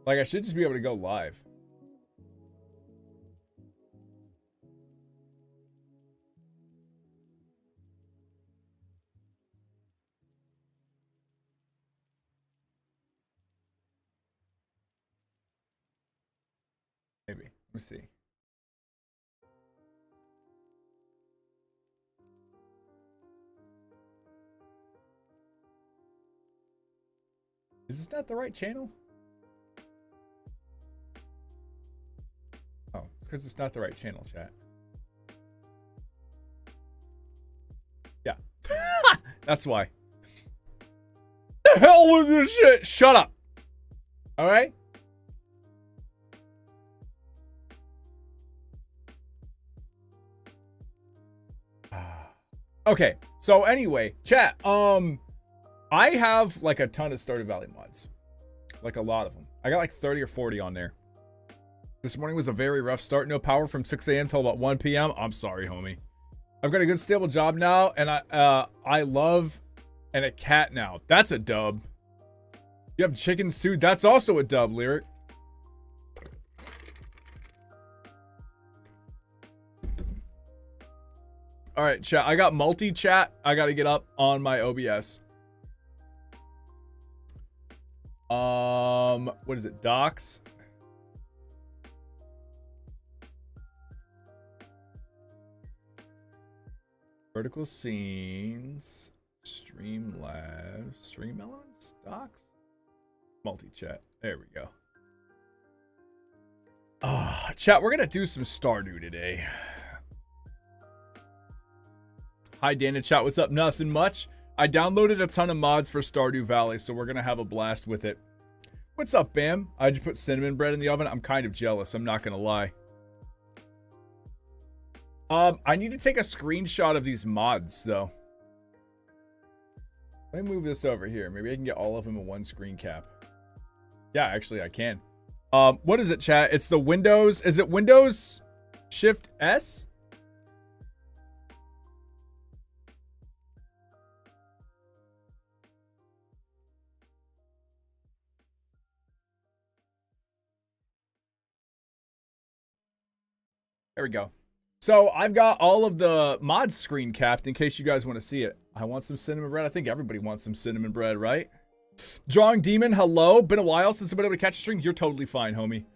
Like, I should just be able to go live. Maybe. Let me see. Is this not the right channel? Oh, it's because it's not the right channel, chat. Yeah. That's why. The hell with this shit? Shut up. All right? Okay. So anyway, chat. I have like a ton of Stardew Valley mods. Like a lot of them. I got like 30 or 40 on there. This morning was a very rough start. No power from 6 a.m. till about 1 p.m. I'm sorry, homie. I've got a good stable job now, and I love and a cat now. That's a dub. You have chickens too. That's also a dub, Lyric. All right, chat. I got multi-chat. I got to get up on my OBS. What is it? Docs. Vertical scenes. Streamlabs. Stream elements? Docs? Multi-chat. There we go. Chat, we're gonna do some Stardew today. Hi, Dan and chat. What's up? Nothing much. I downloaded a ton of mods for Stardew Valley, so we're gonna have a blast with it. What's up, Bam? I just put cinnamon bread in the oven. I'm kind of jealous. I'm not gonna lie. I need to take a screenshot of these mods, though. Let me move this over here. Maybe I can get all of them in one screen cap. Yeah, actually, I can. What is it, chat? It's the Windows. Is it Windows Shift S? There we go. So I've got all of the mods screen capped in case you guys want to see it. I want some cinnamon bread. I think everybody wants some cinnamon bread, right? Drawing Demon, hello. Been a while since I've been able to catch a stream. You're totally fine, homie.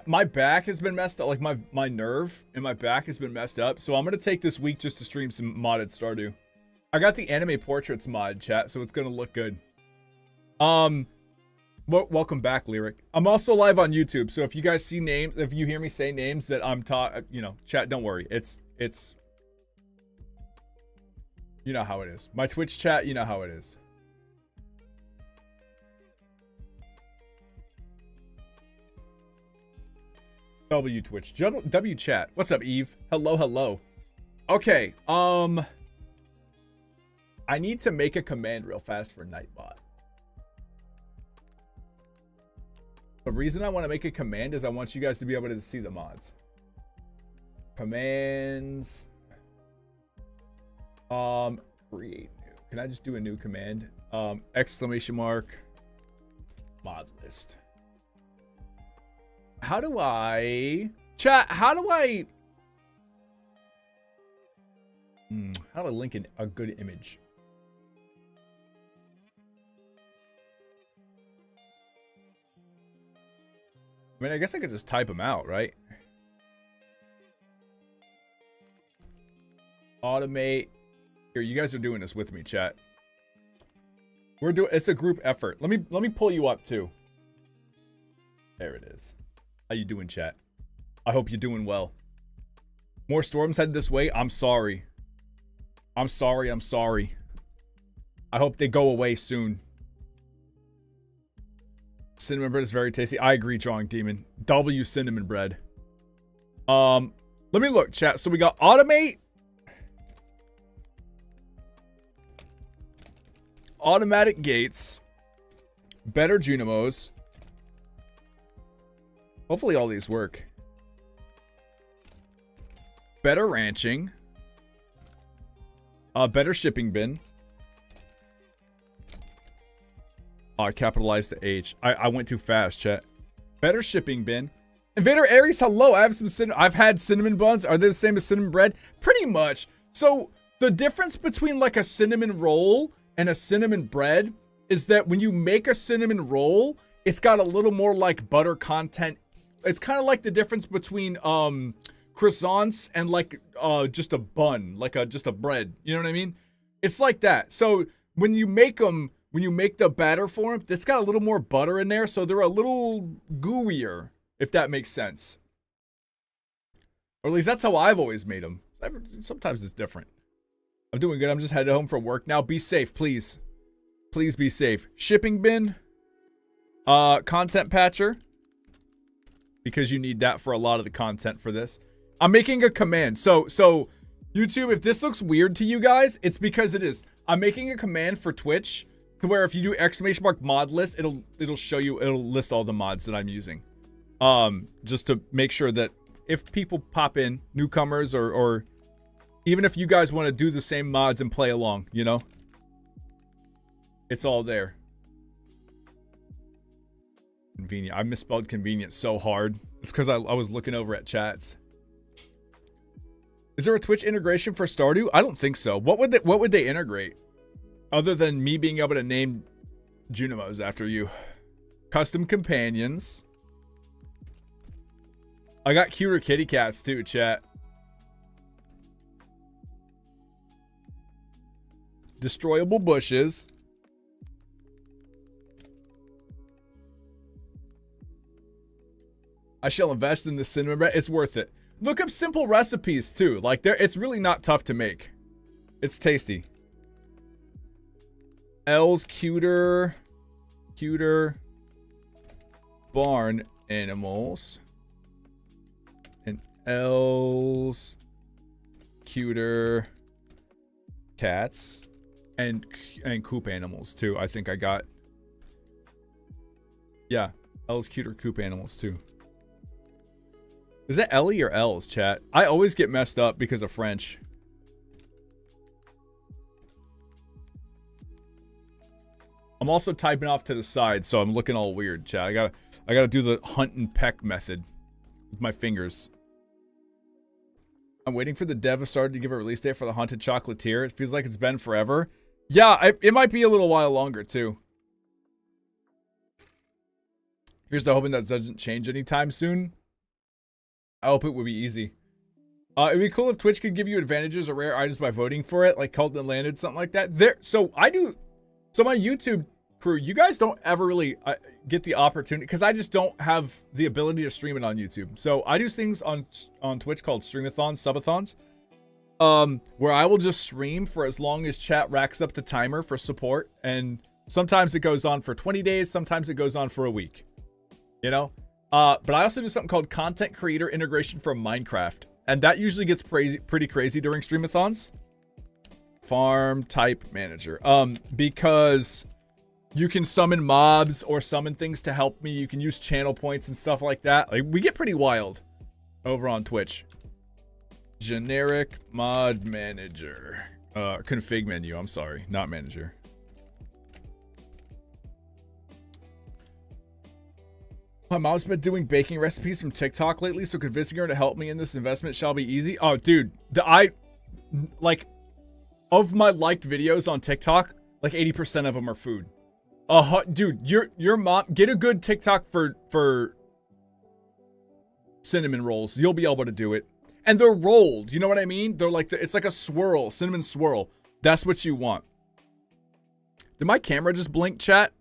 My back has been messed up. Like my nerve in my back has been messed up. So I'm going to take this week just to stream some modded Stardew. I got the anime portraits mod, chat, so it's going to look good. Welcome back, Lyric. I'm also live on YouTube, so if you guys see names, if you hear me say names that I'm chat, don't worry. It's you know how it is. My Twitch chat, you know how it is. W Twitch, W chat. What's up, Eve? Hello, hello. Okay, I need to make a command real fast for Nightbot. The reason I want to make a command is I want you guys to be able to see the mods. Commands. Create new. Can I just do a new command? Exclamation mark. Mod list. How do I... Chat, how do I link a good image? I mean, I guess I could just type them out, right? Automate. Here, you guys are doing this with me, chat. It's a group effort. Let me pull you up too. There it is. How you doing, chat? I hope you're doing well. More storms headed this way. I'm sorry. I'm sorry. I'm sorry. I hope they go away soon. Cinnamon bread is very tasty. I agree, Drawing Demon. W cinnamon bread. Let me look, chat. So we got automate. Automatic gates. Better Junimos. Hopefully all these work. Better ranching. Better shipping bin. I capitalized the H. I went too fast, chat. Better shipping bin. Invader Aries, hello. I've had cinnamon buns. Are they the same as cinnamon bread? Pretty much. So the difference between like a cinnamon roll and a cinnamon bread is that when you make a cinnamon roll, it's got a little more like butter content. It's kind of like the difference between croissants and like just a bun, like just a bread. You know what I mean? It's like that. So when you make them, when you make the batter for them, it's got a little more butter in there, so they're a little gooier, if that makes sense. Or at least that's how I've always made them. Sometimes it's different. I'm doing good. I'm just headed home from work now. Be safe, please. Please be safe. Shipping bin. Content patcher. Because you need that for a lot of the content for this. I'm making a command. So YouTube, if this looks weird to you guys, it's because it is. I'm making a command for Twitch to where if you do ! mod list, it'll show you, it'll list all the mods that I'm using. Just to make sure that if people pop in, newcomers or even if you guys want to do the same mods and play along, you know? It's all there. Convenient. I misspelled convenient so hard. It's because I was looking over at chats. Is there a Twitch integration for Stardew? I don't think so. What would they integrate? Other than me being able to name Junimos after you. Custom companions. I got cuter kitty cats too, chat. Destroyable bushes. I shall invest in the cinnamon bread. It's worth it. Look up simple recipes too. Like it's really not tough to make. It's tasty. L's cuter barn animals. And L's cuter cats. And coop animals too. I think I got. Yeah, L's cuter coop animals too. Is that Ellie or L's, chat? I always get messed up because of French. I'm also typing off to the side, so I'm looking all weird, chat. I gotta do the hunt and peck method with my fingers. I'm waiting for the dev of Stardew to give a release date for the Haunted Chocolatier. It feels like it's been forever. Yeah, it might be a little while longer, too. Here's the hoping that doesn't change anytime soon. I hope it would be easy. It'd be cool if Twitch could give you advantages or rare items by voting for it, like Cult and Landed, something like that. So my YouTube crew, you guys don't ever really get the opportunity, because I just don't have the ability to stream it on YouTube. So I do things on Twitch called streamathons, subathons. Where I will just stream for as long as chat racks up the timer for support, and sometimes it goes on for 20 days, sometimes it goes on for a week, you know? But I also do something called content creator integration from Minecraft, and that usually gets pretty crazy during streamathons. Farm type manager, because you can summon mobs or summon things to help me. You can use channel points and stuff like that. Like, we get pretty wild over on Twitch. Generic mod manager. Config menu, I'm sorry, not manager. My mom's been doing baking recipes from TikTok lately, so convincing her to help me in this investment shall be easy. Oh, dude, of my liked videos on TikTok, like 80% of them are food. Dude, your mom, get a good TikTok for cinnamon rolls. You'll be able to do it. And they're rolled, you know what I mean? They're like, it's like a swirl, cinnamon swirl. That's what you want. Did my camera just blink, chat?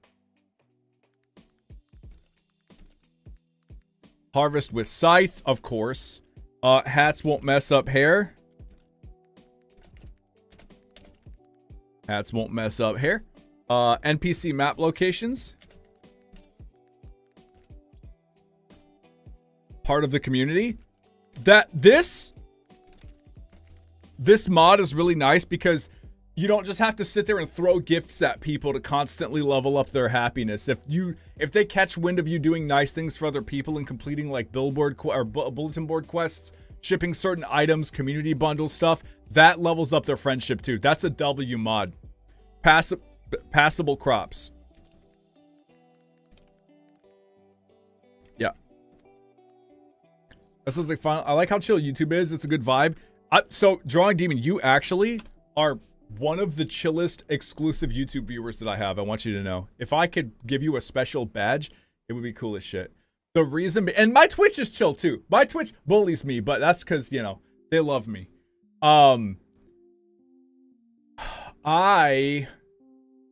Harvest with scythe, of course. Hats won't mess up hair. Hats won't mess up hair. NPC map locations. Part of the community. This mod is really nice because you don't just have to sit there and throw gifts at people to constantly level up their happiness. If they catch wind of you doing nice things for other people and completing like bulletin board quests, shipping certain items, community bundle stuff, that levels up their friendship too. That's a W mod. Passable crops. Yeah. That sounds like fun. I like how chill YouTube is. It's a good vibe. So, Drawing Demon, you actually are one of the chillest exclusive YouTube viewers that I have. I want you to know. If I could give you a special badge, it would be cool as shit. The reason, and my Twitch is chill too. My Twitch bullies me, but that's because, you know, they love me.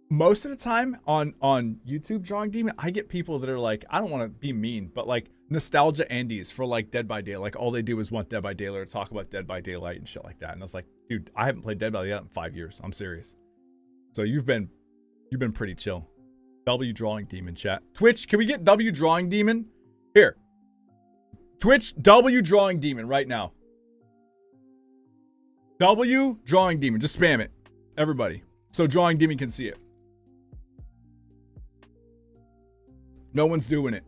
Most of the time on YouTube Drawing Demon, I get people that are like, I don't want to be mean, but like nostalgia Andes for like Dead by Daylight. Like all they do is want Dead by Daylight or talk about Dead by Daylight and shit like that. And I was like, dude, I haven't played Dead by Daylight in 5 years. I'm serious. So you've been pretty chill. W Drawing Demon chat. Twitch, can we get W Drawing Demon? Here. Twitch W Drawing Demon right now. W Drawing Demon. Just spam it. Everybody. So Drawing Demon can see it. No one's doing it.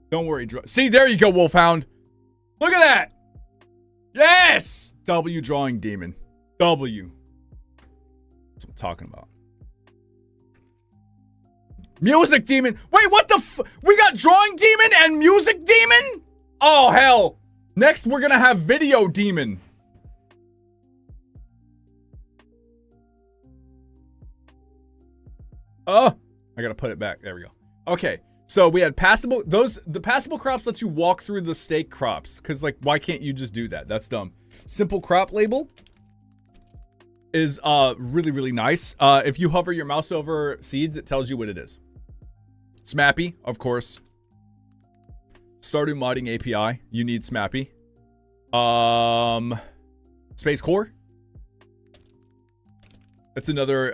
Don't worry. See, there you go, Wolfhound. Look at that. Yes! W Drawing Demon. W. That's what I'm talking about. Music Demon. Wait, what the we got Drawing Demon and Music Demon? Oh, hell. Next, we're gonna have Video Demon. Oh, I gotta put it back. There we go. Okay. So we had passable, the passable crops let you walk through the stake crops. Cause like, why can't you just do that? That's dumb. Simple crop label is really, really nice. If you hover your mouse over seeds, it tells you what it is. Smappy, of course. Stardew modding API, you need Smappy. Space Core. That's another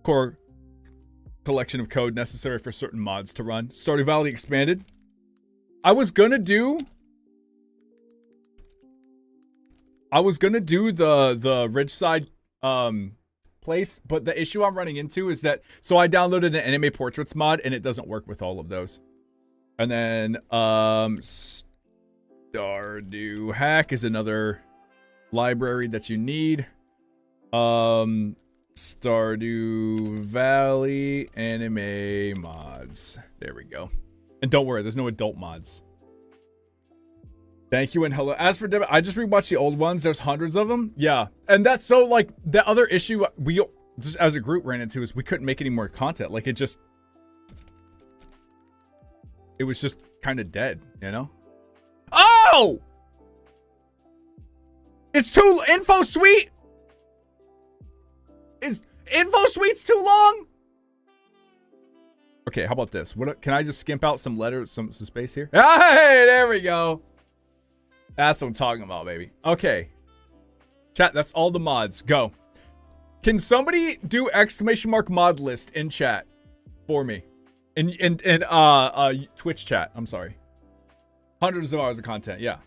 core collection of code necessary for certain mods to run. Stardew Valley Expanded. I was gonna do the Ridgeside place, but the issue I'm running into is that, so I downloaded an anime portraits mod and it doesn't work with all of those. And then Stardew Hack is another library that you need. Stardew Valley anime mods. There we go. And don't worry, there's no adult mods. Thank you and hello. As for I just rewatched the old ones. There's hundreds of them. Yeah. And that's so like the other issue we just as a group ran into is we couldn't make any more content. Like it was just kind of dead, you know? Oh! It's too info suite. Is info suite's too long? Okay, how about this? What can I just skimp out some letters, some space here? Hey, there we go. That's what I'm talking about, baby. Okay. Chat, that's all the mods. Go. Can somebody do exclamation mark mod list in chat for me? In Twitch chat. I'm sorry. Hundreds of hours of content. Yeah.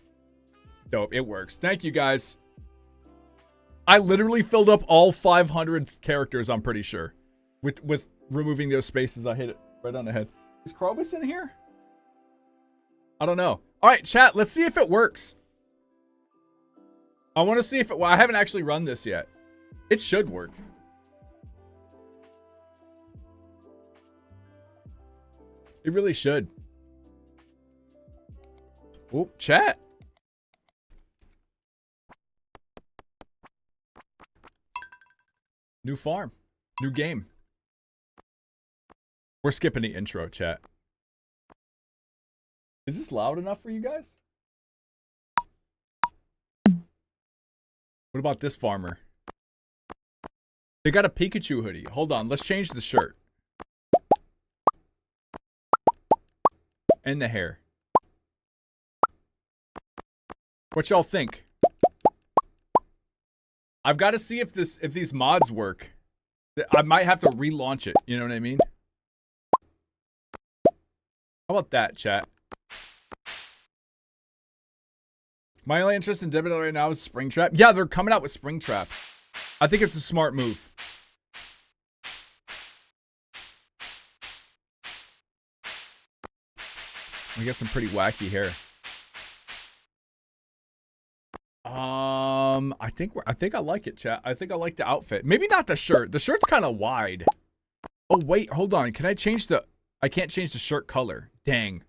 Dope. It works. Thank you guys. I literally filled up all 500 characters, I'm pretty sure. With removing those spaces. I hit it right on the head. Is Krobus in here? I don't know. Alright, chat, let's see if it works. I want to see if it... Well, I haven't actually run this yet. It should work. It really should. Oh, chat. New farm. New game. We're skipping the intro, chat. Is this loud enough for you guys? What about this farmer? They got a Pikachu hoodie. Hold on, let's change the shirt. And the hair. What y'all think? I've got to see if these mods work. I might have to relaunch it. You know what I mean? How about that, chat? My only interest in Debitel right now is Springtrap. Yeah, they're coming out with Springtrap. I think it's a smart move. We got some pretty wacky hair. I think I like it, chat. I think I like the outfit. Maybe not the shirt. The shirt's kind of wide. Oh, wait, hold on. Can I change the... I can't change the shirt color. Dang.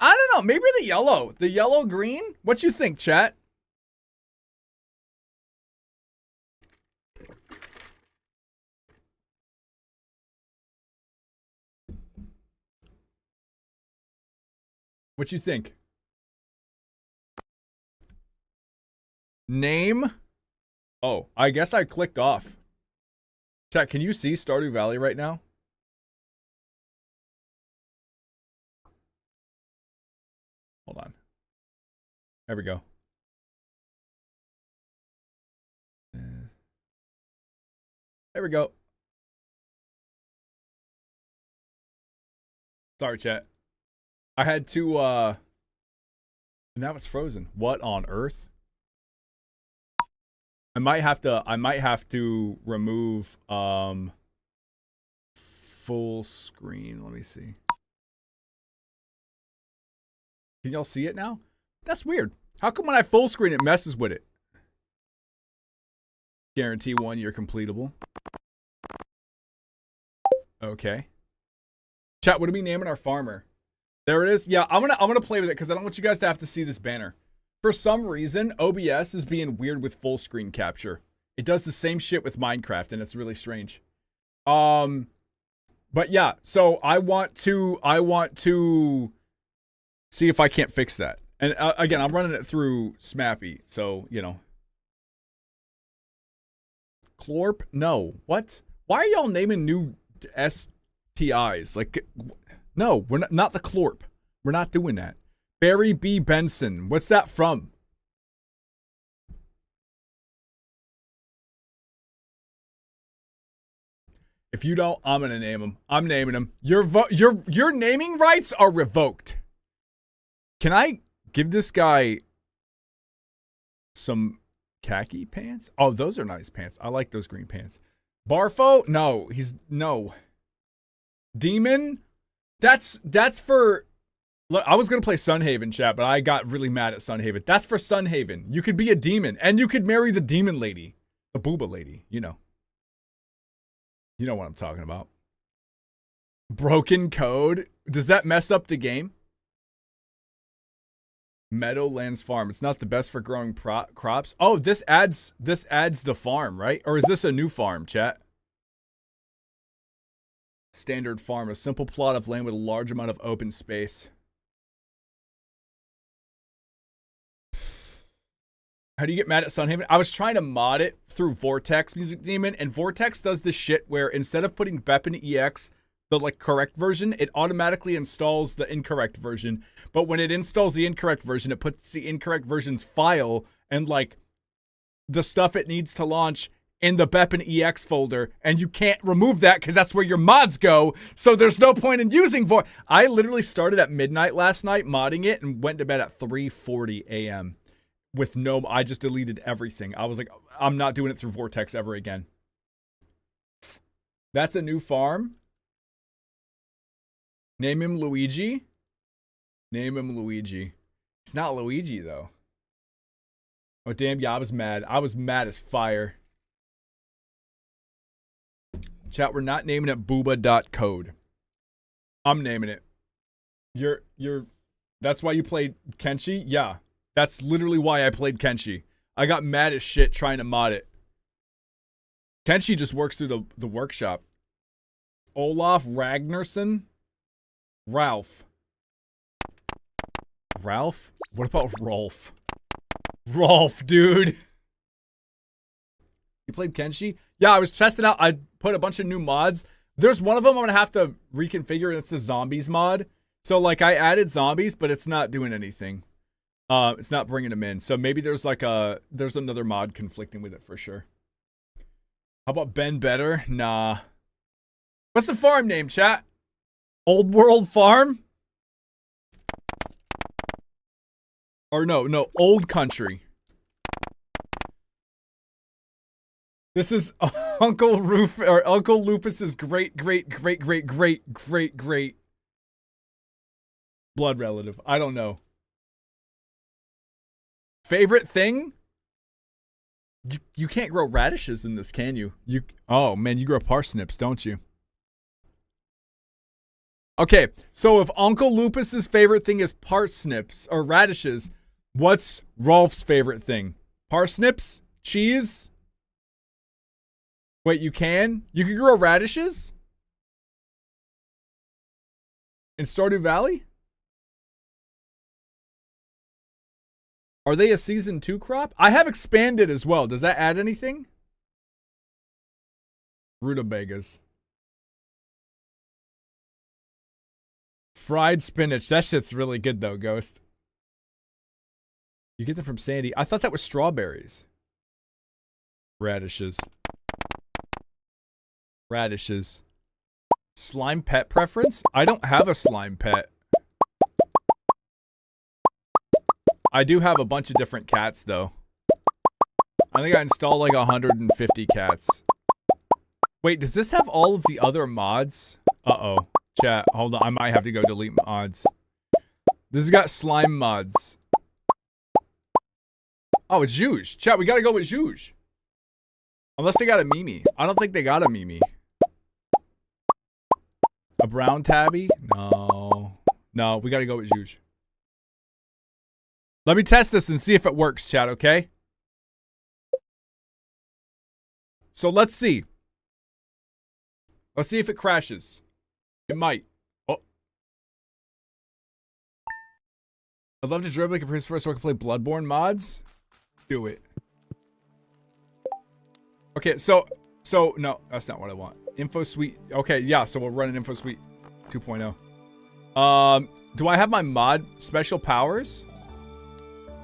I don't know. Maybe the yellow. The yellow green? What you think, chat? What you think? Name? Oh, I guess I clicked off. Chat, can you see Stardew Valley right now? Hold on. There we go. There we go. Sorry, chat. I had to, now it's frozen. What on earth? I might have to remove, full screen. Let me see. Can y'all see it now? That's weird. How come when I full screen it messes with it? Guarantee 1 year completable. Okay. Chat, what are we naming our farmer? There it is. Yeah, I'm gonna play with it because I don't want you guys to have to see this banner. For some reason, OBS is being weird with full screen capture. It does the same shit with Minecraft, and it's really strange. But yeah, so I want to see if I can't fix that. And again, I'm running it through Smappy, so you know. Clorp? No. What? Why are y'all naming new STIs? Like, no, we're not the Clorp. We're not doing that. Barry B. Benson. What's that from? If you don't, I'm gonna name him. I'm naming him. Your naming rights are revoked. Can I give this guy some khaki pants? Oh, those are nice pants. I like those green pants. Barfo? No, no. Demon? That's for... Look, I was going to play Sunhaven, chat, but I got really mad at Sunhaven. That's for Sunhaven. You could be a demon, and you could marry the demon lady. The booba lady, you know. You know what I'm talking about. Broken code? Does that mess up the game? Meadowlands Farm. It's not the best for growing crops. Oh, this adds the farm, right? Or is this a new farm, chat? Standard farm. A simple plot of land with a large amount of open space. How do you get mad at Sunhaven? I was trying to mod it through Vortex Music Demon, and Vortex does this shit where instead of putting Beppin EX, the like correct version, it automatically installs the incorrect version. But when it installs the incorrect version, it puts the incorrect version's file and like the stuff it needs to launch in the Beppin EX folder, and you can't remove that because that's where your mods go. So there's no point in using I literally started at midnight last night modding it and went to bed at 3:40 a.m. with no, I just deleted everything. I was like, I'm not doing it through Vortex ever again. That's a new farm. Name him Luigi. Name him Luigi. It's not Luigi though. Oh damn, yeah, I was mad. I was mad as fire. Chat, we're not naming it booba.code. I'm naming it. That's why you played Kenshi? Yeah. That's literally why I played Kenshi. I got mad as shit trying to mod it. Kenshi just works through the workshop. Olaf Ragnarsson? Ralph. Ralph? What about Rolf? Rolf, dude. You played Kenshi? Yeah, I was testing out. I put a bunch of new mods. There's one of them I'm going to have to reconfigure, and it's the zombies mod. So, like, I added zombies, but it's not doing anything. It's not bringing them in. So maybe there's another mod conflicting with it for sure. How about Ben Better? Nah. What's the farm name, chat? Old World Farm? Or no, Old Country. This is Uncle Lupus's great blood relative. I don't know. Favorite thing? You can't grow radishes in this, can you? Oh man, you grow parsnips, don't you? Okay, so if Uncle Lupus's favorite thing is parsnips or radishes, what's Rolf's favorite thing? Parsnips? Cheese? Wait, you can? You can grow radishes? In Stardew Valley? Are they a season 2 crop? I have expanded as well. Does that add anything? Rutabagas. Fried spinach. That shit's really good though, Ghost. You get them from Sandy. I thought that was strawberries. Radishes. Radishes. Slime pet preference? I don't have a slime pet. I do have a bunch of different cats though. I think I installed like 150 cats. Wait, does this have all of the other mods? Uh-oh. Chat, hold on. I might have to go delete mods. This has got slime mods. Oh, it's Zhuge. Chat, we gotta go with Zhuge. Unless they got a Mimi. I don't think they got a Mimi. A brown tabby? No. No, we gotta go with Zhuge. Let me test this and see if it works, chat, okay? So let's see. Let's see if it crashes. It might. Oh. I'd love to dribble like a priest first so I can play Bloodborne mods. Do it. Okay, so no, that's not what I want. Info suite. Okay, yeah, so we'll run an info suite 2.0. Do I have my mod special powers?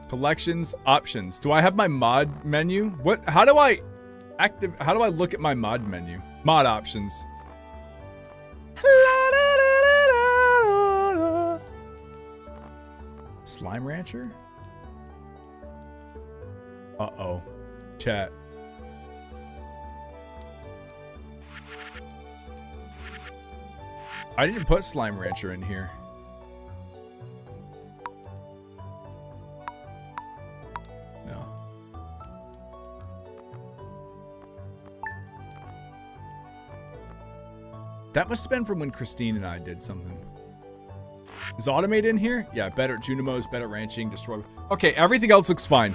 Collections, options. Do I have my mod menu? What? How do I look at my mod menu? Mod options. Slime Rancher? Uh-oh. Chat. I didn't put Slime Rancher in here. No. That must have been from when Christine and I did something. Is Automate in here? Yeah, better. Junimo's better ranching, destroy. Okay, everything else looks fine.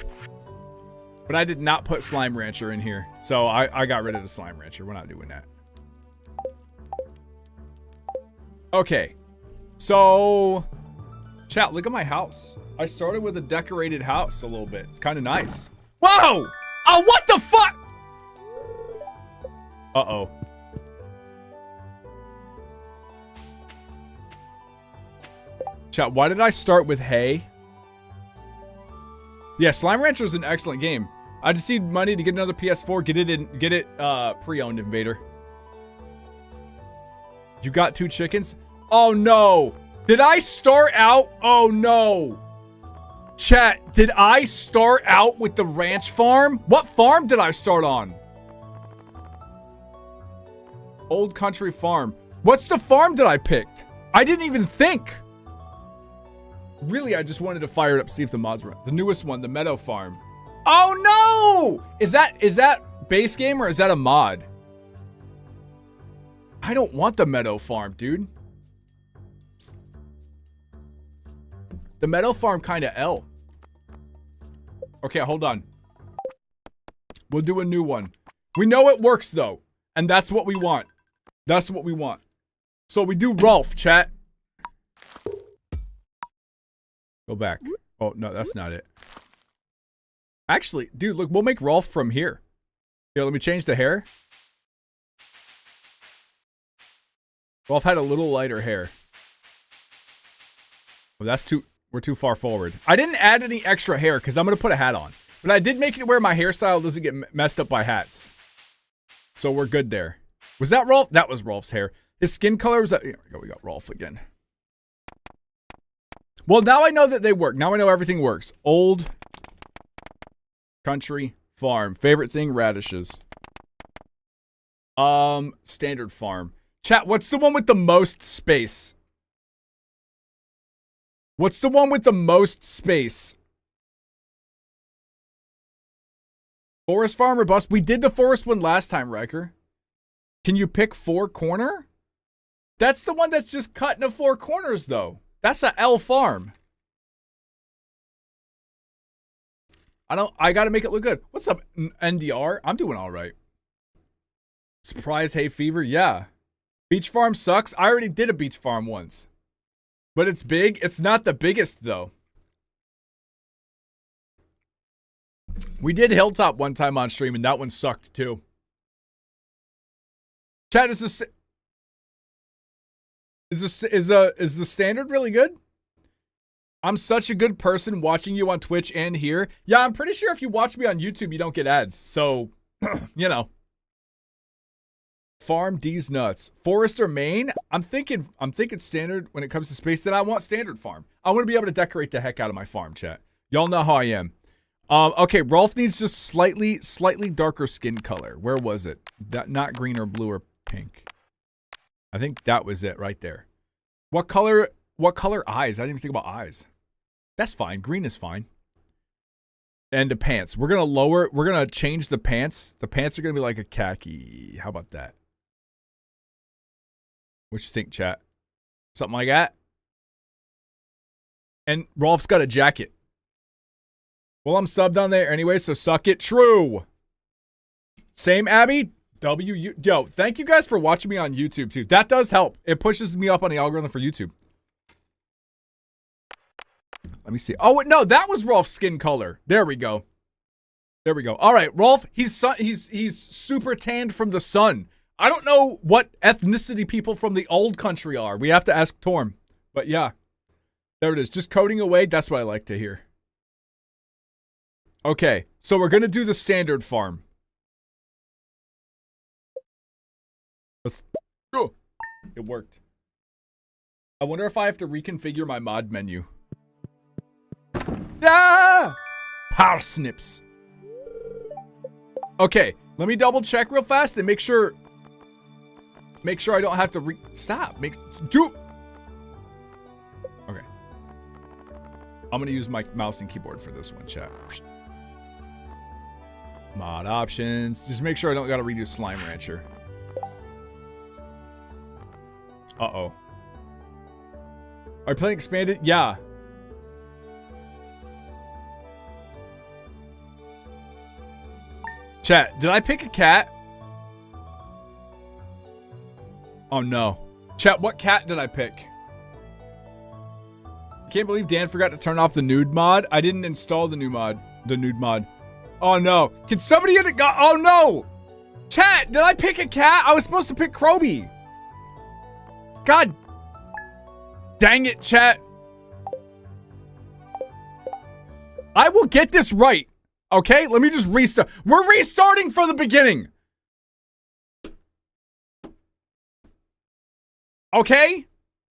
But I did not put Slime Rancher in here. So I got rid of the Slime Rancher. We're not doing that. Okay. So, chat, look at my house. I started with a decorated house a little bit. It's kind of nice. Whoa! Oh, what the fuck? Uh-oh. Chat, why did I start with hay? Yeah, Slime Rancher is an excellent game. I just need money to get another PS4. Get it pre-owned, Invader. You got 2 chickens? Oh no! Did I start out? Oh no! Chat, did I start out with the ranch farm? What farm did I start on? Old Country Farm. What's the farm that I picked? I didn't even think. Really, I just wanted to fire it up, see if the mods run. The newest one, the Meadow Farm. Oh no! Is that base game or is that a mod? I don't want the Meadow Farm, dude. The Meadow Farm kinda L. Okay, hold on. We'll do a new one. We know it works though. And that's what we want. That's what we want. So we do Rolf, chat. Go back. Oh, no, that's not it. Actually, dude, look, we'll make Rolf from here. Here, let me change the hair. Rolf had a little lighter hair. Well, that's we're too far forward. I didn't add any extra hair because I'm going to put a hat on. But I did make it where my hairstyle doesn't get messed up by hats. So we're good there. Was that Rolf? That was Rolf's hair. His skin color was that. Here we go. We got Rolf again. Well, now I know that they work. Now I know everything works. Old Country Farm. Favorite thing, radishes. Standard farm. Chat, what's the one with the most space? What's the one with the most space? Forest farm or bust? We did the forest one last time, Riker. Can you pick 4 corner? That's the one that's just cut into 4 corners, though. That's a L farm. I gotta make it look good. What's up, NDR? I'm doing all right. Surprise hay fever? Yeah. Beach farm sucks. I already did a beach farm once. But it's big. It's not the biggest, though. We did Hilltop one time on stream, and that one sucked, too. Chat, is the standard really good? I'm such a good person watching you on Twitch and here. Yeah, I'm pretty sure if you watch me on YouTube, you don't get ads. So, you know. Farm D's nuts. Forest or Maine? I'm thinking standard when it comes to space. Then I want standard farm. I want to be able to decorate the heck out of my farm, chat. Y'all know how I am. Okay, Rolf needs just slightly darker skin color. Where was it? That not green or blue or pink. I think that was it right there. What color eyes? I didn't even think about eyes. That's fine. Green is fine. And the pants. We're gonna change the pants. The pants are gonna be like a khaki. How about that? What you think, chat? Something like that? And Rolf's got a jacket. Well, I'm subbed on there anyway, so suck it. True. Same, Abby? Yo, thank you guys for watching me on YouTube, too. That does help. It pushes me up on the algorithm for YouTube. Let me see. Oh, no, that was Rolf's skin color. There we go. There we go. All right, Rolf, he's super tanned from the sun. I don't know what ethnicity people from the old country are. We have to ask Torm. But yeah, there it is. Just coding away. That's what I like to hear. Okay, so we're going to do the standard farm. Let's go. It worked. I wonder if I have to reconfigure my mod menu. Ah! Parsnips. Okay, let me double check real fast and make sure I don't have to stop. Okay. I'm gonna use my mouse and keyboard for this one, chat. Mod options. Just make sure I don't gotta redo Slime Rancher. Uh-oh. Are you playing expanded? Yeah. Chat, did I pick a cat? Oh no. Chat, what cat did I pick? I can't believe Dan forgot to turn off the nude mod. I didn't install the nude mod. Oh no. Can somebody in it go? Oh no! Chat, did I pick a cat? I was supposed to pick Kroby. God. Dang it, chat. I will get this right. Okay, let me just restart. We're restarting from the beginning. Okay?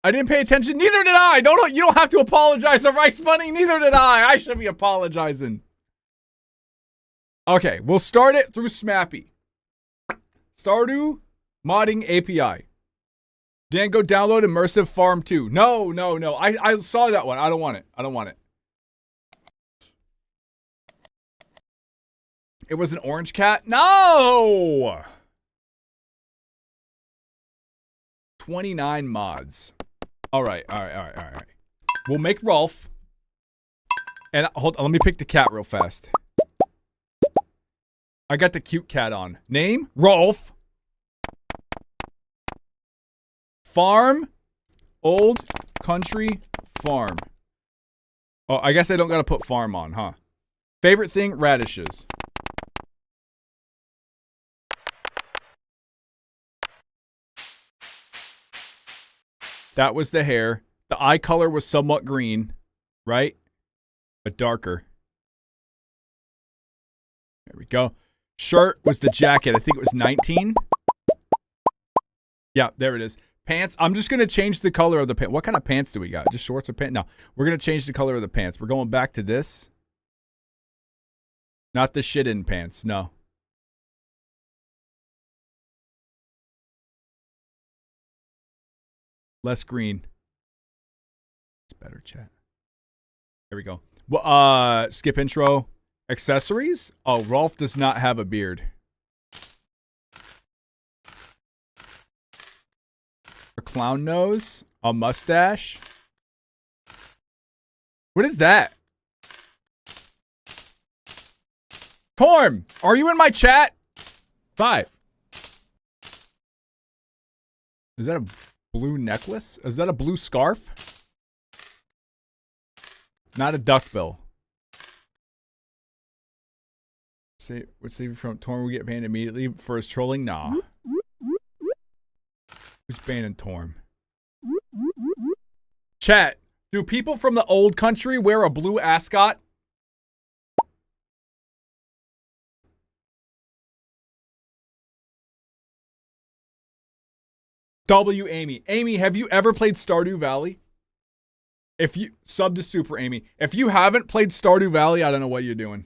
I didn't pay attention. Neither did I. You don't have to apologize to Rice Bunny. Neither did I. I should be apologizing. Okay, we'll start it through Smappy. Stardew modding API. Dan, go download Immersive Farm 2. No. I saw that one. I don't want it. It was an orange cat? No! 29 mods. All right. We'll make Rolf. And hold on, let me pick the cat real fast. I got the cute cat on. Name? Rolf. Farm? Old Country Farm. Oh, I guess I don't gotta put farm on, huh? Favorite thing? Radishes. That was the hair. The eye color was somewhat green, right? But darker. There we go. Shirt was the jacket. I think it was 19. Yeah, there it is. Pants. I'm just going to change the color of the pants. What kind of pants do we got? Just shorts or pants? No, we're going to change the color of the pants. We're going back to this. Not the shit in pants. No. Less green. It's better, chat. There we go. Well, skip intro. Accessories? Oh, Rolf does not have a beard. A clown nose. A mustache. What is that? Torm, are you in my chat? 5. Is that a blue necklace? Is that a blue scarf? Not a duckbill. Would save you from Torm will get banned immediately for his trolling? Nah. Who's banning Torm? Chat, do people from the old country wear a blue ascot? W. Amy. Amy, have you ever played Stardew Valley? If you sub to Super Amy. If you haven't played Stardew Valley, I don't know what you're doing.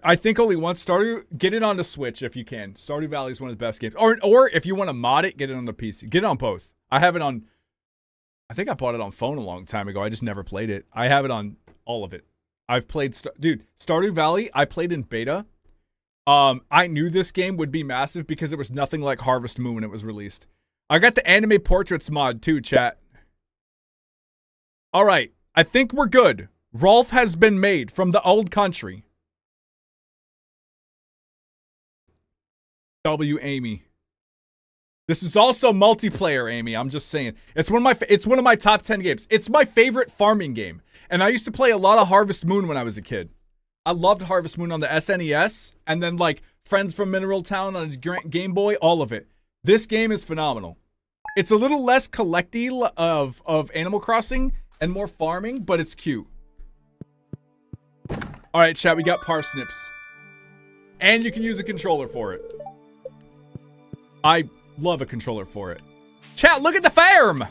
I think only once. Stardew, get it on the Switch if you can. Stardew Valley is one of the best games. Or if you want to mod it, get it on the PC. Get it on both. I have it on. I think I bought it on phone a long time ago. I just never played it. I have it on all of it. I've played dude, Stardew Valley. I played in beta. I knew this game would be massive because it was nothing like Harvest Moon when it was released. I got the anime portraits mod too, chat. All right, I think we're good. Rolf has been made from the old country. W. Amy. This is also multiplayer, Amy. I'm just saying. It's one of my top 10 games. It's my favorite farming game. And I used to play a lot of Harvest Moon when I was a kid. I loved Harvest Moon on the SNES, and then like Friends from Mineral Town on a Game Boy, all of it. This game is phenomenal. It's a little less collecty of Animal Crossing and more farming, but it's cute. All right, chat, we got parsnips. And you can use a controller for it. I love a controller for it. Chat, look at the farm!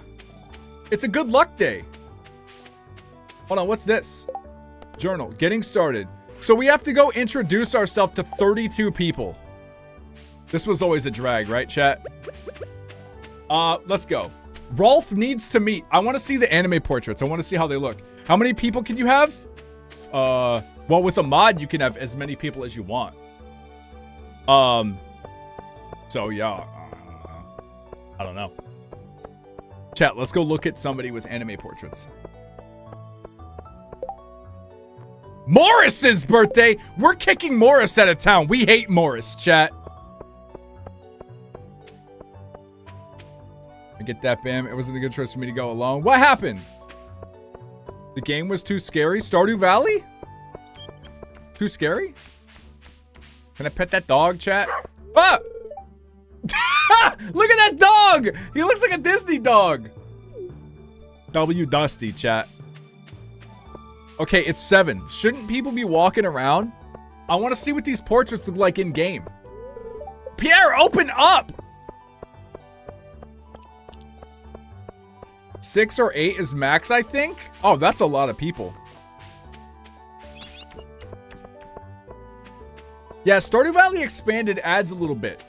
It's a good luck day. Hold on, what's this? Journal, getting started. So we have to go introduce ourselves to 32 people. This was always a drag, right, chat? Let's go. Rolf needs to meet. I want to see the anime portraits. I want to see how they look. How many people can you have? Well, with a mod, you can have as many people as you want. So yeah, I don't know. Chat, let's go look at somebody with anime portraits. Morris's birthday! We're kicking Morris out of town. We hate Morris, chat. I get that, Bam. It wasn't a good choice for me to go alone. What happened? The game was too scary? Stardew Valley? Too scary? Can I pet that dog, chat? Ah! Look at that dog! He looks like a Disney dog. W Dusty, chat. Okay, it's 7. Shouldn't people be walking around? I want to see what these portraits look like in game. Pierre, open up! 6 or 8 is max, I think. Oh, that's a lot of people. Yeah, Stardew Valley Expanded adds a little bit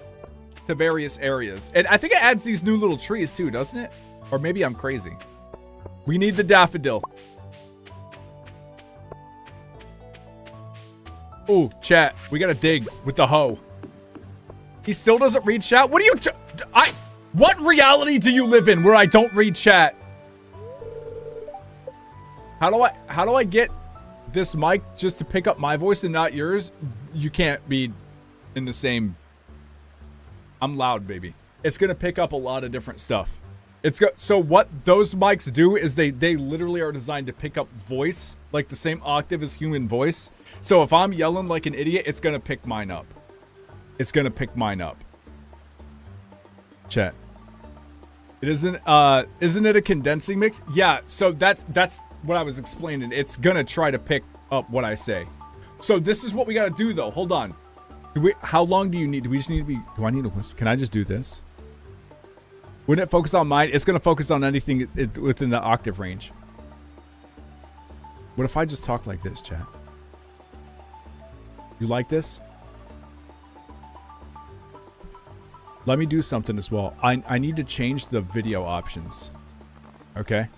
to various areas. And I think it adds these new little trees too, doesn't it? Or maybe I'm crazy. We need the daffodil. Ooh, chat. We gotta dig with the hoe. He still doesn't read chat? What do you... What reality do you live in where I don't read chat? How do I get this mic just to pick up my voice and not yours? You can't be in the same... I'm loud, baby. It's gonna pick up a lot of different stuff. So what those mics do is they literally are designed to pick up voice, like the same octave as human voice. So if I'm yelling like an idiot, it's gonna pick mine up. It's gonna pick mine up. Chat. Isn't it a condensing mix? Yeah, so that's what I was explaining. It's gonna try to pick up what I say. So this is what we gotta do though. Hold on. How long do you need? Do we just need to be, do I need to whisper? Can I just do this? Wouldn't it focus on mine? It's gonna focus on anything within the octave range. What if I just talk like this, chat? You like this? Let me do something as well. I need to change the video options. Okay?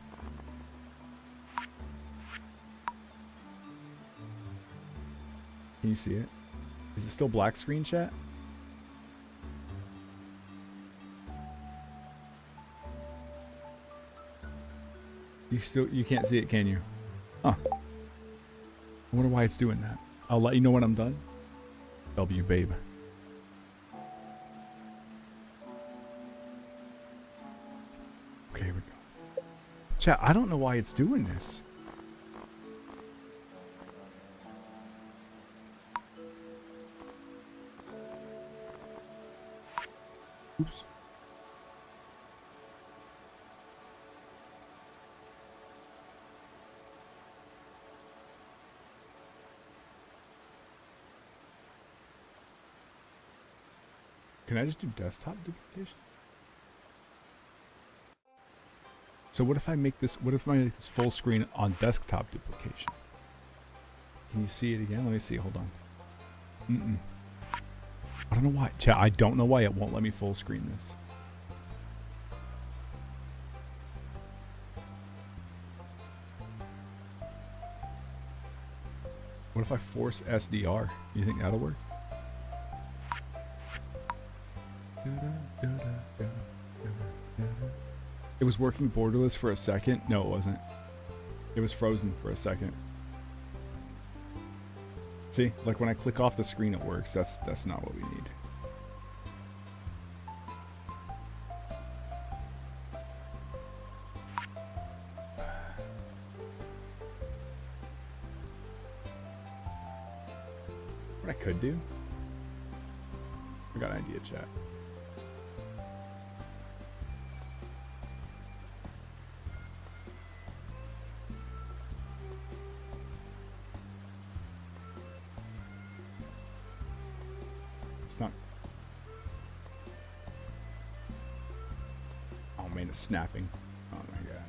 Can you see it? Is it still black screen, chat? You can't see it, can you? Huh. I wonder why it's doing that. I'll let you know when I'm done. W, babe. Okay, here we go. Chat, I don't know why it's doing this. Oops. Can I just do desktop duplication? So what if I make this, full screen on desktop duplication? Can you see it again? Let me see, hold on. I don't know why, chat, I don't know why it won't let me full screen this. What if I force SDR? You think that'll work? It was working borderless for a second. No, it wasn't. It was frozen for a second. See, like when I click off the screen, it works. That's not what we need. What I could do? I got an idea, chat. Not. Oh man, it's snapping. Oh my god.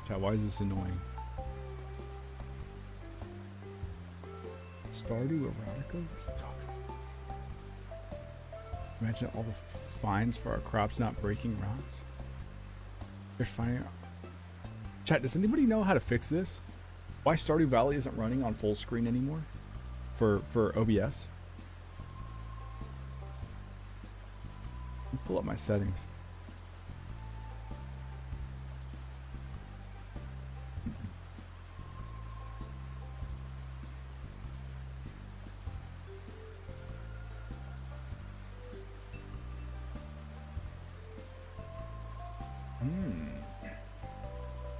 Chat, why is this annoying? Stardew erotica? What are you talking about? Imagine all the fines for our crops not breaking rocks. They're finding out. Chat, does anybody know how to fix this? Why Stardew Valley isn't running on full screen anymore for OBS? Pull up my settings.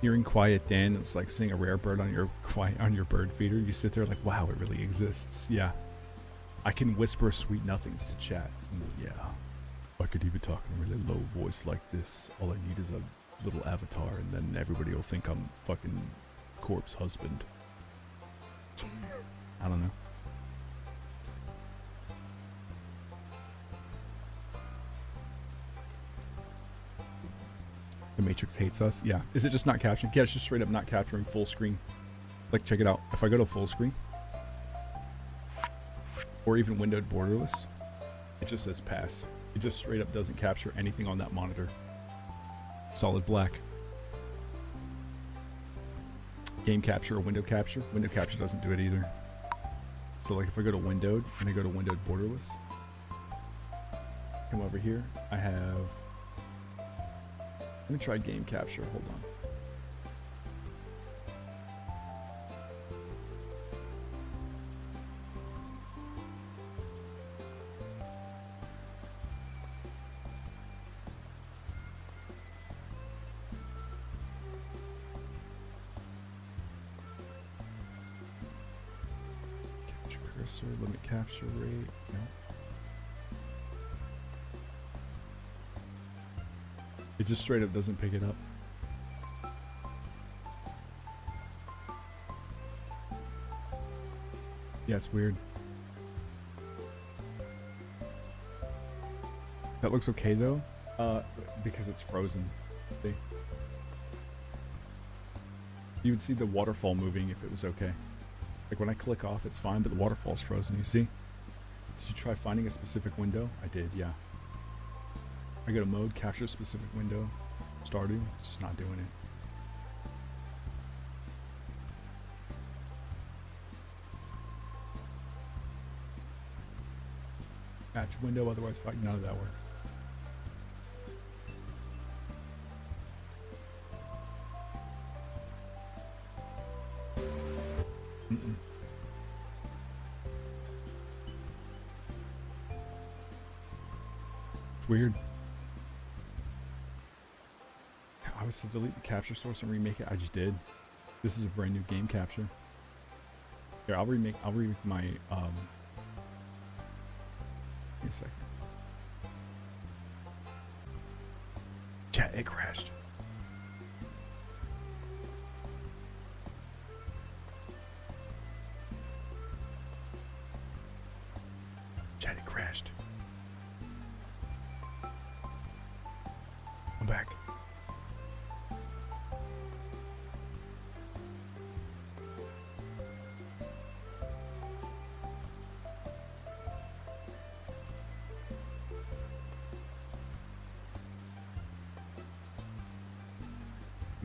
Hearing Quiet Dan, it's like seeing a rare bird on your bird feeder. You sit there like, wow, it really exists. Yeah. I can whisper sweet nothings to chat. Yeah. I could even talk in a really low voice like this. All I need is a little avatar, and then everybody will think I'm fucking corpse husband. I don't know. The Matrix hates us. Yeah. Is it just not capturing? Yeah, it's just straight up not capturing full screen. Like, check it out. If I go to full screen, or even windowed borderless, it just says pass. It just straight up doesn't capture anything on that monitor. Solid black. Game capture or window capture. Window capture doesn't do it either. So like if I go to windowed and I go to windowed borderless, come over here, I have, let me try game capture, hold on. Capture cursor, limit capture rate, no. It just straight up doesn't pick it up. Yeah, it's weird. That looks okay though, because it's frozen. See? You would see the waterfall moving if it was okay. Like when I click off, it's fine, but the waterfall's frozen, you see? Did you try finding a specific window? I did, yeah. I go to mode, capture a specific window, Stardew, it's just not doing it. Match window, otherwise none of that works. It's weird. I was to delete the capture source and remake it. I just did. This is a brand new game capture. Here, I'll remake my Give me a second. Chat, it crashed. Chat, it crashed. I'm back.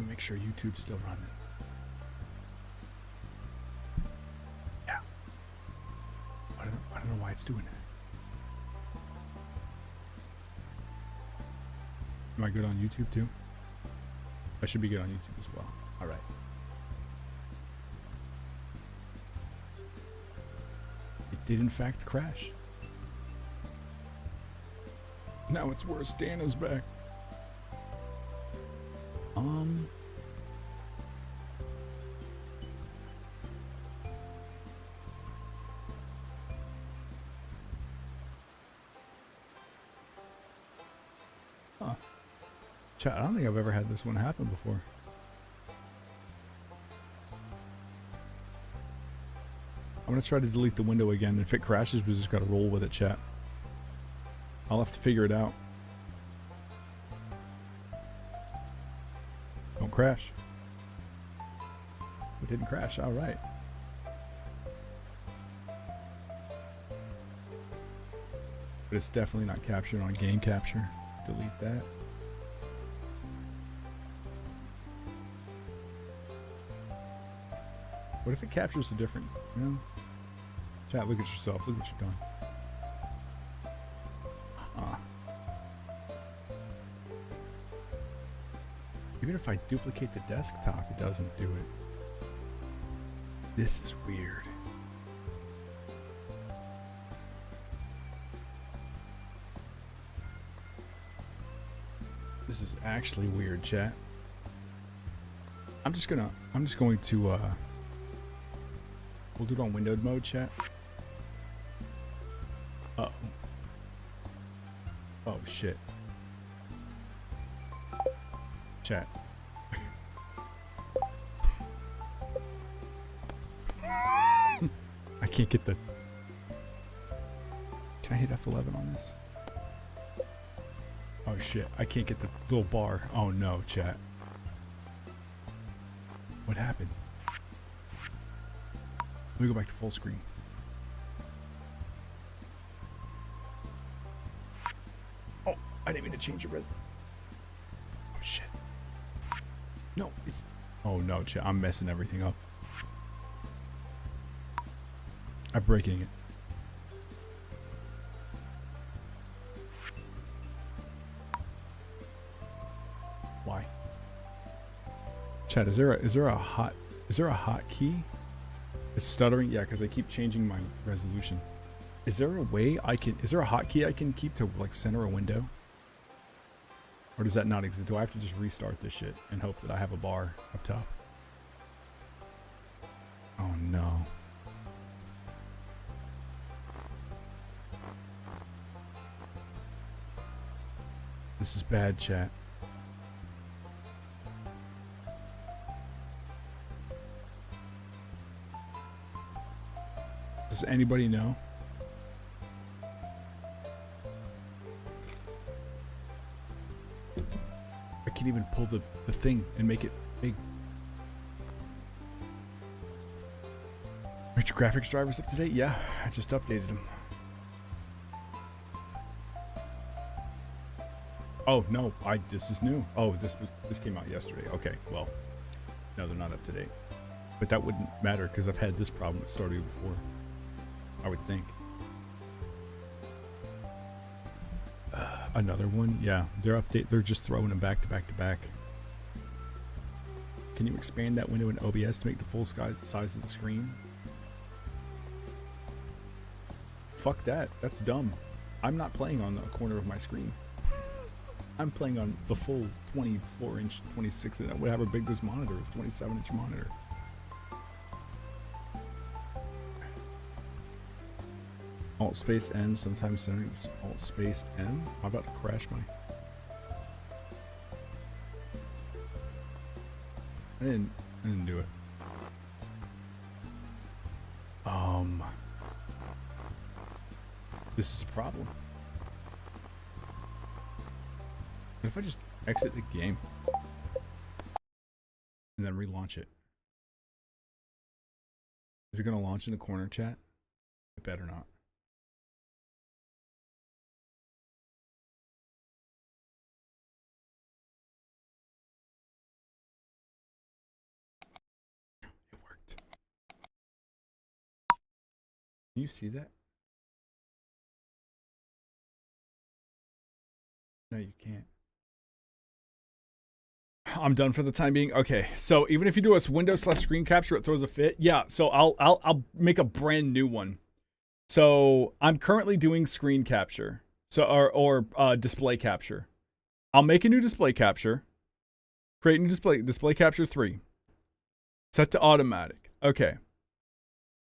Make sure YouTube's still running. Yeah. I don't know why it's doing that. Am I good on YouTube too? I should be good on YouTube as well. All right. It did in fact crash. Now it's worse. Dana's back. Chat, I don't think I've ever had this one happen before. I'm gonna try to delete the window again. If it crashes, we just gotta roll with it, chat. I'll have to figure it out. Don't crash. It didn't crash, alright. But it's definitely not captured on game capture. Delete that. What if it captures a different, you know? Chat, look at yourself. Look what you've done. Even if I duplicate the desktop, it doesn't do it. This is weird. This is actually weird, chat. I'm just going to we'll do it on windowed mode, chat. Uh-oh. Oh, shit. Chat. I can't get the... Can I hit F11 on this? Oh, shit. I can't get the little bar. Oh, no, chat. What happened? Let me go back to full screen. Oh, I didn't mean to change your resolution. Oh, shit. No, it's... Oh, no, chat. I'm messing everything up. I'm breaking it. Why? Chat, is there a hot key? It's stuttering? Yeah, because I keep changing my resolution. Is there a way is there a hotkey I can keep to like center a window? Or does that not exist? Do I have to just restart this shit and hope that I have a bar up top? Oh no. This is bad, chat. Does anybody know? I can't even pull the thing and make it big. Are your graphics drivers up to date? Yeah, I just updated them. Oh no, this is new. Oh, this came out yesterday. Okay, well, no, they're not up to date. But that wouldn't matter because I've had this problem with Stardew before. I would think. Another one? Yeah, they're just throwing them back to back to back. Can you expand that window in OBS to make the full size of the screen? Fuck that. That's dumb. I'm not playing on the corner of my screen. I'm playing on the full 24-inch, 26, and whatever big this monitor is, 27-inch monitor. Alt space M, sometimes settings. Alt space M. I'm about to crash my. I didn't do it. This is a problem. What if I just exit the game and then relaunch it? Is it gonna launch in the corner, chat? It better not. It worked. Can you see that? No, you can't. I'm done for the time being. Okay, so even if you do a window/screen capture, it throws a fit. Yeah, so I'll make a brand new one. So I'm currently doing screen capture, so or display capture. I'll make a new display capture. Create new display capture 3. Set to automatic. Okay.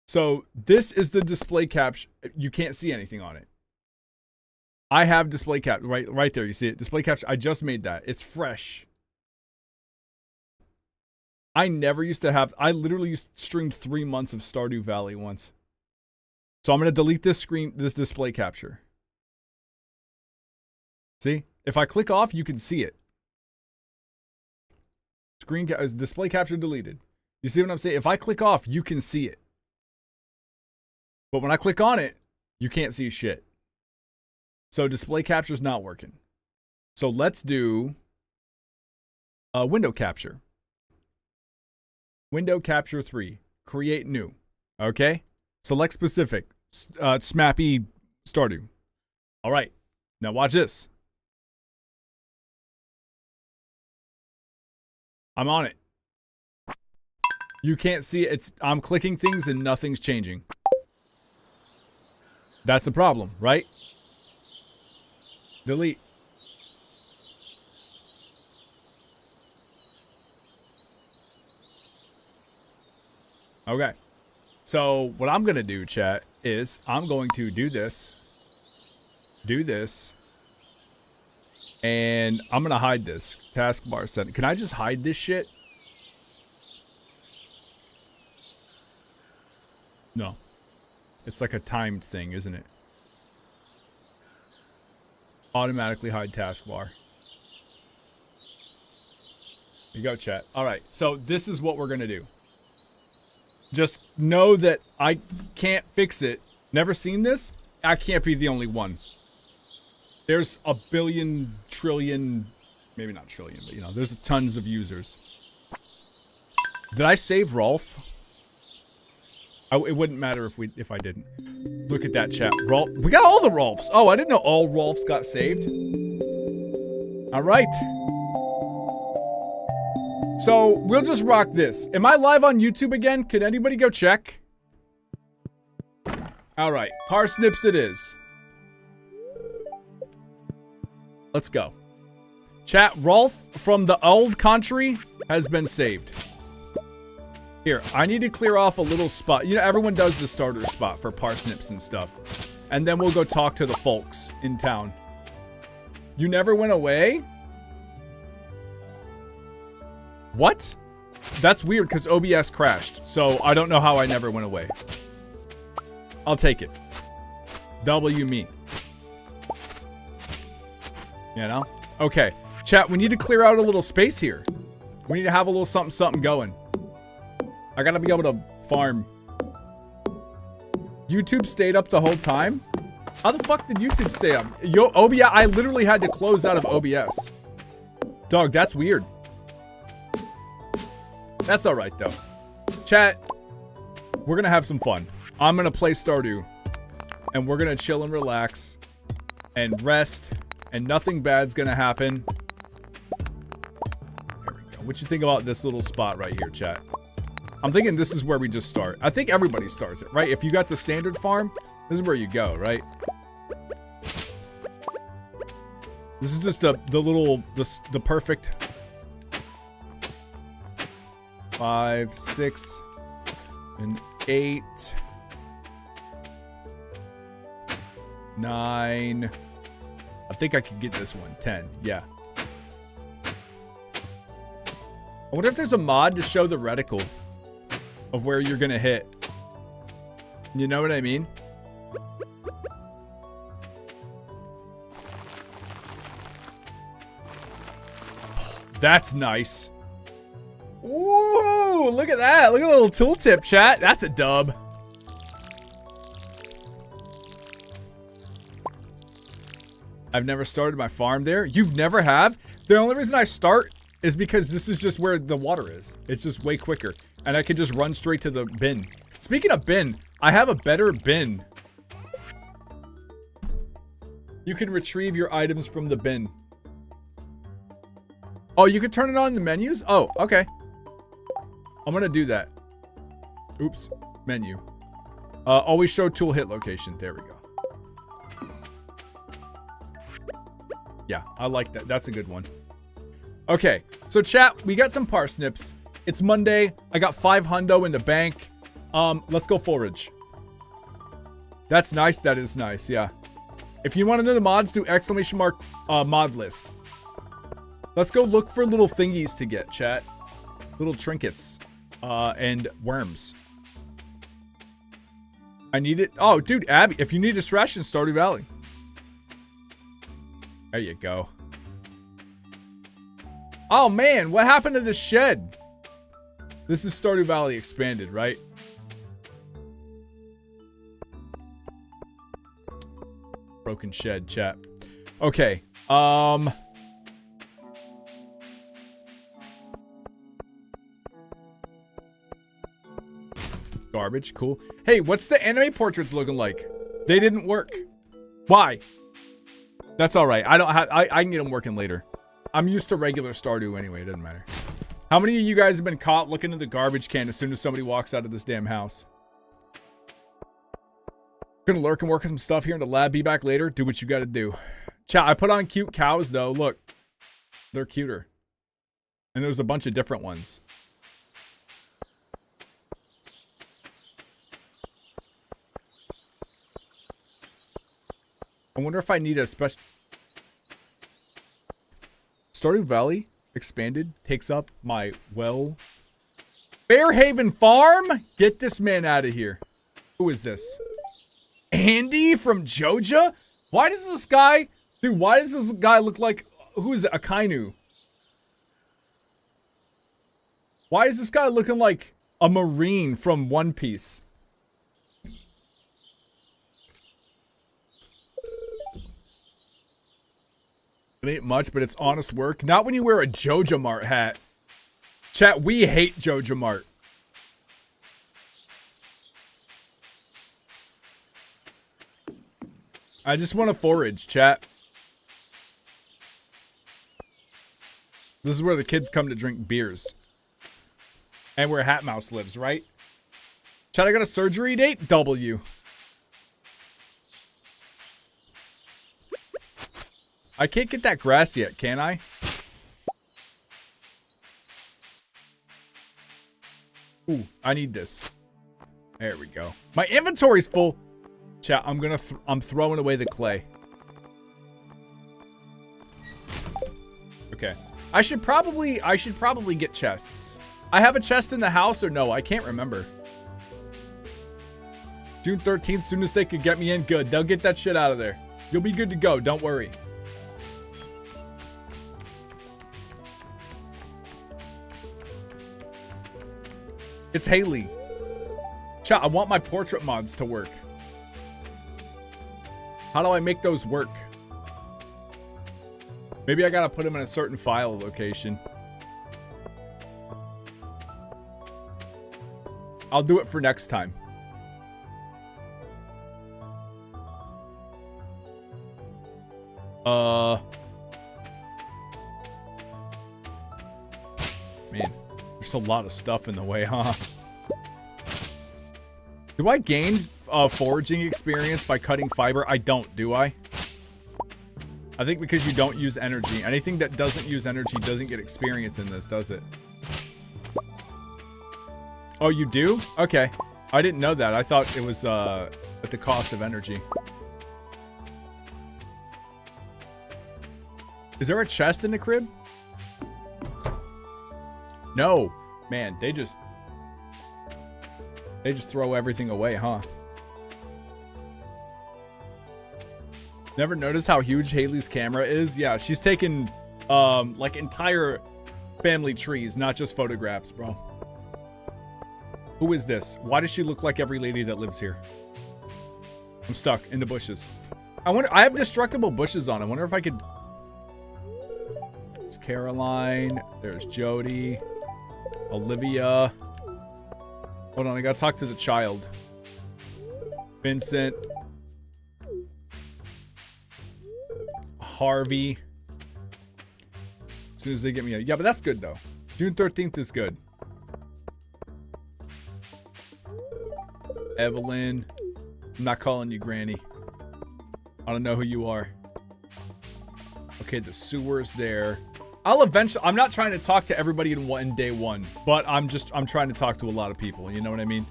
So this is the display capture. You can't see anything on it. I have display cap right there. You see it? Display capture. I just made that. It's fresh. I never used to have. I literally streamed 3 months of Stardew Valley once. So I'm gonna delete this display capture. See? If I click off, you can see it. Display capture deleted. You see what I'm saying? If I click off, you can see it. But when I click on it, you can't see shit. So display capture is not working. So let's do window capture. Window capture 3. Create new. Okay? Select specific. Smappy Stardew. All right. Now watch this. I'm on it. You can't see it. I'm clicking things and nothing's changing. That's a problem, right? Delete. Okay. So what I'm going to do, chat, is I'm going to do this, and I'm going to hide this. Taskbar setting. Can I just hide this shit? No. It's like a timed thing, isn't it? Automatically hide taskbar. Here you go, chat. All right, so this is what we're going to do. Just know that I can't fix it. Never seen this? I can't be the only one. There's a billion, trillion, maybe not trillion, but you know, there's tons of users. Did I save Rolf? It wouldn't matter if I didn't. Look at that chat. Rolf, we got all the Rolfs. Oh, I didn't know all Rolfs got saved. All right. So we'll just rock this. Am I live on YouTube again? Can anybody go check? All right, parsnips it is. Let's go. Chat, Rolf from the old country has been saved. Here, I need to clear off a little spot. You know, everyone does the starter spot for parsnips and stuff. And then we'll go talk to the folks in town. You never went away? What? That's weird because OBS crashed. So I don't know how I never went away. I'll take it. W me. You know? Okay. Chat, we need to clear out a little space here. We need to have a little something going. I gotta be able to farm. YouTube stayed up the whole time? How the fuck did YouTube stay up? Yo, OBS, I literally had to close out of OBS. Dog, that's weird. That's alright though. Chat, we're gonna have some fun. I'm gonna play Stardew. And we're gonna chill and relax. And rest. And nothing bad's gonna happen. There we go. What you think about this little spot right here, chat? I'm thinking this is where we just start. I think everybody starts it, right? If you got the standard farm, this is where you go, right? This is just the perfect 5, 6, and 8, 9. I think I can get this one. 10. Yeah. I wonder if there's a mod to show the reticle of where you're gonna hit. You know what I mean? That's nice. Whoa, look at that. Look at the little tooltip, chat. That's a dub. I've never started my farm there. You've never have? The only reason I start is because this is just where the water is. It's just way quicker. And I can just run straight to the bin. Speaking of bin, I have a better bin. You can retrieve your items from the bin. Oh, you can turn it on in the menus? Oh, okay. I'm gonna do that. Oops, menu. Always show tool hit location. There we go. Yeah, I like that. That's a good one. Okay, so chat, we got some parsnips. It's Monday. I got 5 hundo in the bank. Let's go forage. That's nice. That is nice. Yeah. If you want to know the mods, do exclamation mark mod list. Let's go look for little thingies to get, chat. Little trinkets. And worms. I need it. Oh, dude, Abby, if you need distraction, Stardew Valley. There you go. Oh man, what happened to the shed? This is Stardew Valley expanded, right? Broken shed, chat. Okay. Garbage, cool. Hey, what's the anime portraits looking like? They didn't work. Why? That's all right. I can get them working later. I'm used to regular Stardew anyway. It doesn't matter. How many of you guys have been caught looking at the garbage can as soon as somebody walks out of this damn house? Gonna lurk and work on some stuff here in the lab. Be back later. Do what you gotta do. Chat, I put on cute cows though. Look. They're cuter. And there's a bunch of different ones. I wonder if I need a special... Stardew Valley expanded takes up my well... Fairhaven Farm? Get this man out of here. Who is this? Andy from Joja? Why does this guy... Dude, why does this guy look like... Who is it? Akainu? Why is this guy looking like a Marine from One Piece? It ain't much, but it's honest work. Not when you wear a Joja Mart hat. Chat, we hate Joja Mart. I just want to forage, chat. This is where the kids come to drink beers. And where Hat Mouse lives, right? Chat, I got a surgery date? W. I can't get that grass yet, can I? Ooh, I need this. There we go. My inventory's full. Chat, I'm throwing away the clay. Okay. I should probably get chests. I have a chest in the house or no? I can't remember. June 13th, soon as they could get me in, good. They'll get that shit out of there. You'll be good to go, don't worry. It's Haley. Chat, I want my portrait mods to work. How do I make those work? Maybe I gotta put them in a certain file location. I'll do it for next time. Man, there's a lot of stuff in the way, huh? Do I gain foraging experience by cutting fiber? I don't, do I? I think because you don't use energy. Anything that doesn't use energy doesn't get experience in this, does it? Oh, you do? Okay. I didn't know that. I thought it was at the cost of energy. Is there a chest in the crib? No. Man, they just throw everything away, huh? Never noticed how huge Haley's camera is? Yeah, she's taken like entire family trees, not just photographs, bro. Who is this? Why does she look like every lady that lives here? I'm stuck in the bushes. I wonder, I have destructible bushes on. I wonder if I could. There's Caroline. There's Jody. Olivia. Hold on, I gotta talk to the child. Vincent. Harvey. As soon as they get me a... Yeah, but that's good, though. June 13th is good. Evelyn. I'm not calling you Granny. I don't know who you are. Okay, the sewer's there. I'll eventually... I'm not trying to talk to everybody in day one, but I'm trying to talk to a lot of people. You know what I mean?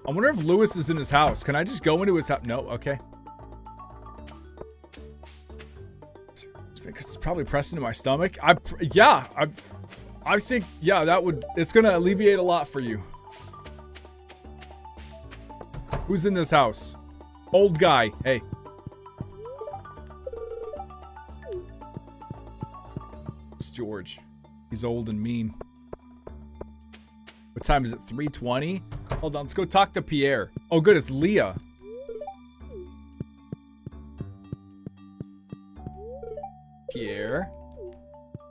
I wonder if Lewis is in his house. Can I just go into his house? No? Okay. Because it's probably pressed into my stomach. I think, yeah, that would... It's gonna alleviate a lot for you. Who's in this house? Old guy. Hey. It's George. He's old and mean. What time is it? 3:20? Hold on, let's go talk to Pierre. Oh, good, it's Leah. Pierre.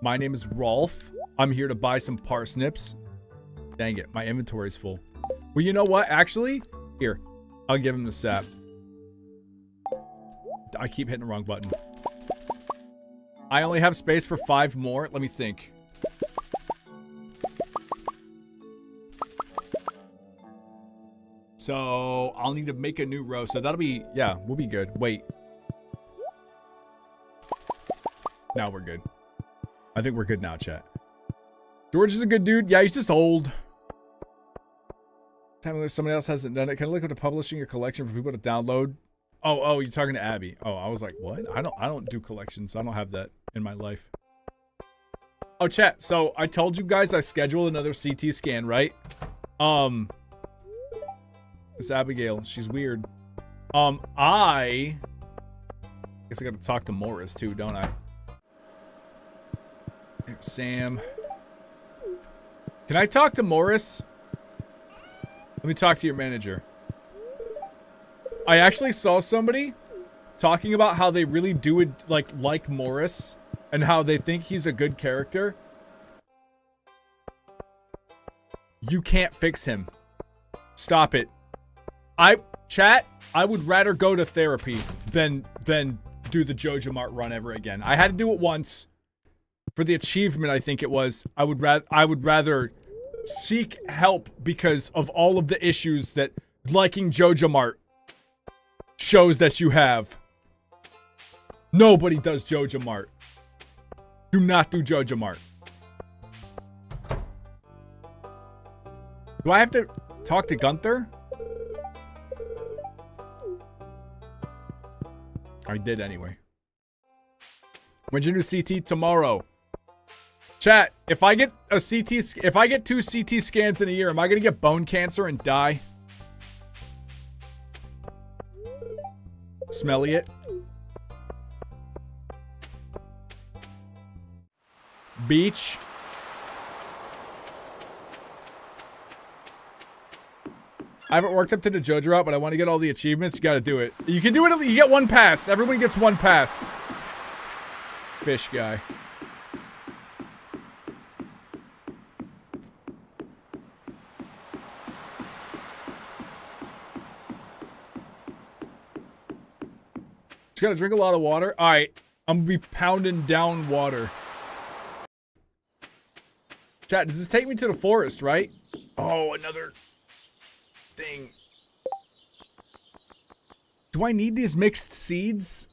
My name is Rolf. I'm here to buy some parsnips. Dang it, my inventory's full. Well, you know what? Actually, here. I'll give him the sap. I keep hitting the wrong button. I only have space for 5 more. Let me think. So, I'll need to make a new row. So that'll be, yeah, we'll be good. Wait. Now we're good. I think we're good now, chat. George is a good dude. Yeah, he's just old. Time somebody else hasn't done it. Can I look at the publishing your collection for people to download? Oh, you're talking to Abby. Oh, I was like, what? I don't do collections. I don't have that in my life. Oh, chat. So I told you guys I scheduled another CT scan, right? It's Abigail. She's weird. I guess I got to talk to Morris too, don't I? There's Sam. Can I talk to Morris? Let me talk to your manager. I actually saw somebody talking about how they really do it, like Morris, and how they think he's a good character. You can't fix him. Stop it. Chat, I would rather go to therapy than do the Jojo Mart run ever again. I had to do it once for the achievement, I think it was. I would rather seek help because of all of the issues that liking Jojo Mart shows that you have. Nobody does Jojo Mart. Do not do Jojo Mart. Do I have to talk to Gunther? I did anyway. When's your new CT? Tomorrow. Chat, if I get if I get 2 CT scans in a year, am I gonna get bone cancer and die? Smelly it. Beach. I haven't worked up to the Jojo route, but I want to get all the achievements. You gotta do it. You can do it, you get 1 pass. Everyone gets 1 pass. Fish guy. Just gotta drink a lot of water. Alright, I'm gonna be pounding down water. Chat, does this take me to the forest, right? Oh, another thing. Do I need these mixed seeds?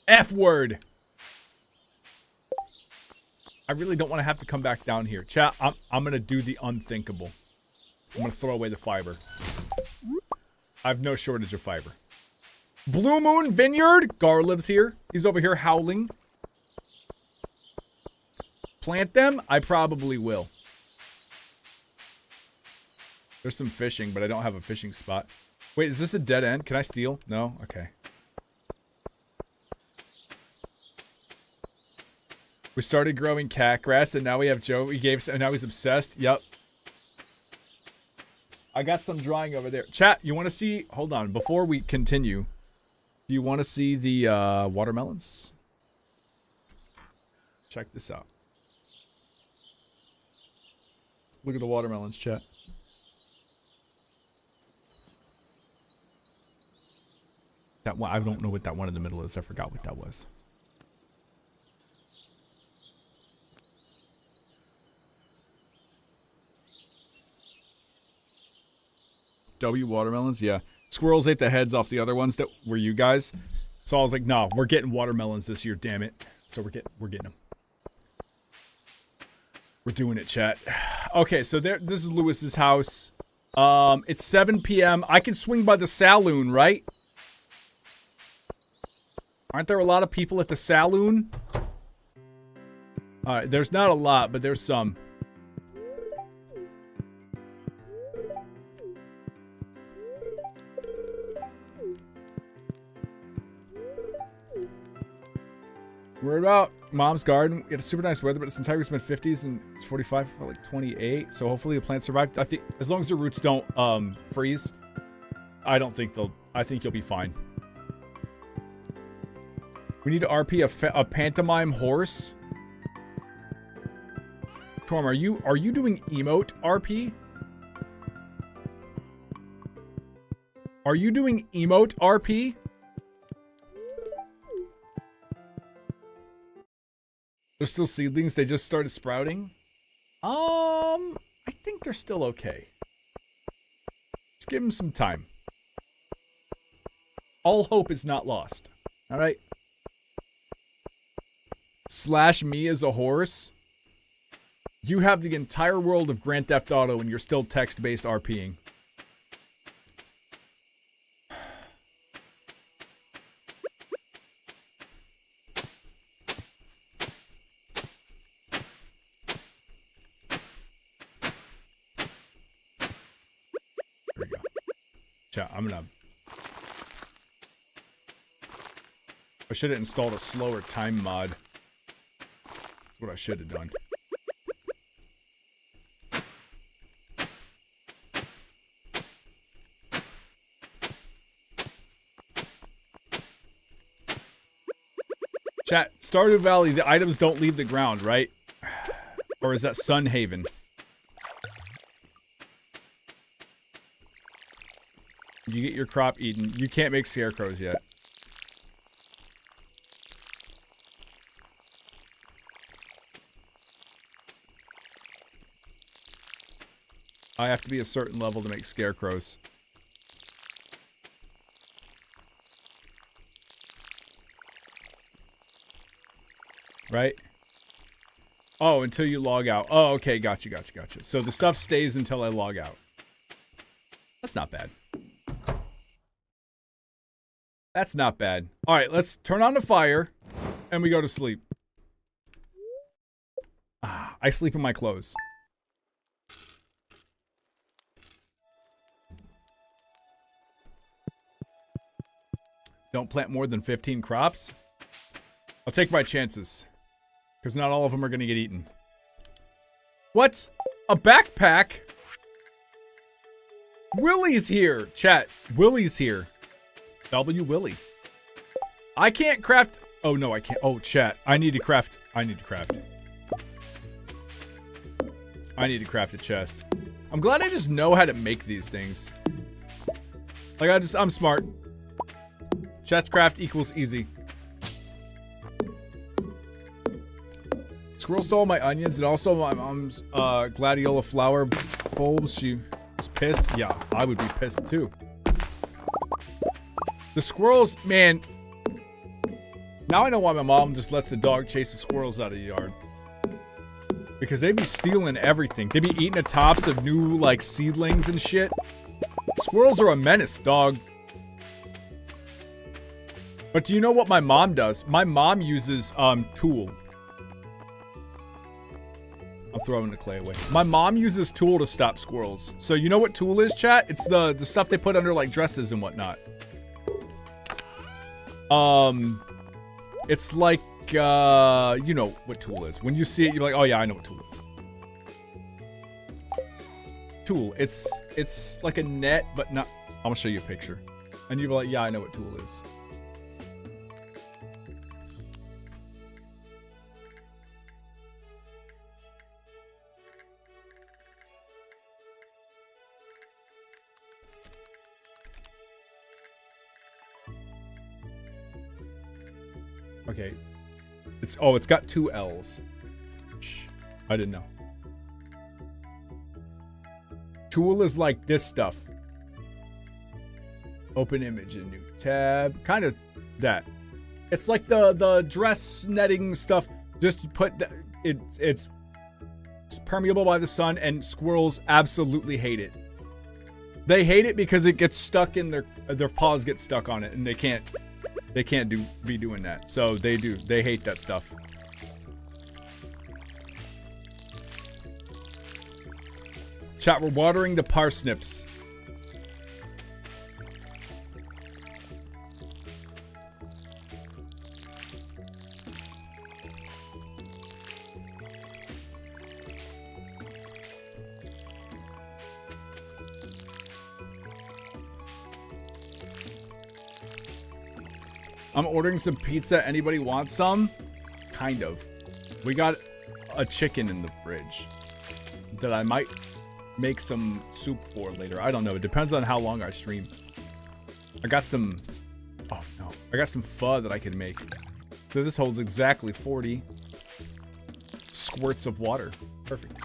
F word. I really don't want to have to come back down here. Chat, I'm going to do the unthinkable. I'm going to throw away the fiber. I have no shortage of fiber. Blue Moon Vineyard. Gar lives here. He's over here howling. Plant them? I probably will. There's some fishing, but I don't have a fishing spot. Wait, is this a dead end? Can I steal? No? Okay. We started growing cat grass, and now we have Joe. And now he's obsessed. Yep. I got some drawing over there. Chat, you want to see? Hold on. Before we continue, do you want to see the watermelons? Check this out. Look at the watermelons, chat. That one, I don't know what that one in the middle is. I forgot what that was. W watermelons, yeah. Squirrels ate the heads off the other ones that were you guys. So I was like, no, we're getting watermelons this year, damn it. So we're getting them. We're doing it, chat. Okay, so this is Lewis's house. It's 7 p.m. I can swing by the saloon, right? Aren't there a lot of people at the saloon? Alright, there's not a lot, but there's some. We're about mom's garden. It's super nice weather, but it's entirely been 50s and it's 45 for like 28. So hopefully the plants survive. I think as long as the roots don't freeze, I think you'll be fine. We need to RP a pantomime horse. Torm, are you doing emote RP? Are you doing emote RP? They're still seedlings. They just started sprouting. I think they're still okay. Just give them some time. All hope is not lost. All right. Slash me as a horse. You have the entire world of Grand Theft Auto and you're still text-based RPing. I should have installed a slower time mod. That's what I should have done. Chat, Stardew Valley, the items don't leave the ground, right? Or is that Sun Haven? You get your crop eaten. You can't make scarecrows yet. I have to be a certain level to make scarecrows. Right? Oh, until you log out. Oh, okay. Gotcha. So the stuff stays until I log out. That's not bad. That's not bad. All right, let's turn on the fire and we go to sleep. I sleep in my clothes. Don't plant more than 15 crops. I'll take my chances. Because not all of them are going to get eaten. What? A backpack? Willie's here. Chat. Willie's here. W Willie. I can't craft. Oh, no, I can't. Oh, chat. I need to craft. I need to craft a chest. I'm glad I just know how to make these things. Like, I'm smart. Chest craft equals easy. Squirrel stole my onions and also my mom's gladiola flower bulbs. She was pissed. Yeah, I would be pissed too. The squirrels, man. Now I know why my mom just lets the dog chase the squirrels out of the yard. Because they be stealing everything. They be eating the tops of new, like, seedlings and shit. Squirrels are a menace, dog. But do you know what my mom does? My mom uses, Tool. I'm throwing the clay away. My mom uses Tool to stop squirrels. So you know what Tool is, chat? It's the stuff they put under, like, dresses and whatnot. It's like, you know what Tool is. When you see it, you're like, oh yeah, I know what Tool is. Tool. It's like a net, but not. I'm gonna show you a picture. And you'll be like, yeah, I know what Tool is. Okay. It's got 2 L's. Shh. I didn't know. Tool is like this stuff. Open image in new tab. Kind of that. It's like the dress netting stuff. Just put it's permeable by the sun, and squirrels absolutely hate it. They hate it because it gets stuck in their paws get stuck on it, and they can't be doing that. So they do. They hate that stuff. Chat, we're watering the parsnips. I'm ordering some pizza. Anybody want some? Kind of. We got a chicken in the fridge that I might make some soup for later. I don't know. It depends on how long I stream. I got some... Oh, no. I got some pho that I can make. So this holds exactly 40 squirts of water. Perfect.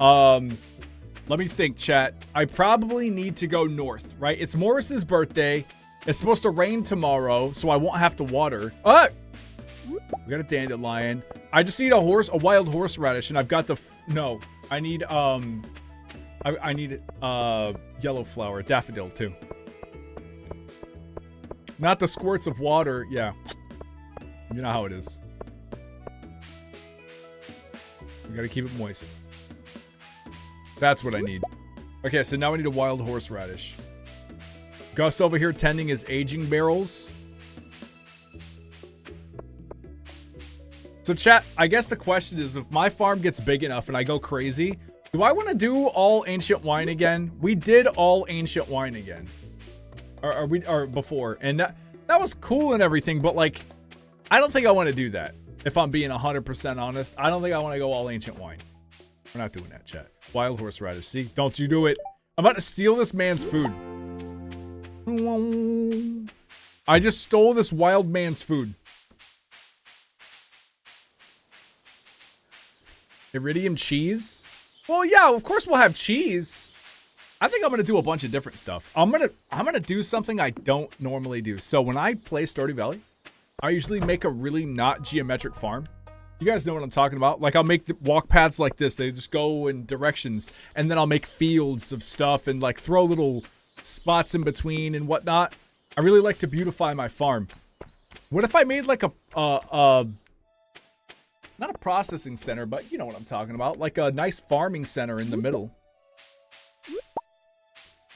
Let me think, chat. I probably need to go north, right? It's Morris's birthday. It's supposed to rain tomorrow, so I won't have to water. Oh! We got a dandelion. I just need a wild horseradish, and I've got the... No. I need, I need yellow flower, daffodil too. Not the squirts of water. Yeah, you know how it is. We gotta keep it moist. That's what I need. Okay, so now I need a wild horseradish. Gus over here tending his aging barrels. So chat, I guess the question is, if my farm gets big enough and I go crazy, do I want to do all ancient wine again? We did all ancient wine again. Or before. And that was cool and everything, but like, I don't think I want to do that. If I'm being 100% honest, I don't think I want to go all ancient wine. We're not doing that, chat. Wild horseradish. See? Don't you do it. I'm about to steal this man's food. I just stole this wild man's food. Iridium cheese? Well, yeah, of course we'll have cheese. I think I'm gonna do a bunch of different stuff. I'm gonna do something I don't normally do. So when I play Stardew Valley, I usually make a really not geometric farm. You guys know what I'm talking about. Like, I'll make the walk paths like this. They just go in directions. And then I'll make fields of stuff and like throw little spots in between and whatnot. I really like to beautify my farm. What if I made like not a processing center, but you know what I'm talking about. Like a nice farming center in the middle.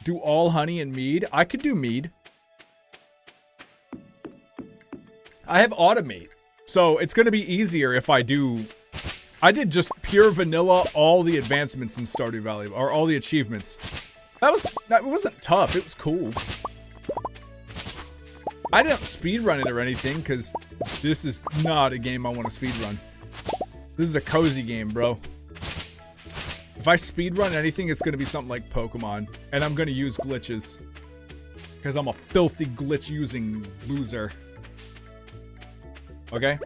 Do all honey and mead. I could do mead. I have automate. So it's going to be easier if I do... I did just pure vanilla all the advancements in Stardew Valley. Or all the achievements. That wasn't tough. It was cool. I didn't speedrun it or anything, because this is not a game I want to speedrun. This is a cozy game, bro. If I speedrun anything, it's going to be something like Pokemon. And I'm going to use glitches. Because I'm a filthy glitch-using loser. Okay?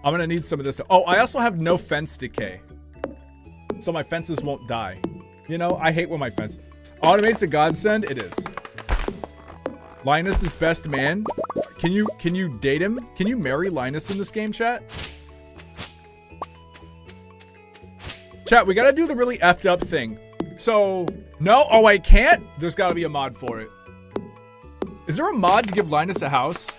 I'm going to need some of this. Oh, I also have no fence decay. So my fences won't die. You know, I hate when my fence... Automate's a godsend? It is. Linus is best man. Can you date him? Can you marry Linus in this game, chat? Chat, we gotta do the really effed up thing. So, no? Oh, I can't? There's gotta be a mod for it. Is there a mod to give Linus a house?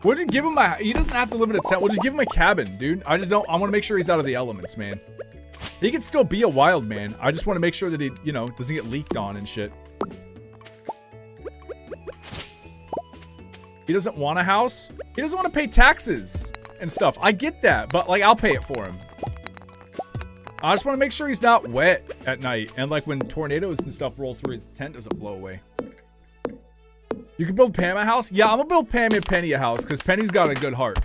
We'll just give him a, he doesn't have to live in a tent. We'll just give him a cabin, dude. I want to make sure he's out of the elements, man. He can still be a wild man. I just want to make sure that he, you know, doesn't get leaked on and shit. He doesn't want a house. He doesn't want to pay taxes and stuff. I get that, but like, I'll pay it for him. I just want to make sure he's not wet at night. And like when tornadoes and stuff roll through, his tent doesn't blow away. You can build Pam a house? Yeah, I'm gonna build Pam and Penny a house because Penny's got a good heart.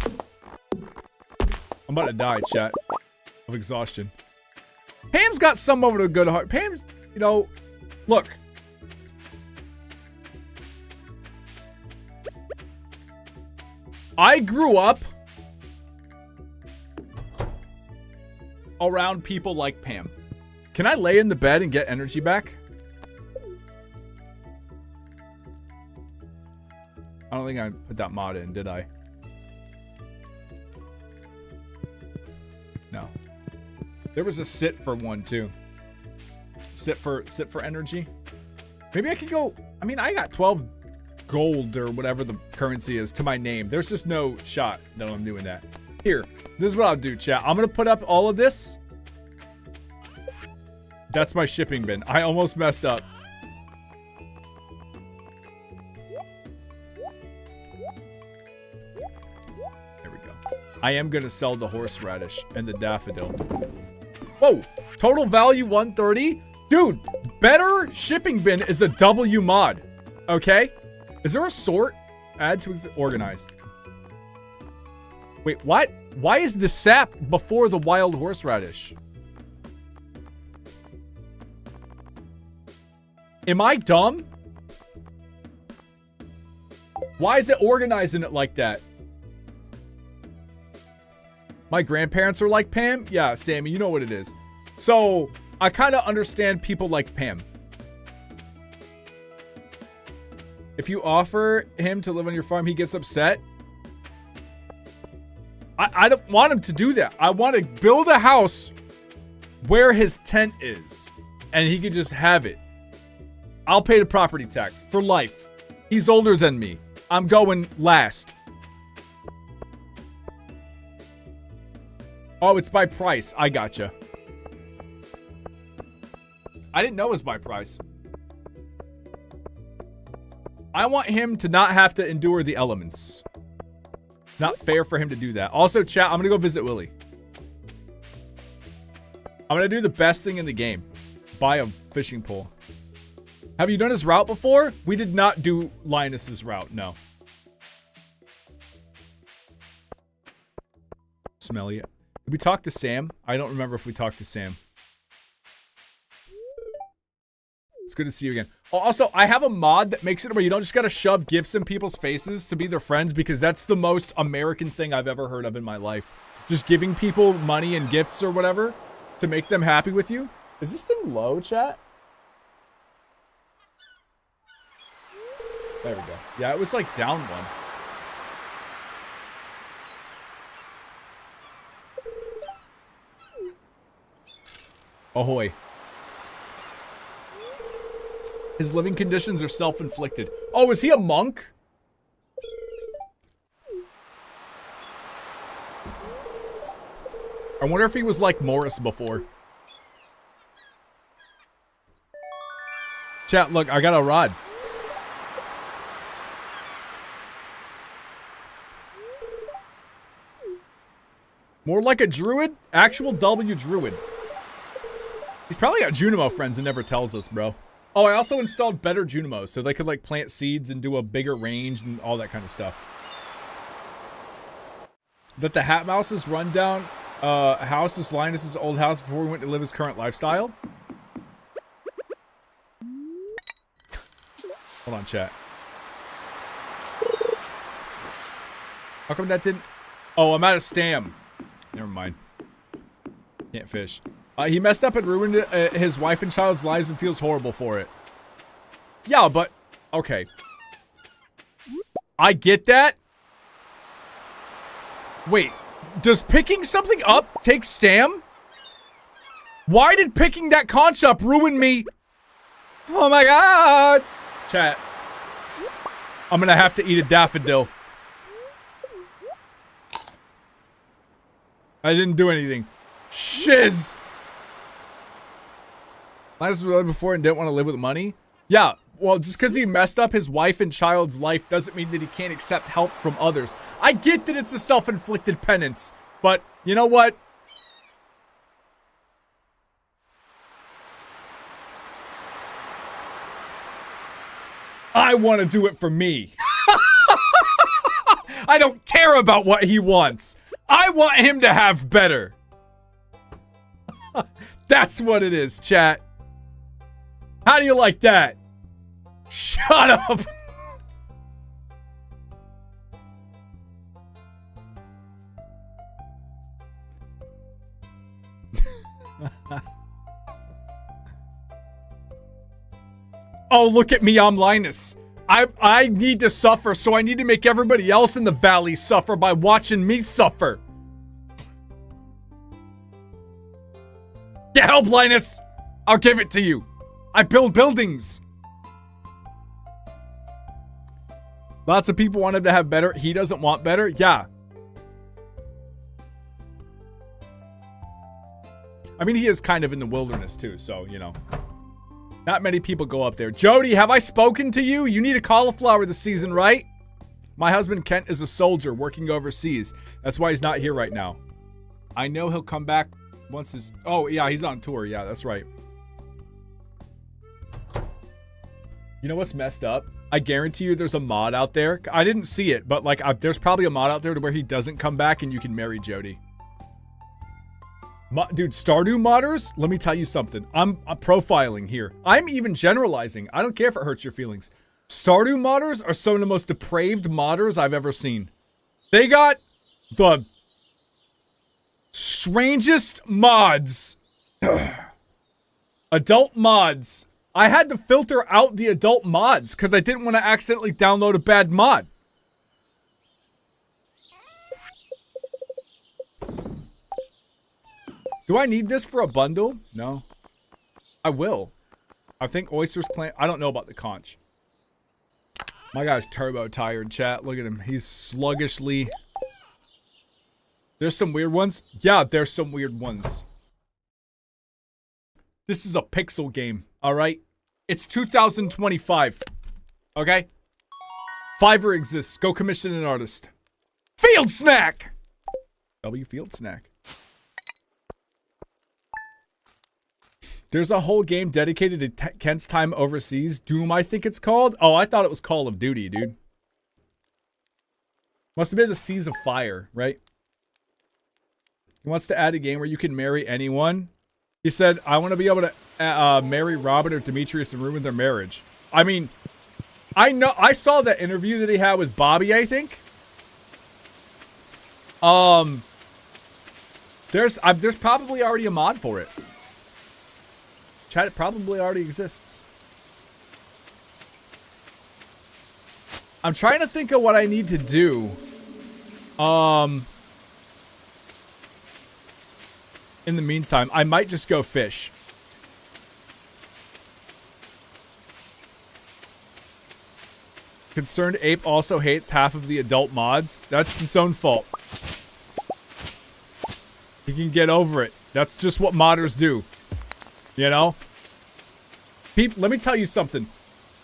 I'm about to die, chat, of exhaustion. Pam's got some of a good heart. Pam's, you know, look. I grew up around people like Pam. Can I lay in the bed and get energy back? I don't think I put that mod in, did I? No. There was a sit for one too. Sit for energy. Maybe I could go, I mean, I got 12 gold or whatever the currency is to my name. There's just no shot that I'm doing that. Here, this is what I'll do, chat. I'm gonna put up all of this. That's my shipping bin. I almost messed up. There we go. I am gonna sell the horseradish and the daffodil. Whoa, total value 130? Dude, better shipping bin is a W mod, okay? Is there a sort? Add to organize. Wait, what? Why is the sap before the wild horseradish? Am I dumb? Why is it organizing it like that? My grandparents are like Pam? Yeah, Sammy, you know what it is. So, I kind of understand people like Pam. If you offer him to live on your farm, he gets upset. I don't want him to do that. I want to build a house where his tent is. And he can just have it. I'll pay the property tax for life. He's older than me. I'm going last. Oh, it's by price. I gotcha. I didn't know it was by price. I want him to not have to endure the elements. It's not fair for him to do that. Also, chat, I'm gonna go visit Willie. I'm gonna do the best thing in the game. Buy a fishing pole. Have you done his route before? We did not do Linus's route, no. Smelly. Did we talk to Sam? I don't remember if we talked to Sam. It's good to see you again. Oh, also, I have a mod that makes it where you don't just gotta shove gifts in people's faces to be their friends because that's the most American thing I've ever heard of in my life. Just giving people money and gifts or whatever to make them happy with you. Is this thing low, chat? There we go. Yeah, it was like down one. Ahoy. His living conditions are self-inflicted. Oh, is he a monk? I wonder if he was like Morris before. Chat, look, I got a rod. More like a druid? Actual W druid. He's probably got Junimo friends and never tells us, bro. Oh, I also installed better Junimos so they could like plant seeds and do a bigger range and all that kind of stuff. That the Hat Mouse's rundown house is Linus's old house before he went to live his current lifestyle. Hold on, chat. How come that didn't? Oh, I'm out of stam. Never mind. Can't fish. He messed up and ruined his wife and child's lives and feels horrible for it. Yeah, but okay. I get that. Wait, does picking something up take stam? Why did picking that conch up ruin me? Oh my god. Chat. I'm gonna have to eat a daffodil. I didn't do anything. Shiz. Last was before and didn't want to live with money? Yeah, well, just because he messed up his wife and child's life doesn't mean that he can't accept help from others. I get that it's a self-inflicted penance, but you know what? I want to do it for me. I don't care about what he wants. I want him to have better. That's what it is, chat. How do you like that? Shut up. Oh, look at me, I'm Linus. I need to suffer, so I need to make everybody else in the valley suffer by watching me suffer. Yeah, help, Linus. I'll give it to you. I build buildings. Lots of people want him to have better. He doesn't want better. Yeah. I mean, he is kind of in the wilderness too, so, you know. Not many people go up there. Jody, have I spoken to you? You need a cauliflower this season, right? My husband Kent is a soldier working overseas. That's why he's not here right now. I know he'll come back once his... Oh, yeah, he's on tour. Yeah, that's right. You know what's messed up? I guarantee you there's a mod out there. I didn't see it, but like there's probably a mod out there to where he doesn't come back and you can marry Jody. Dude, Stardew modders, let me tell you something. I'm profiling here. I'm even generalizing. I don't care if it hurts your feelings. Stardew modders are some of the most depraved modders I've ever seen. They got the strangest mods. Adult mods. I had to filter out the adult mods because I didn't want to accidentally download a bad mod. Do I need this for a bundle? No. I will. I think Oyster's Clan... I don't know about the conch. My guy's turbo tired, chat. Look at him. He's sluggishly... There's some weird ones? Yeah, there's some weird ones. This is a pixel game, alright? It's 2025. Okay? Fiverr exists. Go commission an artist. Field Snack! W Field Snack. There's a whole game dedicated to Kent's time overseas. Doom, I think it's called. Oh, I thought it was Call of Duty, dude. Must have been the Seas of Fire, right? He wants to add a game where you can marry anyone. He said, I want to be able to marry Robin or Demetrius and ruin their marriage. I mean, I saw that interview that he had with Bobby, I think. There's probably already a mod for it. Chat, it probably already exists. I'm trying to think of what I need to do. In the meantime, I might just go fish. Concerned Ape also hates half of the adult mods. That's his own fault. He can get over it. That's just what modders do. You know? Let me tell you something.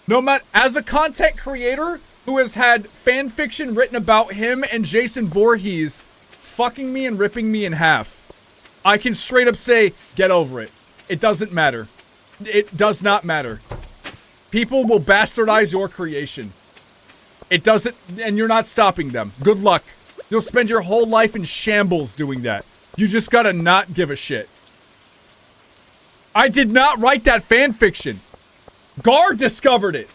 No matter, as a content creator who has had fan fiction written about him and Jason Voorhees fucking me and ripping me in half, I can straight up say, get over it. It doesn't matter. It does not matter. People will bastardize your creation. It doesn't, and you're not stopping them. Good luck. You'll spend your whole life in shambles doing that. You just gotta not give a shit. I did not write that fan fiction. Gar discovered it.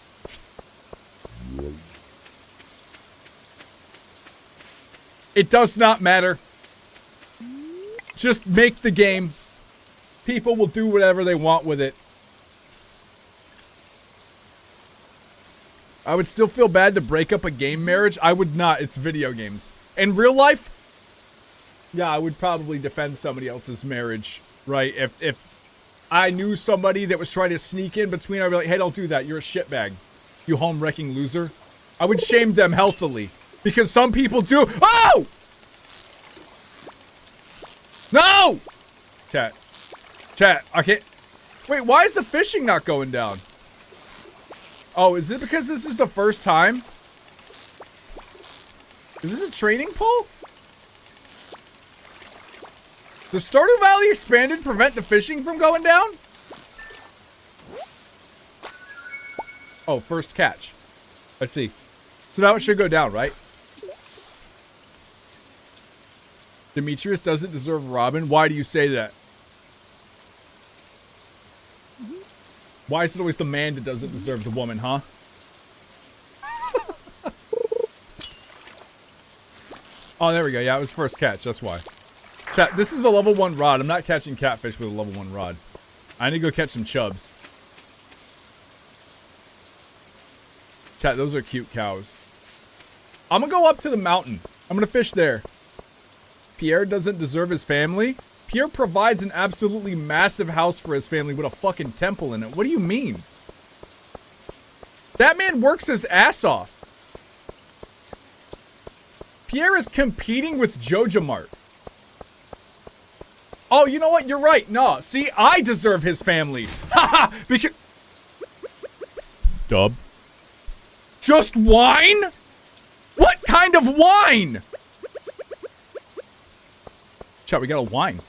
It does not matter. Just make the game. People will do whatever they want with it. I would still feel bad to break up a game marriage. I would not. It's video games. In real life, yeah, I would probably defend somebody else's marriage, right? If I knew somebody that was trying to sneak in between, I'd be like, hey, don't do that. You're a shitbag. You home-wrecking loser. I would shame them healthily. Because some people do. Oh! No! Chat. Chat, I can't. Wait, why is the fishing not going down? Oh, is it because this is the first time? Is this a training pool? Does Stardew Valley Expanded prevent the fishing from going down? Oh, first catch. Let's see. So now it should go down, right? Demetrius doesn't deserve Robin. Why do you say that? Why is it always the man that doesn't deserve the woman, huh? Oh, there we go. Yeah, it was first catch. That's why. Chat, this is a level 1 rod. I'm not catching catfish with a level 1 rod. I need to go catch some chubs. Chat, those are cute cows. I'm gonna go up to the mountain. I'm gonna fish there. Pierre doesn't deserve his family? Pierre provides an absolutely massive house for his family with a fucking temple in it. What do you mean? That man works his ass off. Pierre is competing with Jojamart. Oh, you know what? You're right. No, see, I deserve his family. Haha, because... Dub. Just wine? What kind of wine? Chat, we got a wine.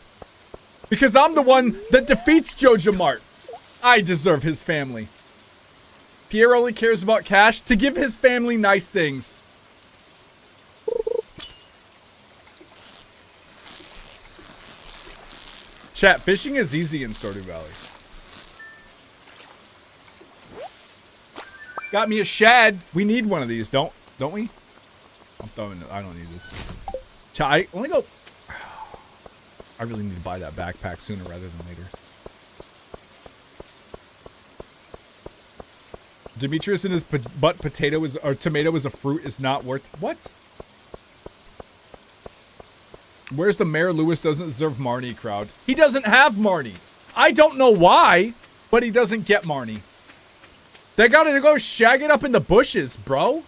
Because I'm the one that defeats Jojamart. I deserve his family. Pierre only cares about cash to give his family nice things. Chat, fishing is easy in Stardew Valley. Got me a shad. We need one of these, don't we? I'm throwing it. I don't need this. Chat, let me go. I really need to buy that backpack sooner rather than later. Demetrius and his tomato is a fruit is not worth... What? Where's the Mayor Lewis doesn't deserve Marnie crowd? He doesn't have Marnie. I don't know why, but he doesn't get Marnie. They gotta go shag it up in the bushes, bro.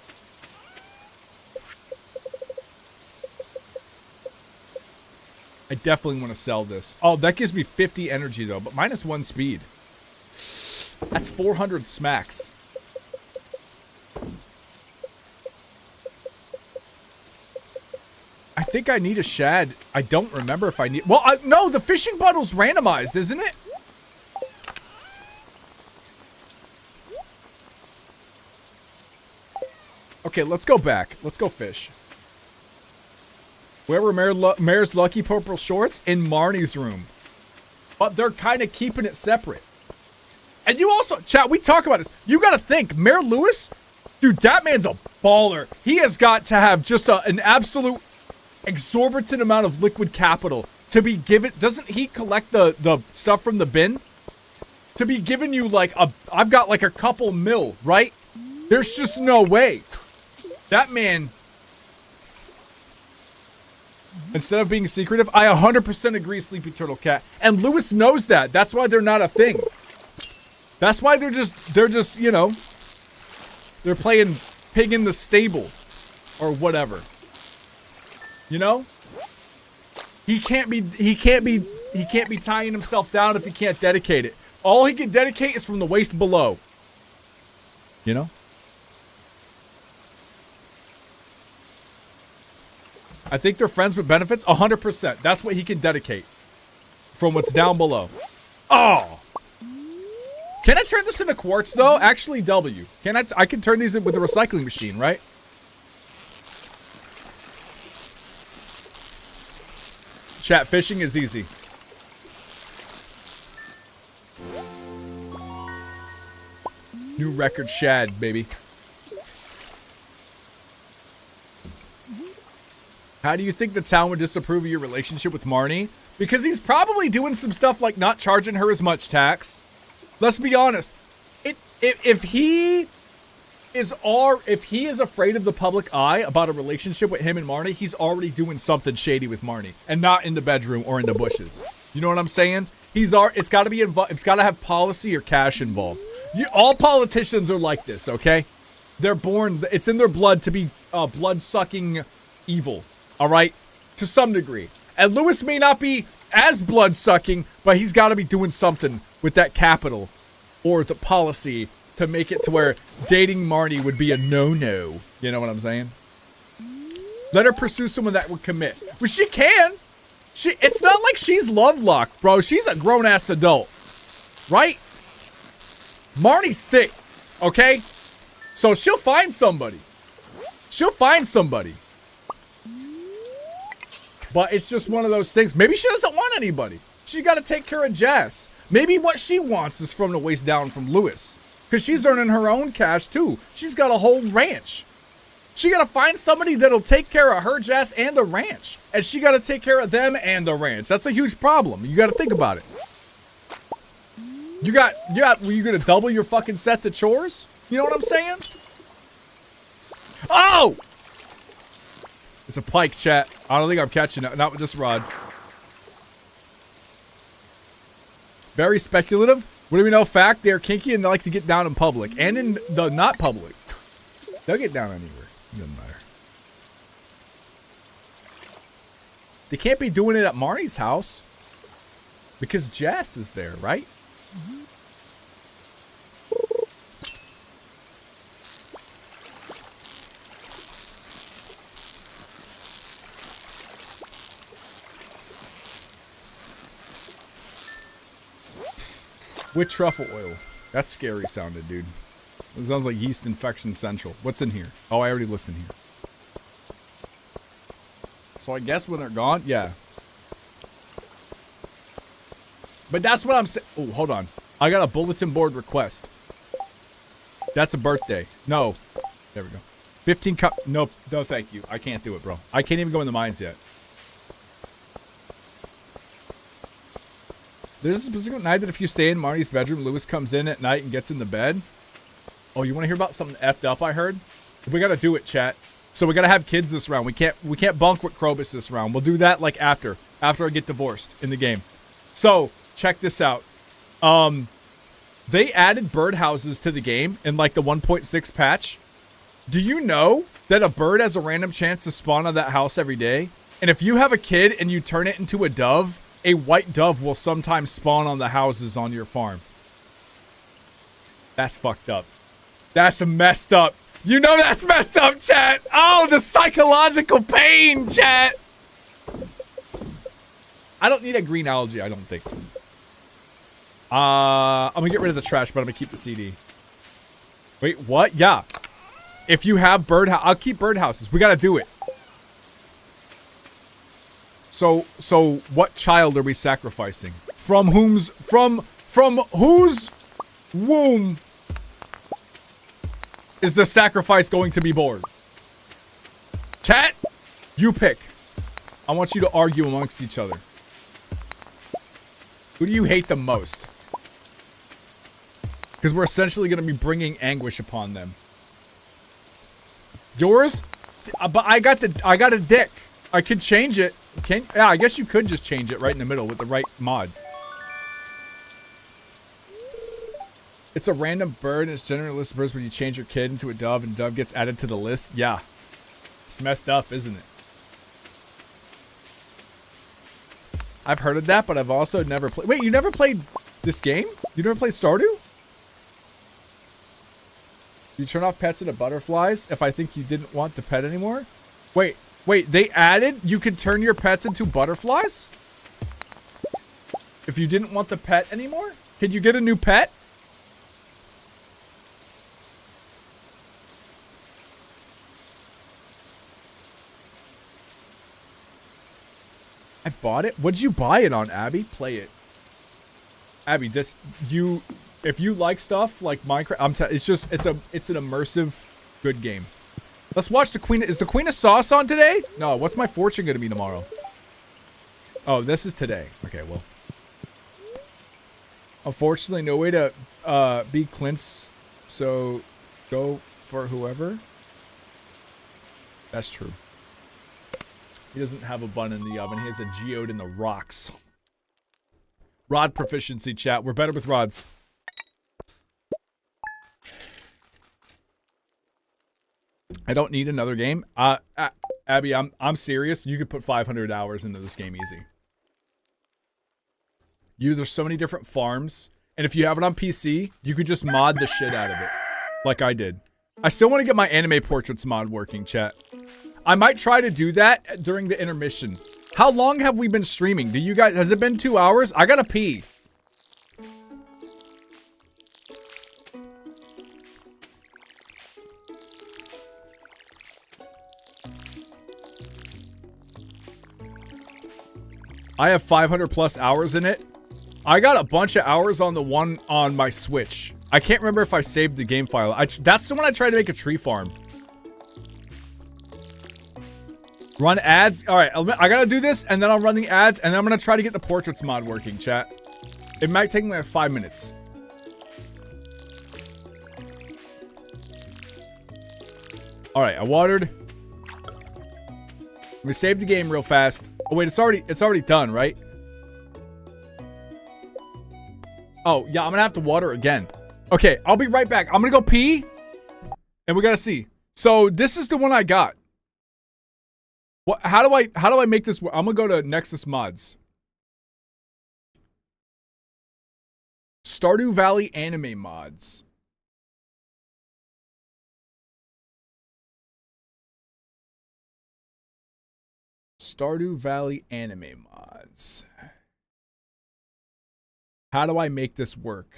I definitely want to sell this. Oh, that gives me 50 energy, though, but minus 1 speed. That's 400 smacks. I think I need a shad. I don't remember if I need... Well, no, the fishing bottle's randomized, isn't it? Okay, let's go back. Let's go fish. Where were Mayor's lucky purple shorts? In Marnie's room. But they're kind of keeping it separate. And you also... Chat, we talk about this. You gotta think, Mayor Lewis? Dude, that man's a baller. He has got to have just an absolute exorbitant amount of liquid capital to be given... Doesn't he collect the stuff from the bin? To be giving you like a... I've got like a couple mil, right? There's just no way. That man... Instead of being secretive, I 100% agree, Sleepy Turtle Cat. And Lewis knows that. That's why they're not a thing. That's why they're just, you know, they're playing pig in the stable or whatever. You know? He can't be tying himself down if he can't dedicate it. All he can dedicate is from the waist below. You know? I think they're friends with benefits. 100%. That's what he can dedicate. From what's down below. Oh! Can I turn this into quartz, though? Actually, W. Can I can turn these in with the recycling machine, right? Chat, fishing is easy. New record shad, baby. How do you think the town would disapprove of your relationship with Marnie? Because he's probably doing some stuff like not charging her as much tax. Let's be honest. If he if he is afraid of the public eye about a relationship with him and Marnie, he's already doing something shady with Marnie and not in the bedroom or in the bushes. You know what I'm saying? It's got to be involved. It's got to have policy or cash involved. All politicians are like this, okay? They're born. It's in their blood to be blood-sucking evil. All right, to some degree. And Lewis may not be as blood-sucking, but he's got to be doing something with that capital or the policy to make it to where dating Marnie would be a no-no. You know what I'm saying? Let her pursue someone that would commit. Well, she can. It's not like she's Lovelock, bro. She's a grown-ass adult. Right? Marnie's thick, okay? So she'll find somebody. She'll find somebody. But it's just one of those things. Maybe she doesn't want anybody. She got to take care of Jess. Maybe what she wants is from the waist down from Lewis. Because she's earning her own cash, too. She's got a whole ranch. She got to find somebody that'll take care of her, Jess, and the ranch. And she got to take care of them and the ranch. That's a huge problem. You got to think about it. Were you going to double your fucking sets of chores? You know what I'm saying? Oh! It's a pike, chat. I don't think I'm catching it. Not with this rod. Very speculative. What do we know? Fact, they're kinky and they like to get down in public. And in the not public. They'll get down anywhere. It doesn't matter. They can't be doing it at Marnie's house. Because Jess is there, right? Mm-hmm. With truffle oil. That's scary sounded, dude. It sounds like yeast infection central. What's in here? Oh, I already looked in here. So I guess when they're gone, yeah. But that's what I'm saying. Oh, hold on. I got a bulletin board request. That's a birthday. No. There we go. 15 cup. Nope. No, thank you. I can't do it, bro. I can't even go in the mines yet. There's a specific night that if you stay in Marnie's bedroom, Lewis comes in at night and gets in the bed. Oh, you want to hear about something effed up I heard? We got to do it, chat. So we got to have kids this round. We can't bunk with Krobus this round. We'll do that like after I get divorced in the game. So, check this out. They added birdhouses to the game in like the 1.6 patch. Do you know that a bird has a random chance to spawn on that house every day? And if you have a kid and you turn it into a dove, a white dove will sometimes spawn on the houses on your farm. That's fucked up. That's messed up. You know that's messed up, chat. Oh, the psychological pain, chat. I don't need a green algae, I don't think. I'm gonna get rid of the trash, but I'm gonna keep the CD. Wait, what? Yeah. If you have I'll keep birdhouses. We gotta do it. So what child are we sacrificing? From whose womb is the sacrifice going to be born? Chat, you pick. I want you to argue amongst each other. Who do you hate the most? Because we're essentially going to be bringing anguish upon them. Yours? But I got a dick. I could change it. Yeah, I guess you could just change it right in the middle with the right mod. It's a random bird and it's generally a list of birds when you change your kid into a dove and dove gets added to the list. Yeah. It's messed up, isn't it? I've heard of that, but I've also never played. Wait, you never played this game? You never played Stardew? You turn off pets into butterflies if I think you didn't want the pet anymore? Wait, they added you could turn your pets into butterflies? If you didn't want the pet anymore? Can you get a new pet? I bought it? What'd you buy it on, Abby? Play it. Abby, if you like stuff like Minecraft, it's an immersive good game. Let's watch the Queen. Is the Queen of Sauce on today? No, what's my fortune gonna be tomorrow? Oh, this is today. Okay, well. Unfortunately, no way to be Clint's, so go for whoever. That's true. He doesn't have a bun in the oven. He has a geode in the rocks. Rod proficiency, chat. We're better with rods. I don't need another game. Abby, I'm serious. You could put 500 hours into this game easy. There's so many different farms. And if you have it on PC, you could just mod the shit out of it. Like I did. I still want to get my anime portraits mod working, chat. I might try to do that during the intermission. How long have we been streaming? Do you guys, has it been 2 hours? I gotta pee. I have 500 plus hours in it. I got a bunch of hours on the one on my Switch. I can't remember if I saved the game file. That's the one I tried to make a tree farm. Run ads. All right, I gotta do this, and then I'll run the ads, and then I'm gonna try to get the portraits mod working, chat. It might take me like 5 minutes. All right, I watered. Let me save the game real fast. Oh wait, it's already done, right? Oh yeah, I'm gonna have to water again. Okay, I'll be right back. I'm gonna go pee, and we gotta see. So this is the one I got. What? How do I make this work? I'm gonna go to Nexus Mods. Stardew Valley anime mods. Stardew Valley anime mods. How do I make this work?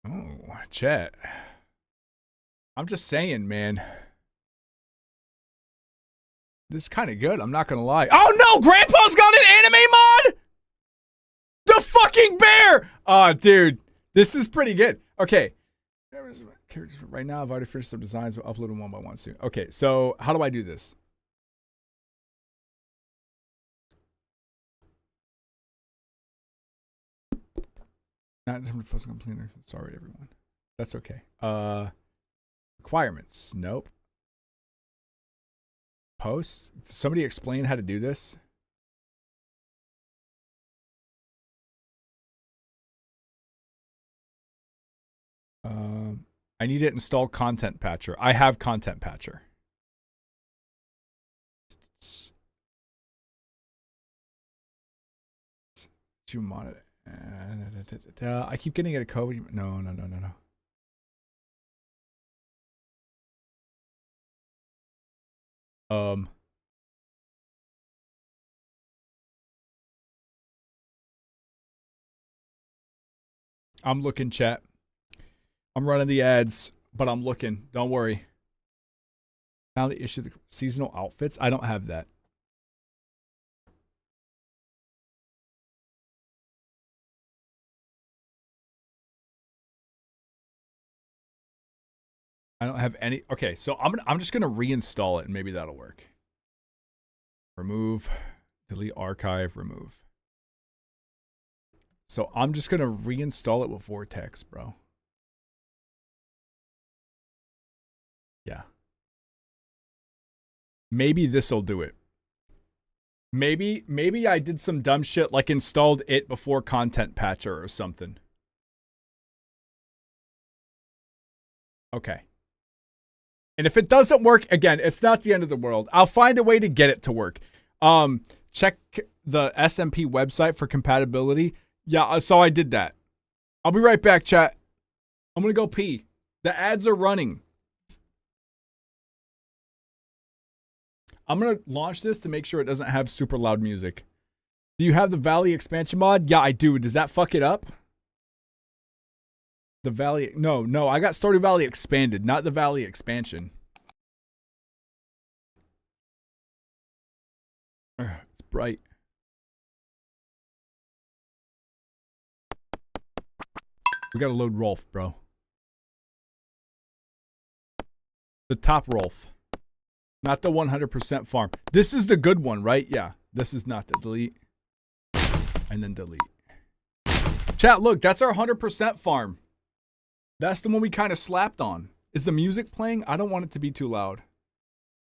Oh, chat. I'm just saying, man. This is kind of good. I'm not going to lie. Oh, no! Grandpa's got an anime mod? The fucking bear! Oh, dude. This is pretty good. Okay. Right now, I've already finished some designs. We'll upload them one by one soon. Okay, so how do I do this? Not cleaner. Sorry, everyone. That's okay. Requirements. Nope. Posts. Somebody explain how to do this. I need to install Content Patcher. I have Content Patcher. You mod it. I keep getting a code. No. I'm looking, chat. I'm running the ads, but I'm looking. Don't worry. Found the issue of the seasonal outfits. I don't have that. I don't have any. Okay, so I'm just gonna reinstall it, and maybe that'll work. Remove, delete, archive, remove. So I'm just gonna reinstall it with Vortex, bro. Yeah. Maybe this'll do it. Maybe I did some dumb shit like installed it before Content Patcher or something. Okay. And if it doesn't work, again, it's not the end of the world. I'll find a way to get it to work. Check the SMP website for compatibility. Yeah, so I did that. I'll be right back, chat. I'm gonna go pee. The ads are running. I'm gonna launch this to make sure it doesn't have super loud music. Do you have the Valley expansion mod? Yeah, I do. Does that fuck it up? The Valley... No. I got Stardew Valley expanded, not the Valley expansion. It's bright. We gotta load Rolf, bro. The top Rolf. Not the 100% farm. This is the good one, right? Yeah. This is not the delete. And then delete. Chat, look, that's our 100% farm. That's the one we kind of slapped on. Is the music playing? I don't want it to be too loud.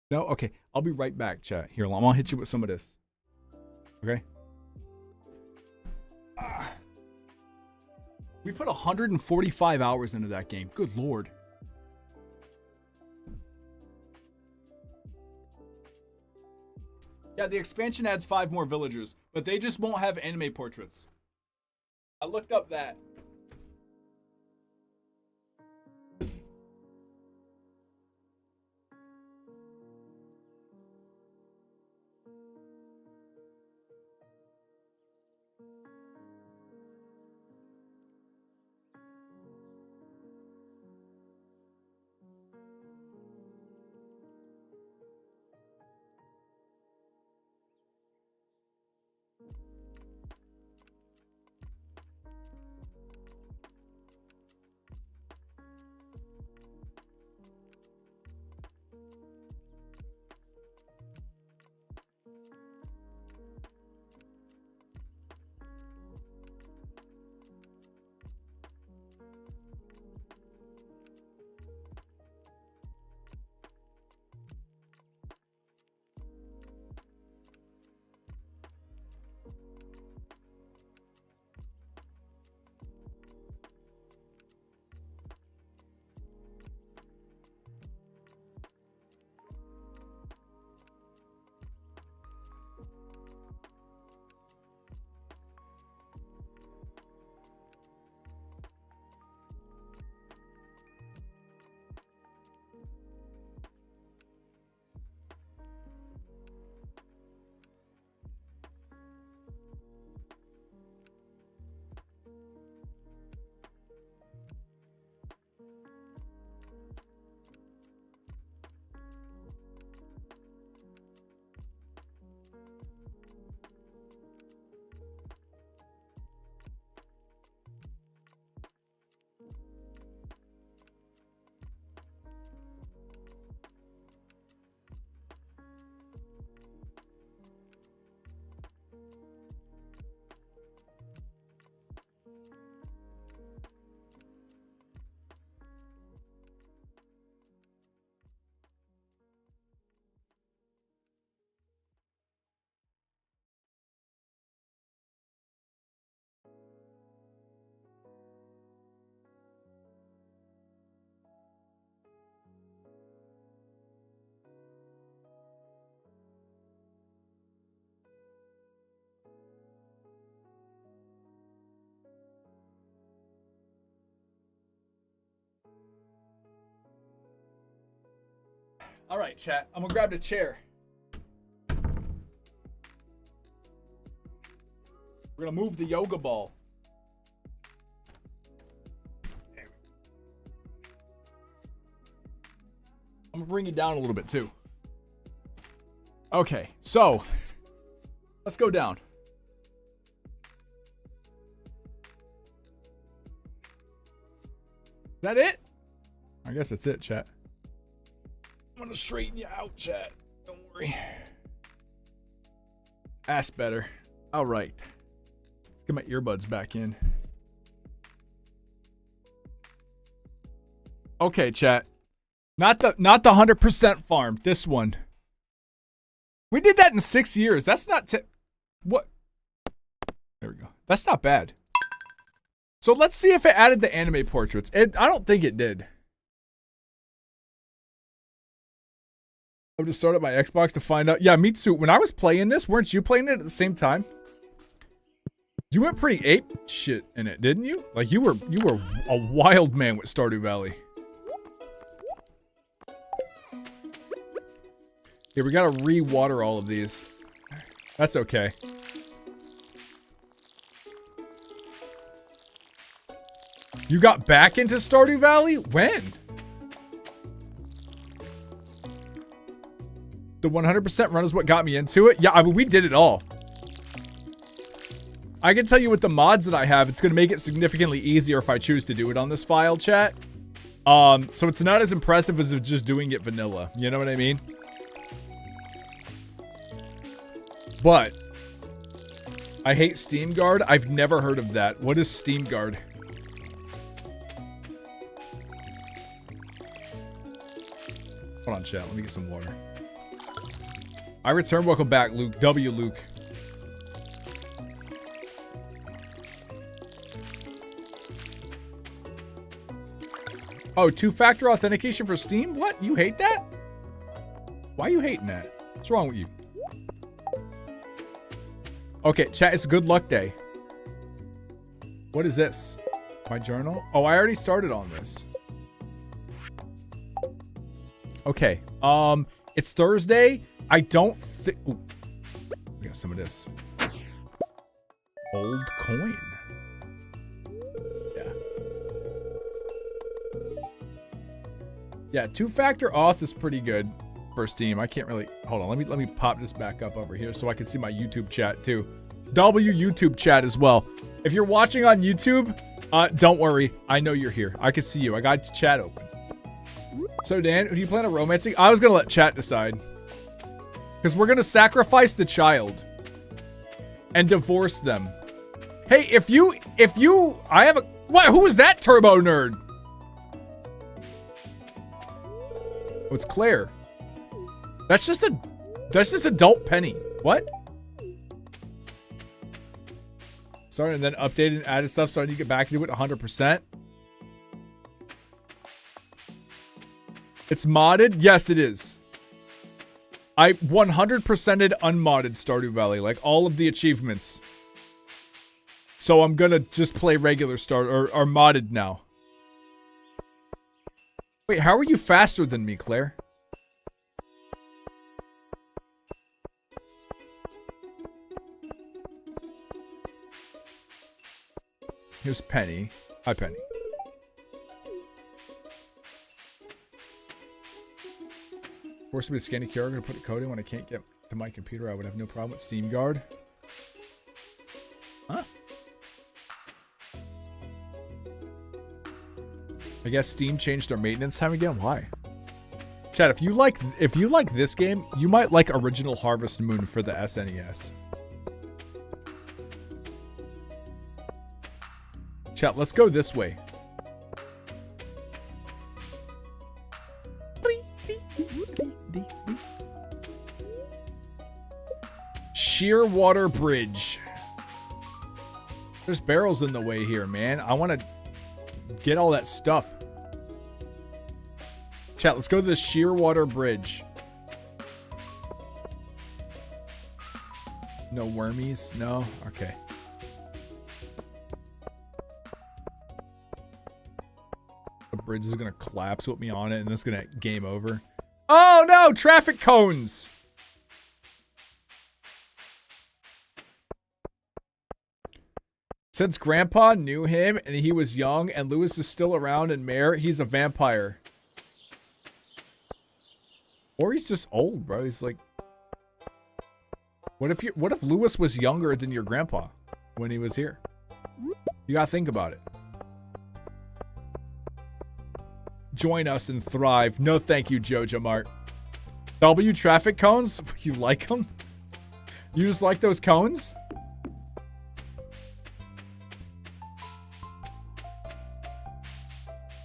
No? Okay. I'll be right back, chat. Here, I'm gonna hit you with some of this. Okay? We put 145 hours into that game. Good lord. Yeah, the expansion adds 5 more villagers, but they just won't have anime portraits. I looked up that. All right, chat. I'm gonna grab the chair. We're gonna move the yoga ball. I'm gonna bring you down a little bit too. Okay, so let's go down. Is that it? I guess that's it, chat. I'm gonna straighten you out, chat. Don't worry. That's better. All right. Let's get my earbuds back in. Okay, chat. Not the 100% farm. This one. We did that in 6 years. That's not what? There we go. That's not bad. So let's see if it added the anime portraits. I don't think it did. I'll just start up my Xbox to find out. Yeah, Mitsu, when I was playing this, weren't you playing it at the same time? You went pretty ape shit in it, didn't you? Like you were a wild man with Stardew Valley. Here, we gotta re-water all of these. That's okay. You got back into Stardew Valley? When? The 100% run is what got me into it? Yeah, I mean, we did it all. I can tell you with the mods that I have, it's going to make it significantly easier if I choose to do it on this file, chat. So it's not as impressive as just doing it vanilla. You know what I mean? But I hate Steam Guard. I've never heard of that. What is Steam Guard? Hold on, chat. Let me get some water. I return. Welcome back, Luke. W. Luke. Oh, two-factor authentication for Steam? What? You hate that? Why are you hating that? What's wrong with you? Okay, chat, it's a good luck day. What is this? My journal? Oh, I already started on this. Okay, it's Thursday. I don't think... We got some of this. Old coin. Yeah. Yeah, two-factor auth is pretty good for Steam. I can't really... Hold on, let me pop this back up over here so I can see my YouTube chat too. YouTube chat as well. If you're watching on YouTube, don't worry. I know you're here. I can see you. I got chat open. So Dan, do you plan on romancing? I was gonna let chat decide. Because we're gonna sacrifice the child. And divorce them. Hey, if you, I have a, what, who is that turbo nerd? Oh, it's Claire. That's just adult Penny. What? Sorry, and then updated and added stuff so I need to get back into it 100%. It's modded? Yes, it is. I 100%ed unmodded Stardew Valley, like all of the achievements. So I'm gonna just play regular or modded now. Wait, how are you faster than me, Claire? Here's Penny. Hi, Penny. Force me to scan a QR, I'm gonna put a code in when I can't get to my computer. I would have no problem with Steam Guard. Huh? I guess Steam changed their maintenance time again. Why? Chad, if you like this game, you might like Original Harvest Moon for the SNES. Chat, let's go this way. Shearwater Bridge. There's barrels in the way here, man. I want to get all that stuff. Chat, let's go to the Shearwater Bridge. No wormies? No? Okay. The bridge is going to collapse with me on it and it's going to game over. Oh no! Traffic cones! Since Grandpa knew him and he was young and Lewis is still around and Mare, he's a vampire. Or he's just old, bro. He's like... What if Lewis was younger than your grandpa when he was here? You gotta think about it. Join us and thrive. No thank you, Jojo Mart. W traffic cones? You like them? You just like those cones?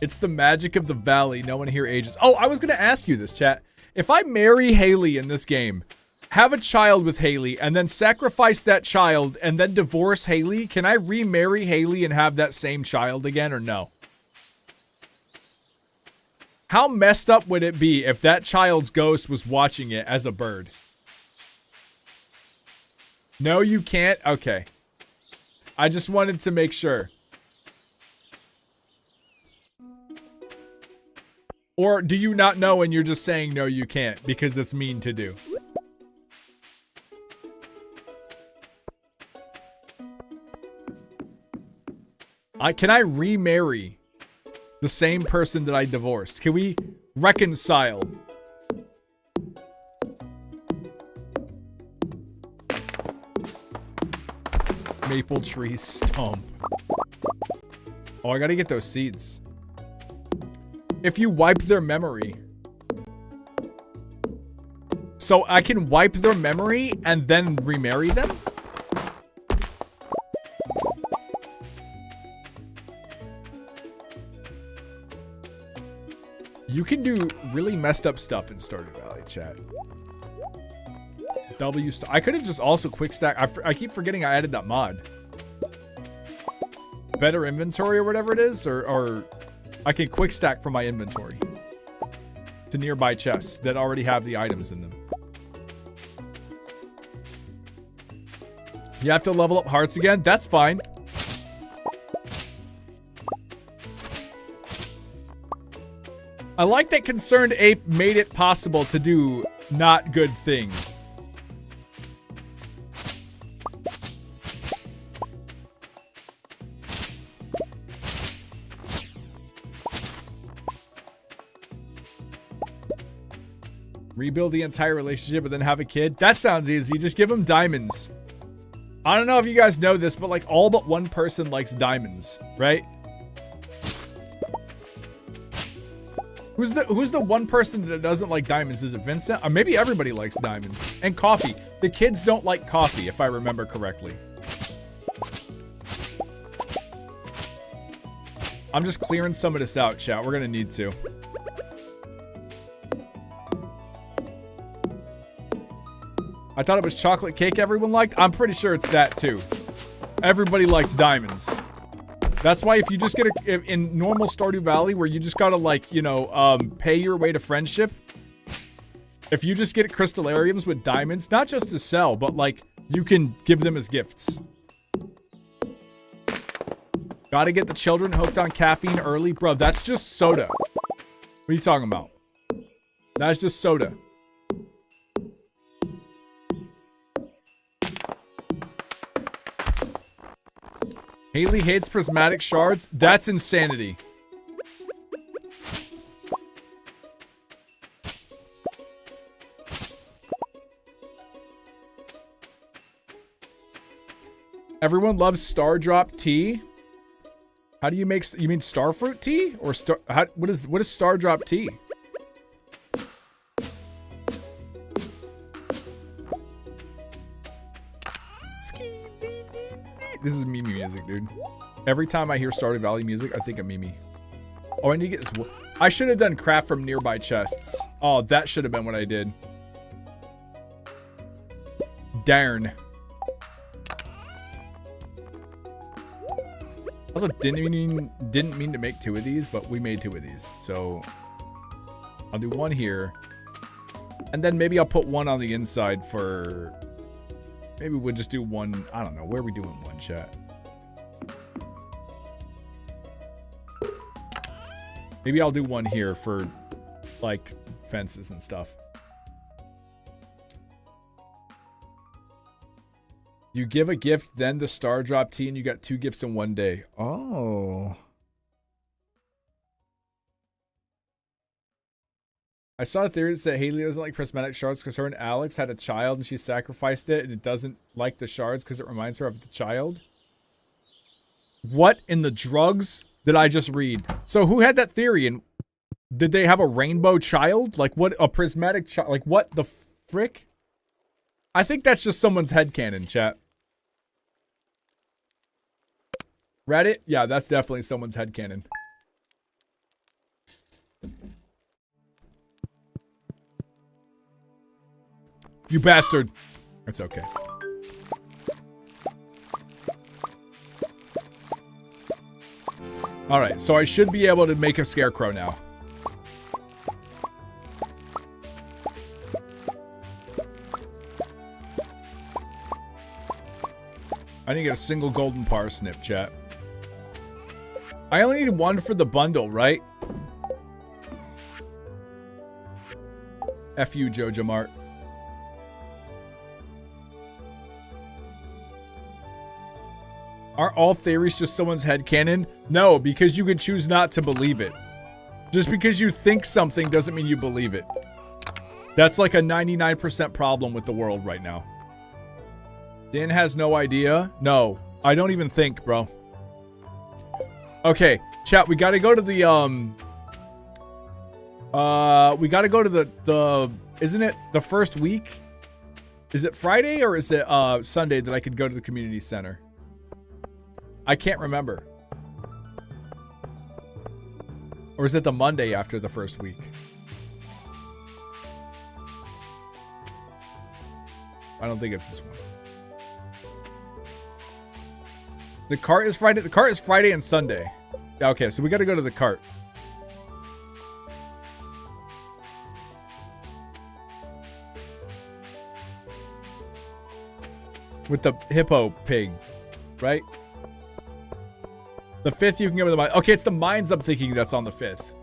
It's the magic of the valley. No one here ages. Oh, I was gonna ask you this, chat. If I marry Haley in this game, have a child with Haley, and then sacrifice that child, and then divorce Haley, can I remarry Haley and have that same child again, or no? How messed up would it be if that child's ghost was watching it as a bird? No, you can't? Okay. I just wanted to make sure. Or do you not know and you're just saying no you can't because it's mean to do? Can I remarry the same person that I divorced? Can we reconcile? Maple tree stump. Oh, I gotta get those seeds. If you wipe their memory. So I can wipe their memory and then remarry them? You can do really messed up stuff in Stardew Valley, chat. I could have just also quick stack. I keep forgetting I added that mod. Better inventory or whatever it is, or I can quick stack from my inventory to nearby chests that already have the items in them. You have to level up hearts again? That's fine. I like that Concerned Ape made it possible to do not good things. Rebuild the entire relationship and then have a kid? That sounds easy. Just give them diamonds. I don't know if you guys know this, but like all but one person likes diamonds, right? Who's the one person that doesn't like diamonds? Is it Vincent? Or maybe everybody likes diamonds. And coffee. The kids don't like coffee, if I remember correctly. I'm just clearing some of this out, chat. We're gonna need to. I thought it was chocolate cake everyone liked. I'm pretty sure it's that too. Everybody likes diamonds. That's why if you just get in normal Stardew Valley where you just gotta like, you know, pay your way to friendship. If you just get crystallariums with diamonds, not just to sell, but like you can give them as gifts. Gotta get the children hooked on caffeine early. Bro, that's just soda. What are you talking about? That's just soda. Haley hates prismatic shards? That's insanity. Everyone loves Stardrop tea. How do you make? You mean starfruit tea or star? What is Stardrop tea? This is Mimi music, dude. Every time I hear Stardew Valley music, I think of Mimi. Oh, I need to get this. I should have done craft from nearby chests. Oh, that should have been what I did. Darn. Also, didn't mean to make 2 of these, but we made 2 of these. So I'll do 1 here. And then maybe I'll put 1 on the inside for... Maybe we'll just do 1. I don't know. Where are we doing 1, chat? Maybe I'll do 1 here for, like, fences and stuff. You give a gift, then the Stardrop tea, and you got 2 gifts in 1 day. Oh. I saw a theory that said Haley doesn't like prismatic shards because her and Alex had a child and she sacrificed it and it doesn't like the shards because it reminds her of the child. What in the drugs did I just read? So who had that theory and did they have a rainbow child? Like what, a prismatic child? Like what the frick? I think that's just someone's headcanon, chat. Reddit? Yeah, that's definitely someone's headcanon. You bastard. It's okay. Alright, so I should be able to make a scarecrow now. I didn't get a single golden parsnip, chat. I only need 1 for the bundle, right? F you, Jojo Mart. Aren't all theories just someone's headcanon? No, because you can choose not to believe it. Just because you think something doesn't mean you believe it. That's like a 99% problem with the world right now. Dan has no idea? No, I don't even think, bro. Okay, chat, we gotta go to the, we gotta go to the, isn't it the first week? Is it Friday or is it, Sunday that I could go to the community center? I can't remember. Or is it the Monday after the first week? I don't think it's this one. The cart is Friday. The cart is Friday and Sunday. Yeah, okay, so we got to go to the cart. With the hippo pig, right? The 5th you can go with the mines. Okay, it's the mines I'm thinking that's on the 5th.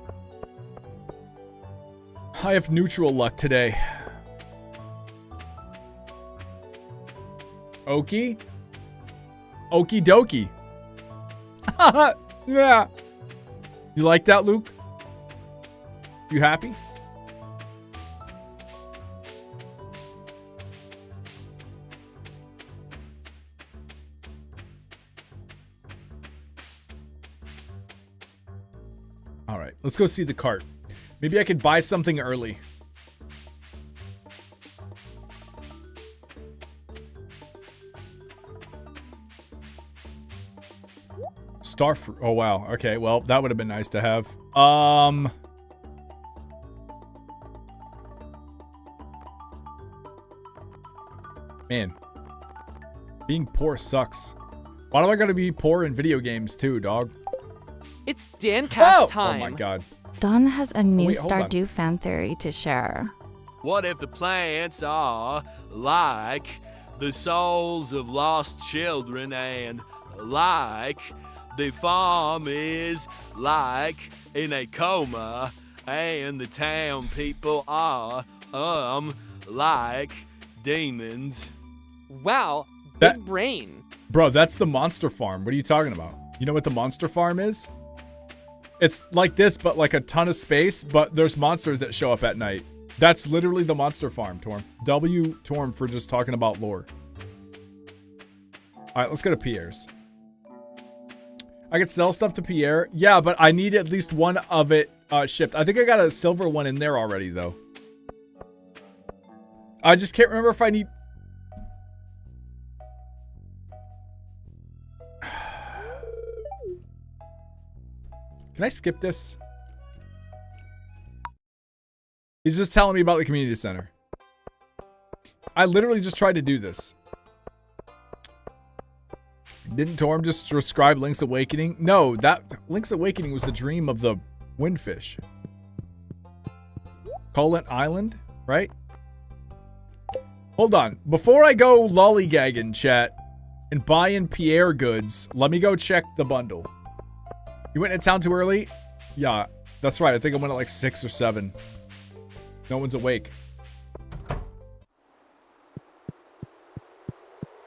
I have neutral luck today. Okie? Okie dokie. Yeah. You like that, Luke? You happy? All right, let's go see the cart. Maybe I could buy something early. Starfruit. Oh, wow. Okay, well, that would have been nice to have. Man. Being poor sucks. Why do I gotta be poor in video games too, dog? It's Dancast time. Oh my god. Don has a new wait, hold on. Stardew fan theory to share. What if the plants are like the souls of lost children, and like the farm is like in a coma, and the town people are like demons? Wow, That- big brain. Bro, that's the monster farm. What are you talking about? You know what the monster farm is? It's like this, but like a ton of space, but there's monsters that show up at night. That's literally the monster farm, Torm. W Torm for just talking about lore. All right, let's go to Pierre's. I could sell stuff to Pierre. Yeah, but I need at least one of it shipped. I think I got a silver one in there already, though. I just can't remember if I need... Can I skip this? He's just telling me about the community center. I literally just tried to do this. Didn't Torm just describe Link's Awakening? No, that Link's Awakening was the dream of the windfish. Colent Island, right? Hold on. Before I go lollygagging, chat, and buying Pierre goods, let me go check the bundle. You went into town too early? Yeah, that's right. I think I went at like 6 or 7. No one's awake.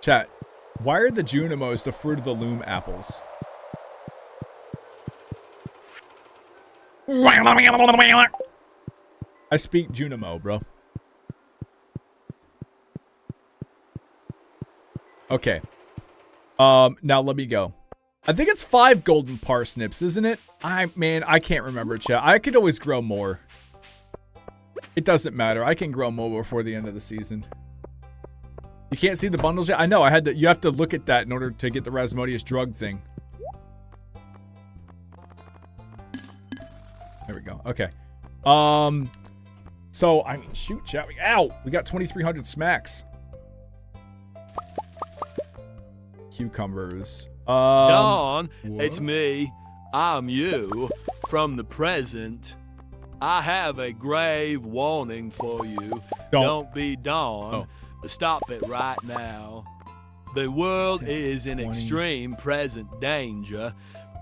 Chat, why are the Junimos the fruit of the loom apples? I speak Junimo, bro. Okay. Now let me go. I think it's 5 golden parsnips, isn't it? Man, I can't remember, chat. I could always grow more. It doesn't matter. I can grow more before the end of the season. You can't see the bundles yet? I know. You have to look at that in order to get the Rasmodius drug thing. There we go. Okay. So, I mean, shoot, chat. Ow! We got 2,300 smacks. Cucumbers. Dawn, what? it's me. I'm you from the present. I have a grave warning for you. Don't be Dawn. Oh. Stop it right now. The world 10, is in 20. extreme present danger.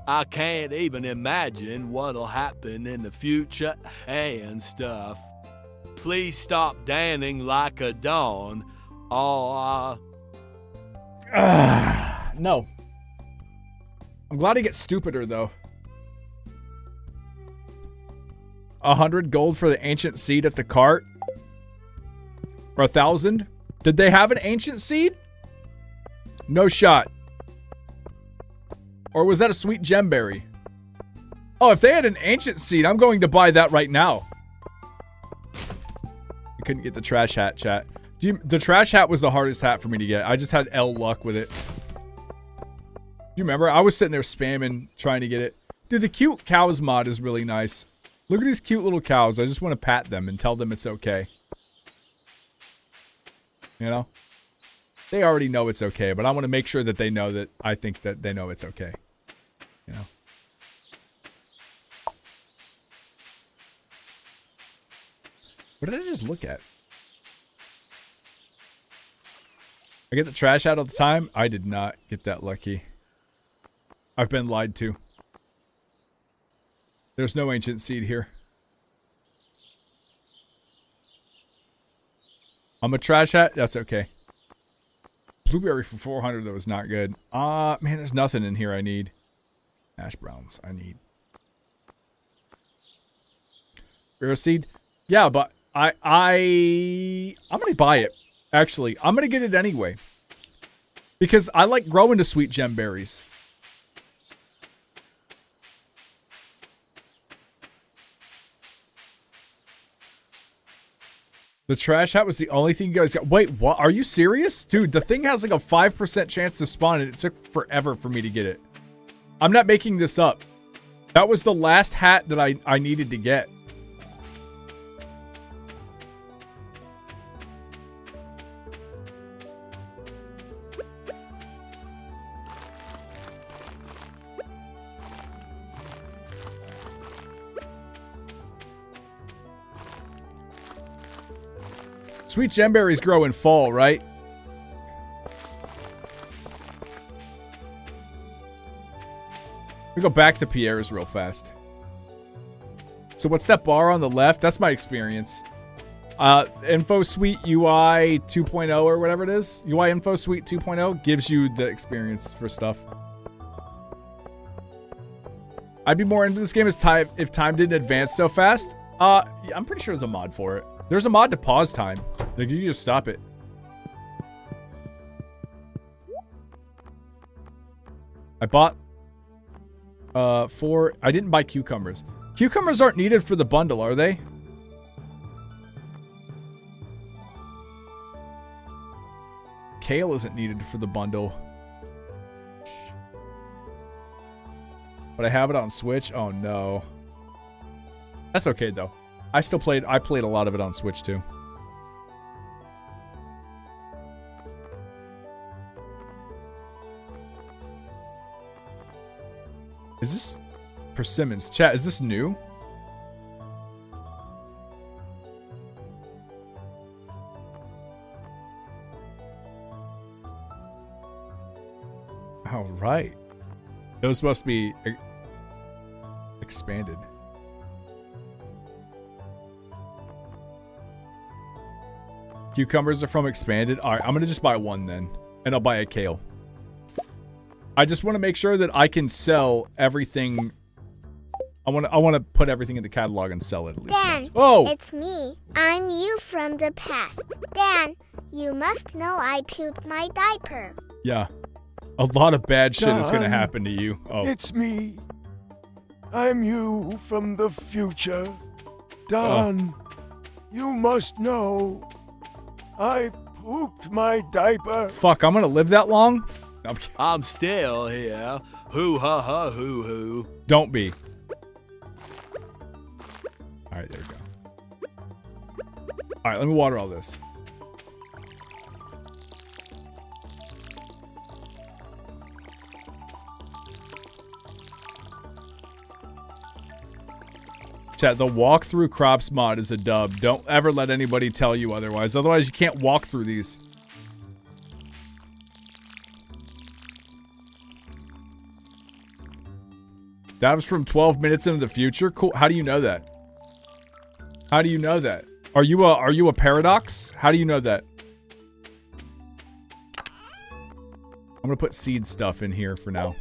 I can't even imagine what'll happen in the future and stuff. Please stop danning like a Dawn. Or No. I'm glad he gets stupider, though. 100 gold for the ancient seed at the cart? Or 1,000? Did they have an ancient seed? No shot. Or was that a sweet gemberry? Oh, if they had an ancient seed, I'm going to buy that right now. I couldn't get the trash hat, chat. The trash hat was the hardest hat for me to get. I just had L luck with it. You remember? I was sitting there spamming, trying to get it. Dude, the cute cows mod is really nice. Look at these cute little cows. I just want to pat them and tell them it's okay. You know? They already know it's okay, but I want to make sure that they know that I think that they know it's okay. You know? What did I just look at? I get the trash out all the time? I did not get that lucky. I've been lied to. There's no ancient seed here. I'm a trash hat? That's okay. Blueberry for 400 though is not good. Man, there's nothing in here I need. Ash browns I need. Rare seed? Yeah, but I'm gonna buy it. Actually, I'm gonna get it anyway. Because I like growing the sweet gem berries. The trash hat was the only thing you guys got. Wait, what? Are you serious? Dude, the thing has like a 5% chance to spawn and it took forever for me to get it. I'm not making this up. That was the last hat that I needed to get. Sweet gemberries grow in fall, right? We go back to Pierre's real fast. So what's that bar on the left? That's my experience. Info Suite UI 2.0 or whatever it is. UI Info Suite 2.0 gives you the experience for stuff. I'd be more into this game if time didn't advance so fast. Yeah, I'm pretty sure there's a mod for it. There's a mod to pause time. Like, you can just stop it. I bought, I didn't buy cucumbers. Cucumbers aren't needed for the bundle, are they? Kale isn't needed for the bundle. But I have it on Switch? Oh, no. That's okay, though. I played a lot of it on Switch too. Is this persimmons? Chat, is this new? All right. Those must be expanded. Cucumbers are from expanded. All right, I'm gonna just buy one then, and I'll buy a kale. I just want to make sure that I can sell everything. I want to put everything in the catalog and sell it at least Dan, once. Oh, it's me. I'm you from the past. Dan, you must know I pooped my diaper. yeah. A lot of bad shit is gonna happen to you. Oh, It's me. I'm you from the future. Don, you must know. I pooped my diaper. fuck! I'm gonna live that long? No, I'm kidding. I'm still here. Hoo ha ha hoo hoo. Don't be. All right, there we go. All right, let me water all this. Chat, the walkthrough crops mod is a dub. Don't ever let anybody tell you otherwise. Otherwise, you can't walk through these. That was from 12 minutes into the future? Cool. How do you know that? How do you know that? Are you a paradox? How do you know that? I'm gonna put seed stuff in here for now.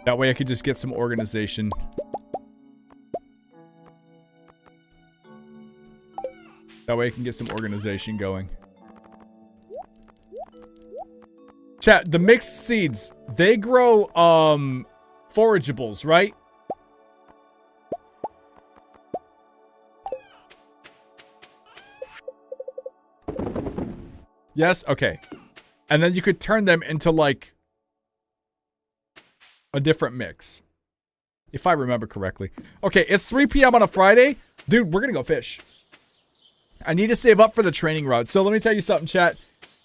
That way I could just get some organization. That way I can get some organization going. Chat, the mixed seeds, they grow, forageables, right? Yes? Okay. And then you could turn them into, like, a different mix. If I remember correctly. Okay, it's 3 p.m. on a Friday. Dude, we're gonna go fish. I need to save up for the training rod. So let me tell you something, chat.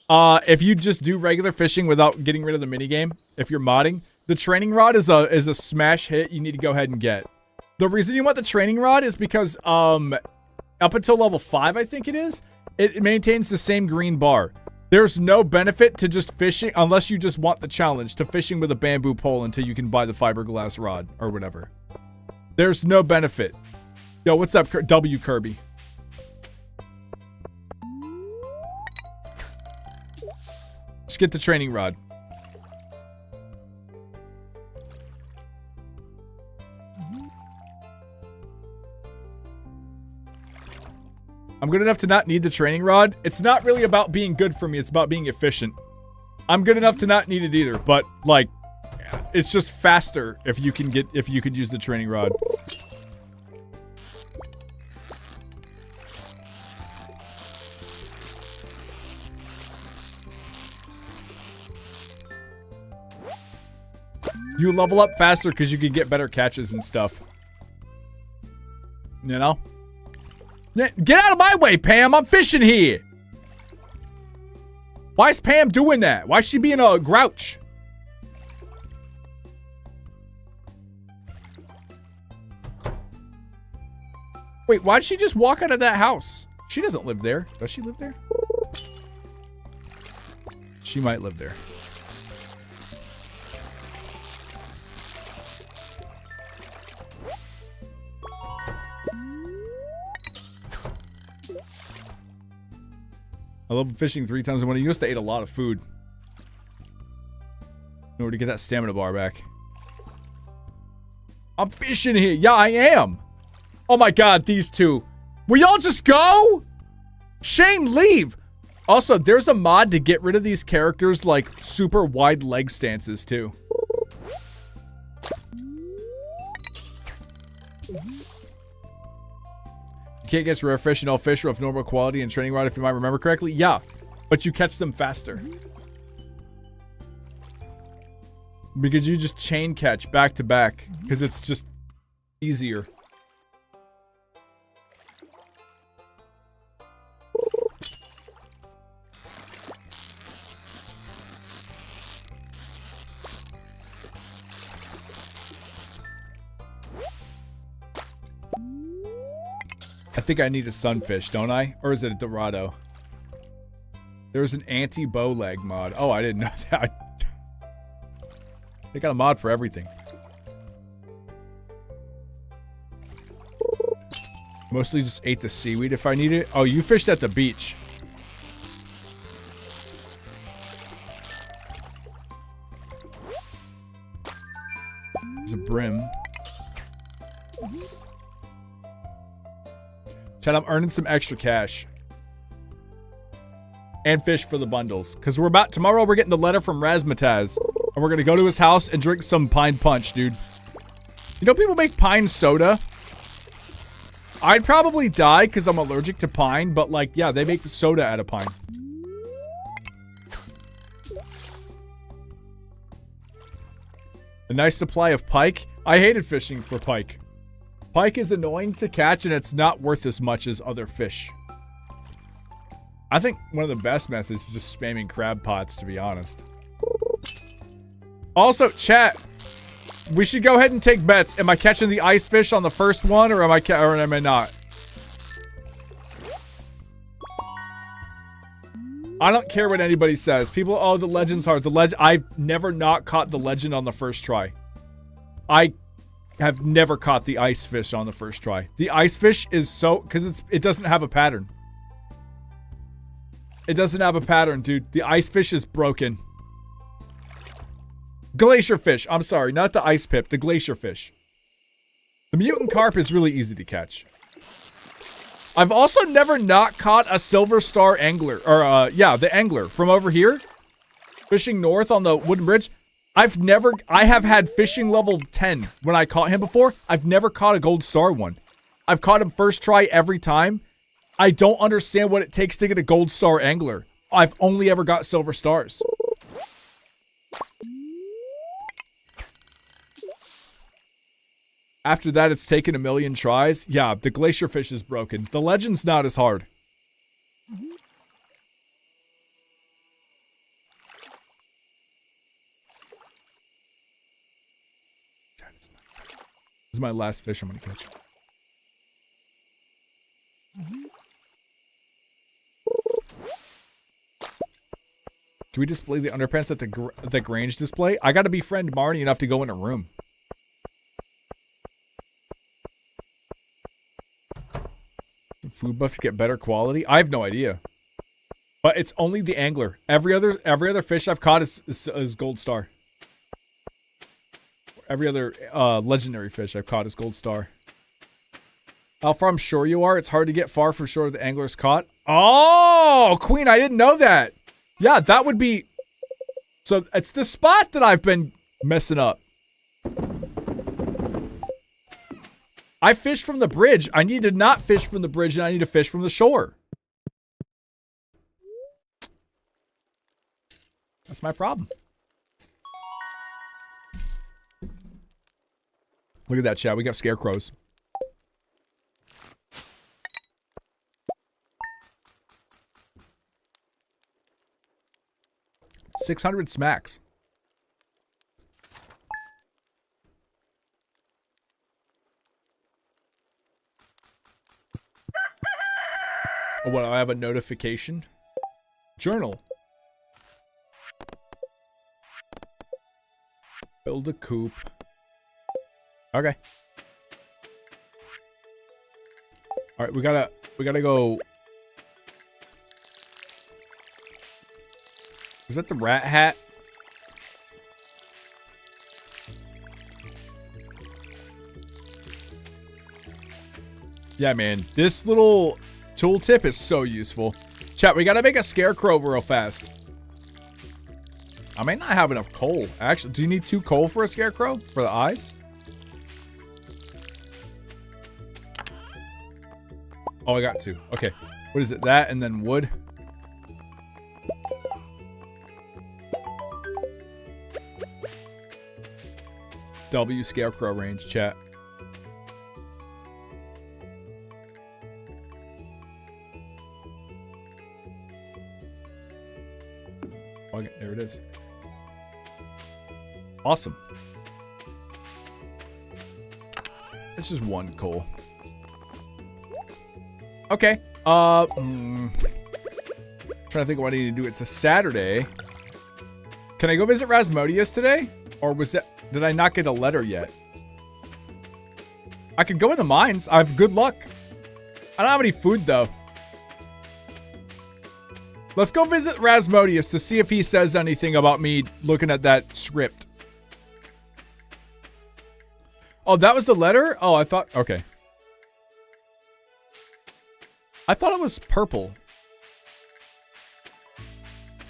If you just do regular fishing without getting rid of the minigame, if you're modding, the training rod is a smash hit you need to go ahead and get. The reason you want the training rod is because up until level 5, I think it is, it maintains the same green bar. There's no benefit to just fishing, unless you just want the challenge, to fishing with a bamboo pole until you can buy the fiberglass rod or whatever. There's no benefit. Yo, what's up, W Kirby? Just get the training rod. I'm good enough to not need the training rod. It's not really about being good for me. It's about being efficient. I'm good enough to not need it either, but like, it's just faster if you could use the training rod. You level up faster because you can get better catches and stuff. You know? Get out of my way, Pam! I'm fishing here! Why is Pam doing that? Why is she being a grouch? Wait, why'd she just walk out of that house? She doesn't live there. Does she live there? She might live there. I love fishing 3 times in 1 day. You used to eat a lot of food in order to get that stamina bar back. I'm fishing here. Yeah, I am. Oh my god, these two. Will y'all just go? Shane, leave. Also, there's a mod to get rid of these characters like super wide leg stances too. You can't catch rare fish and all fish are of normal quality and training rod if you might remember correctly. Yeah, but you catch them faster. Because you just chain catch back to back. Because it's just easier. I think I need a sunfish, don't I? Or is it a Dorado? There's an anti-bow leg mod. Oh, I didn't know that. They got a mod for everything. Mostly just ate the seaweed if I need it. Oh, you fished at the beach. There's a brim. Chad, I'm earning some extra cash. And fish for the bundles. Because tomorrow we're getting the letter from Razmataz. And we're going to go to his house and drink some pine punch, dude. You know people make pine soda? I'd probably die because I'm allergic to pine. But like, yeah, they make soda out of pine. A nice supply of pike. I hated fishing for pike. Pike is annoying to catch and it's not worth as much as other fish. I think one of the best methods is just spamming crab pots, to be honest. Also, chat, we should go ahead and take bets. Am I catching the ice fish on the first one or am I not? I don't care what anybody says. People, oh, the legend's hard. I've never not caught the legend on the first try. I have never caught the ice fish on the first try. The ice fish is so, because it doesn't have a pattern. It doesn't have a pattern, dude. The ice fish is broken. Glacier fish. I'm sorry, not the ice pip, the glacier fish. The mutant carp is really easy to catch. I've also never not caught a silver star angler, or yeah, the angler from over here, fishing north on the wooden bridge. I have had fishing level 10 when I caught him before. I've never caught a gold star one. I've caught him first try every time. I don't understand what it takes to get a gold star angler. I've only ever got silver stars. After that, it's taken a million tries. Yeah, the glacier fish is broken. The legend's not as hard. This is my last fish I'm gonna catch. Can we display the underpants at the Grange display? I gotta befriend Marnie enough to go in a room. Food buffs get better quality? I have no idea. But it's only the angler. Every other fish I've caught is gold star. Every other legendary fish I've caught is gold star. How far I'm sure you are. It's hard to get far for sure the angler's caught. Oh, Queen, I didn't know that. Yeah, that would be... So it's the spot that I've been messing up. I fish from the bridge. I need to not fish from the bridge, and I need to fish from the shore. That's my problem. Look at that, chat. We got scarecrows. $600 smacks. Oh, what? I have a notification. Journal. Build a coop. Okay. All right, we gotta go. Is that the rat hat? Yeah, man. This little tooltip is so useful. Chat, we gotta make a scarecrow real fast. I may not have enough coal. Actually, do you need 2 coal for a scarecrow? For the eyes? Oh, I got 2. Okay. What is it? That and then wood? W scarecrow range, chat. Okay, there it is. Awesome. It's just 1 coal. Okay. Trying to think what I need to do. It's a Saturday. Can I go visit Rasmodius today? Or was that... Did I not get a letter yet? I could go in the mines. I have good luck. I don't have any food, though. Let's go visit Rasmodius to see if he says anything about me looking at that script. Oh, that was the letter? Oh, I thought... Okay. I thought it was purple.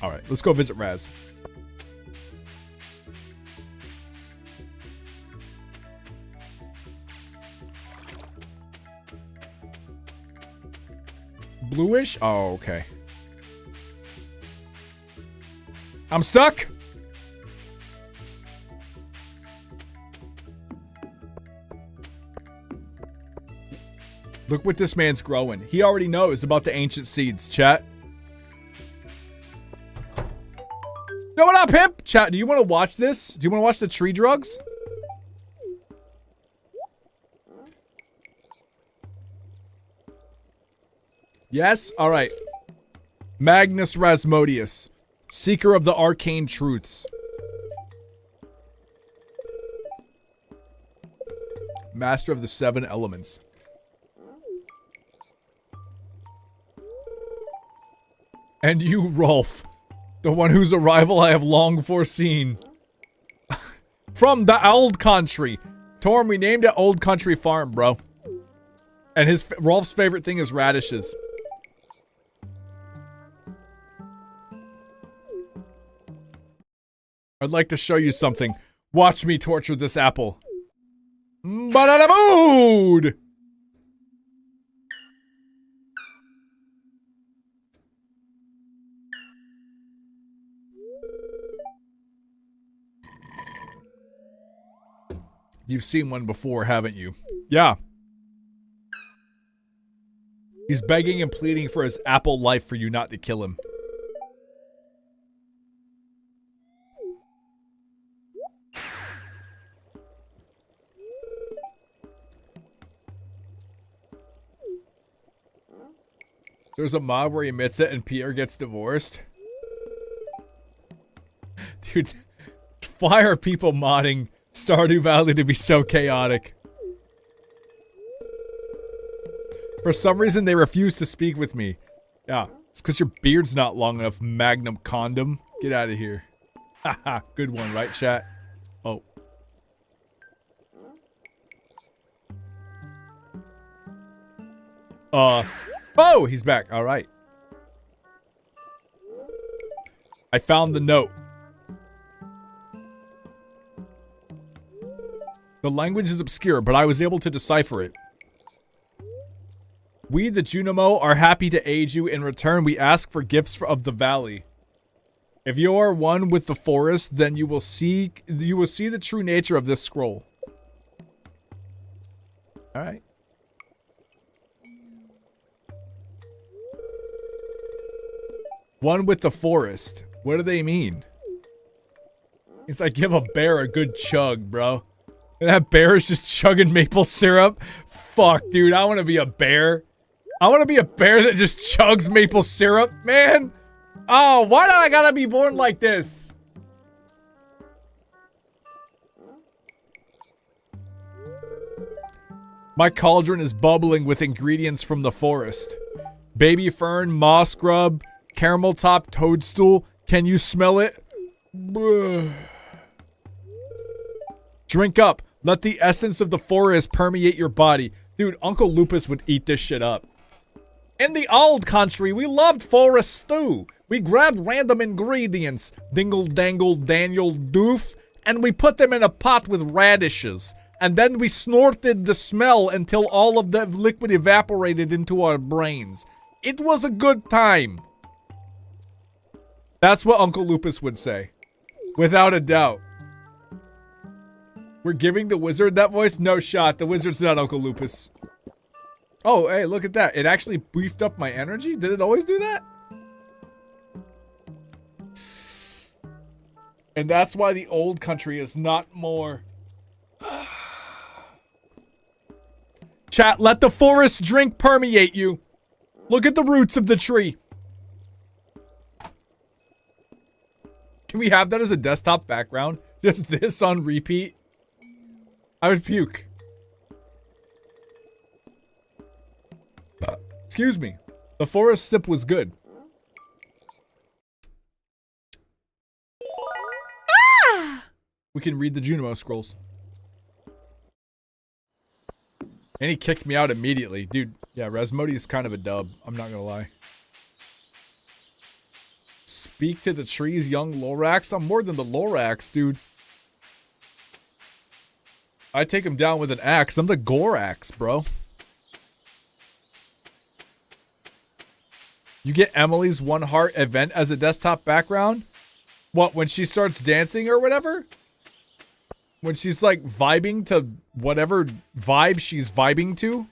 Alright, let's go visit Raz. Bluish? Oh, okay. I'm stuck! Look what this man's growing. He already knows about the ancient seeds, chat. Yo, what up, pimp? Chat, do you want to watch this? Do you want to watch the tree drugs? Yes? Alright. Magnus Rasmodius. Seeker of the arcane truths. Master of the 7 elements. And you, Rolf. The one whose arrival I have long foreseen. From the old country. Torm, we named it Old Country Farm, bro. And Rolf's favorite thing is radishes. I'd like to show you something. Watch me torture this apple. Banana mood! You've seen one before, haven't you? Yeah. He's begging and pleading for his apple life for you not to kill him. There's a mob where he admits it and Pierre gets divorced. Dude, why are people modding Stardew Valley to be so chaotic? For some reason, they refuse to speak with me. Yeah, it's because your beard's not long enough, Magnum Condom. Get out of here. Haha, good one, right, chat? Oh. Oh, he's back. All right. I found the note. The language is obscure, but I was able to decipher it. We, the Junimo, are happy to aid you. In return, we ask for gifts of the valley. If you are one with the forest, then you will see the true nature of this scroll. All right. One with the forest. What do they mean? It's like give a bear a good chug, bro. And that bear is just chugging maple syrup. Fuck, dude. I want to be a bear. I want to be a bear that just chugs maple syrup, man. Oh, why do I gotta be born like this? My cauldron is bubbling with ingredients from the forest. Baby fern, moss grub, caramel top toadstool. Can you smell it? Drink up. Let the essence of the forest permeate your body. Dude, Uncle Lupus would eat this shit up. In the old country, we loved forest stew. We grabbed random ingredients, dingle dangle Daniel doof, and we put them in a pot with radishes. And then we snorted the smell until all of the liquid evaporated into our brains. It was a good time. That's what Uncle Lupus would say. Without a doubt. We're giving the wizard that voice? No shot. The wizard's not Uncle Lupus. Oh, hey, look at that. It actually beefed up my energy? Did it always do that? And that's why the old country is not more. Chat, let the forest drink permeate you. Look at the roots of the tree. Can we have that as a desktop background? Just this on repeat? I would puke. Excuse me. The forest sip was good. We can read the Junimo scrolls. And he kicked me out immediately. Dude, yeah, Resmodi is kind of a dub. I'm not gonna lie. Speak to the trees, young Lorax. I'm more than the Lorax, dude. I take him down with an axe. I'm the Gorax, bro. You get Emily's One Heart event as a desktop background? What, when she starts dancing or whatever? When she's like vibing to whatever vibe she's vibing to?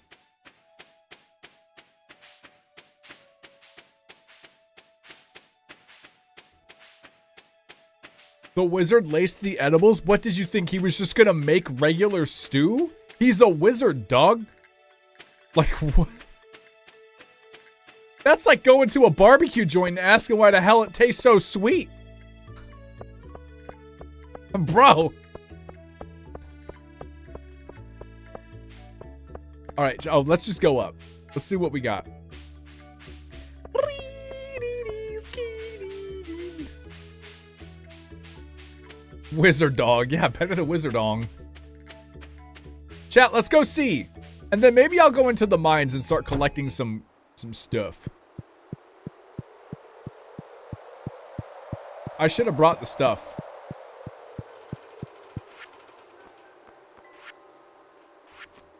The wizard laced the edibles? What did you think? He was just gonna make regular stew? He's a wizard, dog. Like, what? That's like going to a barbecue joint and asking why the hell it tastes so sweet. Bro. Alright, oh, let's just go up. Let's see what we got. Wizard dog. Yeah, better than wizard dong. Chat, let's go see. And then maybe I'll go into the mines and start collecting some stuff. I should have brought the stuff.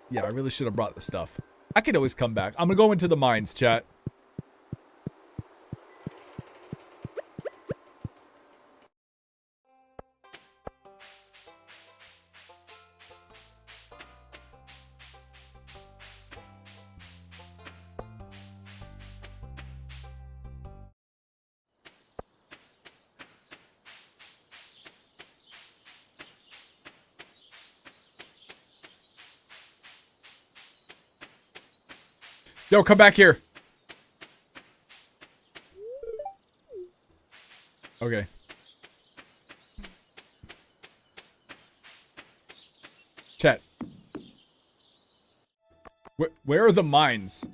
Yeah, I really should have brought the stuff. I could always come back. I'm gonna go into the mines, chat. Yo, come back here. Okay. Chat. Where are the mines?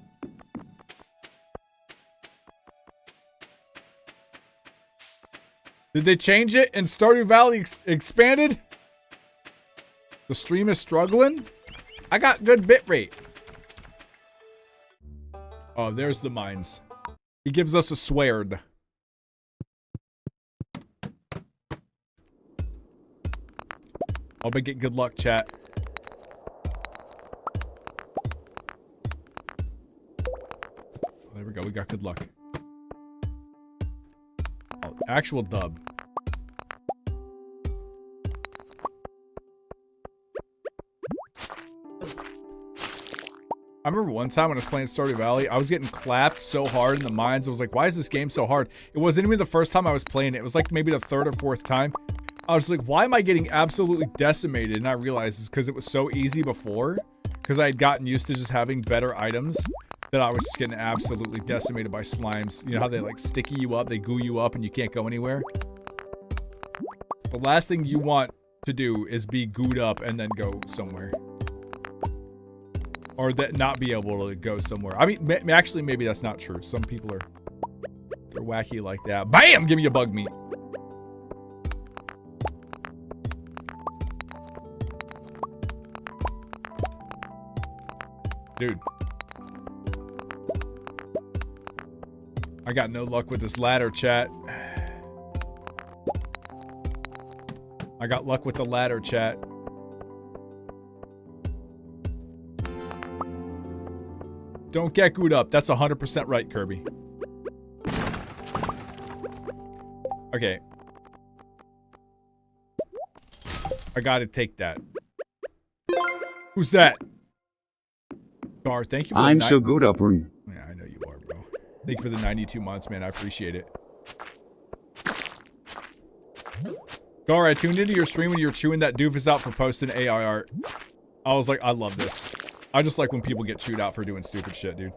Did they change it and Stardew Valley expanded? The stream is struggling? I got good bitrate. Oh, there's the mines. He gives us a sword. I'll be get good luck, chat. Oh, there we go. We got good luck. Oh, actual dub. I remember one time when I was playing Stardew Valley, I was getting clapped so hard in the mines. I was like, why is this game so hard? It wasn't even the first time I was playing it. It was like maybe the third or fourth time. I was like, why am I getting absolutely decimated? And I realized it's because it was so easy before. Because I had gotten used to just having better items. That I was just getting absolutely decimated by slimes. You know how they like sticky you up, they goo you up, and you can't go anywhere? The last thing you want to do is be gooed up and then go somewhere. Or that not be able to go somewhere. I mean, actually, maybe that's not true. Some people are they're wacky like that. BAM! Give me a bug meat. Dude. I got no luck with this ladder, chat. I got luck with the ladder, chat. Don't get gooed up. That's 100% right, Kirby. Okay. I gotta take that. Who's that? Gar, thank you for I'm so good up. Yeah, I know you are, bro. Thank you for the 92 months, man. I appreciate it. Gar, I tuned into your stream when you were chewing that doofus out for posting AI art. I was like, I love this. I just like when people get chewed out for doing stupid shit, dude.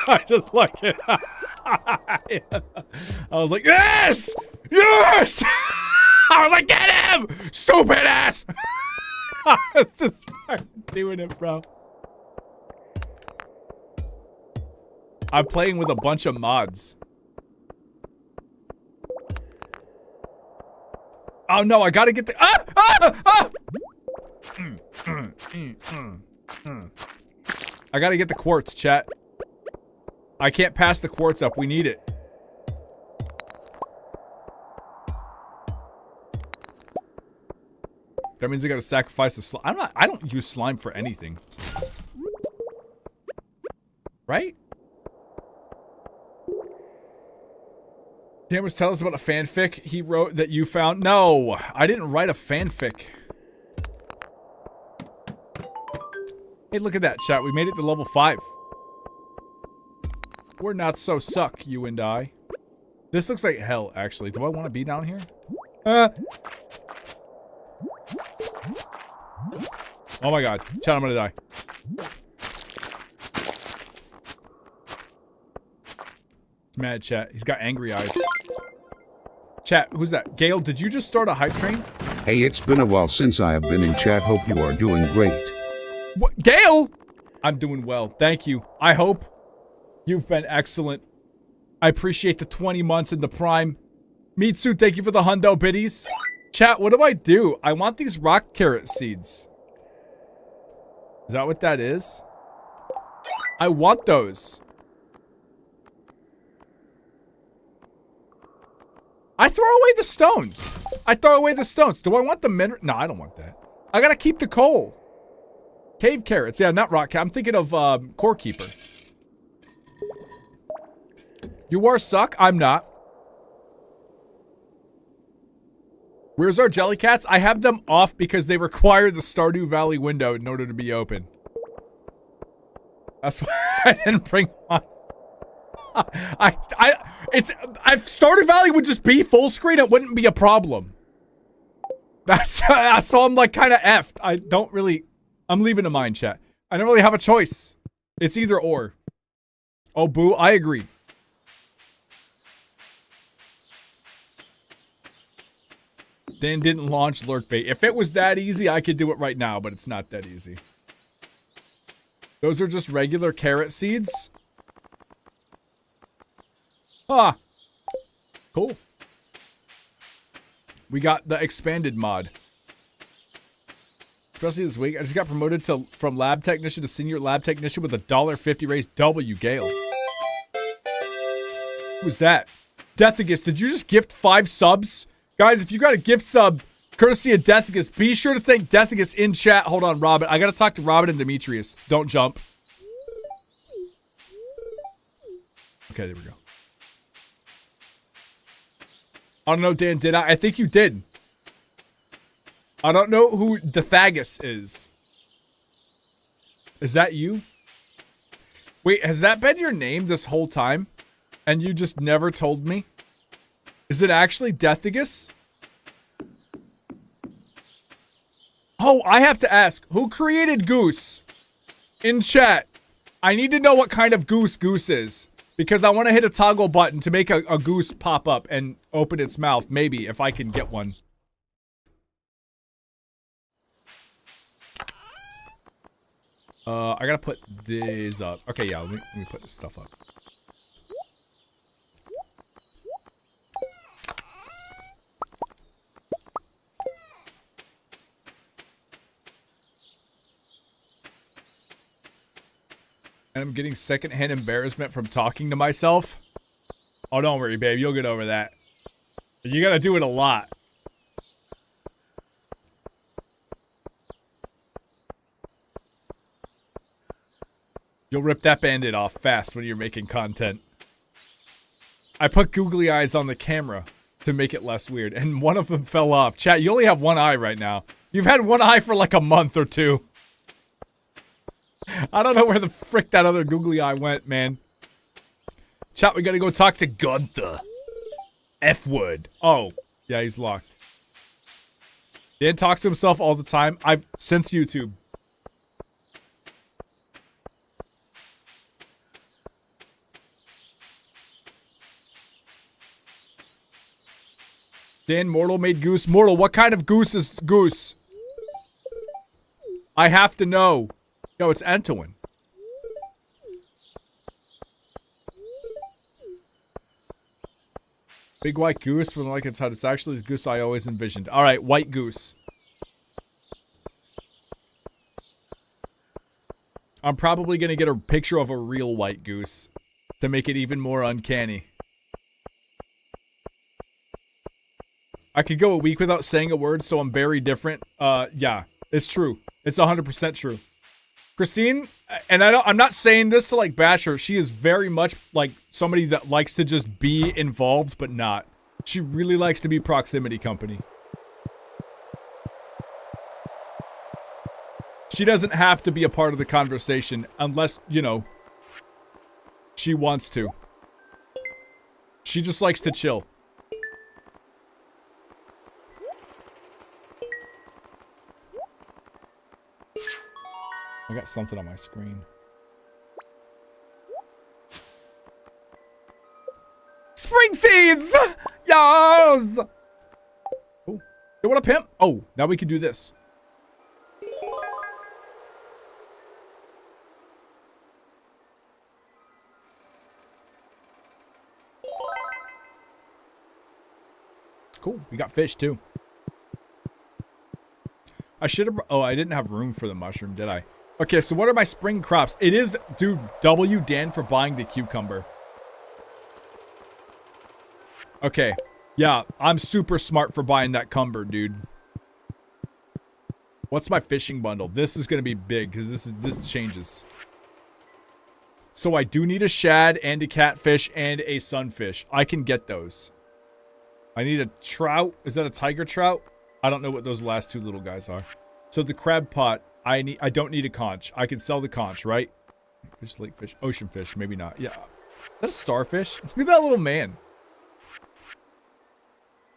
I just like it. I was like, yes! Yes! I was like, get him! Stupid ass! I was just doing it, bro. I'm playing with a bunch of mods. Oh no, I gotta get the I gotta get the quartz, chat. I can't pass the quartz up. We need it. That means I gotta sacrifice the slime. I don't use slime for anything. Right? Cameras, tell us about a fanfic he wrote that you found. No, I didn't write a fanfic. Hey, look at that, chat. We made it to level 5. We're not so suck, you and I. This looks like hell, actually. Do I want to be down here? Oh my god. Chat, I'm gonna die. He's mad, chat. He's got angry eyes. Chat, who's that? Gail, did you just start a hype train? Hey, it's been a while since I have been in chat. Hope you are doing great. What? Gail? I'm doing well. Thank you. I hope you've been excellent. I appreciate the 20 months in the prime. Mitsu, thank you for the hundo biddies. Chat, what do I do? I want these rock carrot seeds. Is that what that is? I want those. I throw away the stones. I throw away the stones. Do I want the mineral? No, I don't want that. I gotta keep the coal. Cave carrots. Yeah, not rock. I'm thinking of core keeper. You are suck. I'm not. Where's our jellycats? I have them off because they require the Stardew Valley window in order to be open. That's why I didn't bring one. If Stardew Valley would just be full screen, it wouldn't be a problem. That's so I'm like kind of effed. I'm leaving a mine, chat. I don't really have a choice. It's either or. Oh, boo, I agree. Dan didn't launch lurk bait. If it was that easy, I could do it right now, but it's not that easy. Those are just regular carrot seeds. Ah. Cool. We got the expanded mod. Especially this week. I just got promoted from lab technician to senior lab technician with a $1.50 raise. W Gale. Who's that? Deathagus, did you just gift 5 subs? Guys, if you got a gift sub, courtesy of Deathagus, be sure to thank Deathagus in chat. Hold on, Robin. I gotta talk to Robin and Demetrius. Don't jump. Okay, there we go. I don't know, Dan, did I? I think you did. I don't know who Deathagus is. Is that you? Wait, has that been your name this whole time? And you just never told me? Is it actually Deathagus? Oh, I have to ask. Who created Goose? In chat. I need to know what kind of goose Goose is. Because I want to hit a toggle button to make a goose pop up and open its mouth. Maybe, if I can get one. I gotta put these up. Okay, yeah, let me put this stuff up. And I'm getting secondhand embarrassment from talking to myself. Oh, don't worry, babe. You'll get over that. You gotta do it a lot. You'll rip that band-aid off fast when you're making content. I put googly eyes on the camera to make it less weird, and one of them fell off. Chat, you only have one eye right now. You've had one eye for like a month or two. I don't know where the frick that other googly eye went, man. Chat, we gotta go talk to Gunther. F-word. Oh, yeah, he's locked. Dan talks to himself all the time. Since YouTube. Dan Mortal made Goose. Mortal, what kind of goose is Goose? I have to know. No, it's Antoine. Big white goose from like its head. It's actually the goose I always envisioned. Alright, white goose. I'm probably gonna get a picture of a real white goose to make it even more uncanny. I could go a week without saying a word, so I'm very different. Yeah, it's true. It's 100% true. Christine, and I'm not saying this to like bash her. She is very much like somebody that likes to just be involved, but not. She really likes to be proximity company. She doesn't have to be a part of the conversation unless, you know, she wants to. She just likes to chill. I got something on my screen. Spring seeds! Yes! Oh, hey, what a pimp! Oh, now we can do this. Cool, we got fish too. I should have. Oh, I didn't have room for the mushroom, did I? Okay, so what are my spring crops? It is, dude, W Dan for buying the cucumber. Okay, yeah, I'm super smart for buying that cumber, dude. What's my fishing bundle? This is gonna be big because this changes. So I do need a shad and a catfish and a sunfish. I can get those. I need a trout. Is that a tiger trout? I don't know what those last two little guys are. So the crab pot. I don't need a conch. I can sell the conch, right? Fish, lake fish, ocean fish, maybe not. Yeah. Is that a starfish? Look at that little man.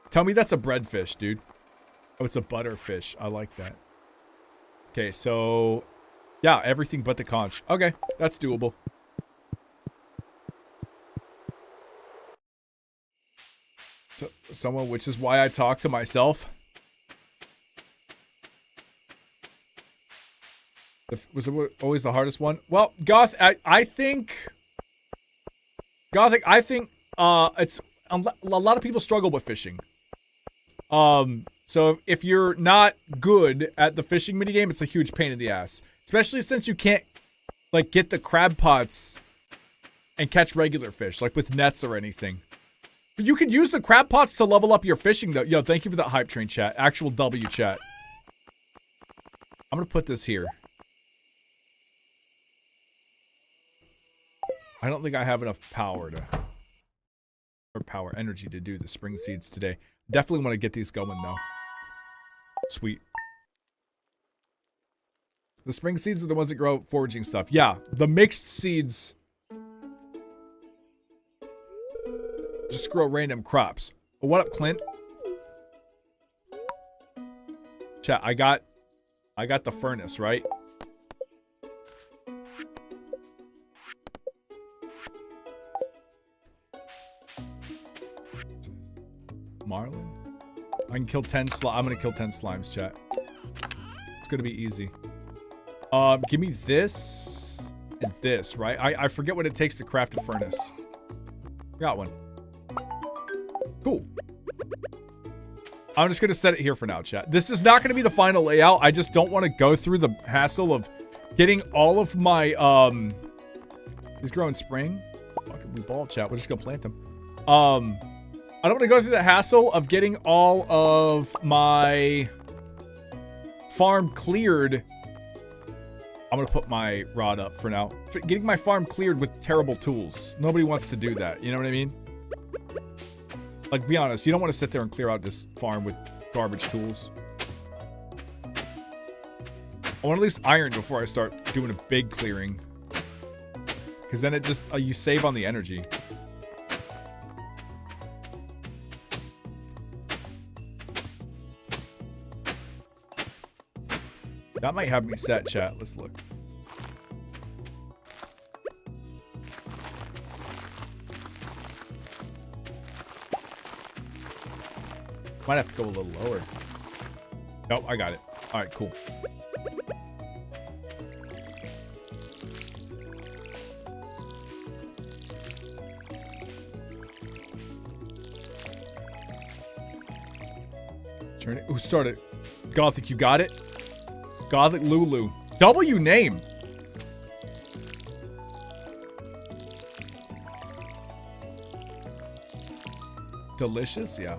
Tell me that's a breadfish, dude. Oh, it's a butterfish. I like that. Okay, so yeah, everything but the conch. Okay, that's doable. someone, which is why I talk to myself. Was it always the hardest one? Well, Goth, I think it's a lot of people struggle with fishing. So if you're not good at the fishing minigame, it's a huge pain in the ass. Especially since you can't, like, get the crab pots and catch regular fish, like with nets or anything. But you could use the crab pots to level up your fishing, though. Yo, thank you for that hype train chat. Actual W chat. I'm gonna put this here. I don't think I have enough power energy to do the spring seeds today. Definitely want to get these going, though. Sweet. The spring seeds are the ones that grow foraging stuff. Yeah, the mixed seeds just grow random crops. But what up, Clint? Chat, I got the furnace, right? Marlin? I can kill 10 I'm gonna kill 10 slimes, chat. It's gonna be easy. Give me this and this, right? I forget what it takes to craft a furnace. Got one. Cool. I'm just gonna set it here for now, chat. This is not gonna be the final layout. I just don't want to go through the hassle of getting all of my, He's growing spring. Fucking we ball, chat. We're just gonna plant them. I don't want to go through the hassle of getting all of my farm cleared. I'm going to put my rod up for now. Getting my farm cleared with terrible tools. Nobody wants to do that. You know what I mean? Like, be honest. You don't want to sit there and clear out this farm with garbage tools. I want at least iron before I start doing a big clearing. Because then it just, you save on the energy. That might have me set, chat. Let's look. Might have to go a little lower. Nope, I got it. All right, cool. Turn it. Who started? Gothic, you got it? Gothic Lulu. W name. Delicious, yeah.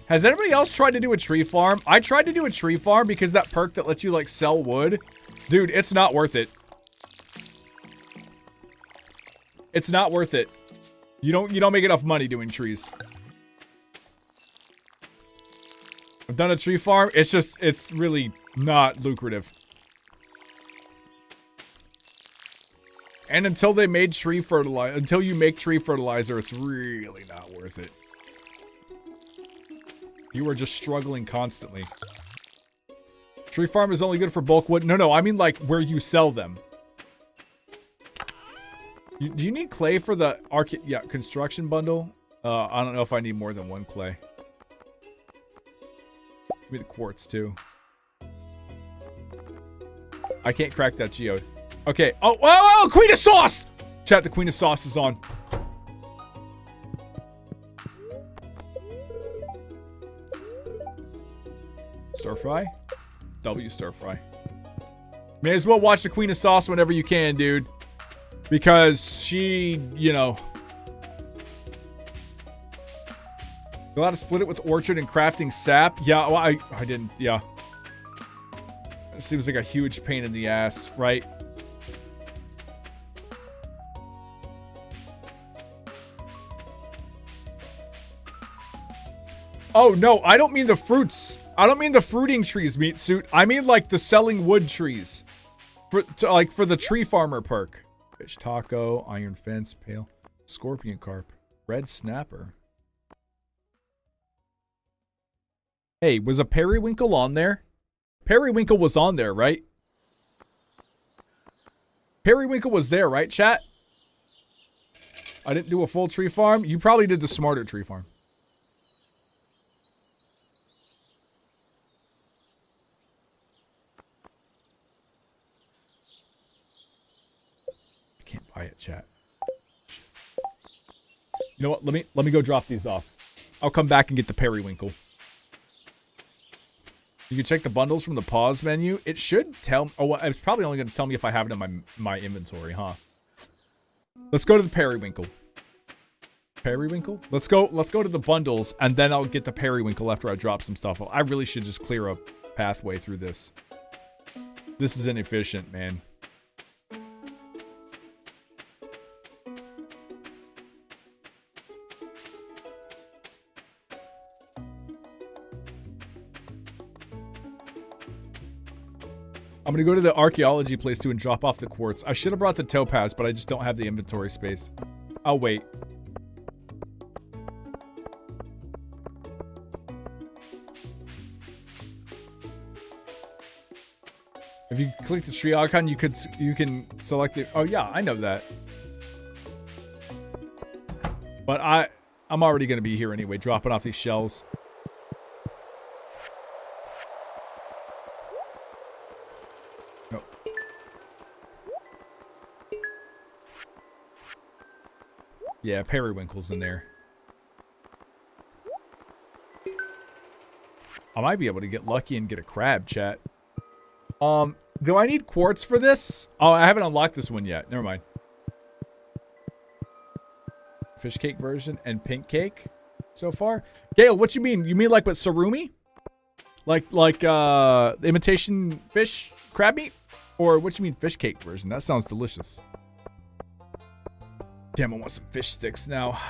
Has anybody else tried to do a tree farm? I tried to do a tree farm because that perk that lets you, like, sell wood. Dude, it's not worth it. It's not worth it. You don't make enough money doing trees. I've done a tree farm. It's really not lucrative. And until they made tree fertilizer, until you make tree fertilizer, it's really not worth it. You are just struggling constantly. Tree farm is only good for bulk wood. No, I mean like where you sell them. Do you need clay for the construction bundle? I don't know if I need more than one clay. Give me the quartz too. I can't crack that geode. Okay. Oh, Queen of Sauce! Chat, the Queen of Sauce is on. Stir fry? W stir fry. May as well watch the Queen of Sauce whenever you can, dude. Because she, you know. You're allowed to split it with orchard and crafting sap. Yeah, well, I didn't, yeah. It seems like a huge pain in the ass, right? Oh, no, I don't mean the fruits. I don't mean the fruiting trees, meat suit. I mean, like, the selling wood trees. For the tree farmer perk. Fish taco, iron fence, pale, scorpion carp, red snapper. Hey, was a periwinkle on there? Periwinkle was on there, right? Periwinkle was there, right, chat? I didn't do a full tree farm. You probably did the smarter tree farm. I can't buy it, chat. You know what? Let me go drop these off. I'll come back and get the periwinkle. You can check the bundles from the pause menu. It should tell. Oh, well, it's probably only going to tell me if I have it in my inventory, huh? Let's go to the periwinkle. Periwinkle? Let's go to the bundles, and then I'll get the periwinkle after I drop some stuff. I really should just clear a pathway through this. This is inefficient, man. I'm gonna go to the archaeology place too and drop off the quartz. I should have brought the topaz, but I just don't have the inventory space. I'll wait. If you click the tree icon, you can select it. Oh yeah, I know that. But I'm already gonna be here anyway, dropping off these shells. Yeah, periwinkle's in there. I might be able to get lucky and get a crab, chat. Do I need quartz for this? Oh, I haven't unlocked this one yet. Never mind. Fish cake version and pink cake so far. Gale, what you mean? You mean like with surumi? Like imitation fish crab meat? Or what you mean fish cake version? That sounds delicious. Damn, I want some fish sticks now.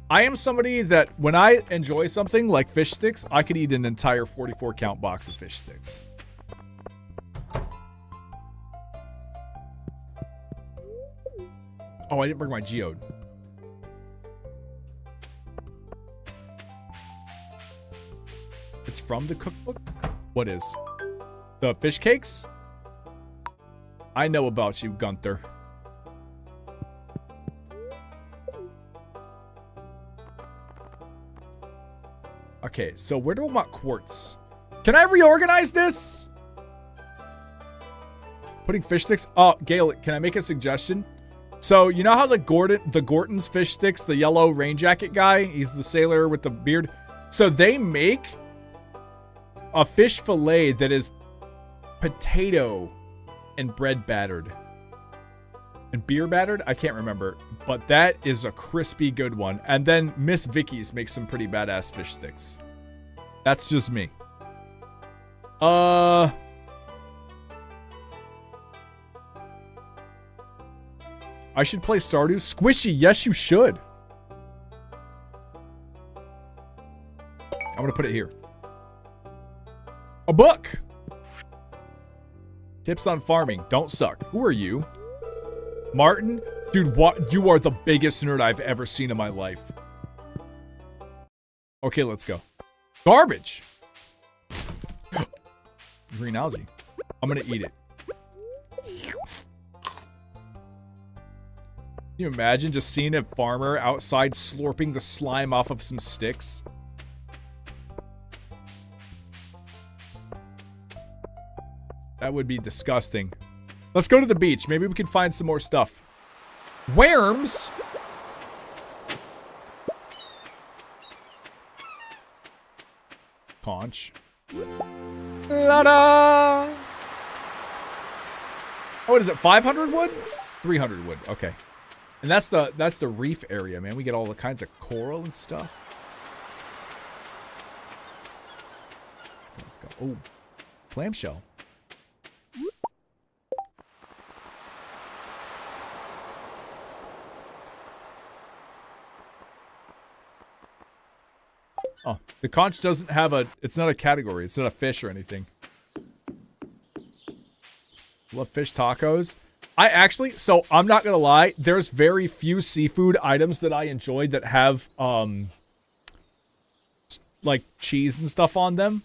I am somebody that when I enjoy something like fish sticks, I could eat an entire 44 count box of fish sticks. Oh, I didn't bring my geode. It's from the cookbook? What is? The fish cakes? I know about you, Gunther. Okay, so where do I want quartz? Can I reorganize this? Putting fish sticks? Oh, Gale, can I make a suggestion? So, you know how the Gorton's fish sticks, the yellow rain jacket guy, he's the sailor with the beard. So they make a fish fillet that is potato and bread battered. And beer battered? I can't remember. But that is a crispy good one. And then Miss Vicky's makes some pretty badass fish sticks. That's just me. I should play Stardew? Squishy, yes you should. I'm gonna put it here. A book! Tips on farming. Don't suck. Who are you? Martin? Dude, what? You are the biggest nerd I've ever seen in my life. Okay, let's go. Garbage! Green algae. I'm gonna eat it. Can you imagine just seeing a farmer outside slurping the slime off of some sticks? That would be disgusting. Let's go to the beach. Maybe we can find some more stuff. Worms? Conch. La-da! Oh, what is it? 500 wood? 300 wood. Okay. And that's the reef area, man. We get all the kinds of coral and stuff. Let's go. Oh, clamshell. Oh, the conch doesn't have a, it's not a category. It's not a fish or anything. Love fish tacos. I actually, so I'm not gonna lie, there's very few seafood items that I enjoy that have, like cheese and stuff on them.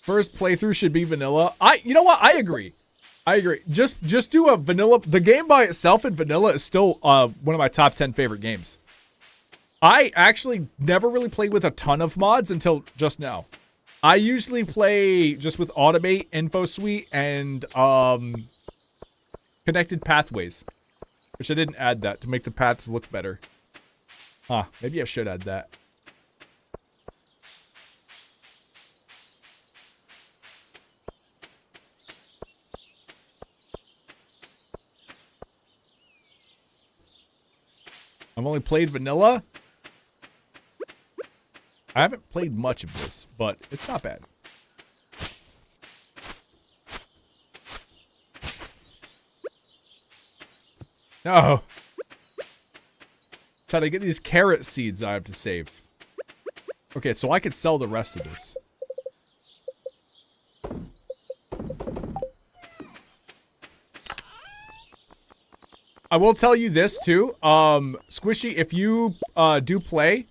First playthrough should be vanilla. You know what? I agree. Just do a vanilla. The game by itself in vanilla is still one of my top 10 favorite games. I actually never really played with a ton of mods until just now. I usually play just with Automate, Info Suite, and Connected Pathways. Which I didn't add that to make the paths look better. Huh, maybe I should add that. I've only played vanilla. I haven't played much of this, but it's not bad. No. Try to get these carrot seeds I have to save. Okay, so I could sell the rest of this. I will tell you this too. Squishy, if you do play,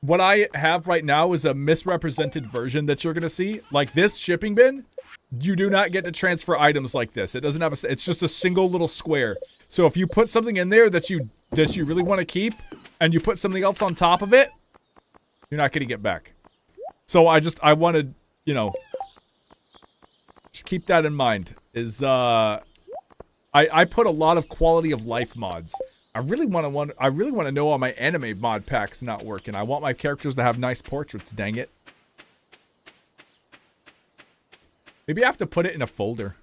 what I have right now is a misrepresented version that you're gonna see. Like this shipping bin, you do not get to transfer items like this. It doesn't have it's just a single little square. So if you put something in there that you really want to keep, and you put something else on top of it, you're not gonna get back. So I wanted, you know, just keep that in mind. I put a lot of quality of life mods. I really want to know why my anime mod pack's not working. I want my characters to have nice portraits, dang it. Maybe I have to put it in a folder.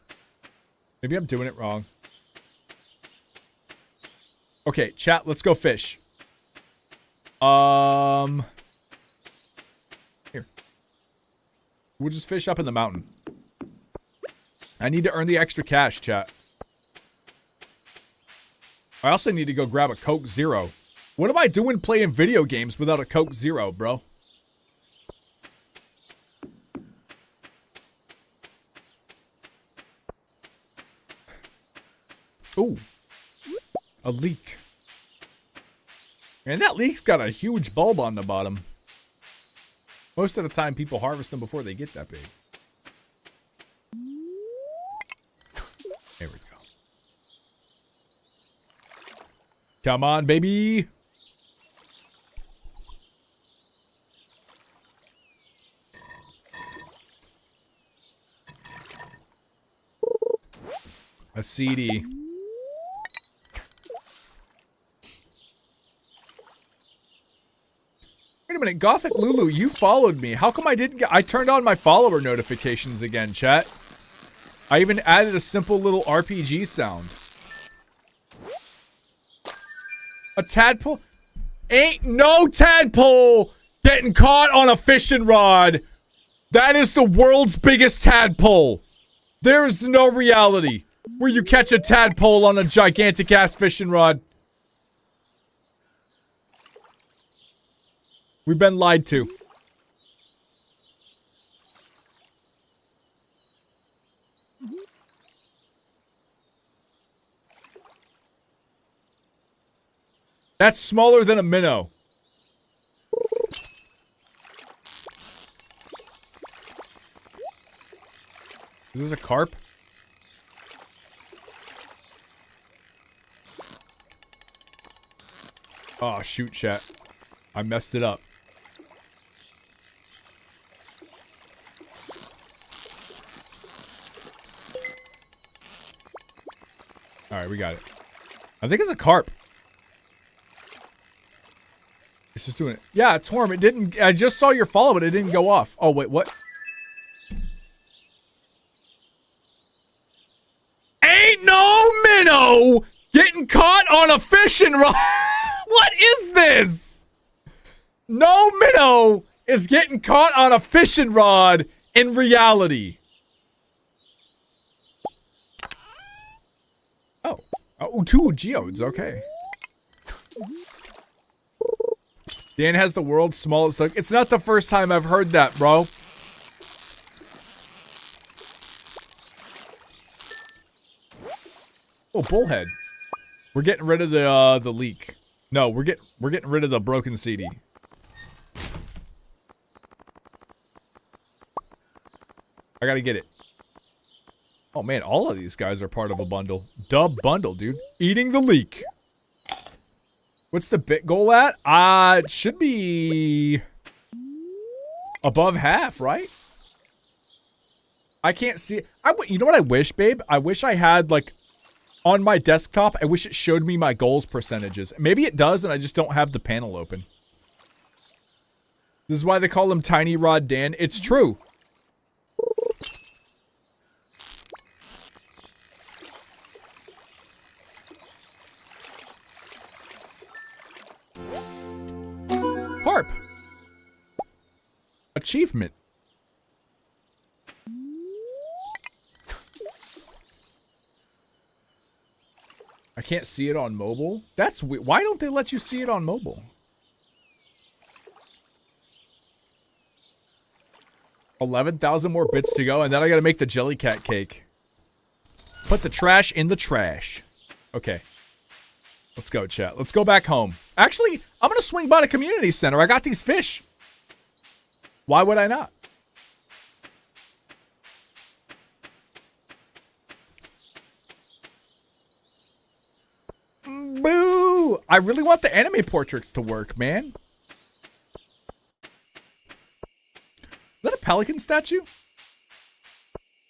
Maybe I'm doing it wrong. Okay, chat, let's go fish. Here. We'll just fish up in the mountain. I need to earn the extra cash, chat. I also need to go grab a Coke Zero. What am I doing playing video games without a Coke Zero, bro? Ooh. A leek. And that leek's got a huge bulb on the bottom. Most of the time, people harvest them before they get that big. There we go. Come on, baby. A CD. Wait a minute, Gothic Lulu, you followed me. How come I didn't get... I turned on my follower notifications again, chat. I even added a simple little RPG sound. A tadpole? Ain't no tadpole getting caught on a fishing rod. That is the world's biggest tadpole. There is no reality where you catch a tadpole on a gigantic ass fishing rod. We've been lied to. That's smaller than a minnow. Is this a carp? Oh, shoot, chat. I messed it up. Alright, we got it. I think it's a carp. It's just doing it. Yeah, Torm, it didn't... I just saw your follow, but it didn't go off. Oh, wait, what? Ain't no minnow getting caught on a fishing rod. What is this? No minnow is getting caught on a fishing rod in reality. Oh. Oh, 2 geodes. Okay. Dan has the world's smallest hook. It's not the first time I've heard that, bro. Oh, bullhead. We're getting rid of the leak. No, we're getting rid of the broken CD. I gotta get it. Oh man, all of these guys are part of a bundle. Dub bundle, dude. Eating the leek. What's the bit goal at? It should be above half, right? I can't see it. You know what I wish, babe? I wish I had, like, on my desktop, I wish it showed me my goals percentages. Maybe it does, and I just don't have the panel open. This is why they call him Tiny Rod Dan. It's true. Harp. Achievement. I can't see it on mobile. That's weird. Why don't they let you see it on mobile? 11,000 more bits to go, and then I gotta make the jellycat cake. Put the trash in the trash. Okay. Let's go, chat. Let's go back home. Actually, I'm gonna swing by the community center. I got these fish. Why would I not? Boo! I really want the anime portraits to work, man. Is that a pelican statue?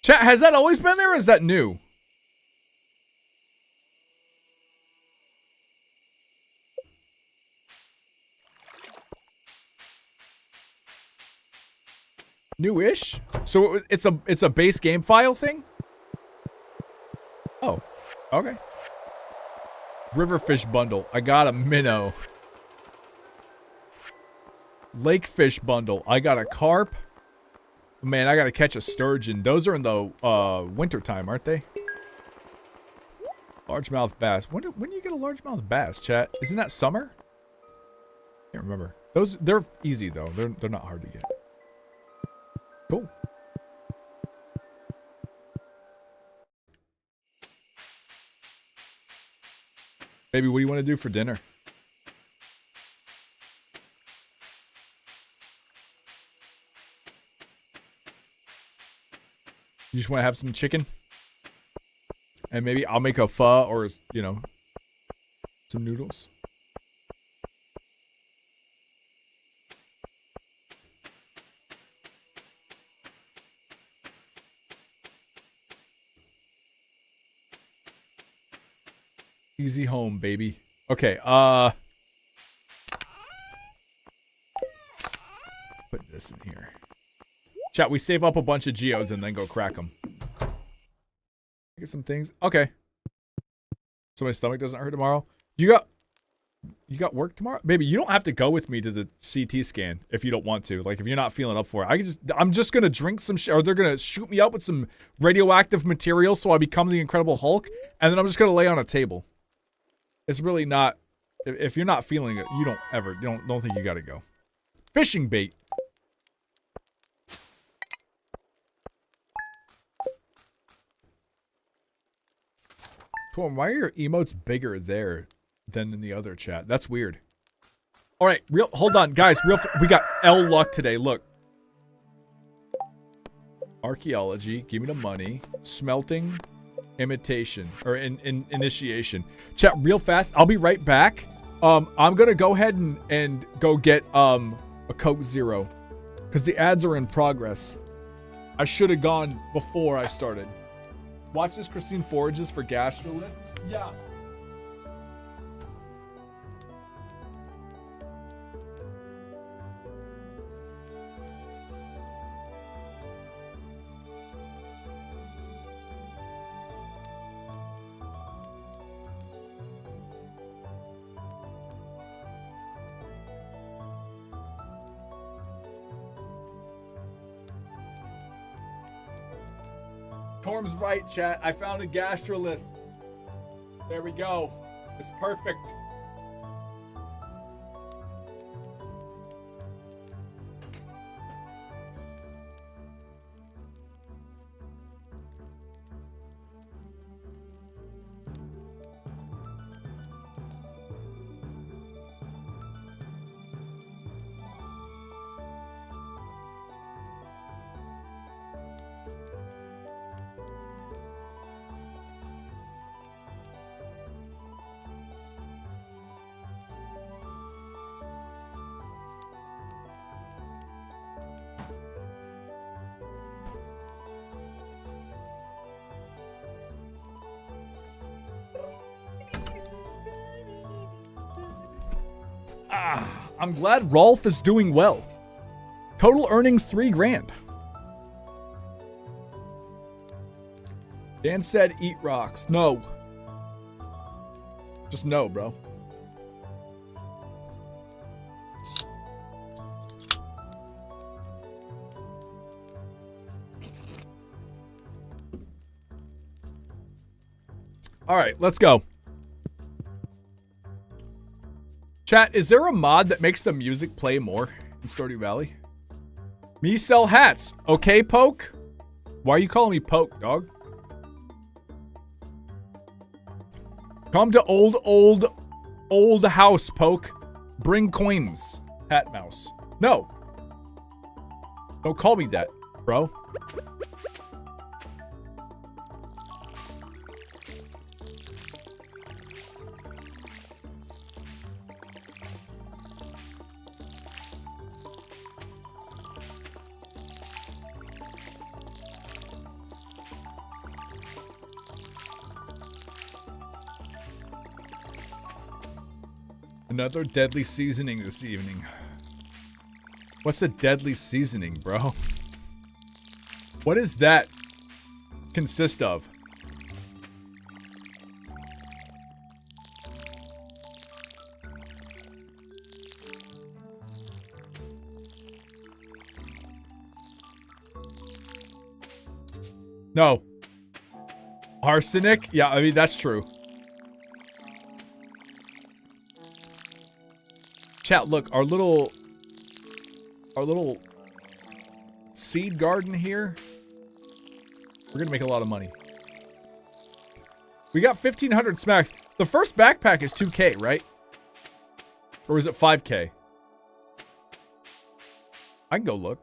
Chat, has that always been there or is that new? Newish? So it's a base game file thing? Oh, okay. Riverfish bundle. I got a minnow. Lakefish bundle. I got a carp. Man, I gotta catch a sturgeon. Those are in the winter time, aren't they? Largemouth bass. When do you get a largemouth bass, chat? Isn't that summer? Can't remember. They're easy though. They're not hard to get. Cool. Baby, what do you want to do for dinner? You just want to have some chicken? And maybe I'll make a pho or, you know, some noodles. Easy home, baby. Okay, put this in here. Chat, we save up a bunch of geodes and then go crack them. Get some things. Okay. So my stomach doesn't hurt tomorrow. You got work tomorrow? Baby, you don't have to go with me to the CT scan if you don't want to. Like, if you're not feeling up for it. I'm just gonna drink some shit, or they're gonna shoot me up with some radioactive material so I become the Incredible Hulk, and then I'm just gonna lay on a table. It's really not, if you're not feeling it, you don't think you gotta go. Fishing bait. Torm, why are your emotes bigger there than in the other chat? That's weird. All right, hold on, guys. We got L luck today. Look. Archaeology. Give me the money. Smelting. Imitation. Or initiation. Chat, real fast. I'll be right back. I'm gonna go ahead and go get a Coke Zero. Because the ads are in progress. I should have gone before I started. Watch this, Christine forages for gastroliths. Yeah. Torm's right, chat. I found a gastrolith. There we go. It's perfect. I'm glad Rolf is doing well. Total earnings $3 grand. Dan said eat rocks. No. Just no, bro. All right, let's go. Chat, is there a mod that makes the music play more in Stardew Valley? Me sell hats. Okay, Poke? Why are you calling me Poke, dog? Come to old house, Poke. Bring coins, Hat Mouse. No. Don't call me that, bro. Another deadly seasoning this evening. What's a deadly seasoning, bro? What does that consist of? No. Arsenic? Yeah, I mean, that's true. Chat, look, our little seed garden here. We're gonna make a lot of money. We got 1,500 smacks. The first backpack is 2K, right? Or is it 5K? I can go look.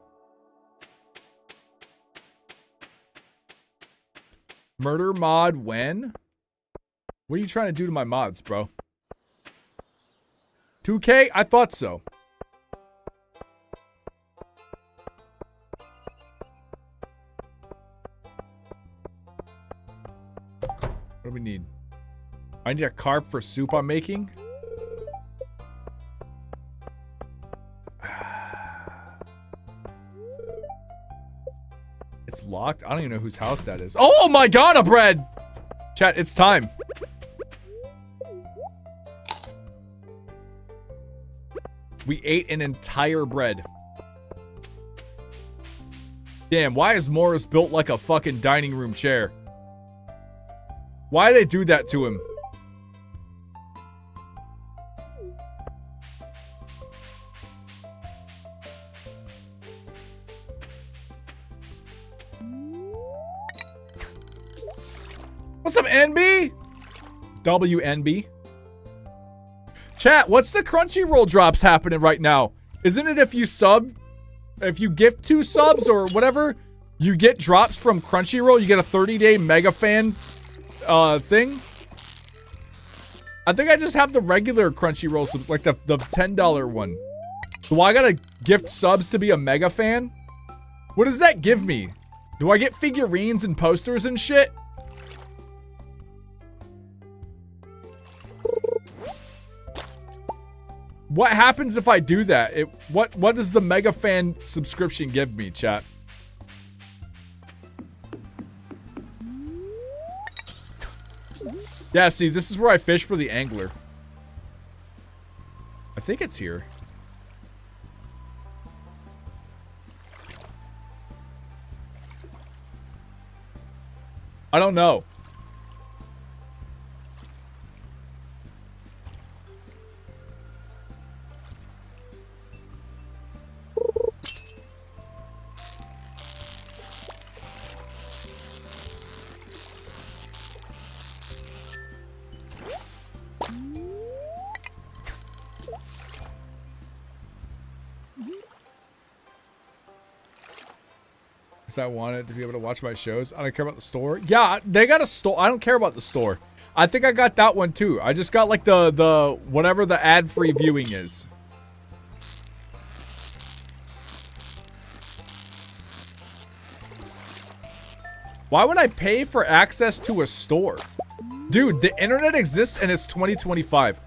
Murder mod when? What are you trying to do to my mods, bro? 2K? I thought so. What do we need? I need a carp for soup I'm making. It's locked? I don't even know whose house that is. Oh my god, a bread! Chat, it's time. We ate an entire bread. Damn, why is Morris built like a fucking dining room chair? Why did they do that to him? What's up, NB? WNB. Chat, what's the Crunchyroll drops happening right now? Isn't it if you gift 2 subs or whatever, you get drops from Crunchyroll, you get a 30-day mega fan thing? I think I just have the regular Crunchyroll, like the $10 one. Do I gotta gift subs to be a mega fan? What does that give me? Do I get figurines and posters and shit? What happens if I do that? What does the mega fan subscription give me, chat? Yeah, see, this is where I fish for the angler. I think it's here. I don't know. I wanted to be able to watch my shows. I don't care about the store. Yeah, they got a store. I don't care about the store. I think I got that one too. I just got like the whatever the ad-free viewing is. Why would I pay for access to a store? Dude, the internet exists and it's 2025.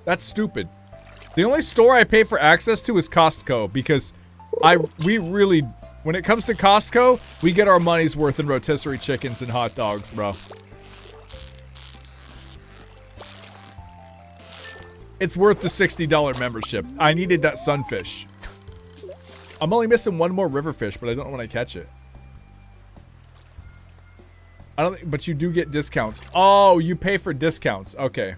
That's stupid. The only store I pay for access to is Costco because we really, when it comes to Costco, we get our money's worth in rotisserie chickens and hot dogs, bro. It's worth the $60 membership. I needed that sunfish. I'm only missing one more river fish, but I don't know when I catch it. I don't think, but you do get discounts. Oh, you pay for discounts. Okay.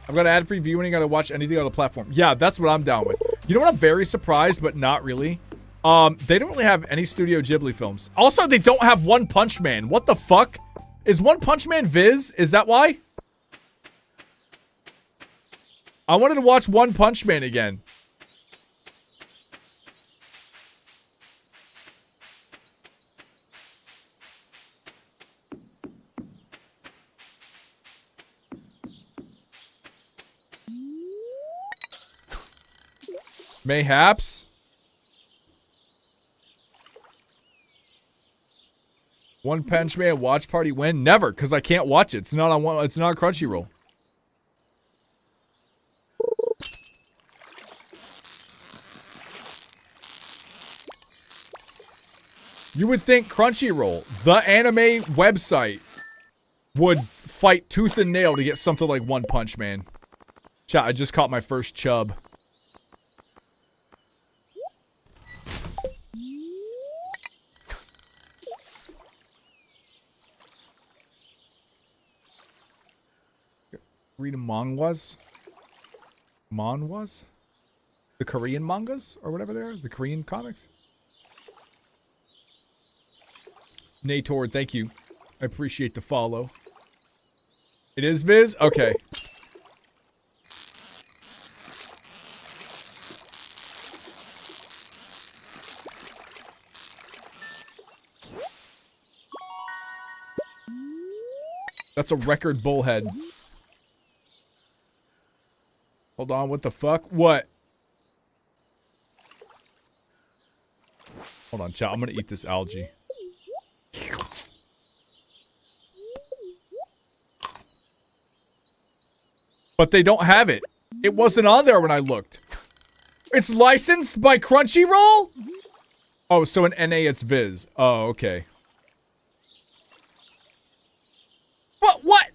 I've got ad-free viewing. I gotta watch anything on the platform. Yeah, that's what I'm down with. You know what I'm very surprised, but not really? They don't really have any Studio Ghibli films. Also, they don't have One Punch Man. What the fuck? Is One Punch Man Viz? Is that why? I wanted to watch One Punch Man again. Mayhaps. One Punch Man watch party when? Never, because I can't watch it. It's not on. It's not Crunchyroll. You would think Crunchyroll, the anime website, would fight tooth and nail to get something like One Punch Man. Chat, I just caught my first chub. Read manhwas? Manhwas? The Korean mangas? Or whatever they are? The Korean comics? Nator, thank you. I appreciate the follow. It is Viz? Okay. That's a record bullhead. Hold on, what the fuck? What? Hold on, chat. I'm gonna eat this algae. But they don't have it. It wasn't on there when I looked. It's licensed by Crunchyroll? Oh, so in NA it's Viz. Oh, okay. What?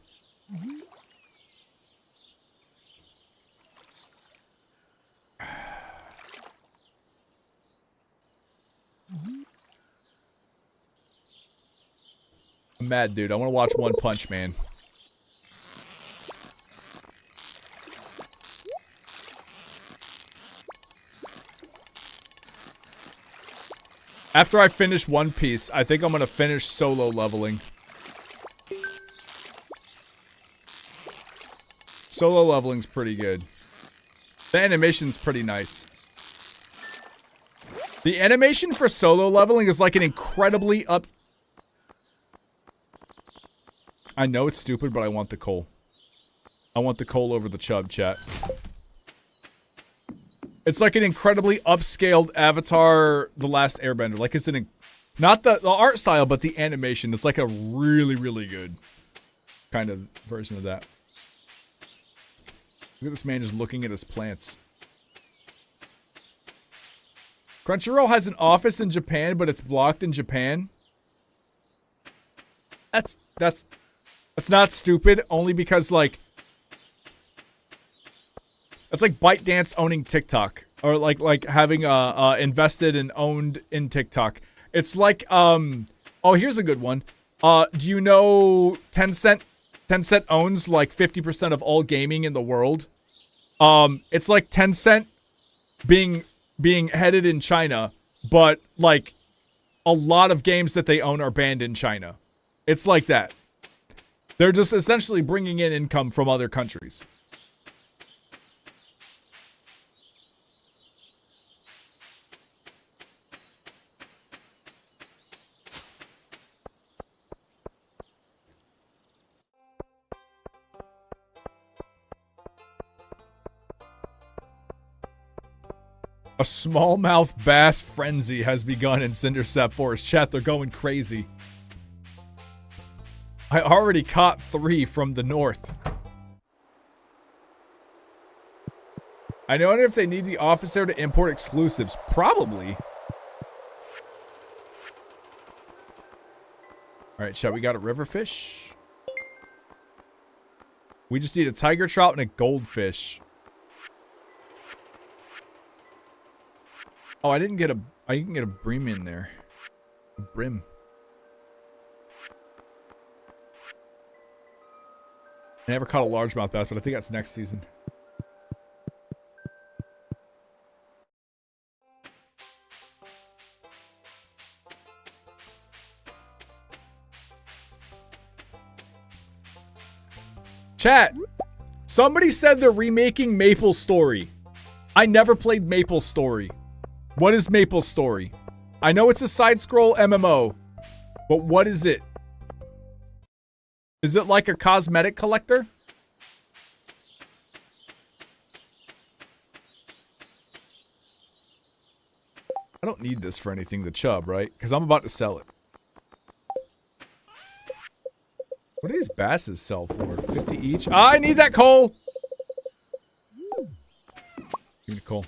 I'm mad, dude. I want to watch One Punch Man. After I finish One Piece, I think I'm gonna finish Solo Leveling. Solo Leveling's pretty good. The animation's pretty nice. The animation for Solo Leveling is like an incredibly up... I know it's stupid, but I want the coal. I want the coal over the chub, chat. It's like an incredibly upscaled Avatar The Last Airbender. Like it's an... Not the art style, but the animation. It's like a really, really good kind of version of that. Look at this man just looking at his plants. Crunchyroll has an office in Japan, but it's blocked in Japan. That's not stupid, only because, like... It's like ByteDance owning TikTok. Or like having invested and owned in TikTok. It's like, oh, here's a good one. Do you know Tencent? Tencent owns like 50% of all gaming in the world. It's like Tencent being headed in China, but like a lot of games that they own are banned in China. It's like that. They're just essentially bringing in income from other countries. A smallmouth bass frenzy has begun in Cindersap Forest. Chat, they're going crazy. I already caught 3 from the north. I wonder if they need the officer to import exclusives. Probably. Alright, shall we got a riverfish? We just need a tiger trout and a goldfish. Oh, I didn't get a brim in there. A brim. I never caught a largemouth bass, but I think that's next season. Chat, somebody said they're remaking Maple Story. I never played Maple Story. What is Maple Story? I know it's a side-scroll MMO, but what is it? Is it like a cosmetic collector? I don't need this for anything to chub, right? Because I'm about to sell it. What do these basses sell for? 50 each? I need that coal! Give me the coal.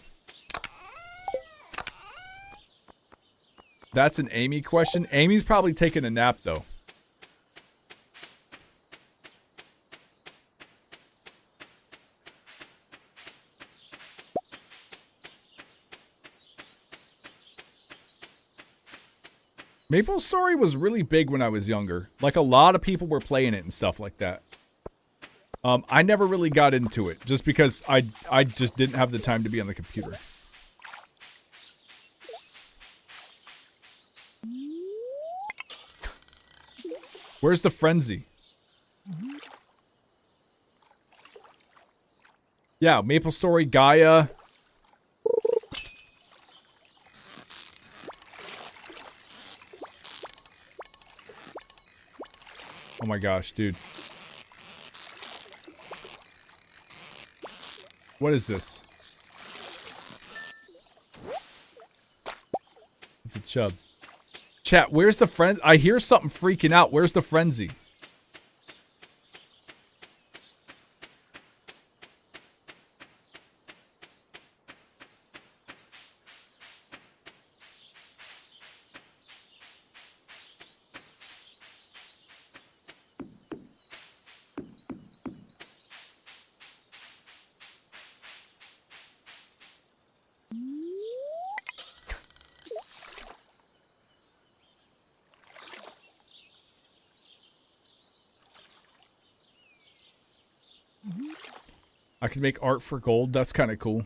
That's an Amy question. Amy's probably taking a nap, though. Maple Story was really big when I was younger. Like, a lot of people were playing it and stuff like that. I never really got into it, just because I just didn't have the time to be on the computer. Where's the frenzy? Yeah, Maple Story, Gaia. Oh my gosh, dude. What is this? It's a chub. Chat, where's the frenzy? I hear something freaking out. Where's the frenzy? I can make art for gold. That's kind of cool.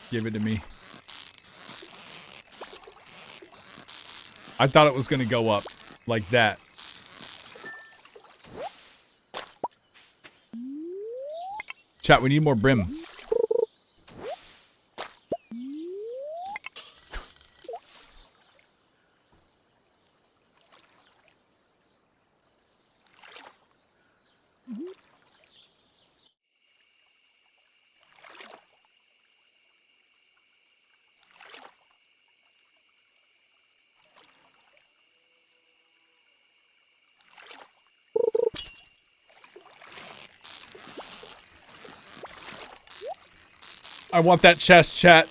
Give it to me. I thought it was going to go up like that. Chat, we need more brim. I want that chest, chat.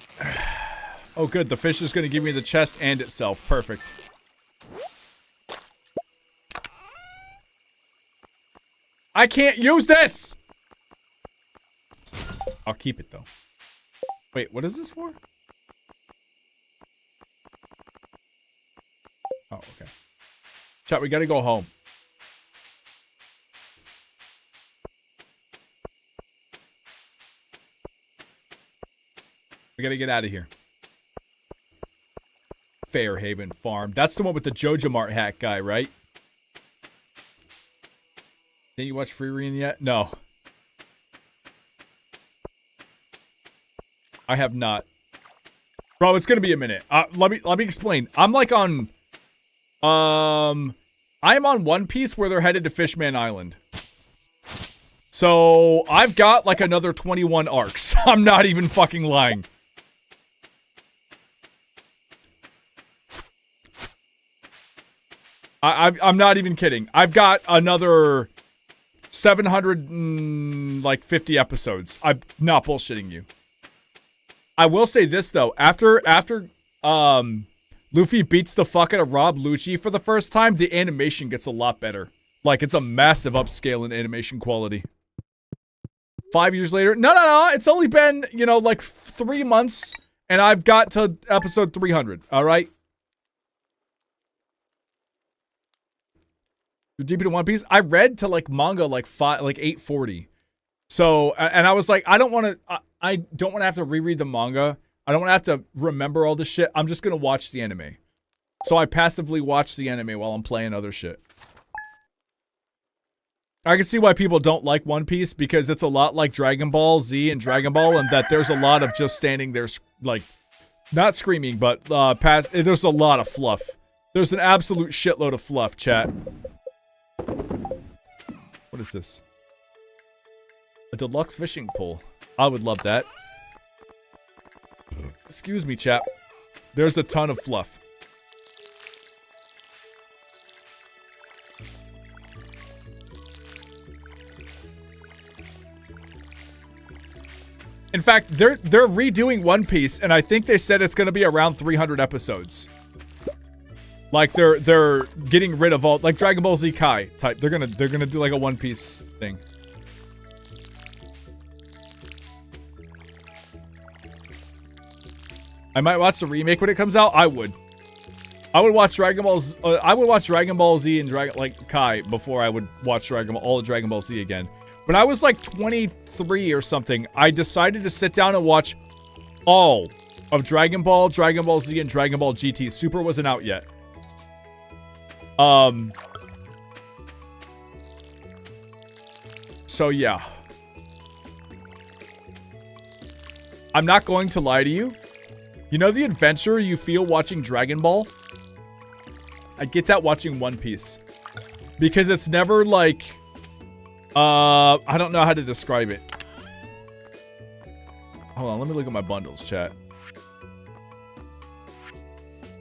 Oh, good. The fish is going to give me the chest and itself. Perfect. I can't use this! I'll keep it, though. Wait, what is this for? Oh, okay. Chat, we got to go home. We gotta get out of here. Fairhaven Farm. That's the one with the Jojo Mart hat guy, right? Didn't you watch Free Reign yet? No. I have not. Bro, it's gonna be a minute. Let me explain. I'm like on... I'm on One Piece where they're headed to Fishman Island. So I've got like another 21 arcs. I'm not even fucking lying. I'm not even kidding. I've got another 750 episodes. I'm not bullshitting you. I will say this though, after Luffy beats the fuck out of Rob Lucci for the first time, the animation gets a lot better. Like, it's a massive upscale in animation quality. 5 years later, no, it's only been, you know, like 3 months, and I've got to episode 300, alright? You're deep into One Piece? I read to, like, manga, like 840. So, and I was like, I don't want to have to reread the manga. I don't want to have to remember all this shit. I'm just gonna watch the anime. So I passively watch the anime while I'm playing other shit. I can see why people don't like One Piece, because it's a lot like Dragon Ball Z and Dragon Ball, and that there's a lot of just standing there, like, not screaming, but there's a lot of fluff. There's an absolute shitload of fluff, chat. What is this? A deluxe fishing pole. I would love that. Excuse me, chat. There's a ton of fluff. In fact, they're redoing One Piece, and I think they said it's gonna be around 300 episodes. Like they're getting rid of all, like Dragon Ball Z Kai type. They're gonna do like a One Piece thing. I might watch the remake when it comes out. I would watch Dragon Ball's. I would watch Dragon Ball Z and Kai before I would watch all of Dragon Ball Z again. When I was like 23 or something, I decided to sit down and watch all of Dragon Ball, Dragon Ball Z, and Dragon Ball GT. Super wasn't out yet. So yeah. I'm not going to lie to you. You know the adventure you feel watching Dragon Ball? I get that watching One Piece. Because it's never like... I don't know how to describe it. Hold on, let me look at my bundles, chat.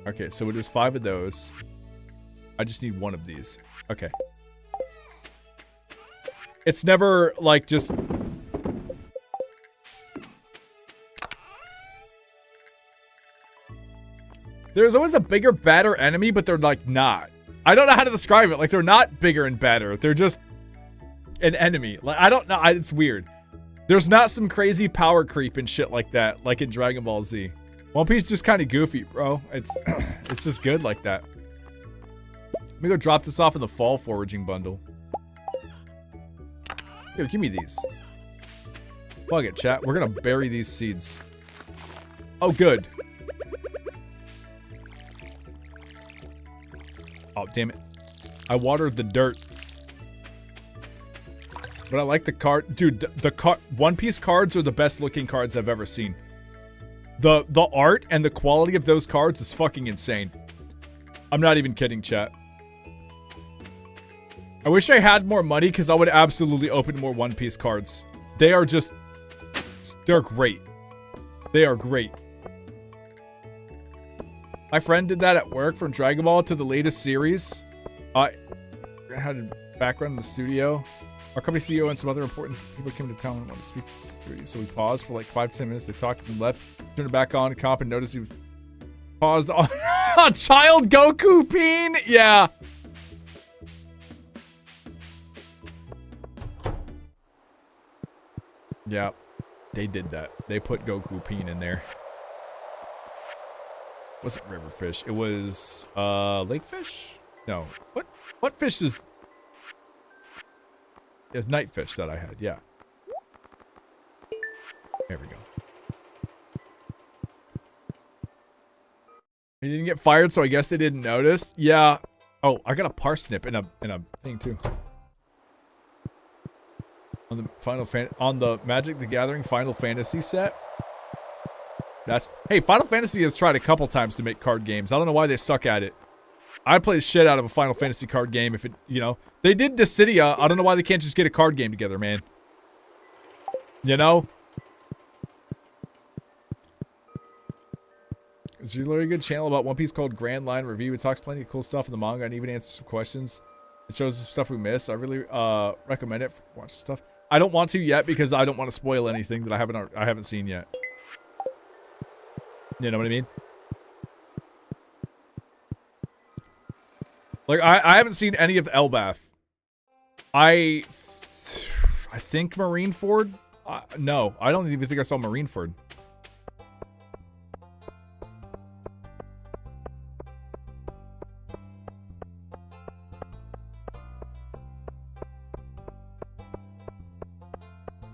Okay, so it is 5 of those. I just need 1 of these. Okay. It's never, like, just... There's always a bigger, badder enemy, but they're, like, not. I don't know how to describe it. Like, they're not bigger and badder. They're just... an enemy. Like, I don't know. It's weird. There's not some crazy power creep and shit like that, like in Dragon Ball Z. One Piece is just kind of goofy, bro. It's it's just good like that. Let me go drop this off in the fall foraging bundle. Yo, give me these. Fuck it, chat. We're gonna bury these seeds. Oh, good. Oh, damn it. I watered the dirt. But I like the card. Dude, the One Piece cards are the best looking cards I've ever seen. The art and the quality of those cards is fucking insane. I'm not even kidding, chat. I wish I had more money because I would absolutely open more One Piece cards. They are just... they're great. They are great. My friend did that at work from Dragon Ball to the latest series. I had a background in the studio. Our company CEO and some other important people came to town and wanted to speak to security. So we paused for like 5-10 minutes. They talked and left. Turned it back on. Comp and noticed he was paused on a child Goku peen. Yeah. Yeah. They did that. They put Goku peen in there. It wasn't river fish. It was lake fish? No. What fish is... It's night fish that I had, yeah. There we go. He didn't get fired, so I guess they didn't notice. Yeah. Oh, I got a parsnip in a thing too. On the Magic the Gathering Final Fantasy set. Hey, Final Fantasy has tried a couple times to make card games. I don't know why they suck at it. I'd play the shit out of a Final Fantasy card game if it, you know. They did Dissidia. I don't know why they can't just get a card game together, man. You know? There's a really good channel about One Piece called Grand Line Review. It talks plenty of cool stuff in the manga and even answers some questions. It shows us stuff we miss. I really recommend it for watch stuff. I don't want to yet because I don't want to spoil anything that I haven't seen yet. You know what I mean? Like I haven't seen any of Elbath. I think Marineford. No, I don't even think I saw Marineford.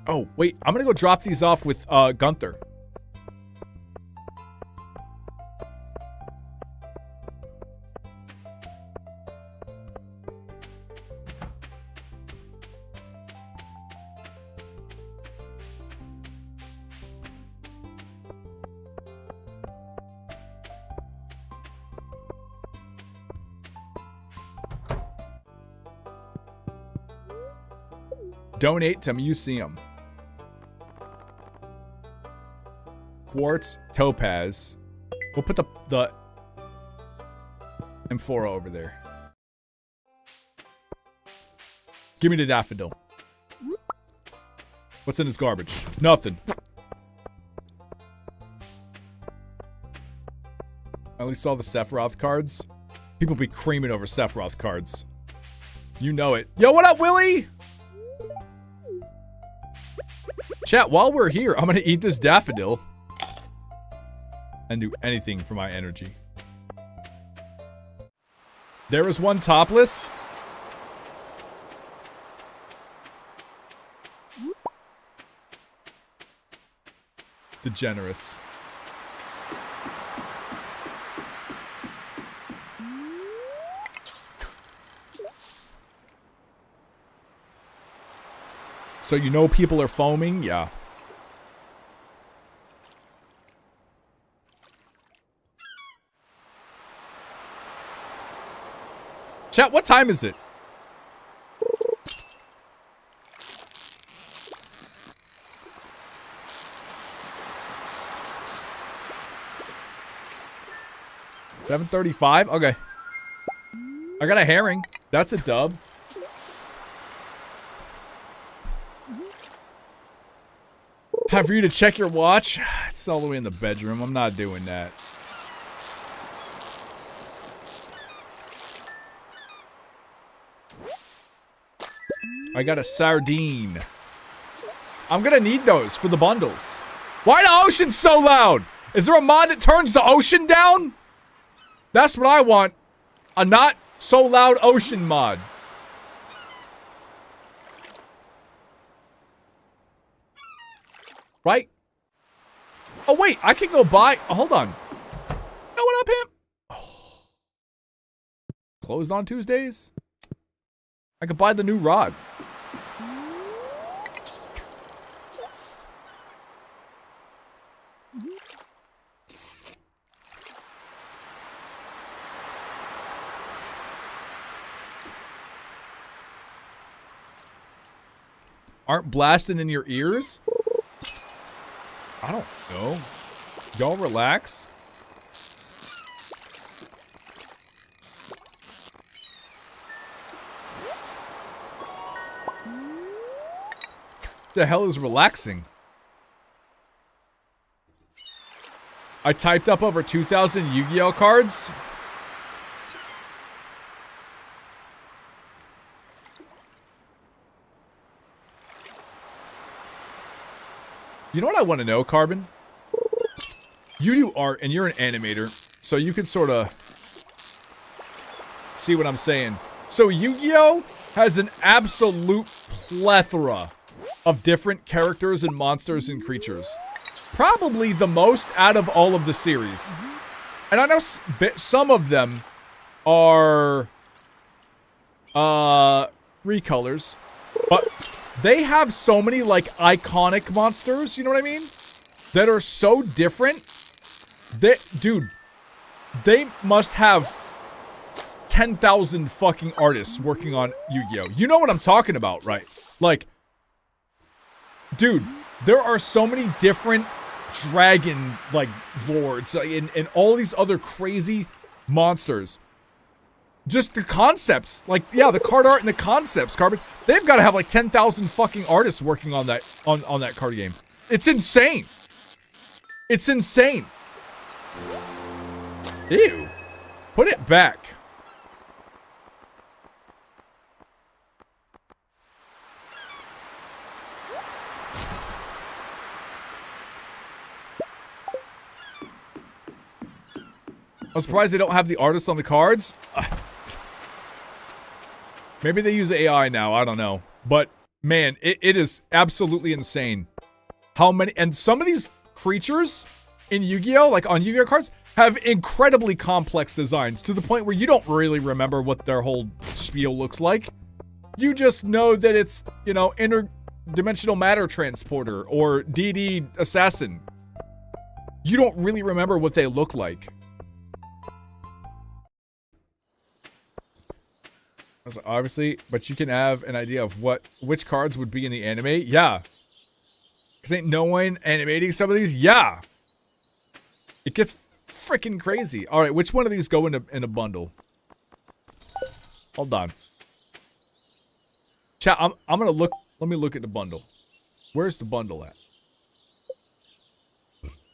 Oh, wait. I'm gonna go drop these off with, Gunther. Donate to museum. Quartz, topaz. We'll put the amphora over there. Give me the daffodil. What's in this garbage? Nothing. I only saw the Sephiroth cards. People be creaming over Sephiroth cards. You know it. Yo, what up, Willie? Chat, while we're here, I'm gonna eat this daffodil. And do anything for my energy. There is one topless. Degenerates. So you know people are foaming? Yeah. Chat, what time is it? $7:35? Okay. I got a herring. That's a dub. Time for you to check your watch. It's all the way in the bedroom. I'm not doing that. I got a sardine. I'm gonna need those for the bundles. Why the ocean so loud? Is there a mod that turns the ocean down? That's what I want. A not so loud ocean mod. Right? Oh wait, I can go buy. Oh, hold on. Yo, what up, him? Oh. Closed on Tuesdays? I could buy the new rod. Aren't blasting in your ears? I don't know. Y'all relax. The hell is relaxing? I typed up over 2,000 Yu-Gi-Oh cards. You know what I want to know, Carbon? You do art and you're an animator, so you can sort of see what I'm saying. So Yu-Gi-Oh has an absolute plethora of different characters and monsters and creatures. Probably the most out of all of the series. And I know some of them are recolors, but they have so many like iconic monsters, you know what I mean? That are so different. That, dude, they must have 10,000 fucking artists working on Yu-Gi-Oh. You know what I'm talking about, right? Like, dude, There are so many different dragon like lords and all these other crazy monsters. Just the concepts, like yeah, the card art and the concepts, Carbon. They've got to have like 10,000 fucking artists working on that on that card game. It's insane. It's insane. Ew. Put it back. I'm surprised they don't have the artists on the cards. Maybe they use AI now, I don't know. But, man, it is absolutely insane. How many, and some of these creatures in Yu-Gi-Oh, like on Yu-Gi-Oh cards, have incredibly complex designs to the point where you don't really remember what their whole spiel looks like. You just know that it's, you know, interdimensional matter transporter or DD assassin. You don't really remember what they look like. Obviously, but you can have an idea of which cards would be in the anime. Yeah. Because ain't no one animating some of these? Yeah. It gets freaking crazy. All right, which one of these go in a bundle? Hold on. Chat, I'm going to look. Let me look at the bundle. Where's the bundle at?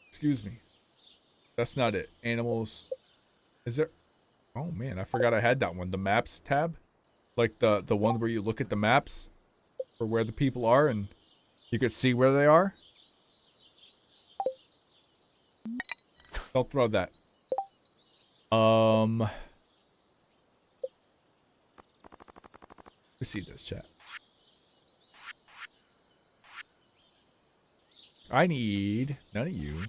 Excuse me. That's not it. Animals. Is there? Oh, man, I forgot I had that one. The maps tab. Like the one where you look at the maps for where the people are and you could see where they are. I'll throw that. Let's see this, chat. I need none of you.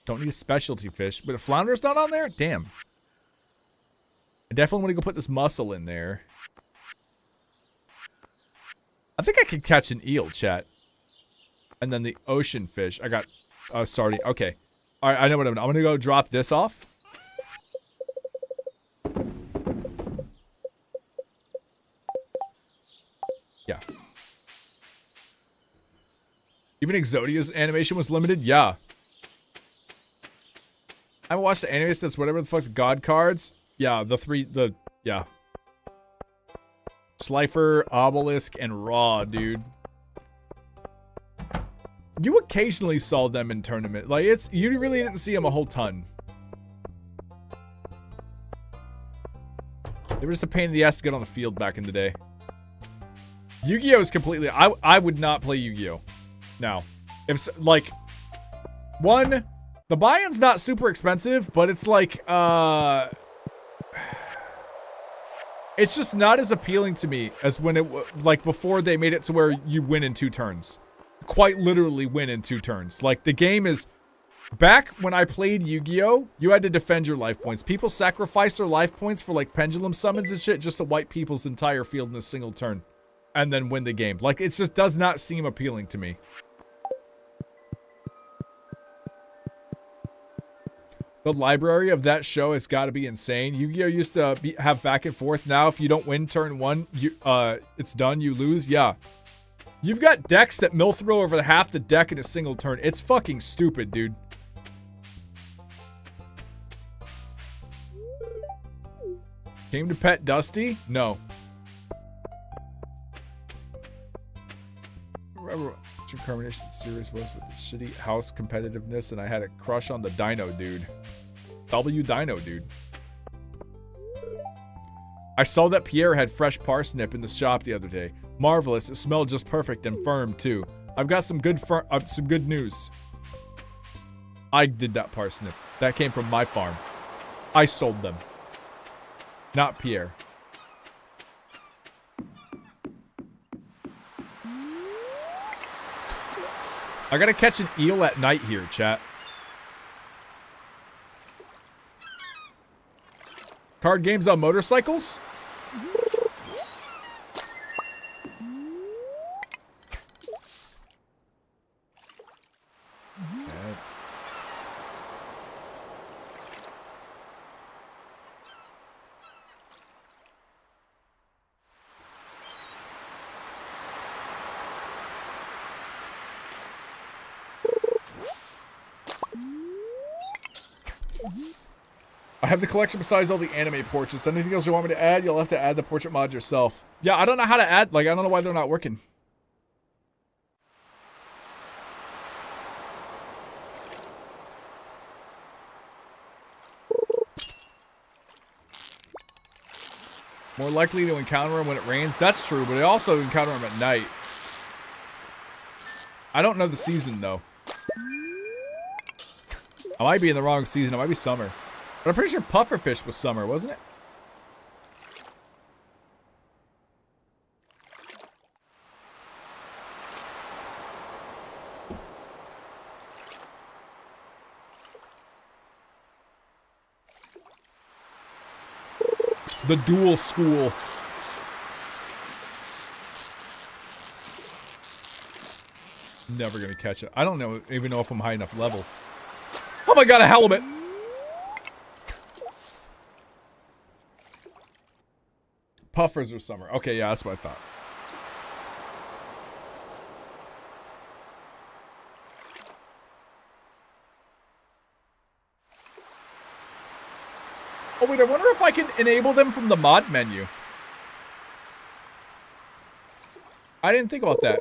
Don't need a specialty fish, but a flounder's not on there? Damn. I definitely want to go put this mussel in there. I think I can catch an eel, chat. And then the ocean fish. I got sardine. Okay. All right, I know what I'm going to go drop this off. Yeah. Even Exodia's animation was limited? Yeah. I haven't watched the anime since whatever the fuck the god cards. Yeah, yeah. Slifer, Obelisk, and Raw, dude. You occasionally saw them in tournament. Like, you really didn't see them a whole ton. They were just a pain in the ass to get on the field back in the day. Yu-Gi-Oh is completely, I would not play Yu-Gi-Oh. Now, if, like, one, the buy-in's not super expensive, but it's like, it's just not as appealing to me as when it, like, before they made it to where you win in 2 turns. Quite literally win in 2 turns. Like, the game is, back when I played Yu-Gi-Oh, you had to defend your life points. People sacrifice their life points for, like, pendulum summons and shit just to wipe people's entire field in a single turn. And then win the game. Like, it just does not seem appealing to me. The library of that show has got to be insane. Yu-Gi-Oh used to have back and forth. Now, if you don't win turn 1, it's done. You lose. Yeah. You've got decks that mill throw over half the deck in a single turn. It's fucking stupid, dude. Came to pet Dusty? No. Remember what your combination series was with the shitty house competitiveness, and I had a crush on the Dino Dude. W Dino Dude. I saw that Pierre had fresh parsnip in the shop the other day. Marvelous. It smelled just perfect and firm too. I've got some good news. I did that parsnip. That came from my farm. I sold them. Not Pierre. I gotta catch an eel at night here, chat. Card games on motorcycles? I have the collection besides all the anime portraits. Anything else you want me to add? You'll have to add the portrait mod yourself. Yeah, I don't know how to add. Like, I don't know why they're not working. More likely to encounter him when it rains. That's true, but I also encounter him at night. I don't know the season, though. I might be in the wrong season. It might be summer. But I'm pretty sure pufferfish was summer, wasn't it? The dual school. Never gonna catch it. I don't know even know if I'm high enough level. Oh my god, a halibut! Puffers are summer. Okay, yeah, that's what I thought. Oh wait, I wonder if I can enable them from the mod menu. I didn't think about that.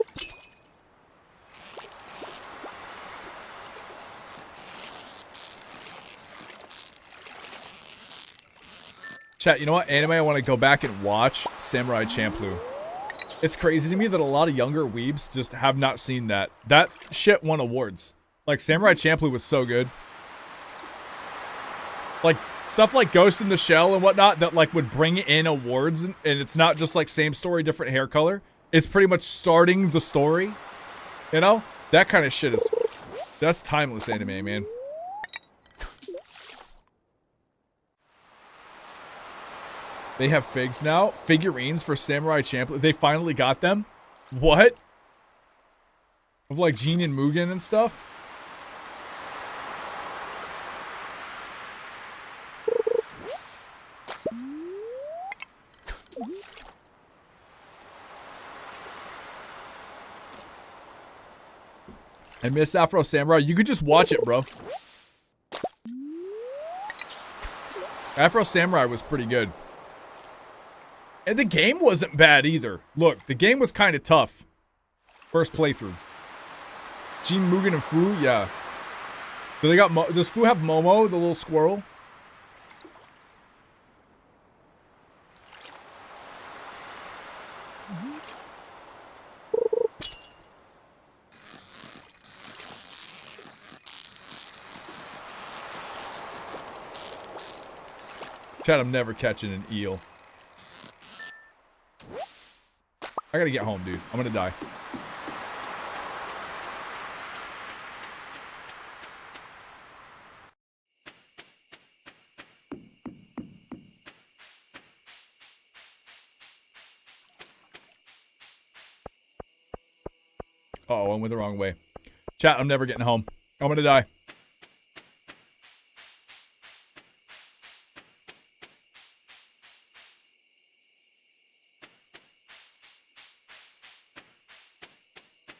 Chat, you know what anime I want to go back and watch? Samurai Champloo. It's crazy to me that a lot of younger weebs just have not seen that. That shit won awards. Like, Samurai Champloo was so good. Like, stuff like Ghost in the Shell and whatnot that, like, would bring in awards, and it's not just, like, same story, different hair color. It's pretty much starting the story. You know? That kind of shit is... That's timeless anime, man. They have figs now? Figurines for Samurai Champloo? They finally got them? What? Of, like, Jin and Mugen and stuff? I miss Afro Samurai. You could just watch it, bro. Afro Samurai was pretty good. And the game wasn't bad either. Look, the game was kind of tough. First playthrough. Jin, Mugen, and Fu, yeah. Do they got does Fu have Momo, the little squirrel? Chad, I'm never catching an eel. I gotta get home, dude. I'm gonna die. Uh-oh, I went the wrong way. Chat, I'm never getting home. I'm gonna die.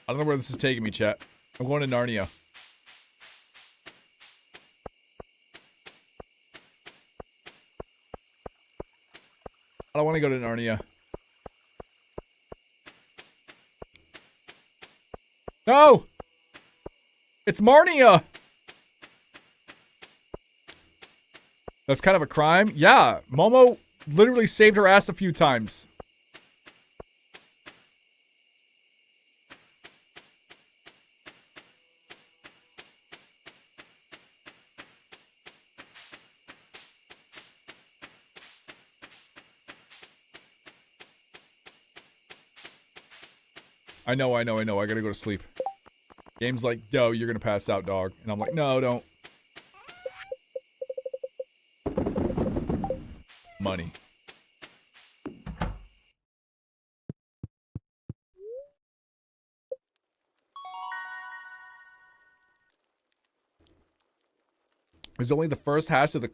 I don't know where this is taking me, chat. I'm going to Narnia. I don't want to go to Narnia. No! It's Marnia! That's kind of a crime. Yeah, Momo literally saved her ass a few times. I know. I gotta go to sleep. Game's like, yo, you're gonna pass out, dog. And I'm like, no, don't. Money. It was only the first half of the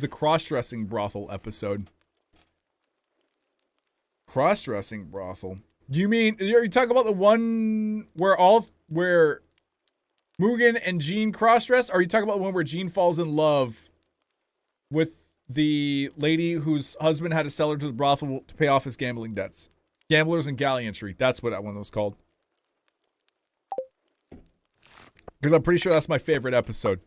cross-dressing brothel episode. Cross-dressing brothel. Do you mean, are you talking about the one where Mugen and Jean cross-dress? Are you talking about the one where Jean falls in love with the lady whose husband had to sell her to the brothel to pay off his gambling debts? Gamblers and Gallantry. That's what that one was called. Because I'm pretty sure that's my favorite episode.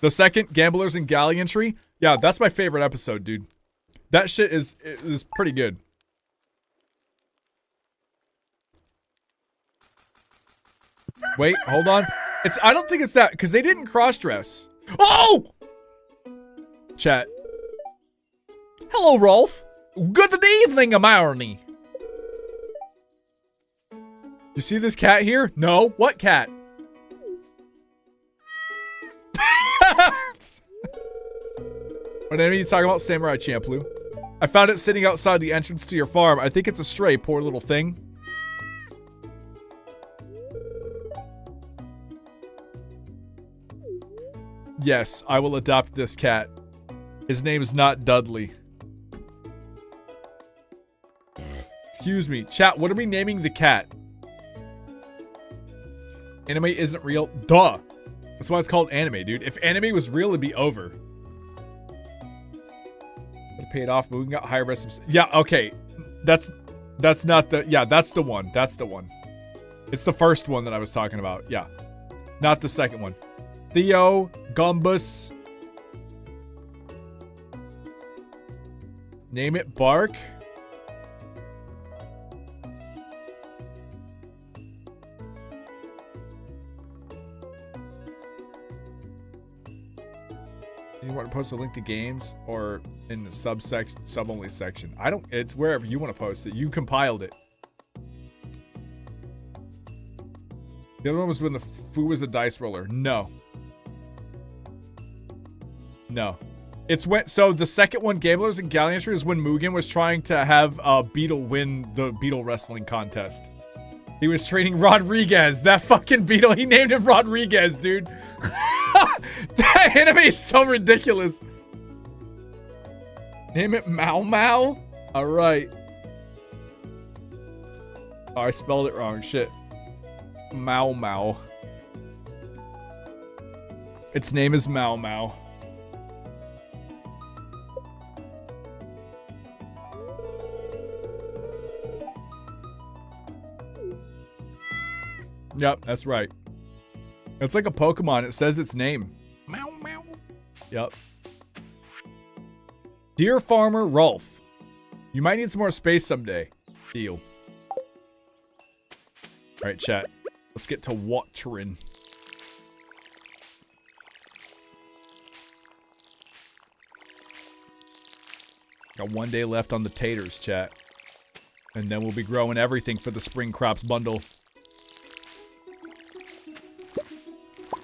The second, Gamblers and Gallantry. Yeah, that's my favorite episode, dude. That shit is pretty good. Wait, hold on. I don't think it's that, because they didn't cross-dress. Oh! Chat. Hello, Rolf. Good evening, Amarni. You see this cat here? No. What cat? What enemy are you talking about? Samurai Champloo. I found it sitting outside the entrance to your farm. I think it's a stray, poor little thing. Yes, I will adopt this cat. His name is not Dudley. Excuse me. Chat, what are we naming the cat? Anime isn't real. Duh. That's why it's called anime, dude. If anime was real, it'd be over. Gotta pay it off, but we got higher recipes. Yeah, okay. That's not the... Yeah, that's the one. That's the one. It's the first one that I was talking about. Yeah. Not the second one. Theo, Gumbus. Name it Bark. You want to post a link to games or in the sub-only section? It's wherever you want to post it. You compiled it. The other one was when the Fu was a dice roller. No. No. It's when, so the second one, Gamblers and Gallantry, is when Mugen was trying to have Beetle win the Beetle wrestling contest. He was training Rodriguez. That fucking Beetle, he named him Rodriguez, dude. That anime is so ridiculous. Name it Mau Mau? Alright. Oh, I spelled it wrong. Shit. Mau Mau. Its name is Mau Mau. Yep, that's right. It's like a Pokemon. It says its name. Meow, meow. Yep. Dear Farmer Rolf, you might need some more space someday. Deal. Alright, chat. Let's get to watering. Got 1 day left on the taters, chat. And then we'll be growing everything for the spring crops bundle.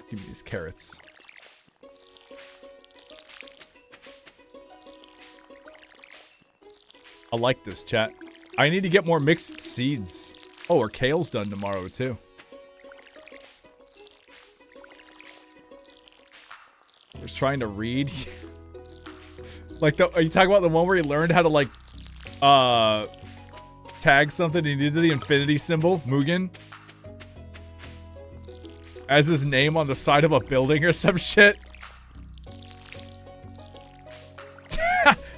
Give me these carrots. I like this, chat. I need to get more mixed seeds. Oh, our kale's done tomorrow, too. Just trying to read. Like, are you talking about the one where he learned how to, like, tag something? He did the infinity symbol, Mugen, as his name on the side of a building or some shit.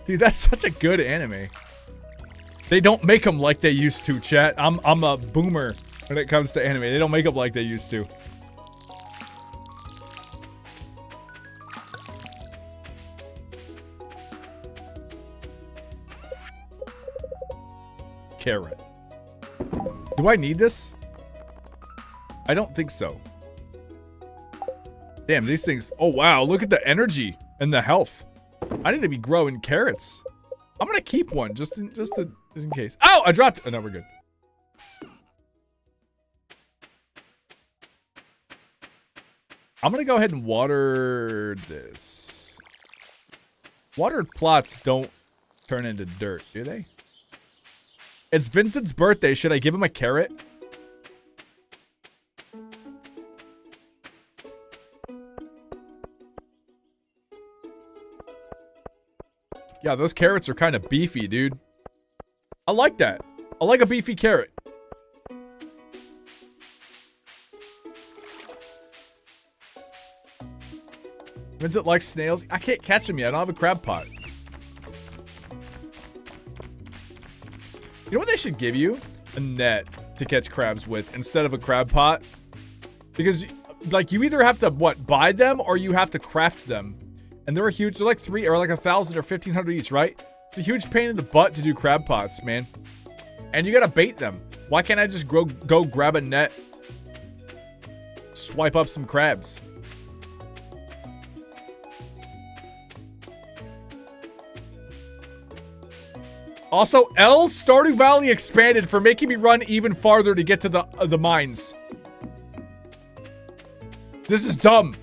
Dude, that's such a good anime. They don't make them like they used to, chat. I'm a boomer when it comes to anime. They don't make them like they used to. Carrot. Do I need this? I don't think so. Damn, these things... Oh, wow. Look at the energy and the health. I need to be growing carrots. I'm gonna keep one just in case. Oh, I dropped it. Oh, no, we're good. I'm gonna go ahead and water this. Watered plots don't turn into dirt, do they? It's Vincent's birthday. Should I give him a carrot? Yeah, those carrots are kind of beefy, dude. I like that. I like a beefy carrot. Is it like snails? I can't catch them yet. I don't have a crab pot. You know what they should give you? A net to catch crabs with instead of a crab pot. Because, like, you either have to, what, buy them or you have to craft them. And they're huge. They're like 3 or like 1,000 or 1,500 each, right? It's a huge pain in the butt to do crab pots, man. And you gotta bait them. Why can't I just go grab a net? Swipe up some crabs. Also, Stardew Valley expanded for making me run even farther to get to the mines. This is dumb.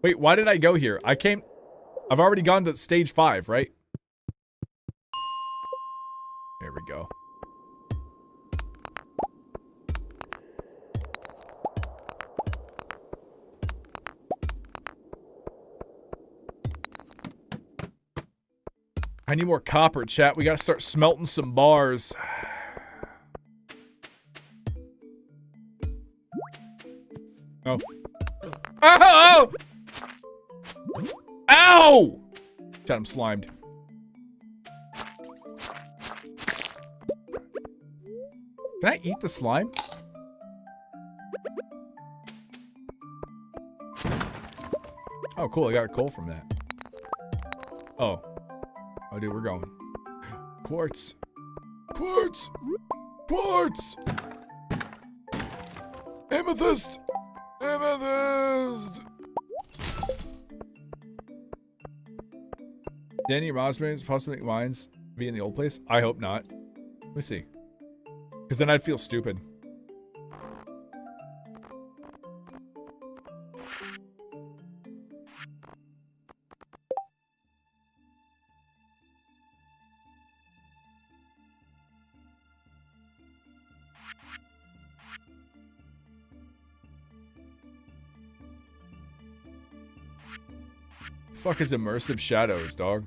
Wait, why did I go here? I've already gone to stage 5, right? There we go. I need more copper, chat. We gotta start smelting some bars. Oh. Oh! Ow! Chat, I'm slimed. Can I eat the slime? Oh, cool. I got a coal from that. Oh. Oh, dude, we're going. Quartz. Quartz! Quartz! Amethyst! Amethyst! Danny Rosemary's possibly mines be in the old place? I hope not. Let me see. Because then I'd feel stupid. Fuck is immersive shadows, dog?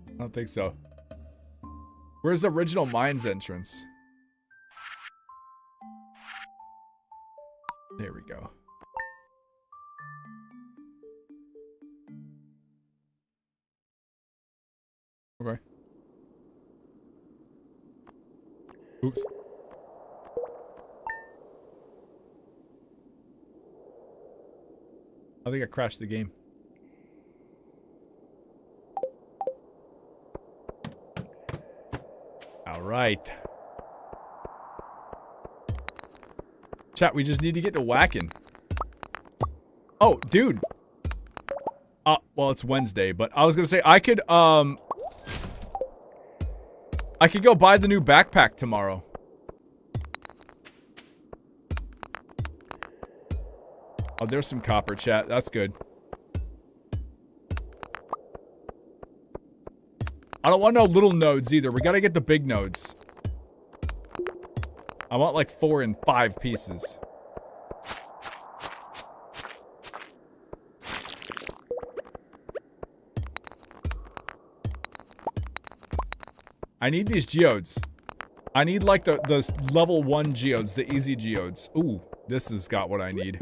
I don't think so. Where's the original mines entrance? There we go. Okay. Oops. I think I crashed the game. All right. Chat, we just need to get to whacking. Oh, dude. Well, it's Wednesday, but I was gonna say I could go buy the new backpack tomorrow. Oh, there's some copper, chat. That's good. I don't want no little nodes either. We gotta get the big nodes. I want like 4 and 5 pieces. I need these geodes. I need like the level 1 geodes, the easy geodes. Ooh, this has got what I need.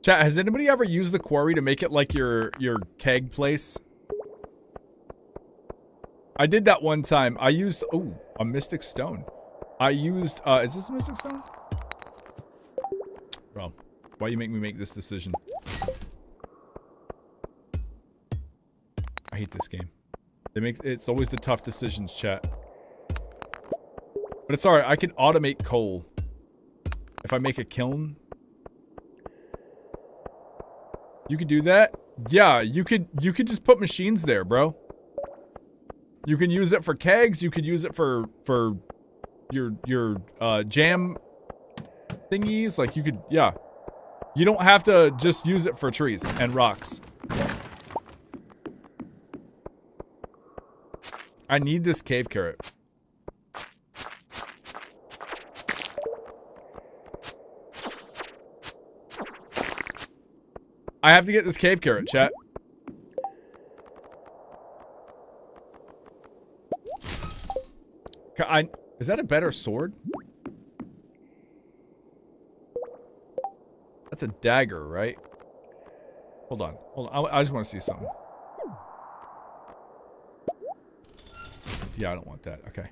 Chat, has anybody ever used the quarry to make it like your keg place? I did that one time. I used, ooh, a mystic stone. I used, is this a mystic stone? Well, why you make me make this decision? I hate this game. It's always the tough decisions, chat. But it's alright, I can automate coal. If I make a kiln. You could do that? Yeah, you could just put machines there, bro. You can use it for kegs, you could use it for your jam thingies, like you could, yeah. You don't have to just use it for trees and rocks. I need this cave carrot. I have to get this cave carrot, chat. Is that a better sword? That's a dagger, right? Hold on. Hold on. I just want to see something. Yeah, I don't want that. Okay.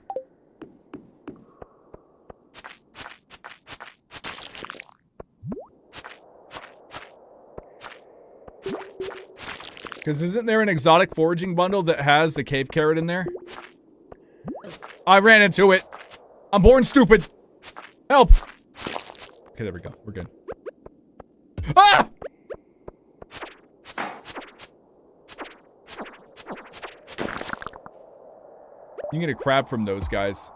Because isn't there an exotic foraging bundle that has the cave carrot in there? I ran into it. I'm born stupid. Help. Okay, there we go. We're good. Ah! You can get a crab from those guys.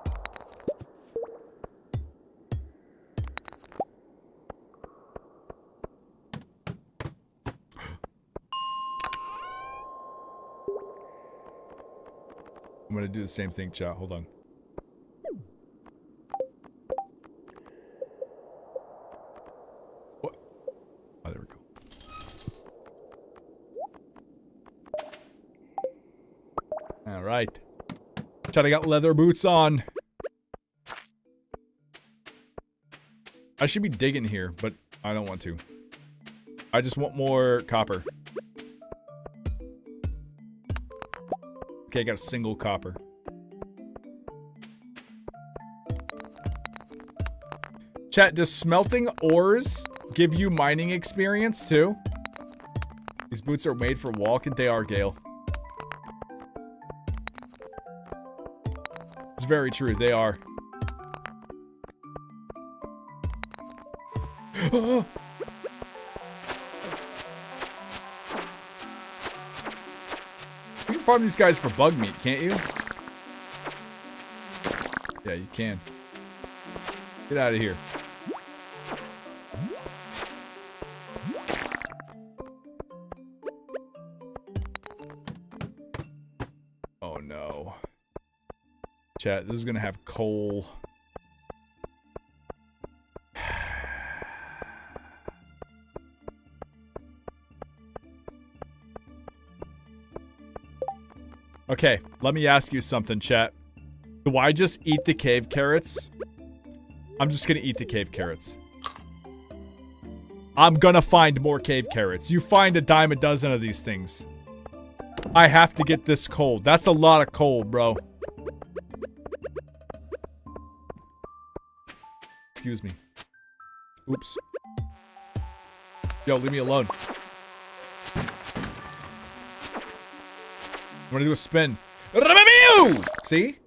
I'm gonna do the same thing, chat. Hold on. What? Oh, there we go. All right. Chat, I got leather boots on. I should be digging here, but I don't want to. I just want more copper. Okay, I got a single copper. Chat, does smelting ores give you mining experience too? These boots are made for walking. They are, Gale. It's very true, they are. You can farm these guys for bug meat, can't you? Yeah, you can. Get out of here. Oh no. Chat, this is gonna have coal. Okay, let me ask you something, chat. Do I just eat the cave carrots? I'm just gonna eat the cave carrots. I'm gonna find more cave carrots. You find a dime a dozen of these things. I have to get this coal. That's a lot of coal, bro. Excuse me. Oops. Yo, leave me alone. I'm gonna do a spin. See?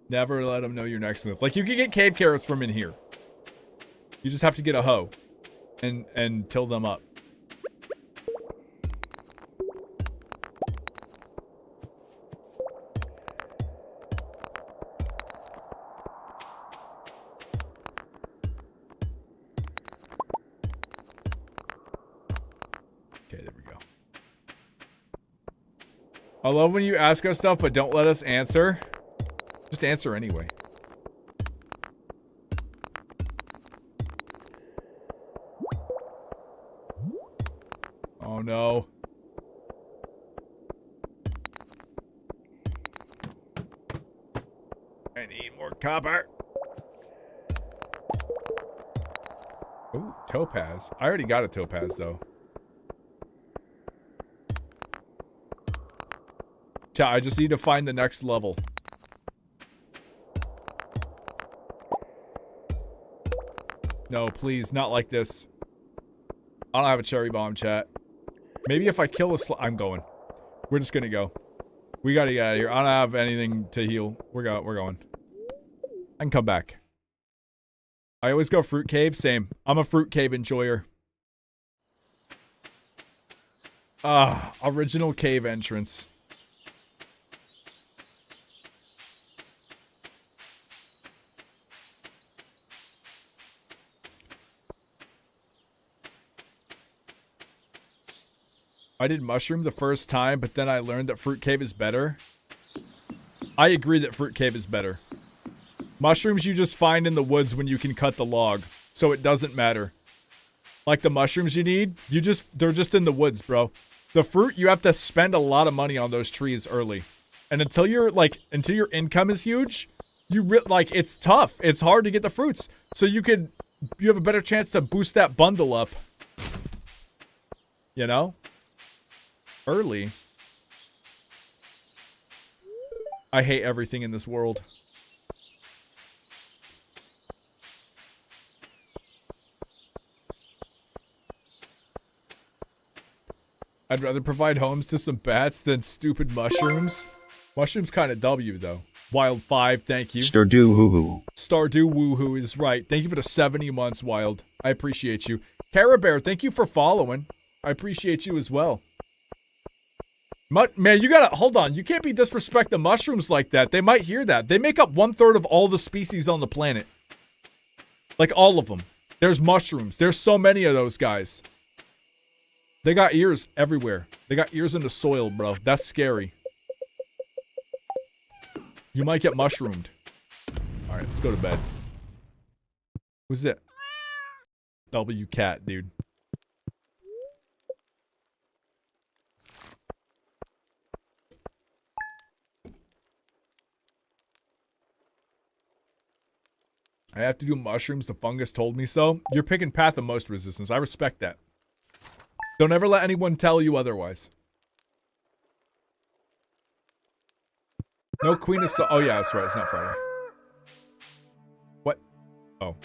Never let them know your next move. Like, you can get cave carrots from in here. You just have to get a hoe. And till them up. Okay, there we go. I love when you ask us stuff but don't let us answer. Just answer anyway. Oh no. I need more copper. Ooh, topaz. I already got a topaz though. I just need to find the next level. No, please, not like this. I don't have a cherry bomb, chat. Maybe if I kill a I'm going. We're just gonna go. We gotta get out of here. I don't have anything to heal. We're going. I can come back. I always go fruit cave. Same. I'm a fruit cave enjoyer. Original cave entrance. I did mushroom the first time, but then I learned that fruit cave is better. I agree that fruit cave is better. Mushrooms you just find in the woods when you can cut the log, so it doesn't matter. Like the mushrooms you need, they're just in the woods, bro. The fruit, you have to spend a lot of money on those trees early. And until your income is huge, it's tough. It's hard to get the fruits. So you have a better chance to boost that bundle up. You know? Early. I hate everything in this world. I'd rather provide homes to some bats than stupid mushrooms. Mushrooms kind of W, though. Wild 5, thank you. Stardew hoo-hoo. Stardew woohoo is right. Thank you for the 70 months, Wild. I appreciate you. Carabear, thank you for following. I appreciate you as well. Man, you gotta, hold on. You can't be disrespect the mushrooms like that. They might hear that. They make up 1/3 of all the species on the planet. Like all of them. There's mushrooms. There's so many of those guys. They got ears everywhere. They got ears in the soil, bro. That's scary. You might get mushroomed. Alright, let's go to bed. Who's it? W cat, dude. I have to do mushrooms. The fungus told me so. You're picking path of most resistance. I respect that. Don't ever let anyone tell you otherwise. No Queen of oh yeah, that's right. It's not Friday. What? Oh.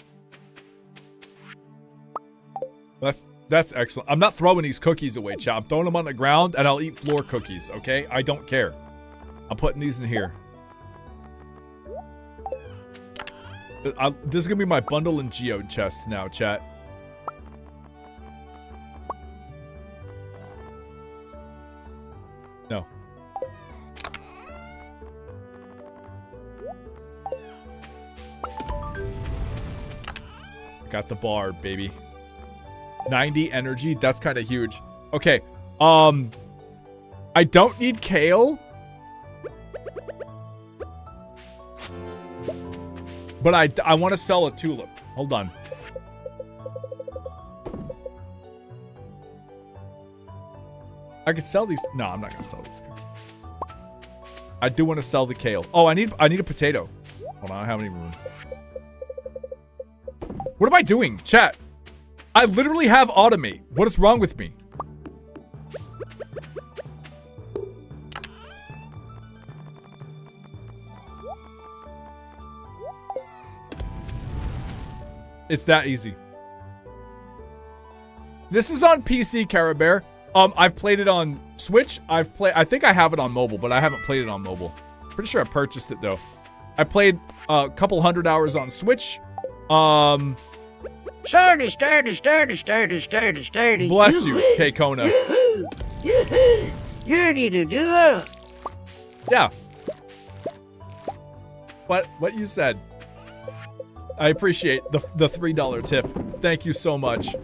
That's excellent. I'm not throwing these cookies away, chat. I'm throwing them on the ground and I'll eat floor cookies, okay? I don't care. I'm putting these in here. This is gonna be my bundle and geode chest now, chat. No. Got the bar, baby. 90 energy, that's kind of huge. Okay, I don't need kale. But I want to sell a tulip. Hold on. I could sell these. No, I'm not gonna sell these cookies. I do want to sell the kale. Oh, I need a potato. Hold on, I don't have any room. What am I doing? Chat. I literally have automate. What is wrong with me? It's that easy. This is on PC, Carabear. I've played it on Switch. I think I have it on mobile, but I haven't played it on mobile. Pretty sure I purchased it though. I played a couple 100 hours on Switch. Sturdy. Bless you, K-Kona. You need to do it. Yeah. What you said. I appreciate the $3 tip. Thank you so much.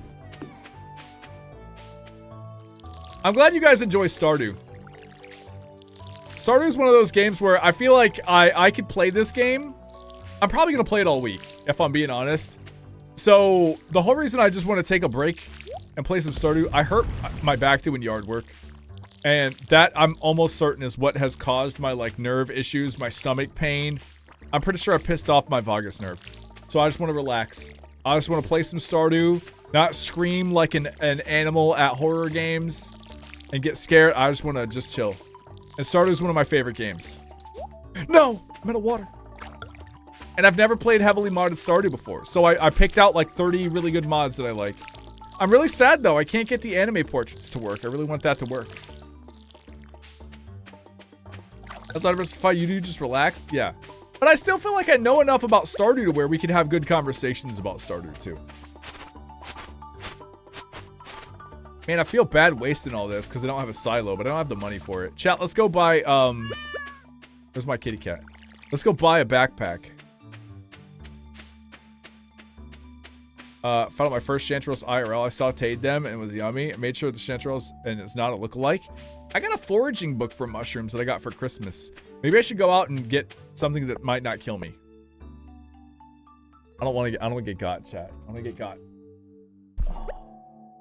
I'm glad you guys enjoy Stardew. Stardew is one of those games where I feel like I could play this game. I'm probably going to play it all week, if I'm being honest. So, the whole reason I just want to take a break and play some Stardew, I hurt my back doing yard work. And that, I'm almost certain, is what has caused my, like, nerve issues, my stomach pain. I'm pretty sure I pissed off my vagus nerve. So I just want to relax. I just want to play some Stardew, not scream like an animal at horror games and get scared. I just want to just chill. And Stardew is one of my favorite games. No! I'm out of water. And I've never played heavily modded Stardew before. So I picked out like 30 really good mods that I like. I'm really sad though. I can't get the anime portraits to work. I really want that to work. That's not diversify. You do just relax? Yeah. But I still feel like I know enough about Stardew to where we could have good conversations about Stardew too. Man, I feel bad wasting all this because I don't have a silo, but I don't have the money for it. Chat, let's go buy, where's my kitty cat? Let's go buy a backpack. Found out my first chanterelles IRL. I sauteed them and it was yummy. I made sure the chanterelles and it's not a lookalike. I got a foraging book for mushrooms that I got for Christmas. Maybe I should go out and get something that might not kill me. I don't want to get got, chat. I want to get got.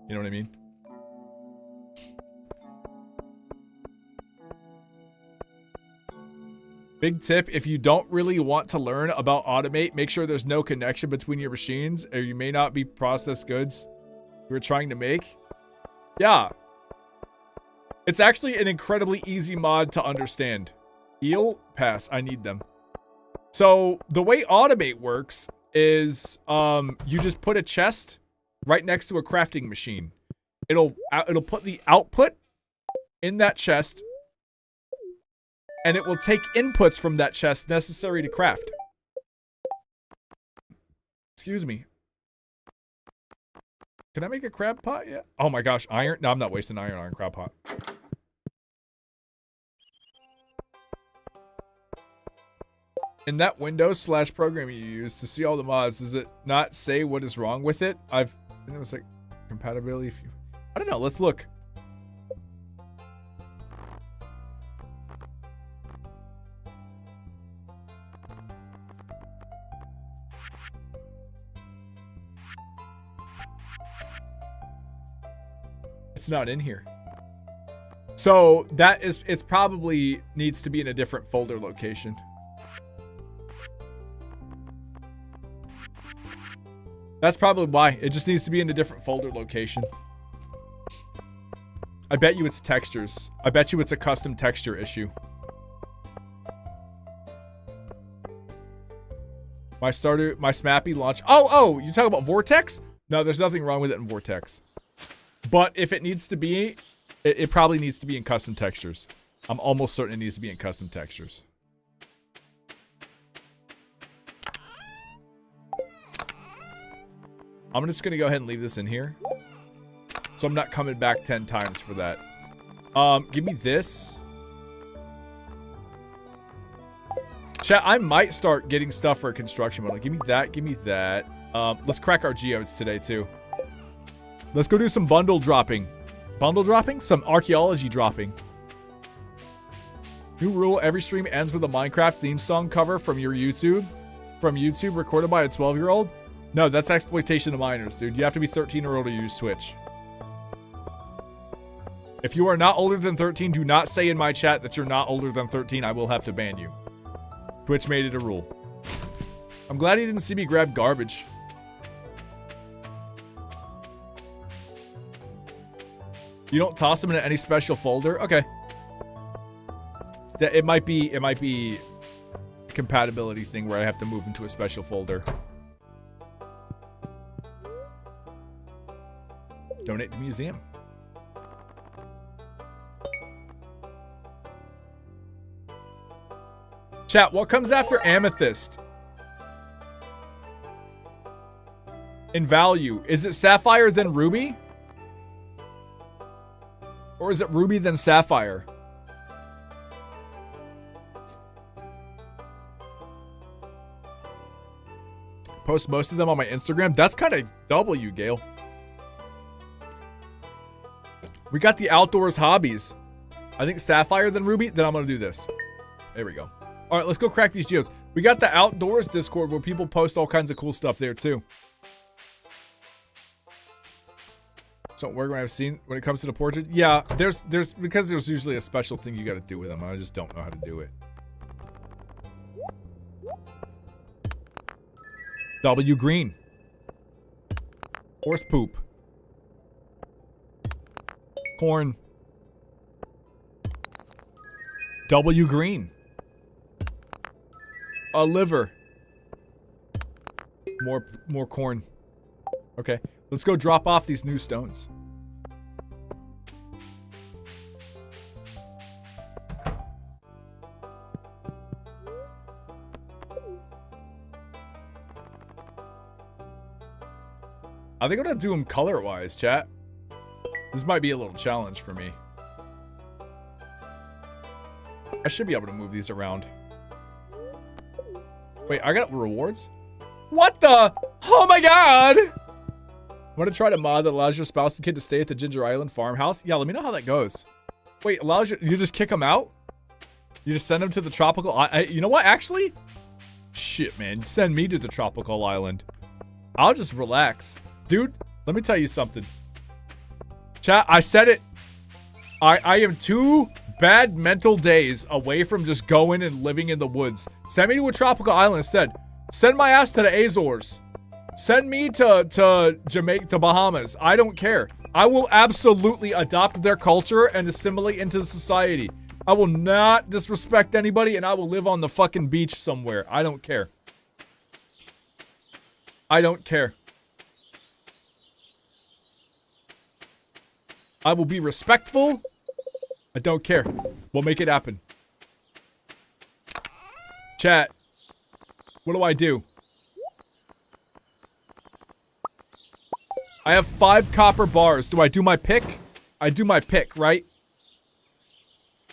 You know what I mean? Big tip, if you don't really want to learn about automate, make sure there's no connection between your machines or you may not be processed goods you're trying to make. Yeah. It's actually an incredibly easy mod to understand. Eel, pass, I need them. So the way automate works is you just put a chest right next to a crafting machine. It'll put the output in that chest and it will take inputs from that chest necessary to craft. Excuse me. Can I make a crab pot yet? Oh my gosh, iron? No, I'm not wasting iron on a crab pot. In that Windows/program you use to see all the mods, does it not say what is wrong with it? It was like compatibility. I don't know. Let's look. It's not in here. So it's probably needs to be in a different folder location. That's probably why. It just needs to be in a different folder location. I bet you it's textures. I bet you it's a custom texture issue. My Smappy launch. Oh, you talking about Vortex? No, there's nothing wrong with it in Vortex. But if it needs to be, it probably needs to be in custom textures. I'm almost certain it needs to be in custom textures. I'm just gonna go ahead and leave this in here. So I'm not coming back 10 times for that. Give me this. Chat, I might start getting stuff for a construction model. Give me that, give me that. Let's crack our geodes today too. Let's go do some bundle dropping. Bundle dropping? Some archaeology dropping. New rule, every stream ends with a Minecraft theme song cover from your YouTube. From YouTube, recorded by a 12-year-old. No, that's exploitation of minors, dude. You have to be 13 or older to use Twitch. If you are not older than 13, do not say in my chat that you're not older than 13. I will have to ban you. Twitch made it a rule. I'm glad he didn't see me grab garbage. You don't toss them in any special folder? Okay. It might be a compatibility thing where I have to move into a special folder. Donate to museum. Chat, what comes after amethyst? In value, is it sapphire then ruby? Or is it ruby then sapphire? Post most of them on my Instagram. That's kind of W, Gale. We got the outdoors hobbies. I think sapphire then ruby. Then I'm going to do this. There we go. All right, let's go crack these geodes. We got the outdoors Discord where people post all kinds of cool stuff there too. So we're going to have seen when it comes to the portrait. Yeah, because there's usually a special thing you got to do with them. I just don't know how to do it. W green. Horse poop. Corn. W green. A liver. More corn. Okay, let's go drop off these new stones. I think I'm gonna do them color-wise, chat. This might be a little challenge for me. I should be able to move these around. Wait, I got rewards? What the? Oh my god! Want to try to mod that allows your spouse and kid to stay at the Ginger Island farmhouse? Yeah, let me know how that goes. Wait, allows you just kick them out? You just send them to the tropical you know what, actually? Shit, man, send me to the tropical island. I'll just relax. Dude, let me tell you something. Chat, I said it. I am 2 bad mental days away from just going and living in the woods. Send me to a tropical island instead. Send my ass to the Azores. Send me to Jamaica, to Bahamas. I don't care. I will absolutely adopt their culture and assimilate into society. I will not disrespect anybody, and I will live on the fucking beach somewhere. I don't care. I don't care. I will be respectful. I don't care. We'll make it happen. Chat. What do? I have 5 copper bars. Do I do my pick? I do my pick, right?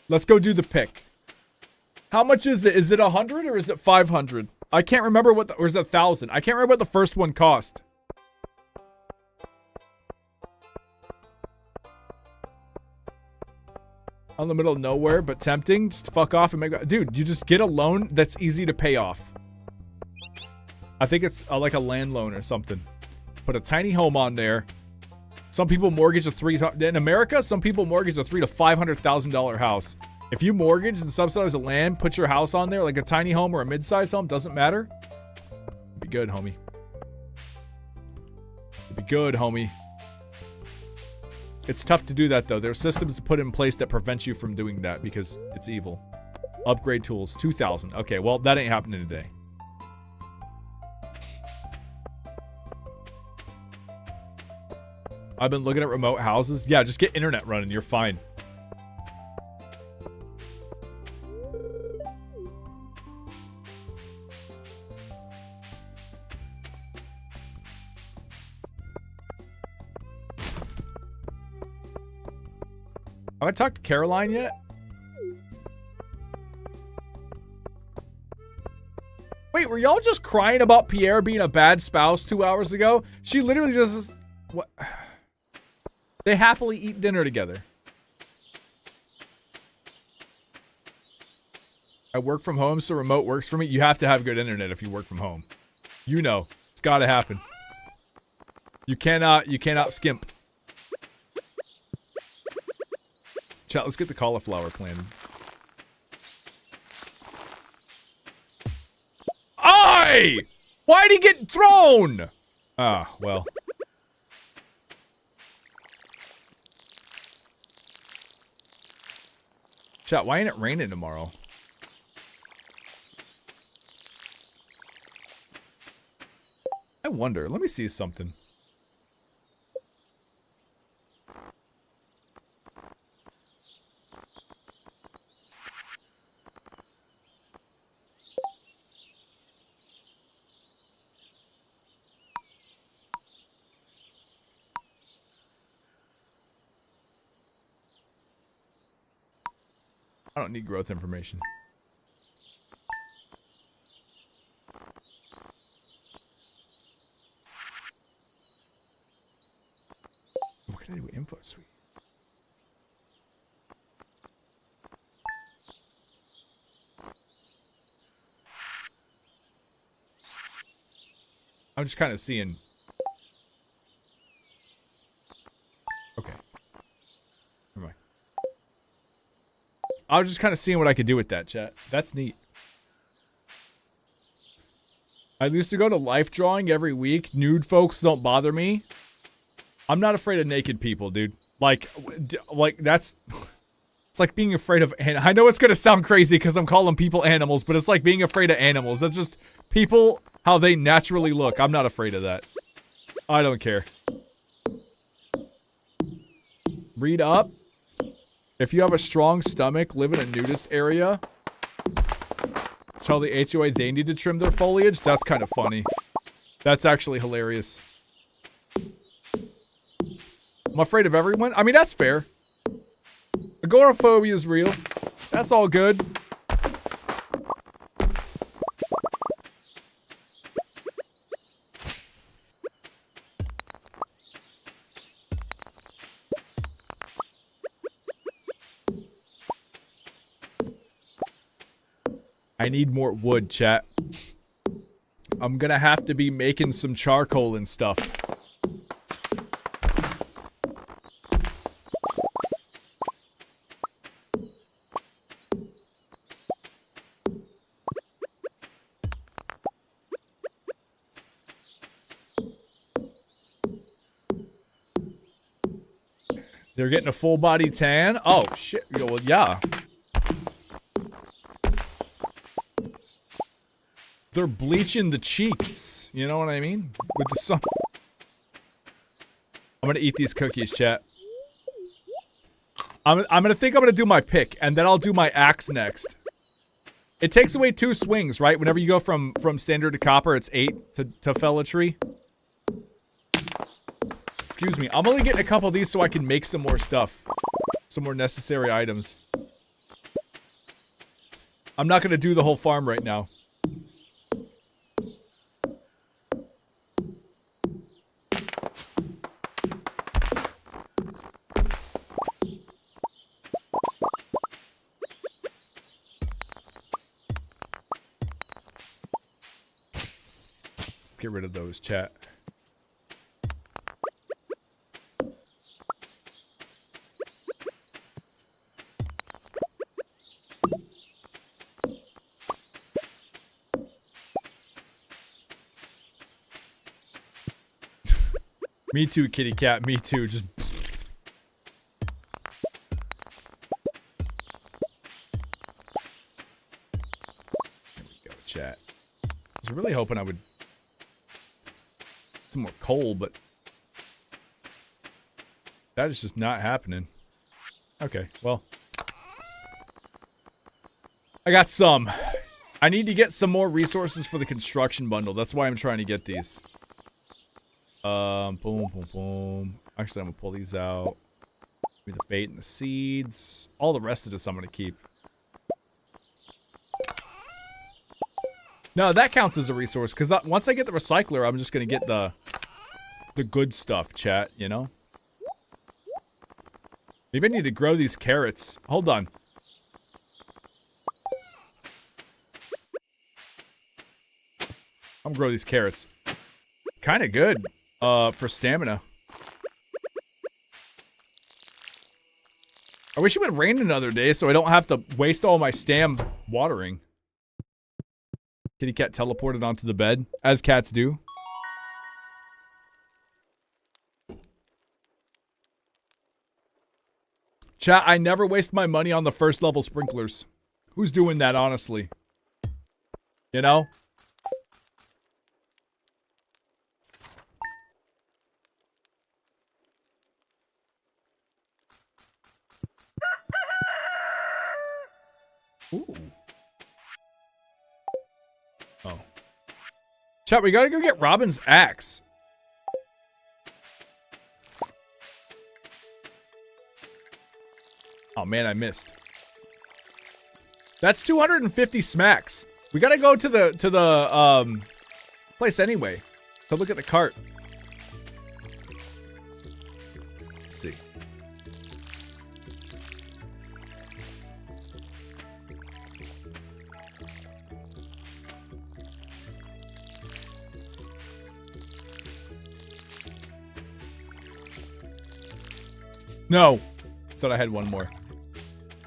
Let's go do the pick. How much is it? Is it 100 or is it 500? I can't remember what or is it 1,000? I can't remember what the first one cost. On the middle of nowhere, but tempting. Just fuck off and make... Dude, you just get a loan that's easy to pay off. I think it's like a land loan or something. Put a tiny home on there. Some people mortgage in America, some people mortgage a $300,000 to $500,000 house. If you mortgage and subsidize the land, put your house on there, like a tiny home or a mid-sized home, doesn't matter. It'd be good, homie. It'd be good, homie. It's tough to do that, though. There are systems put in place that prevent you from doing that because it's evil. Upgrade tools, 2,000. Okay, well, that ain't happening today. I've been looking at remote houses. Yeah, just get internet running. You're fine. Have I talked to Caroline yet? Wait, were y'all just crying about Pierre being a bad spouse 2 hours ago? She literally just... What? They happily eat dinner together. I work from home, so remote works for me. You have to have good internet if you work from home. You know, it's gotta happen. You cannot skimp. Chat, let's get the cauliflower planted. Aye! Why'd he get thrown? Ah, well. Chat, why ain't it raining tomorrow? I wonder. Let me see something. I don't need growth information. What can I do with info suite? I'm just kind of seeing. Okay. Never mind. I was just kind of seeing what I could do with that, chat. That's neat. I used to go to life drawing every week. Nude folks don't bother me. I'm not afraid of naked people, dude. Like that's... It's like being afraid of... I know it's going to sound crazy because I'm calling people animals, but it's like being afraid of animals. That's just people, how they naturally look. I'm not afraid of that. I don't care. Read up. If you have a strong stomach, live in a nudist area, tell the HOA they need to trim their foliage, that's kind of funny. That's actually hilarious. I'm afraid of everyone? I mean, that's fair. Agoraphobia is real. That's all good. I need more wood, chat. I'm gonna have to be making some charcoal and stuff. They're getting a full body tan? Oh, shit. Well, yeah. They're bleaching the cheeks. You know what I mean? With the sun. I'm gonna eat these cookies, chat. I'm gonna think I'm gonna do my pick, and then I'll do my axe next. It takes away 2 swings, right? Whenever you go from standard to copper, it's 8 to fell a tree. Excuse me. I'm only getting a couple of these so I can make some more stuff. Some more necessary items. I'm not gonna do the whole farm right now. Get rid of those, chat. Me too, kitty cat. Me too. Just. There we go, chat. I was really hoping I would. Some more coal, but that is just not happening. Okay, well. I got some. I need to get some more resources for the construction bundle. That's why I'm trying to get these. Boom, boom, boom. Actually, I'm gonna pull these out. Give me the bait and the seeds. All the rest of this I'm gonna keep. No, that counts as a resource, because once I get the recycler, I'm just gonna get the good stuff, chat, you know? Maybe I need to grow these carrots. Hold on. I'm gonna grow these carrots. Kinda good. For stamina. I wish it would rain another day so I don't have to waste all my stam watering. Kitty cat teleported onto the bed, as cats do. Chat, I never waste my money on the first level sprinklers. Who's doing that, honestly? You know? Ooh. Oh. Chat, we gotta go get Robin's axe. Oh man, I missed. That's 250 smacks. We gotta go to the place anyway. To look at the cart. Let's see. No. Thought I had one more.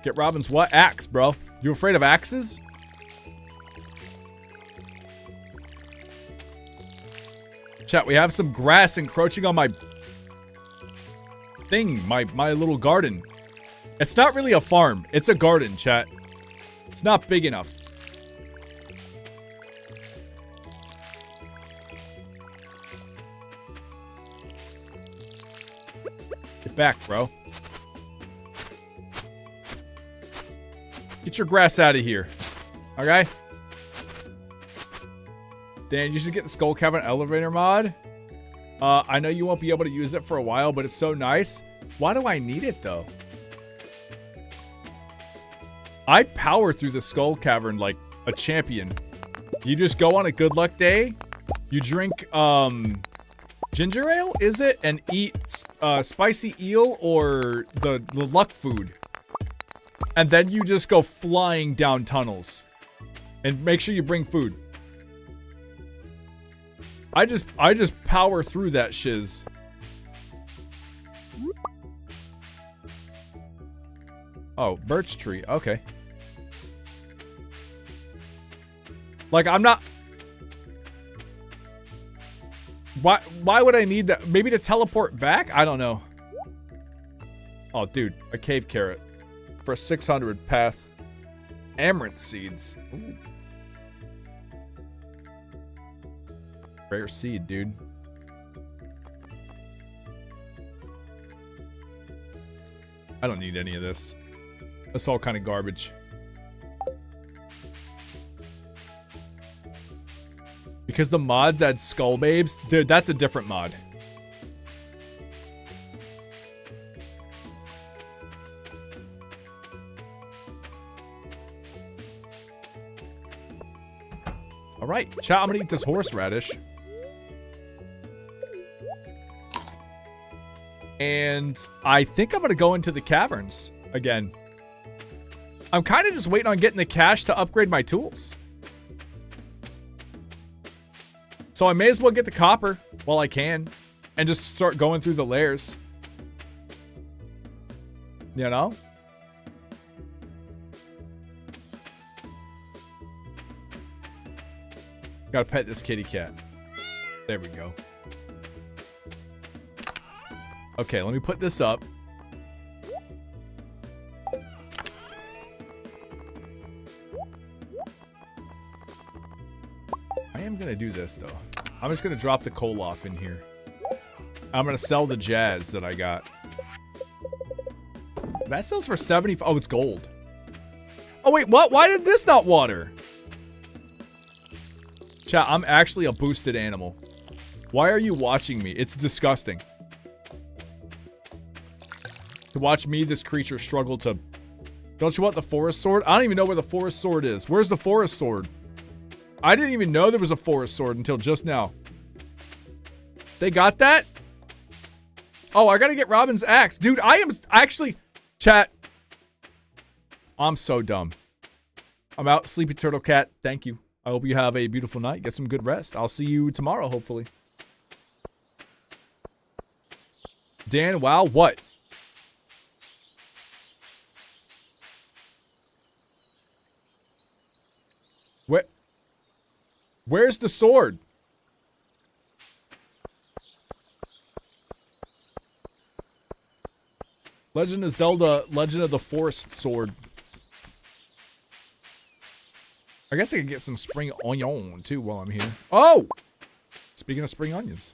Get Robin's what? Axe, bro. You afraid of axes? Chat, we have some grass encroaching on my thing, my little garden. It's not really a farm. It's a garden, chat. It's not big enough. Get back, bro. Get your grass out of here. Okay? Dan, you should get the Skull Cavern elevator mod. I know you won't be able to use it for a while, but it's so nice. Why do I need it, though? I power through the Skull Cavern like a champion. You just go on a good luck day. You drink, ginger ale, is it? And eat, spicy eel or the luck food. And then you just go flying down tunnels. And make sure you bring food. I just power through that shiz. Oh, birch tree. Okay. Like, I'm not... Why would I need that? Maybe to teleport back? I don't know. Oh, dude. A cave carrot. For 600 pass. Amaranth seeds. Ooh. Rare seed, dude. I don't need any of this. That's all kind of garbage. Because the mods add skull babes? Dude, that's a different mod. Alright, chat, I'm gonna eat this horseradish. And I think I'm gonna go into the caverns again. I'm kind of just waiting on getting the cash to upgrade my tools. So I may as well get the copper while I can. And just start going through the layers. You know? Gotta pet this kitty cat. There we go. Okay, let me put this up. I am gonna do this though. I'm just gonna drop the coal off in here. I'm gonna sell the jazz that I got. That sells for 70. Oh, it's gold. Oh wait, what? Why did this not water? Chat, I'm actually a boosted animal. Why are you watching me? It's disgusting. To watch me, this creature, struggle to... Don't you want the forest sword? I don't even know where the forest sword is. Where's the forest sword? I didn't even know there was a forest sword until just now. They got that? Oh, I gotta get Robin's axe. Dude, I am actually... Chat. I'm so dumb. I'm out. Sleepy Turtle Cat. Thank you. I hope you have a beautiful night. Get some good rest. I'll see you tomorrow, hopefully. Dan, wow, what? Where's the sword? Legend of Zelda, Legend of the Forest Sword. I guess I could get some spring onion too while I'm here. Oh! Speaking of spring onions.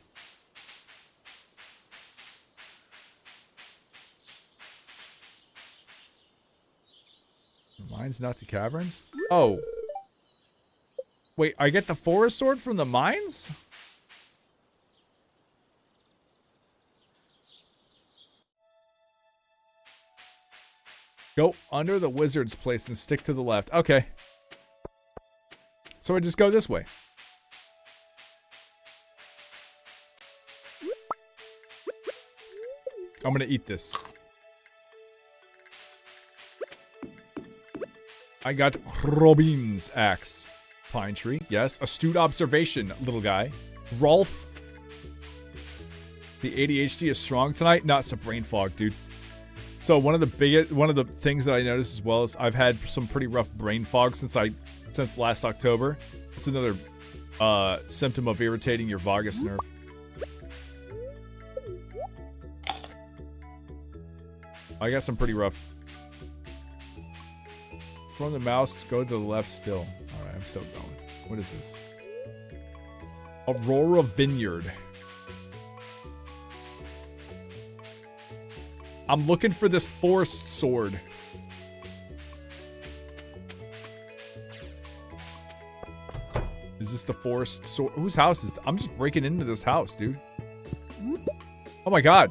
Mines, not the caverns? Oh. Wait, I get the forest sword from the mines? Go under the wizard's place and stick to the left. Okay. So I just go this way. I'm gonna eat this. I got Robin's axe. Pine tree, yes. Astute observation, little guy. Rolf. The ADHD is strong tonight. Not some brain fog, dude. So one of the things that I noticed as well is I've had some pretty rough brain fog since last October. It's another symptom of irritating your vagus nerve. I got some pretty rough. From the mouse, go to the left still. Alright, I'm still going. What is this? Aurora Vineyard. I'm looking for this forest sword. Is this the forest sword? Whose house is... I'm just breaking into this house, dude. Oh my god.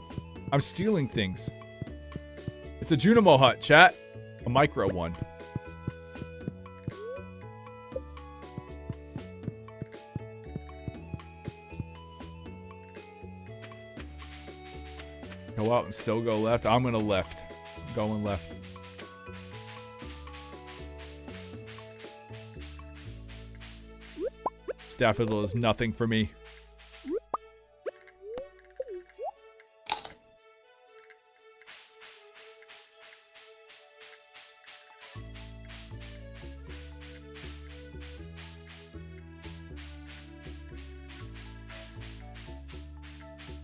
I'm stealing things. It's a Junimo hut, chat. A micro one. Go out and still go left. I'm gonna left. I'm going left. daffodil is nothing for me.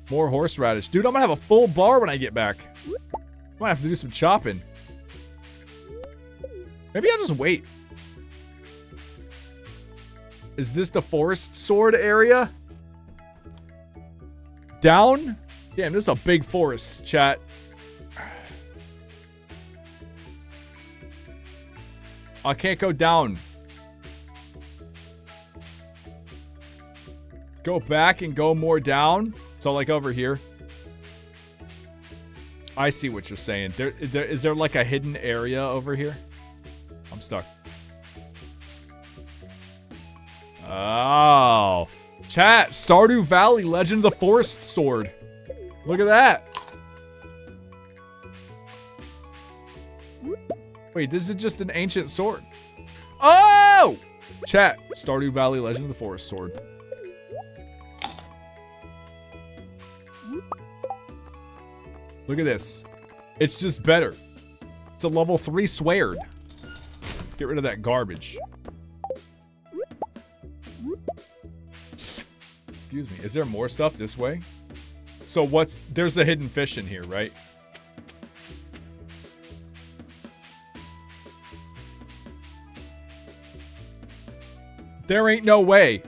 More horseradish. Dude, I'm gonna have a full bar when I get back. I might have to do some chopping. Maybe I'll just wait. Is this the forest sword area? Down? Damn, this is a big forest, chat. I can't go down. Go back and go more down. So like over here. I see what you're saying. Is there like a hidden area over here? I'm stuck. Oh. Chat, Stardew Valley, Legend of the Forest Sword. Look at that. Wait, this is just an ancient sword. Oh! Chat, Stardew Valley, Legend of the Forest Sword. Look at this. It's just better. It's a level 3 sword. Get rid of that garbage. Excuse me. Is there more stuff this way? So there's a hidden fish in here, right? There ain't no way.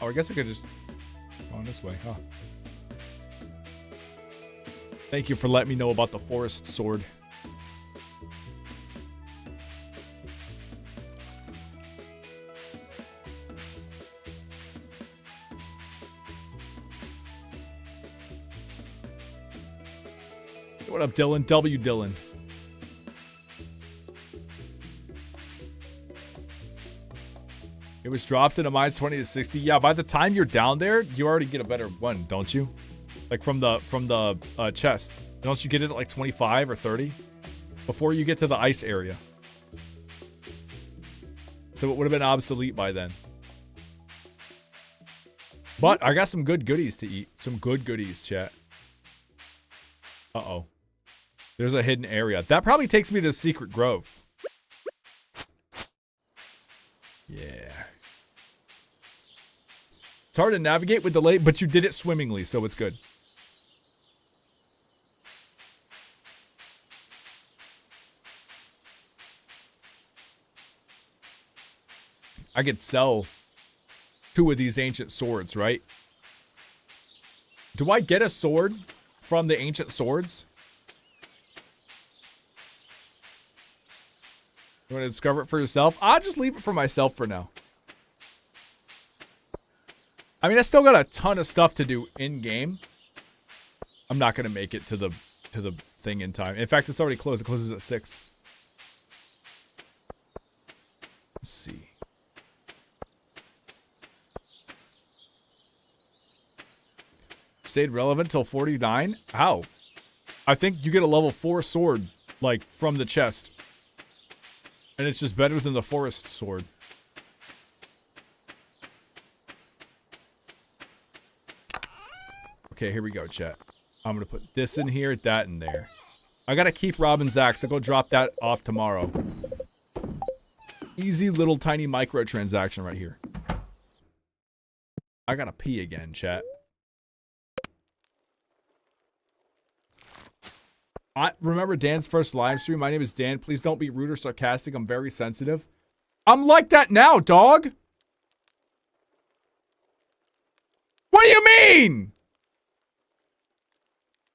Oh, I guess I could just go on this way, huh? Thank you for letting me know about the forest sword. What up, Dylan? W. Dylan. It was dropped in a minus 20 to 60. Yeah, by the time you're down there, you already get a better one, don't you? Like from the chest. Don't you get it at like 25 or 30? Before you get to the ice area. So it would have been obsolete by then. But I got some good goodies to eat. Some good goodies, chat. Uh-oh. There's a hidden area. That probably takes me to the secret grove. Yeah. It's hard to navigate with delay, but you did it swimmingly, so it's good. I could sell 2 of these ancient swords, right? Do I get a sword from the ancient swords? You want to discover it for yourself? I'll just leave it for myself for now. I mean, I still got a ton of stuff to do in-game. I'm not going to make it to the thing in time. In fact, it's already closed. It closes at 6. Let's see. Stayed relevant till 49? How? I think you get a level 4 sword, like, from the chest. And it's just better than the forest sword. Okay, here we go, chat. I'm gonna put this in here, that in there. I gotta keep Robin's axe. I'll go drop that off tomorrow. Easy little tiny microtransaction right here. I gotta pee again, chat. I remember Dan's first live stream. My name is Dan. Please don't be rude or sarcastic. I'm very sensitive. I'm like that now, dog. What do you mean?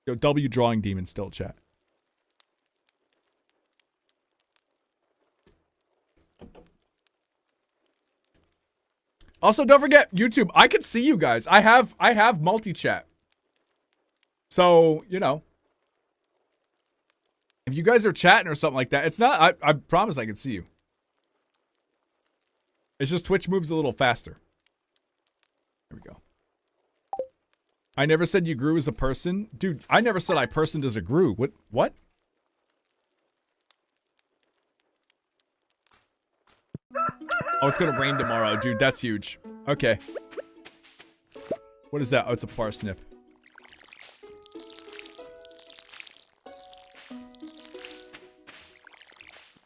Yo, W drawing demon still, chat. Also, don't forget YouTube. I can see you guys. I have multi-chat. So, you know. If you guys are chatting or something like that, it's not, I promise I can see you. It's just Twitch moves a little faster. There we go. I never said you grew as a person. Dude, I never said I personed as a grew. What? Oh, it's gonna rain tomorrow, dude. That's huge. Okay. What is that? Oh, it's a parsnip.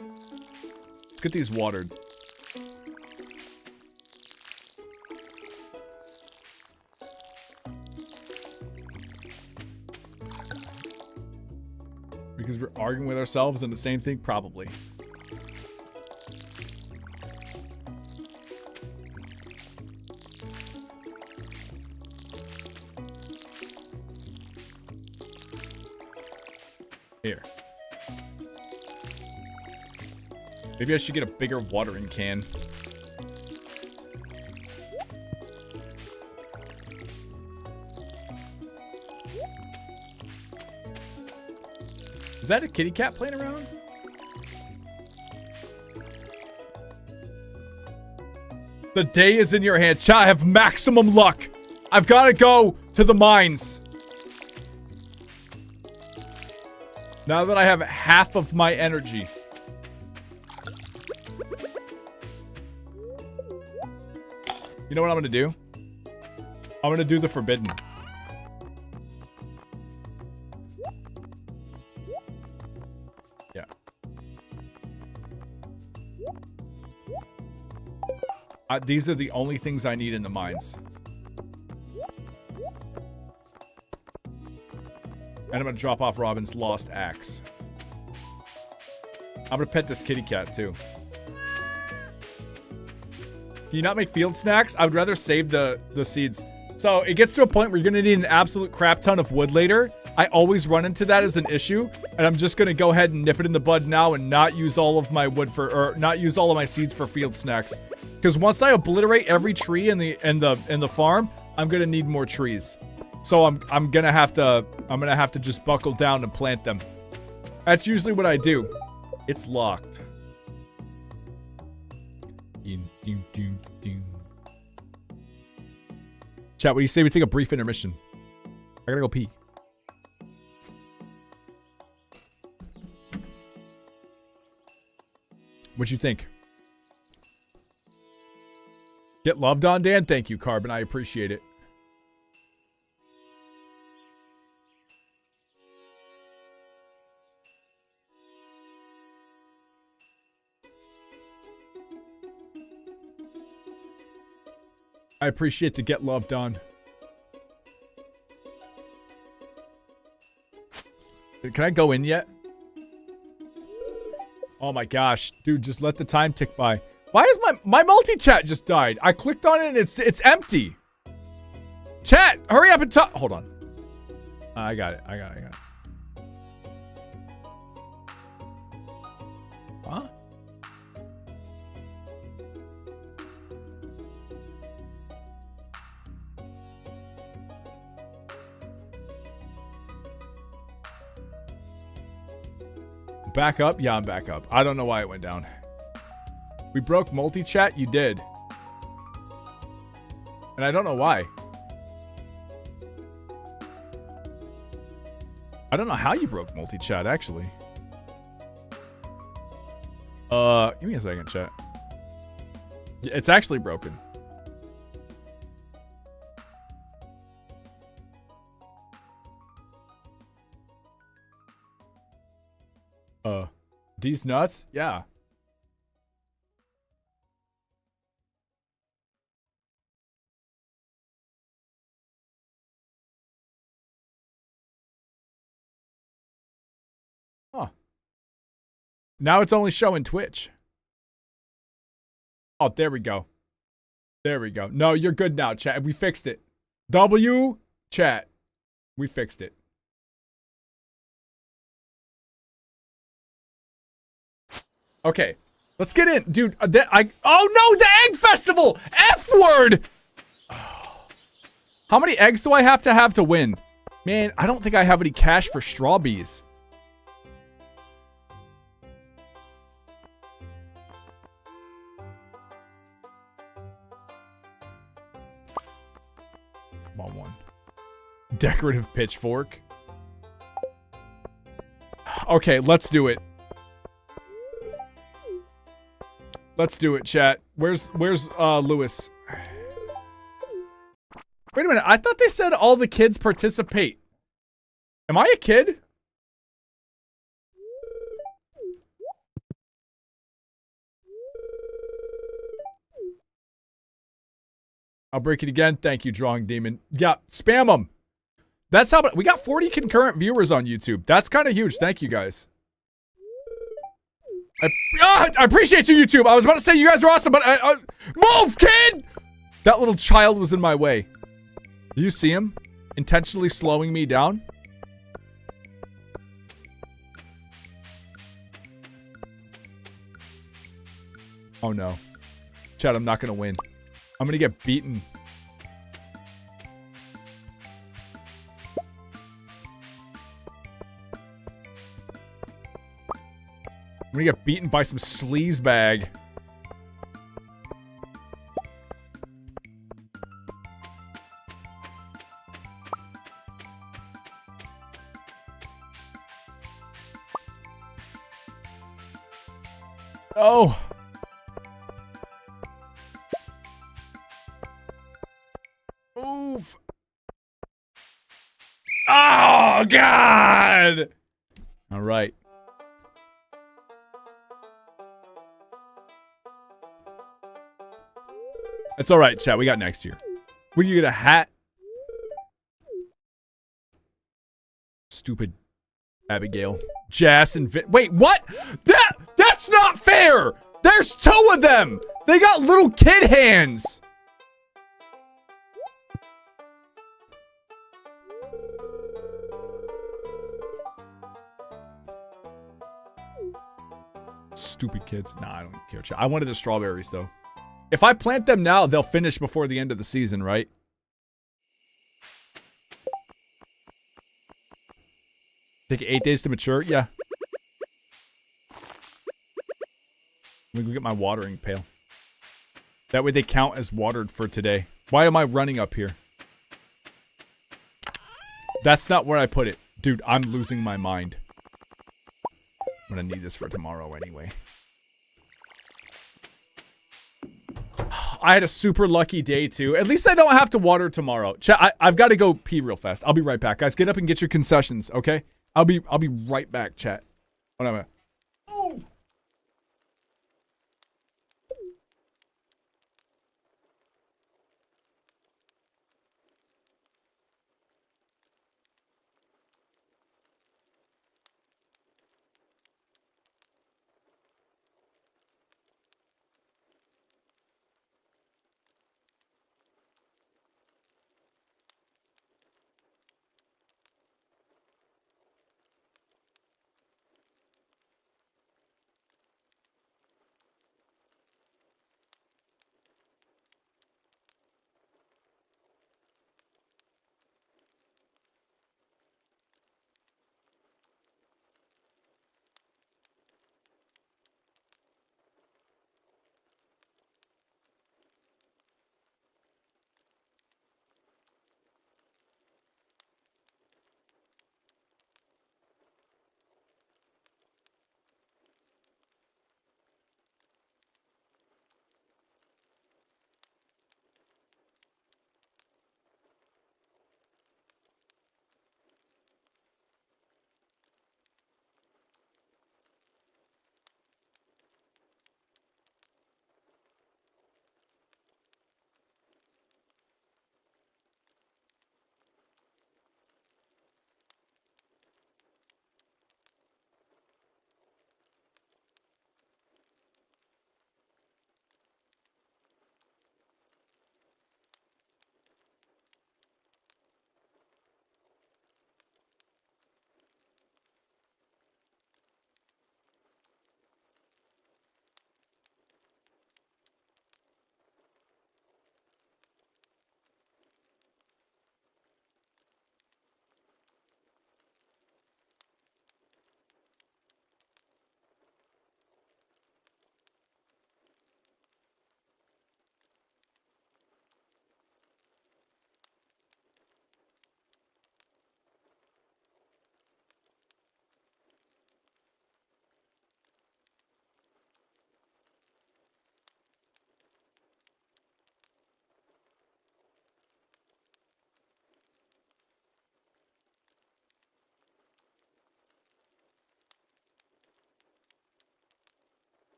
Let's get these watered. Because we're arguing with ourselves on the same thing? Probably. Here. Maybe I should get a bigger watering can. Is that a kitty cat playing around? The day is in your hand. Chat, I have maximum luck. I've got to go to the mines. Now that I have half of my energy. You know what I'm going to do? I'm going to do the forbidden. Yeah. These are the only things I need in the mines. And I'm gonna drop off Robin's lost axe. I'm gonna pet this kitty cat too. Can you not make field snacks? I would rather save the seeds. So it gets to a point where you're gonna need an absolute crap ton of wood later. I always run into that as an issue, and I'm just gonna go ahead and nip it in the bud now and not use all of my wood for, or not use all of my seeds for field snacks. Because once I obliterate every tree in the farm, I'm gonna need more trees. So I'm gonna have to just buckle down and plant them. That's usually what I do. It's locked. Chat, what do you say we take a brief intermission? I gotta go pee. What'd you think? Get loved on, Dan? Thank you, Carbon. I appreciate it. I appreciate the get loved on. Can I go in yet? Oh my gosh. Dude, just let the time tick by. Why is my multi-chat just died? I clicked on it and it's empty. Chat, hurry up and talk. Hold on. I got it. Huh? Back up? Yeah, I'm back up. I don't know why it went down. We broke multi-chat? You did. And I don't know why. I don't know how you broke multi-chat, actually. Give me a second, chat. Yeah, it's actually broken. These nuts? Yeah. Huh. Now it's only showing Twitch. Oh, there we go. There we go. No, you're good now, chat. We fixed it. W, chat. We fixed it. Okay, let's get in, dude. Oh no, the egg festival! F word! How many eggs do I have to win? Man, I don't think I have any cash for straw bees. Come on, one. Decorative pitchfork. Okay, let's do it. Let's do it, chat. Where's Lewis? Wait a minute. I thought they said all the kids participate. Am I a kid? I'll break it again. Thank you, Drawing Demon. Yeah, spam them. That's how we got 40 concurrent viewers on YouTube. That's kind of huge. Thank you, guys. I appreciate you, YouTube. I was about to say you guys are awesome, but move, kid! That little child was in my way. Do you see him? Intentionally slowing me down? Oh no. Chad, I'm not gonna win. I'm gonna get beaten. I'm gonna get beaten by some sleazebag. Oh. Move. Oh, God. All right. It's all right, chat. We got next year. Will you get a hat? Stupid Abigail. Jas and Vin. Wait, what? That's not fair. There's 2 of them. They got little kid hands. Stupid kids. Nah, I don't care. I wanted the strawberries, though. If I plant them now, they'll finish before the end of the season, right? Take 8 days to mature? Yeah. Let me go get my watering pail. That way they count as watered for today. Why am I running up here? That's not where I put it. Dude, I'm losing my mind. I'm gonna need this for tomorrow anyway. I had a super lucky day too. At least I don't have to water tomorrow. Chat, I've got to go pee real fast. I'll be right back. Guys, get up and get your concessions, okay? I'll be right back, chat. Whatever.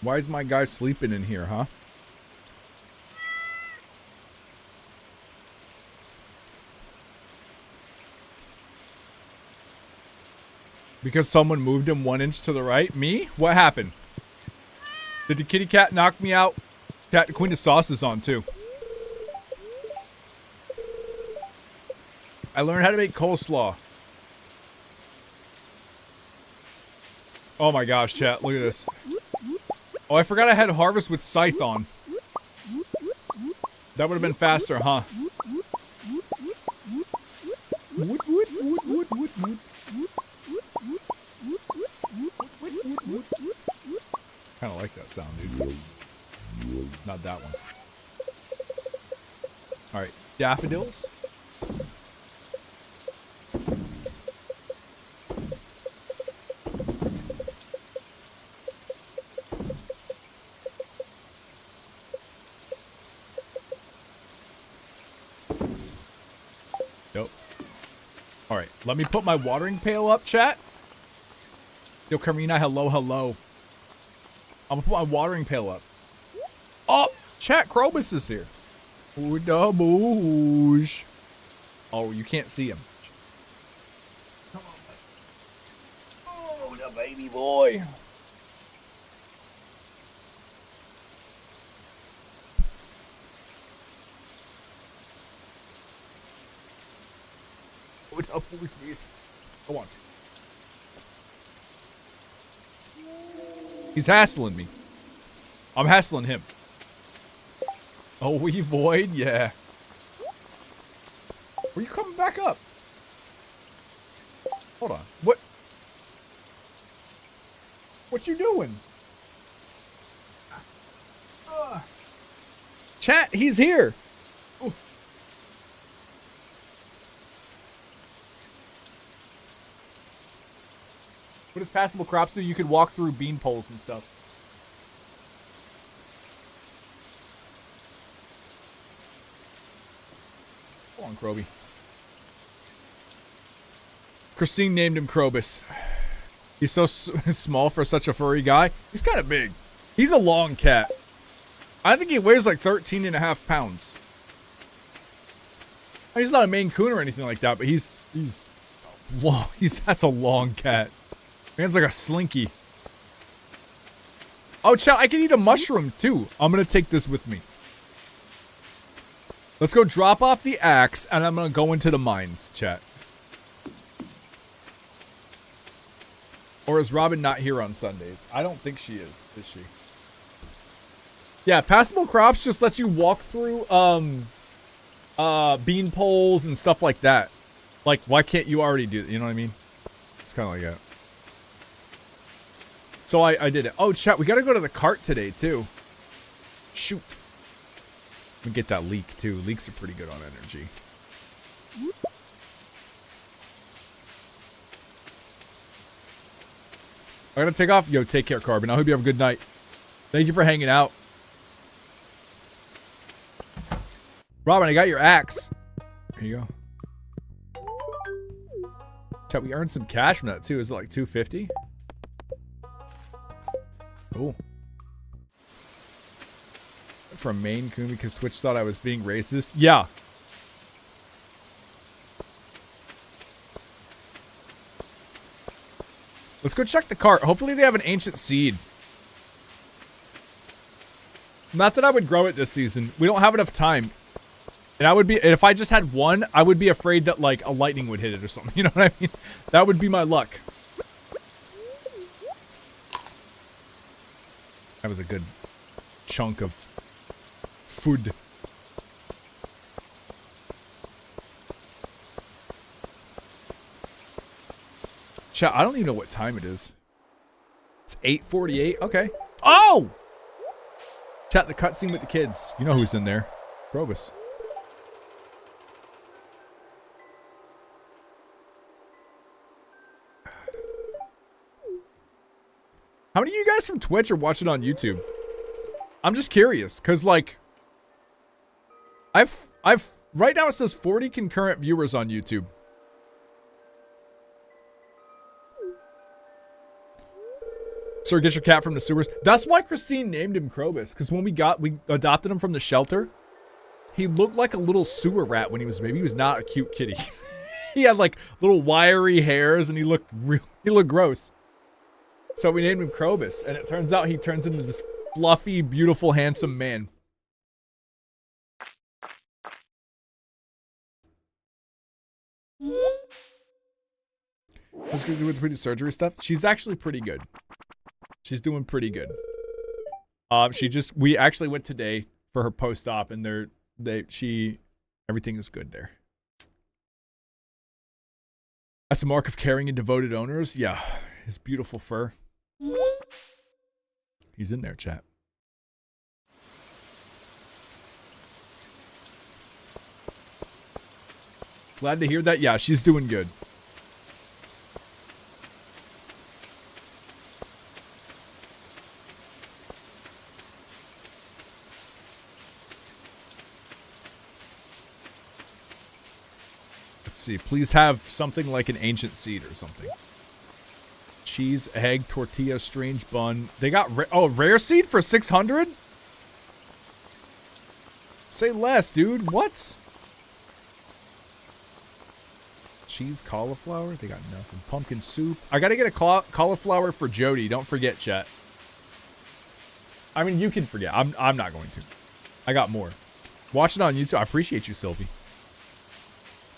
Why is my guy sleeping in here, huh? Because someone moved him 1 inch to the right? Me? What happened? Did the kitty cat knock me out? Cat, the Queen of Sauce is on too. I learned how to make coleslaw. Oh my gosh, chat, look at this. Oh, I forgot I had harvest with scythe on. That would have been faster, huh? Kind of like that sound, dude. Not that one. All right, daffodils. Nope. All right, let me put my watering pail up, chat. Yo, Karina, hello, hello. I'm gonna put my watering pail up. Oh, chat, Krobus is here. Oh, doubles. Oh, you can't see him. Come on, oh, the baby boy. Oh, doubles. Come on. He's hassling me. I'm hassling him. Oh, we void? Yeah. Are you coming back up? Hold on. What? What you doing? Chat, he's here. Ooh. What does passable crops do? You could walk through bean poles and stuff. Go on, Kroby. Christine named him Krobus. He's so small for such a furry guy. He's kind of big. He's a long cat. I think he weighs like 13.5 pounds. He's not a Maine Coon or anything like that, but he's long. That's a long cat. Man's like a slinky. Oh, chat, I can eat a mushroom too. I'm gonna take this with me. Let's go drop off the axe, and I'm gonna go into the mines, chat. Or is Robin not here on Sundays? I don't think she is she? Yeah, passable crops just lets you walk through bean poles and stuff like that. Like, why can't you already do that? You know what I mean? It's kind of like that. So I did it. Oh, chat, we gotta go to the cart today, too. Shoot. Let me get that leek, too. Leeks are pretty good on energy. I gotta take off. Yo, take care, Carbon. I hope you have a good night. Thank you for hanging out. Robin, I got your axe. Here you go. Chat, we earned some cash from that, too. Is it like $250? Cool. From Maine Coon because Twitch thought I was being racist. Yeah. Let's go check the cart. Hopefully they have an ancient seed. Not that I would grow it this season. We don't have enough time. And I would be, if I just had one, I would be afraid that like a lightning would hit it or something. You know what I mean? That would be my luck. That was a good chunk of food. Chat, I don't even know what time it is. It's 8:48. Okay. Oh! Chat, the cutscene with the kids. You know who's in there. Krobus. How many of you guys from Twitch are watching on YouTube? I'm just curious, cause like, I've right now it says 40 concurrent viewers on YouTube. Sir, get your cat from the sewers. That's why Christine named him Krobus, because when we adopted him from the shelter, he looked like a little sewer rat when he was a baby. He was not a cute kitty. He had like little wiry hairs and he looked gross. So we named him Krobus, and it turns out he turns into this fluffy, beautiful, handsome man. Let's go with the surgery stuff. She's actually pretty good. She's doing pretty good. We actually went today for her post-op, and everything is good there. That's a mark of caring and devoted owners. Yeah, his beautiful fur. He's in there, chat. Glad to hear that. Yeah, she's doing good. Let's see. Please have something like an ancient seed or something. Cheese, egg, tortilla, strange bun. They got rare seed for 600? Say less, dude. What? Cheese, cauliflower. They got nothing. Pumpkin soup. I gotta get a cauliflower for Jody. Don't forget, chat. I mean, you can forget. I'm not going to. I got more. Watch it on YouTube. I appreciate you, Sylvie.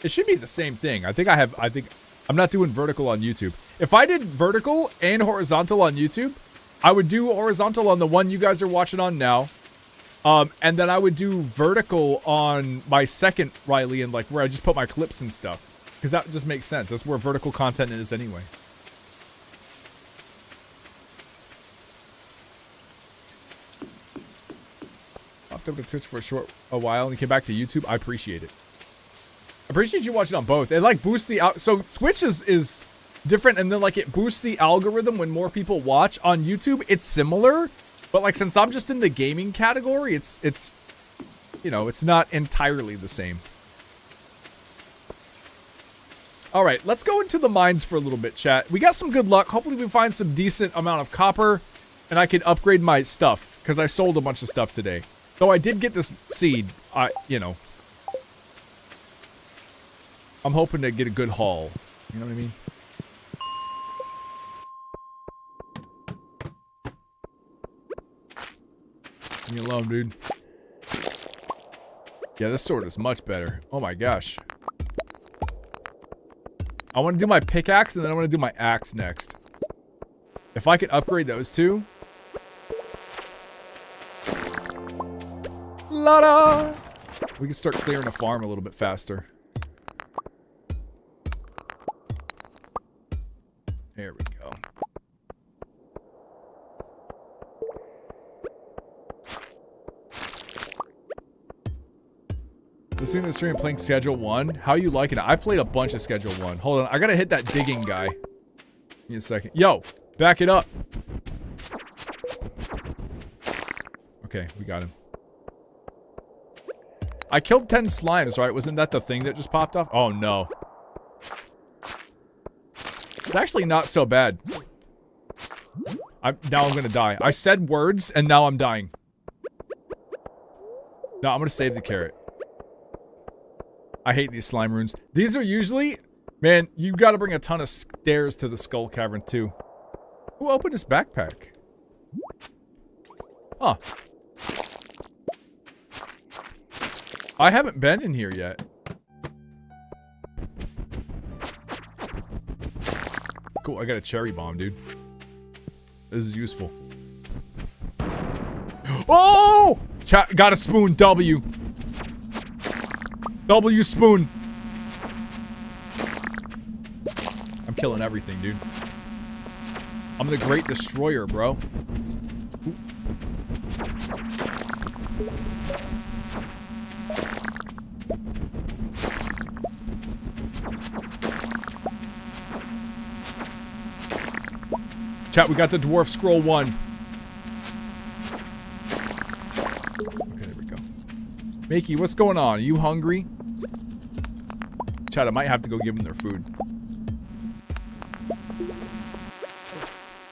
It should be the same thing. I think I'm not doing vertical on YouTube. If I did vertical and horizontal on YouTube, I would do horizontal on the one you guys are watching on now. And then I would do vertical on my second Riley and like where I just put my clips and stuff. Because that just makes sense. That's where vertical content is anyway. Popped up to Twitch for a while and came back to YouTube. I appreciate it. I appreciate you watching on both. It like boosts the so Twitch is different, and then like it boosts the algorithm when more people watch. On YouTube it's similar, but like since I'm just in the gaming category, it's you know, it's not entirely the same. All right, let's go into the mines for a little bit, chat. We got some good luck. Hopefully we find some decent amount of copper and I can upgrade my stuff because I sold a bunch of stuff today. Though I did get this seed, you know, I'm hoping to get a good haul. You know what I mean? Leave me alone, dude. Yeah, this sword is much better. Oh my gosh. I want to do my pickaxe and then I want to do my axe next. If I can upgrade those two. La-da! We can start clearing the farm a little bit faster. There we go. Listening to the stream and playing Schedule 1. How are you liking it? I played a bunch of Schedule 1. Hold on, I gotta hit that digging guy. Give me a second. Yo, back it up. Okay, we got him. I killed 10 slimes, right? Wasn't that the thing that just popped off? Oh no. It's actually not so bad. Now I'm gonna die. I said words and now I'm dying. No, I'm gonna save the carrot. I hate these slime runes. These are usually... Man, you gotta bring a ton of stairs to the skull cavern too. Who opened his backpack? Huh. I haven't been in here yet. Cool, I got a cherry bomb, dude. This is useful. Oh! Got a spoon, W. W spoon. I'm killing everything, dude. I'm the Great Destroyer, bro. Ooh. Chat, we got the dwarf scroll 1. Okay, there we go. Makey, what's going on? Are you hungry? Chat, I might have to go give them their food.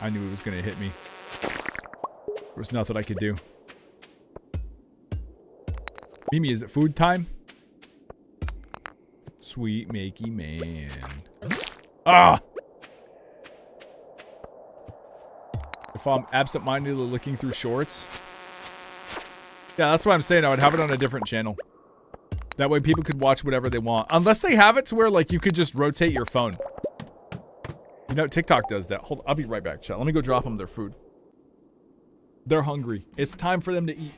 I knew it was gonna hit me. There was nothing I could do. Mimi, is it food time? Sweet Makey man. Ah! If I'm absent-mindedly looking through shorts. Yeah, that's what I'm saying. I would have it on a different channel. That way people could watch whatever they want. Unless they have it to where, like, you could just rotate your phone. You know, TikTok does that. Hold on, I'll be right back, chat. Let me go drop them their food. They're hungry. It's time for them to eat.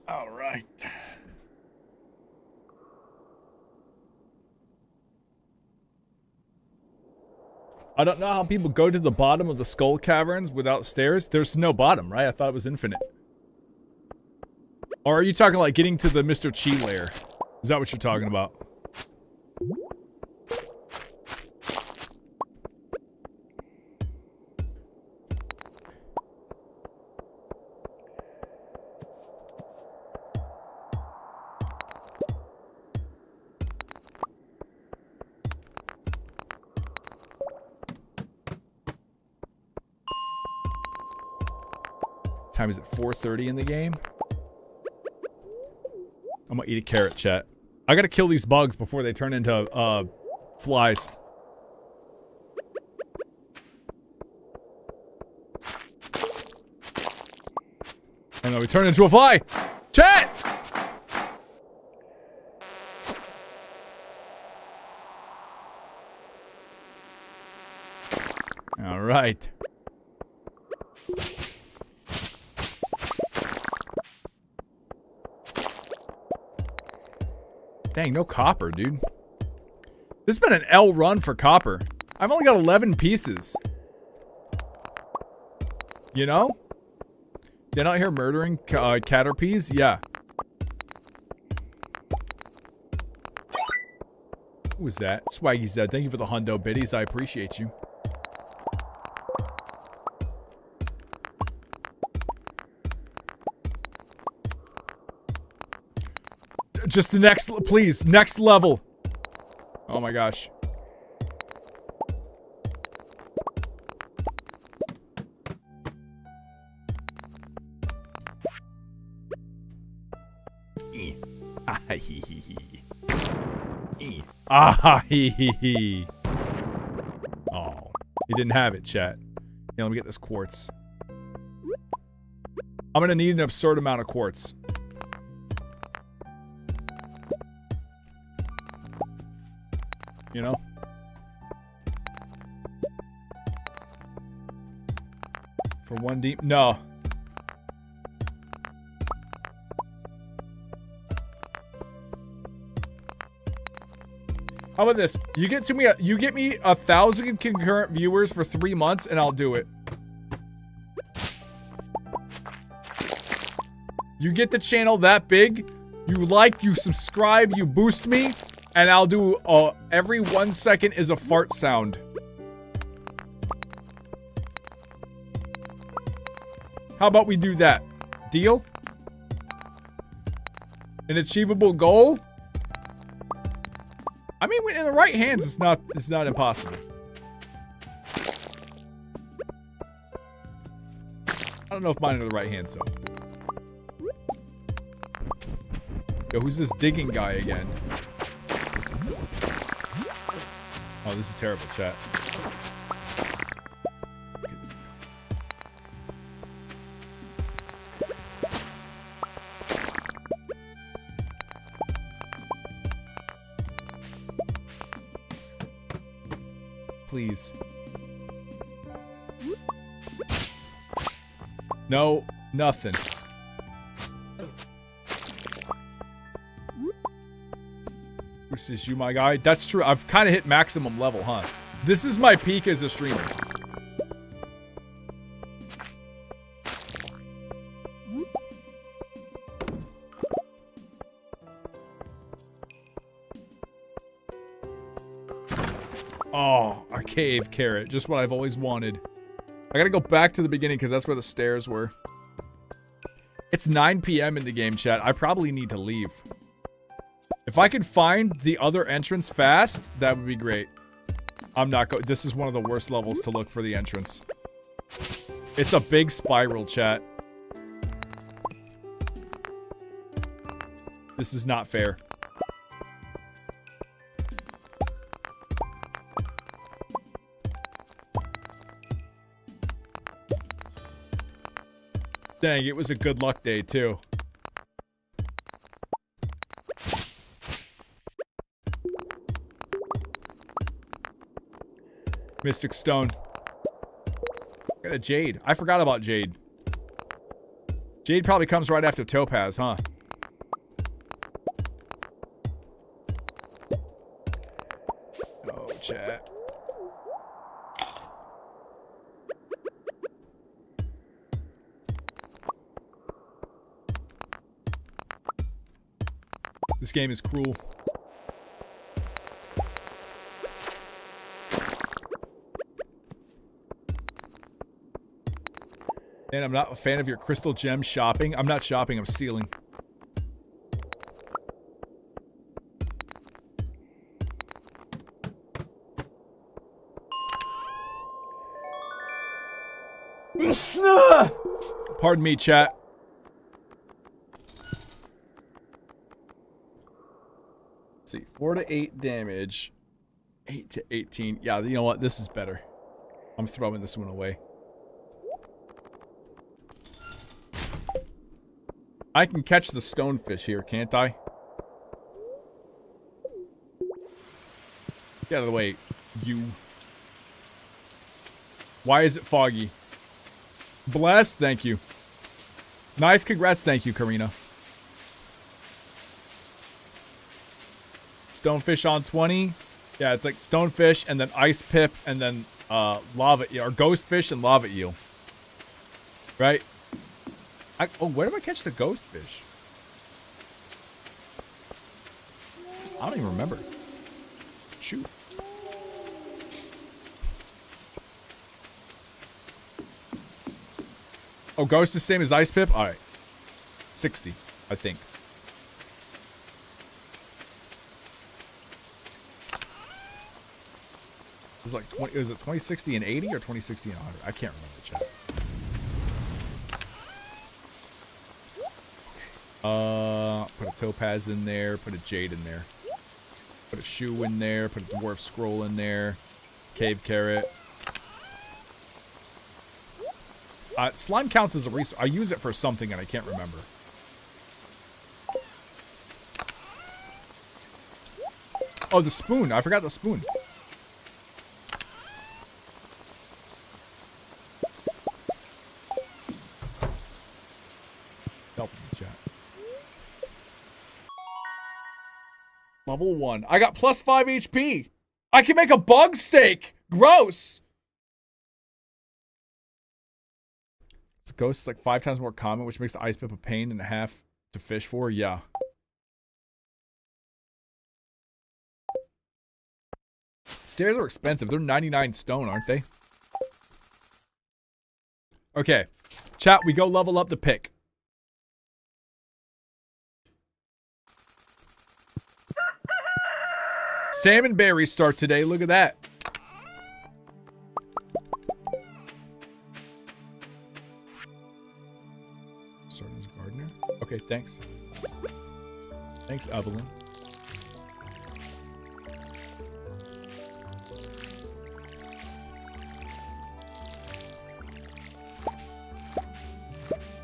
All right. I don't know how people go to the bottom of the skull caverns without stairs. There's no bottom, right? I thought it was infinite. Or are you talking like getting to the Mr. Chi lair? Is that what you're talking about? Time is it 4:30 in the game? I'm gonna eat a carrot, chat. I gotta kill these bugs before they turn into flies. And then we turn into a fly. Chat! All right. Dang, no copper, dude. This has been an L run for copper. I've only got 11 pieces. You know? Did I hear murdering caterpies? Yeah. Who was that? Swaggy said, thank you for the hundo biddies. I appreciate you. Just the next, please, next level. Oh my gosh. Ah hee hee hee. Ah hee hee hee. Oh, he didn't have it, chat. Yeah, let me get this quartz. I'm gonna need an absurd amount of quartz. You know? For one deep? No. How about this? You get me 1,000 concurrent viewers for 3 months and I'll do it. You get the channel that big, you like, you subscribe, you boost me, and I'll do, every 1 second is a fart sound. How about we do that? Deal? An achievable goal? I mean, in the right hands, it's not impossible. I don't know if mine are in the right hands, though. Yo, who's this digging guy again? Oh, this is terrible, chat. Please. No, nothing. This is you, my guy. That's true. I've kind of hit maximum level, huh? This is my peak as a streamer. Oh, cave, carrot. Just what I've always wanted. I gotta go back to the beginning because that's where the stairs were. It's 9 p.m. in the game, chat. I probably need to leave. If I could find the other entrance fast, that would be great. I'm not go- This is one of the worst levels to look for the entrance. It's a big spiral, chat. This is not fair. Dang, it was a good luck day, too. Mystic Stone. Got a Jade. I forgot about Jade. Jade probably comes right after Topaz, huh? Oh, chat. This game is cruel. And I'm not a fan of your crystal gem shopping. I'm not shopping, I'm stealing. Pardon me, chat. Let's see, 4 to 8 damage. 8 to 18. Yeah, you know what? This is better. I'm throwing this one away. I can catch the stonefish here, can't I? Get out of the way, you. Why is it foggy? Bless, thank you. Nice, congrats, thank you, Karina. Stonefish on 20. Yeah, it's like stonefish and then ice pip and then lava or ghost fish and lava eel. Right? Oh, where did I catch the ghost fish? I don't even remember. Shoot. Oh, ghost is same as ice pip? Alright. 60, I think. It was like 20, was it 2060 and 80 or 2060 and 100? I can't remember, chat. Put a topaz in there, put a jade in there. Put a shoe in there, put a dwarf scroll in there. Cave carrot. Slime counts as a resource. I use it for something and I can't remember. Oh, the spoon. I forgot the spoon. Help me, chat. Level 1. I got plus 5 HP. I can make a bug steak. Gross. This ghost is like 5 times more common, which makes the ice pip a pain and a half to fish for. Yeah. Stairs are expensive. They're 99 stone, aren't they? Okay. Chat, we go level up the pick. Salmon berries start today. Look at that. Starting as a gardener. Okay, thanks. Thanks, Evelyn.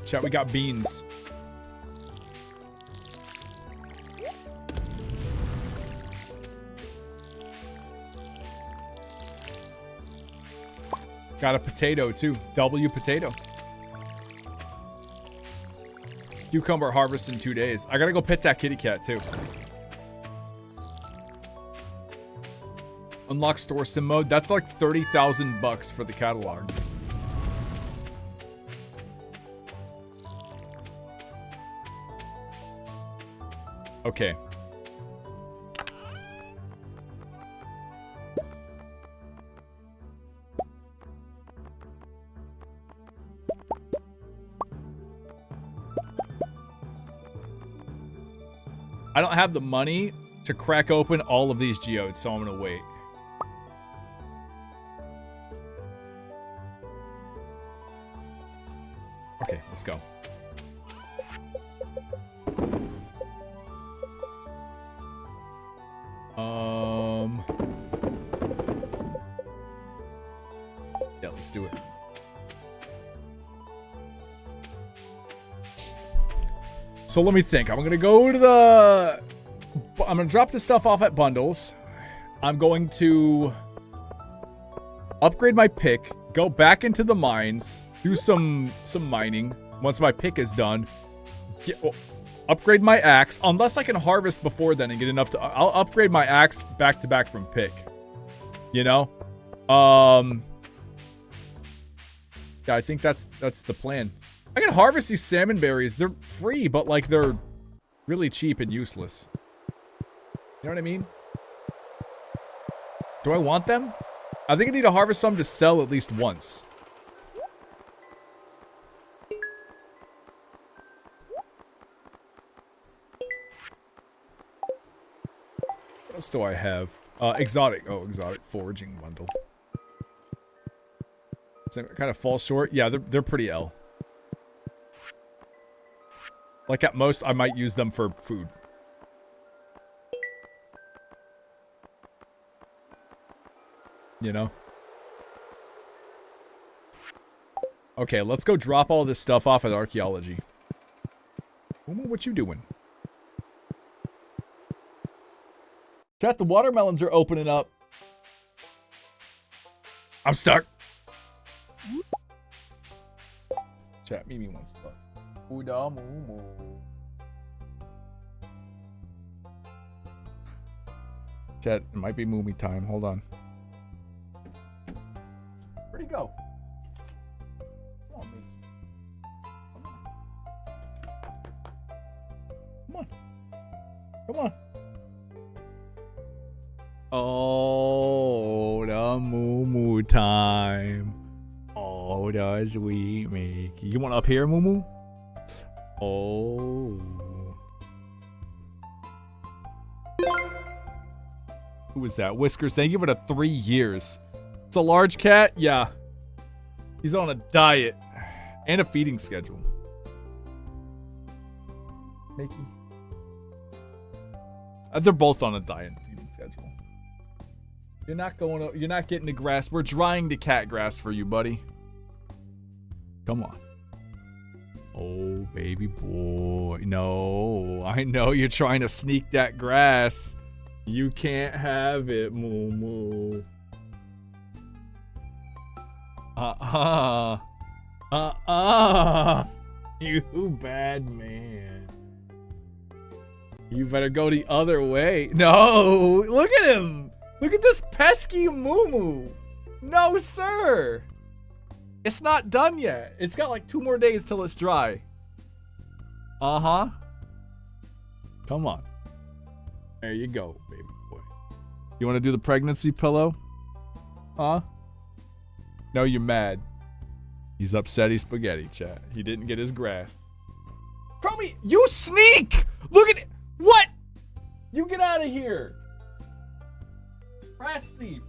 Chat, we got beans. Got a potato too. W potato. Cucumber harvest in 2 days. I gotta go pet that kitty cat too. Unlock store sim mode. That's like 30,000 bucks for the catalog. Okay. I don't have the money to crack open all of these geodes, so I'm gonna wait. Okay, let's go. Yeah, let's do it. So let me think. I'm gonna go to the... I'm gonna drop this stuff off at bundles. I'm going to upgrade my pick, go back into the mines, do some mining. Once my pick is done, upgrade my axe. Unless I can harvest before then and get enough to... I'll upgrade my axe back to back from pick. You know? Yeah, I think that's the plan. I can harvest these salmon berries. They're free, but like they're really cheap and useless. You know what I mean? Do I want them? I think I need to harvest some to sell at least once. What else do I have? Exotic. Oh, exotic foraging bundle. Does that kind of fall short? Yeah, they're pretty L. Like at most, I might use them for food. You know? Okay, let's go drop all this stuff off at archaeology. What you doing? Chat, the watermelons are opening up. I'm stuck. Chat, Mimi wants stuff. Chat, it might be Moomy time. Hold on. Where'd he go? Come on, Moomy. Come on. Come on. Oh, the Moo time. Oh, the sweet Mickey. You want up here, Moo? Oh. Who was that? Whiskers, thank you for the 3 years. It's a large cat? Yeah. He's on a diet. And a feeding schedule. Mickey. They're both on a diet and feeding schedule. You're not getting the grass. We're drying the cat grass for you, buddy. Come on. Oh, baby boy. No, I know you're trying to sneak that grass. You can't have it, Moo Moo. You bad man. You better go the other way. No, look at him. Look at this pesky Moo Moo. No, sir. It's not done yet. It's got like 2 more days till it's dry. Uh-huh. Come on. There you go, baby boy. You want to do the pregnancy pillow? Huh? No, you're mad. He's upset he's spaghetti, chat. He didn't get his grass. Probably, you sneak! Look at it! What? You get out of here. Grass thief.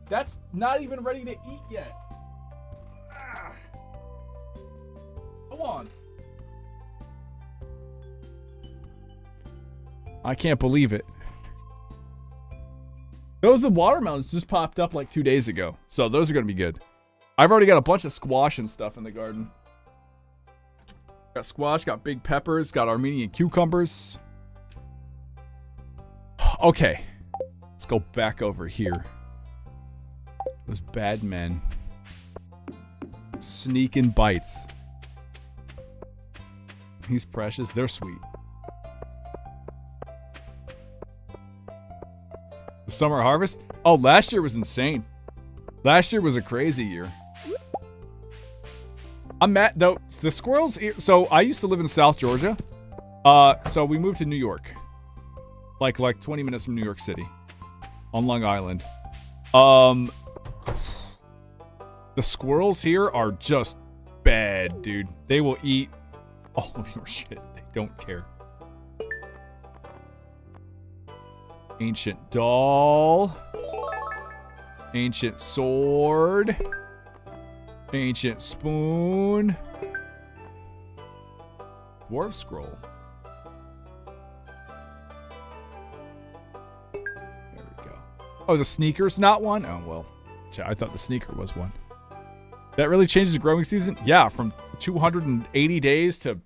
That's not even ready to eat yet. Come on. I can't believe it. Those watermelons just popped up like 2 days ago. So those are going to be good. I've already got a bunch of squash and stuff in the garden. Got squash, got big peppers, got Armenian cucumbers. Okay. Let's go back over here. Those bad men. Sneaking bites. He's precious. They're sweet. The summer harvest? Oh, last year was insane. Last year was a crazy year. I'm mad though. The squirrels. So I used to live in South Georgia. So we moved to New York. Like 20 minutes from New York City, on Long Island. The squirrels here are just bad, dude. They will eat all of your shit. They don't care. Ancient doll. Ancient sword. Ancient spoon. Dwarf scroll. There we go. Oh, the sneaker's not one? Oh, well. I thought the sneaker was one. That really changes the growing season? Yeah, from 280 days to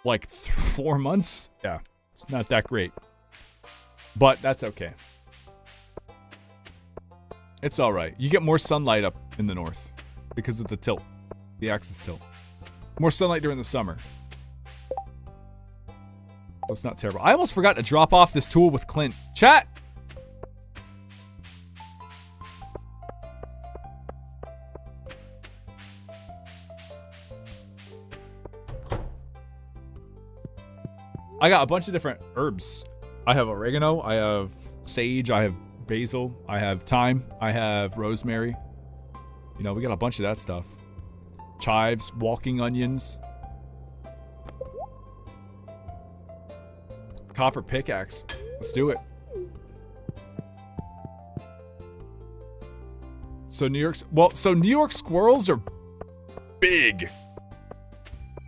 like 4 months. Yeah, it's not that great. But that's okay. It's all right. You get more sunlight up in the north because of the tilt, the axis tilt. More sunlight during the summer. Oh, it's not terrible. I almost forgot to drop off this tool with Clint. Chat! I got a bunch of different herbs. I have oregano, I have sage, I have basil, I have thyme, I have rosemary. You know, we got a bunch of that stuff. Chives, walking onions. Copper pickaxe. Let's do it. So New York squirrels are big.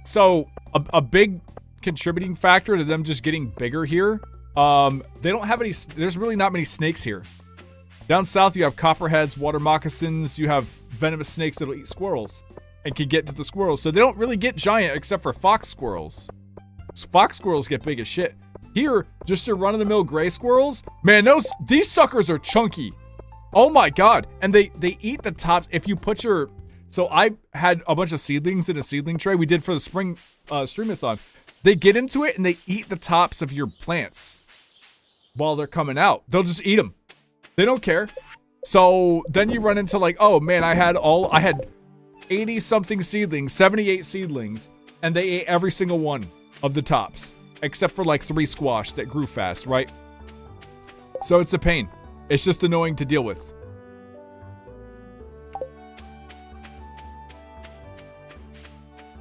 So a big contributing factor to them just getting bigger here. They don't have any, there's really not many snakes here. Down south you have copperheads, water moccasins, you have venomous snakes that'll eat squirrels and can get to the squirrels. So they don't really get giant except for fox squirrels. Fox squirrels get big as shit. Here, just your run-of-the-mill gray squirrels, man, these suckers are chunky. Oh my god. And they eat the tops. If you put your, so I had a bunch of seedlings in a seedling tray we did for the spring streamathon. They get into it and they eat the tops of your plants while they're coming out. They'll just eat them. They don't care. So then you run into like, oh man, I had 80 something seedlings, 78 seedlings, and they ate every single one of the tops, except for like 3 squash that grew fast, right? So it's a pain. It's just annoying to deal with.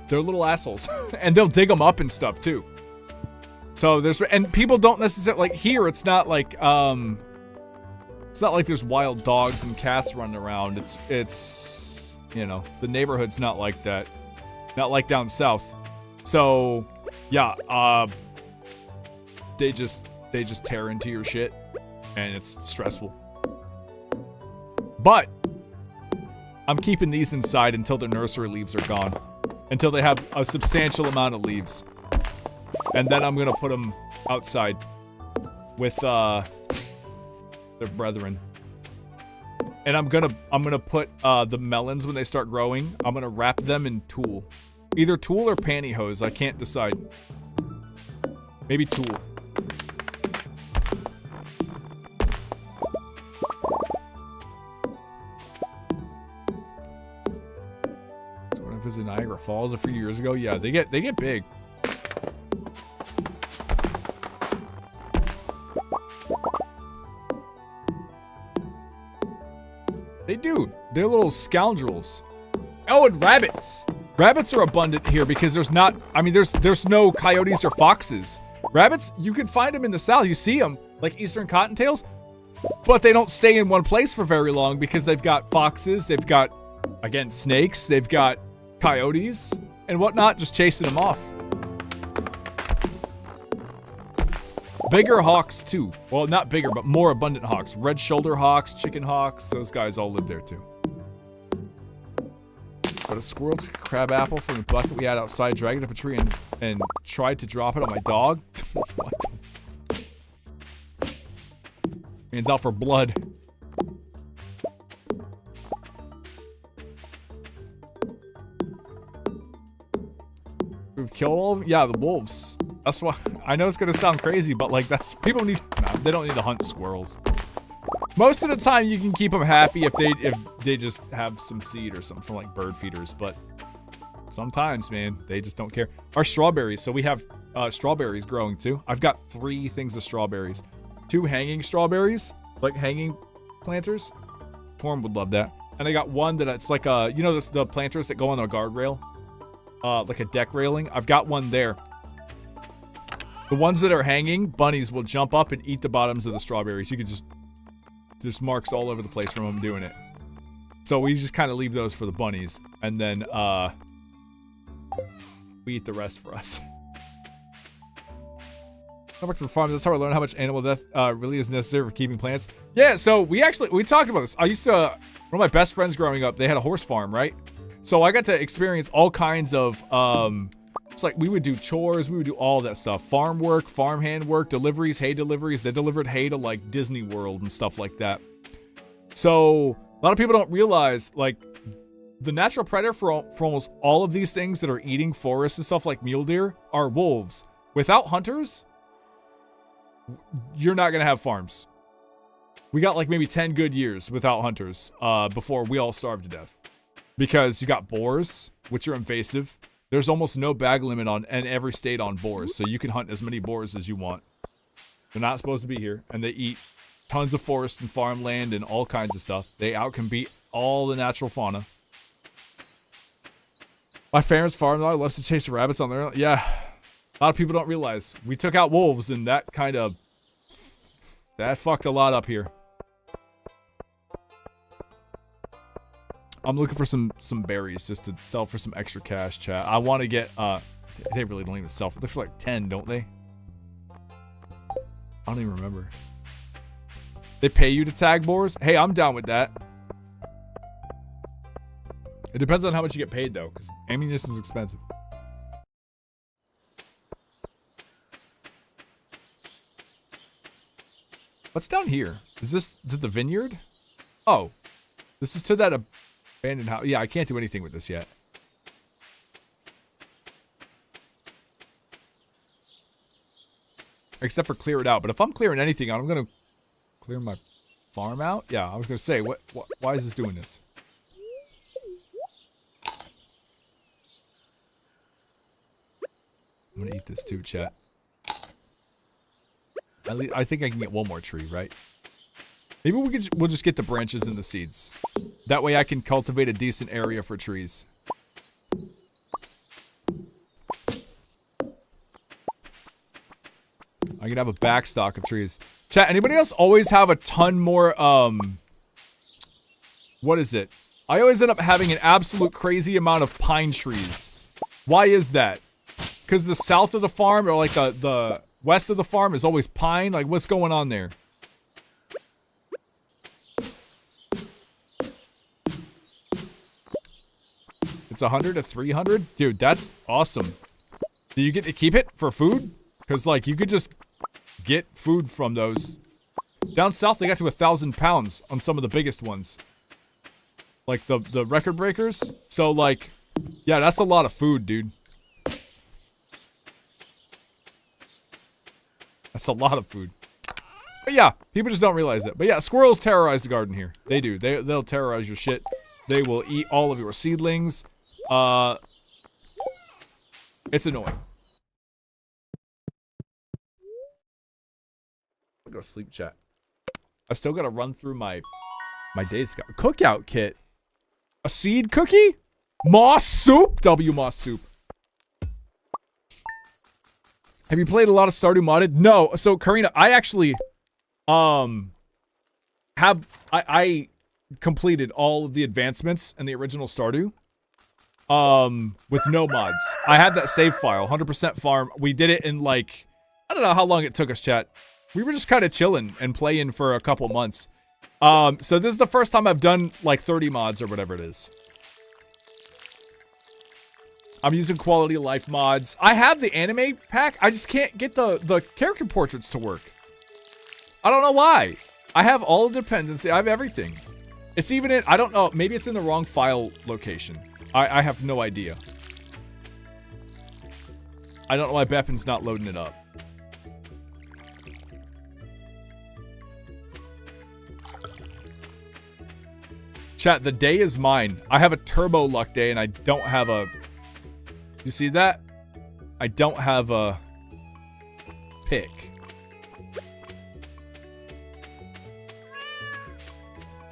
They're little assholes. And they'll dig them up and stuff too. So and people don't necessarily, like here, it's not like there's wild dogs and cats running around. It's you know, the neighborhood's not like that. Not like down south. So yeah, they just tear into your shit and it's stressful. But I'm keeping these inside until the nursery leaves are gone. Until they have a substantial amount of leaves. And then I'm gonna put them outside with their brethren. And I'm gonna put the melons when they start growing. I'm gonna wrap them in tulle. Either tulle or pantyhose, I can't decide. Maybe tulle. Visit Niagara Falls a few years ago. Yeah, they get big. They do. They're little scoundrels. Oh, and rabbits. Rabbits are abundant here because there's no coyotes or foxes. Rabbits, you can find them in the south. You see them, like eastern cottontails, but they don't stay in one place for very long because they've got foxes, they've got, again, snakes, they've got coyotes and whatnot, just chasing them off. Bigger hawks too. Well, not bigger, but more abundant hawks. Red shoulder hawks, chicken hawks, those guys all live there too. But a squirrel took a crab apple from the bucket we had outside, dragged it up a tree, and tried to drop it on my dog. What? Man's out for blood. We've killed all of them? Yeah, the wolves. That's why I know it's gonna sound crazy, but like they don't need to hunt squirrels. Most of the time you can keep them happy if they just have some seed or something from like bird feeders, but sometimes, man, they just don't care. Our strawberries, so we have strawberries growing too. I've got 3 things of strawberries. 2 hanging strawberries, like hanging planters. Torm would love that. And I got one that it's like the planters that go on a guardrail. Like a deck railing. I've got one there. The ones that are hanging, bunnies will jump up and eat the bottoms of the strawberries. You could just, there's marks all over the place from them doing it. So we just kind of leave those for the bunnies, and then we eat the rest for us. I work for farms. That's how I learned how much animal death really is necessary for keeping plants. Yeah, so we talked about this. I used to, one of my best friends growing up, they had a horse farm, right? So I got to experience all kinds of, it's like we would do chores, we would do all that stuff. Farm work, farmhand work, deliveries, hay deliveries. They delivered hay to like Disney World and stuff like that. So a lot of people don't realize, like, the natural predator for almost all of these things that are eating forests and stuff like mule deer are wolves. Without hunters, you're not going to have farms. We got like maybe 10 good years without hunters before we all starved to death. Because you got boars, which are invasive. There's almost no bag limit in every state on boars, so you can hunt as many boars as you want. They're not supposed to be here, and they eat tons of forest and farmland and all kinds of stuff. They outcompete all the natural fauna. My parents' farm dog loves to chase rabbits on their own. Yeah, a lot of people don't realize. We took out wolves, and that fucked a lot up here. I'm looking for some berries just to sell for some extra cash, chat. I want to get, they really don't even sell for, they're for like 10, don't they? I don't even remember. They pay you to tag boars? Hey, I'm down with that. It depends on how much you get paid though, because ammunition is expensive. What's down here? Is this to the vineyard? Oh, this is to that abandoned house. Yeah, I can't do anything with this yet. Except for clear it out. But if I'm clearing anything out, I'm going to clear my farm out. Yeah, I was going to say, why is this doing this? I'm going to eat this too, chat. I think I can get one more tree, right? Maybe we'll just get the branches and the seeds. That way I can cultivate a decent area for trees. I can have a backstock of trees. Chat, anybody else always have a ton more, what is it? I always end up having an absolute crazy amount of pine trees. Why is that? Because the south of the farm, or like the west of the farm is always pine? Like, what's going on there? It's 100 to 300? Dude, that's awesome. Do you get to keep it for food? Because, like, you could just get food from those. Down south, they got to 1,000 pounds on some of the biggest ones. Like, the record breakers. So, like, yeah, that's a lot of food, dude. That's a lot of food. But yeah, people just don't realize it. But yeah, squirrels terrorize the garden here. They do. They'll terrorize your shit. They will eat all of your seedlings. It's annoying. I'll go sleep, chat. I still gotta run through my days. Cookout kit. A seed cookie? Moss soup? Moss soup. Have you played a lot of Stardew modded? No. So Karina, I actually I completed all of the advancements in the original Stardew. With no mods. I had that save file, 100% farm. We did it in like, I don't know how long it took us, chat. We were just kind of chilling and playing for a couple months. So this is the first time I've done like 30 mods or whatever it is. I'm using quality of life mods. I have the anime pack. I just can't get the character portraits to work. I don't know why. I have all the dependency. I have everything. It's even in, I don't know, maybe it's in the wrong file location. I have no idea. I don't know why Beppin's not loading it up. Chat, the day is mine. I have a turbo luck day and I don't have a... You see that? I don't have a pick.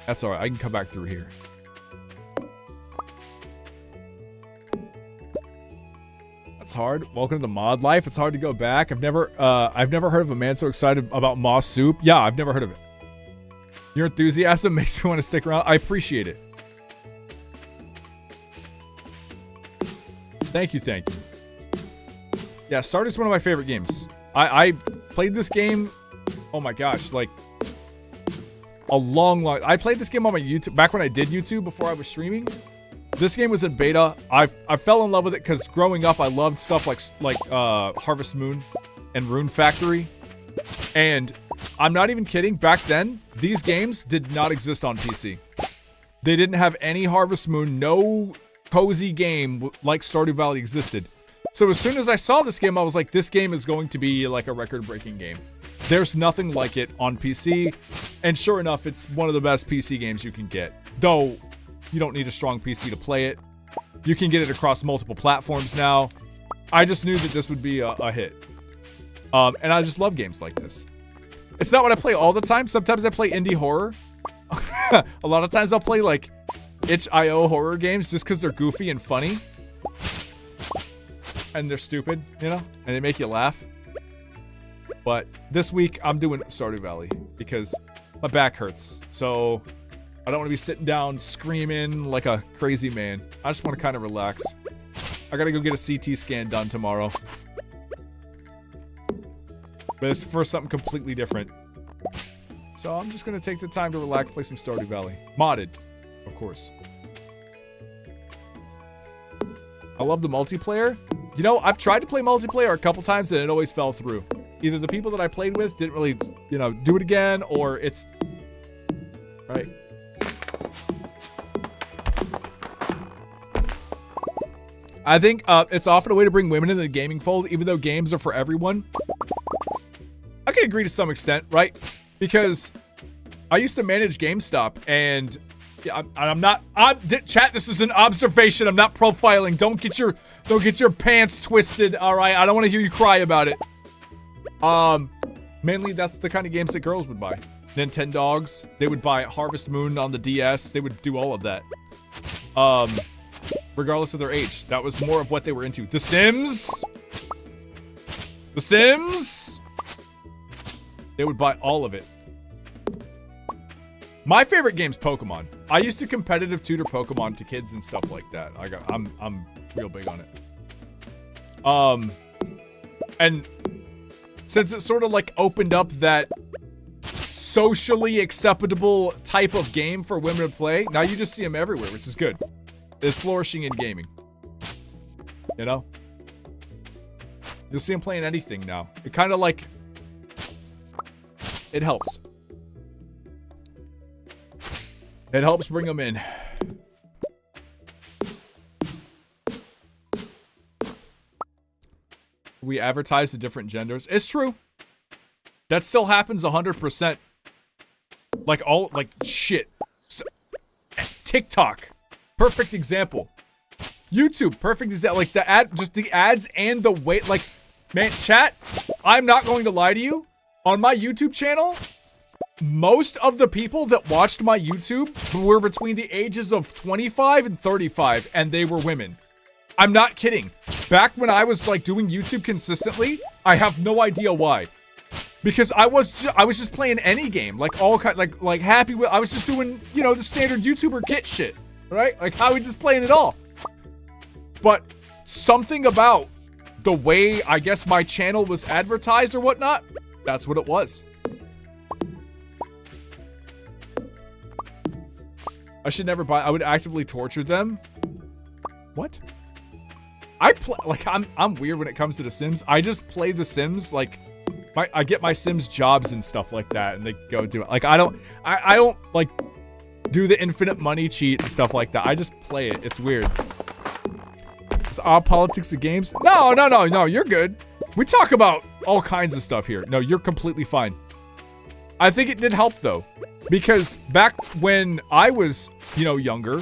That's alright, I can come back through here. That's hard. Welcome to the mod life. It's hard to go back. I've never heard of a man so excited about moss soup. Yeah, I've never heard of it. Your enthusiasm makes me want to stick around. I appreciate it. Thank you. Yeah, Stardew's one of my favorite games. I played this game, oh my gosh, like a long I played this game on my YouTube back when I did YouTube before I was streaming. This game was in beta. I fell in love with it because growing up I loved stuff like Harvest Moon and Rune Factory. And I'm not even kidding, back then these games did not exist on PC. They didn't have any Harvest Moon, no cozy game like Stardew Valley existed. So as soon as I saw this game, I was like, this game is going to be like a record-breaking game. There's nothing like it on PC. And sure enough, it's one of the best PC games you can get. Though, you don't need a strong PC to play it. You can get it across multiple platforms now. I just knew that this would be a hit. And I just love games like this. It's not what I play all the time. Sometimes I play indie horror. A lot of times I'll play like itch.io horror games just because they're goofy and funny. And they're stupid, you know? And they make you laugh. But this week, I'm doing Stardew Valley because my back hurts. So I don't want to be sitting down screaming like a crazy man. I just want to kind of relax. I gotta go get a CT scan done tomorrow. But it's for something completely different. So I'm just gonna take the time to relax, play some Stardew Valley. Modded, of course. I love the multiplayer. You know, I've tried to play multiplayer a couple times and it always fell through. Either the people that I played with didn't really, you know, do it again, or it's... Right. I think it's often a way to bring women into the gaming fold, even though games are for everyone. I can agree to some extent, right? Because I used to manage GameStop, and yeah, chat, this is an observation. I'm not profiling. Don't get your pants twisted. All right, I don't want to hear you cry about it. Mainly that's the kind of games that girls would buy. Nintendogs. They would buy Harvest Moon on the DS. They would do all of that. Regardless of their age. That was more of what they were into. The Sims. The Sims. They would buy all of it. My favorite game's Pokemon. I used to competitive tutor Pokemon to kids and stuff like that. I'm real big on it. And since it sort of like opened up that socially acceptable type of game for women to play, now you just see them everywhere, which is good. It's flourishing in gaming. You know? You'll see them playing anything now. It kind of like... It helps. It helps bring them in. We advertise to different genders. It's true. That still happens 100%. Like shit. So, TikTok. Perfect example. YouTube, perfect example. Like the ads and the way, like, man, chat, I'm not going to lie to you. On my YouTube channel, most of the people that watched my YouTube were between the ages of 25 and 35, and they were women. I'm not kidding. Back when I was like doing YouTube consistently, I have no idea why. Because I was just playing any game, like all kind, like Happy Wheel. I was just doing, you know, the standard YouTuber kit shit, right? Like I was just playing it all. But something about the way I guess my channel was advertised or whatnot, that's what it was. I should never buy. I would actively torture them. What? I play like I'm weird when it comes to The Sims. I just play The Sims like I get my Sims jobs and stuff like that, and they go do it. Like I don't like do the infinite money cheat and stuff like that. I just play it. It's weird. Is all politics of games? No. You're good. We talk about all kinds of stuff here. No, you're completely fine. I think it did help though, because back when I was, you know, younger,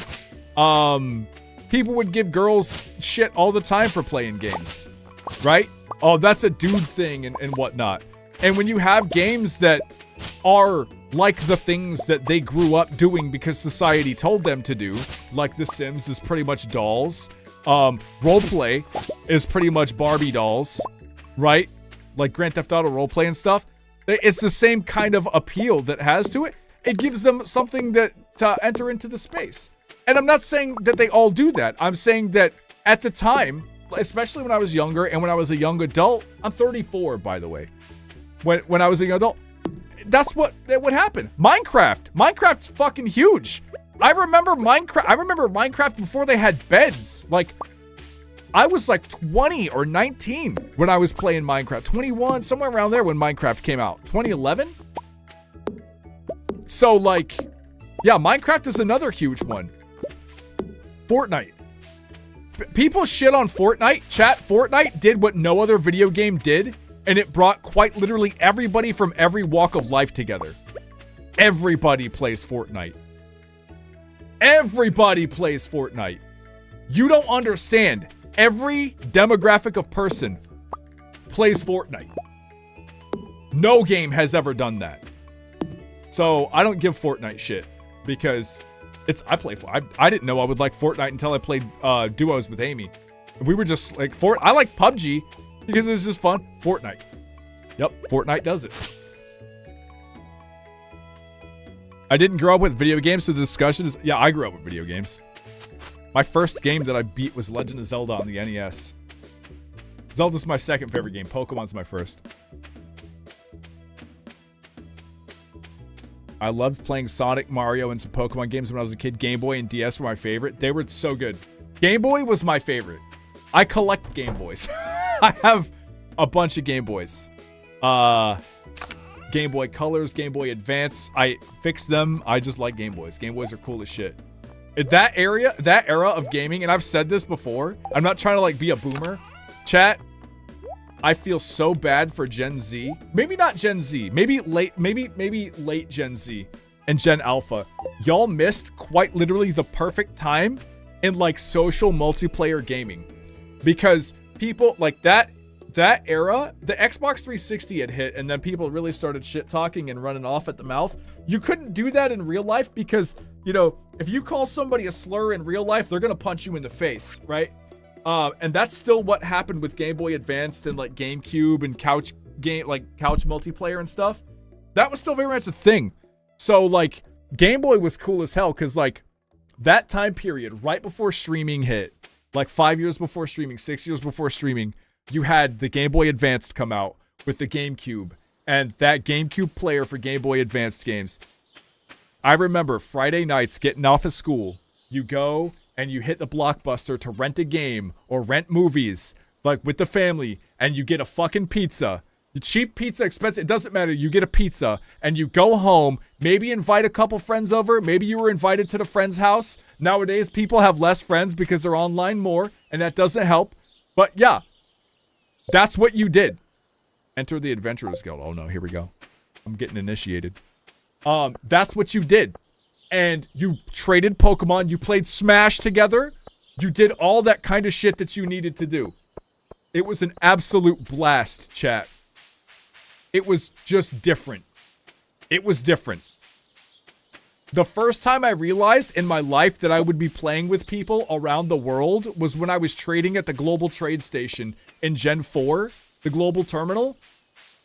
people would give girls shit all the time for playing games, right? Oh, that's a dude thing and whatnot. And when you have games that are like the things that they grew up doing because society told them to do, like The Sims is pretty much dolls, roleplay, is pretty much Barbie dolls, right? Like Grand Theft Auto roleplay and stuff. It's the same kind of appeal that it has to it. It gives them something to enter into the space. And I'm not saying that they all do that. I'm saying that at the time, especially when I was younger and when I was a young adult, I'm 34, by the way. When I was a young adult, that would happen. Minecraft's fucking huge. I remember Minecraft before they had beds. Like, I was like 20 or 19 when I was playing Minecraft. 21, somewhere around there when Minecraft came out. 2011? So, like, yeah, Minecraft is another huge one. Fortnite. People shit on Fortnite. Chat, Fortnite did what no other video game did, and it brought quite literally everybody from every walk of life together. Everybody plays Fortnite. Everybody plays Fortnite. You don't understand. Every demographic of person plays Fortnite. No game has ever done that. So I don't give Fortnite shit because I didn't know I would like Fortnite until I played duos with Amy. We were just like, I like PUBG because it was just fun. Fortnite. Yep, Fortnite does it. I didn't grow up with video games, so the discussion is, yeah, I grew up with video games. My first game that I beat was Legend of Zelda on the NES. Zelda's my second favorite game. Pokemon's my first. I loved playing Sonic, Mario, and some Pokemon games when I was a kid. Game Boy and DS were my favorite. They were so good. Game Boy was my favorite. I collect Game Boys. I have a bunch of Game Boys. Game Boy Colors, Game Boy Advance. I fixed them. I just like Game Boys. Game Boys are cool as shit. That era of gaming, and I've said this before, I'm not trying to like be a boomer. Chat, I feel so bad for Gen Z. Maybe not Gen Z. Maybe late Gen Z and Gen Alpha. Y'all missed quite literally the perfect time in like social multiplayer gaming. Because people like that era, the Xbox 360 had hit, and then people really started shit talking and running off at the mouth. You couldn't do that in real life because, you know, if you call somebody a slur in real life, they're gonna punch you in the face, right? And that's still what happened with Game Boy Advanced and like GameCube and couch multiplayer and stuff. That was still very much a thing. So like Game Boy was cool as hell because like that time period right before streaming hit, like 5 years before streaming, 6 years before streaming, you had the Game Boy Advanced come out with the GameCube, and that GameCube player for Game Boy Advanced games. I remember Friday nights getting off of school, you go and you hit the Blockbuster to rent a game or rent movies, like with the family, and you get a fucking pizza. The cheap pizza, expensive, it doesn't matter. You get a pizza and you go home, maybe invite a couple friends over. Maybe you were invited to the friend's house. Nowadays, people have less friends because they're online more, and that doesn't help. But yeah, that's what you did. Enter the Adventurers Guild. Oh no, here we go. I'm getting initiated. That's what you did. And you traded Pokemon, you played Smash together, you did all that kind of shit that you needed to do. It was an absolute blast, chat. It was just different. It was different. The first time I realized in my life that I would be playing with people around the world was when I was trading at the Global Trade Station in Gen 4, the global terminal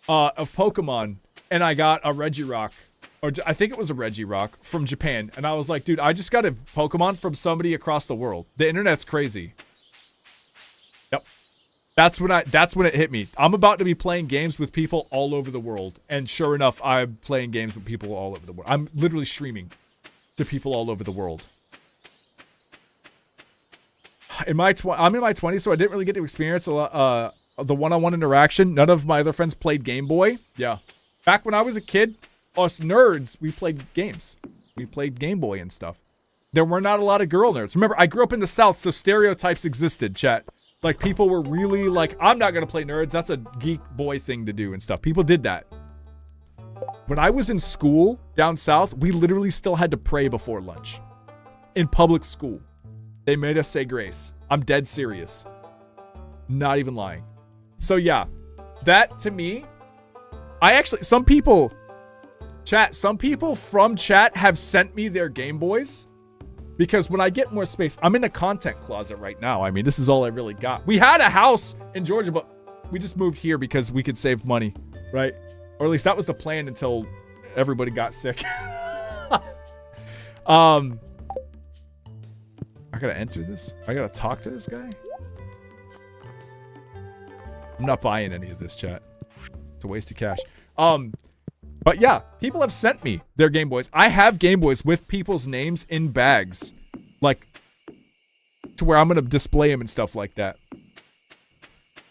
of Pokemon, and I got a Regirock, or I think it was a Regirock from Japan, and I was like, dude, I just got a Pokemon from somebody across the world. The internet's crazy. Yep. That's when it hit me. I'm about to be playing games with people all over the world. And sure enough, I'm playing games with people all over the world. I'm literally streaming to people all over the world. I'm in my 20s, so I didn't really get to experience a lot, the one-on-one interaction. None of my other friends played Game Boy. Yeah. Back when I was a kid, us nerds, we played games. We played Game Boy and stuff. There were not a lot of girl nerds. Remember, I grew up in the South, so stereotypes existed, chat. Like, people were really like, I'm not gonna play nerds. That's a geek boy thing to do and stuff. People did that. When I was in school down south, we literally still had to pray before lunch. In public school. They made us say grace. I'm dead serious. Not even lying. So yeah, that to me, some people from chat have sent me their Game Boys. Because when I get more space, I'm in a content closet right now. I mean, this is all I really got. We had a house in Georgia, but we just moved here because we could save money, right? Or at least that was the plan until everybody got sick. I gotta enter this. I gotta talk to this guy. I'm not buying any of this, chat. It's a waste of cash. But yeah, people have sent me their Game Boys. I have Game Boys with people's names in bags, like to where I'm gonna display them and stuff like that.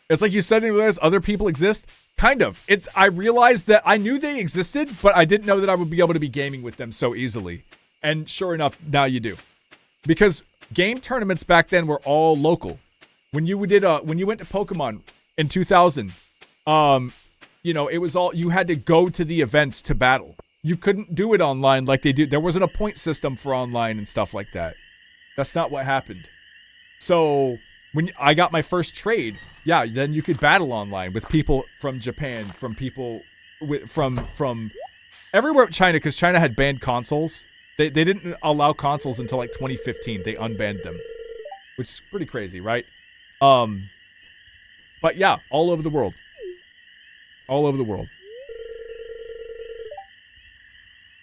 It's like you said, other people exist. Kind of. I realized that I knew they existed, but I didn't know that I would be able to be gaming with them so easily. And sure enough, now you do. Because game tournaments back then were all local. When you went to Pokemon in 2000, you know, it was all, you had to go to the events to battle. You couldn't do it online like they do. There wasn't a point system for online and stuff like that. That's not what happened. So when I got my first trade, yeah, then you could battle online with people from Japan, from people from everywhere, China, because China had banned consoles. They didn't allow consoles until like 2015. They unbanned them, which is pretty crazy, right? But yeah, all over the world. All over the world.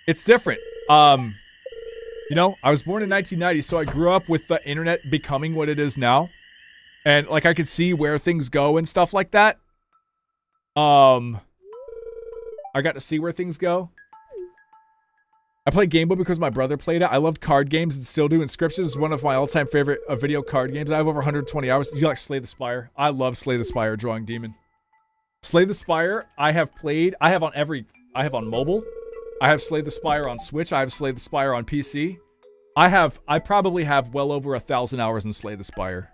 It's different. You know, I was born in 1990, so I grew up with the internet becoming what it is now. And like I could see where things go and stuff like that. I got to see where things go. I played Game Boy because my brother played it. I loved card games and still do. Inscription is one of my all-time favorite video card games. I have over 120 hours. You like Slay the Spire? I love Slay the Spire, Drawing Demon. Slay the Spire, I have played. I have on mobile. I have Slay the Spire on Switch. I have Slay the Spire on PC. I probably have well over 1,000 hours in Slay the Spire.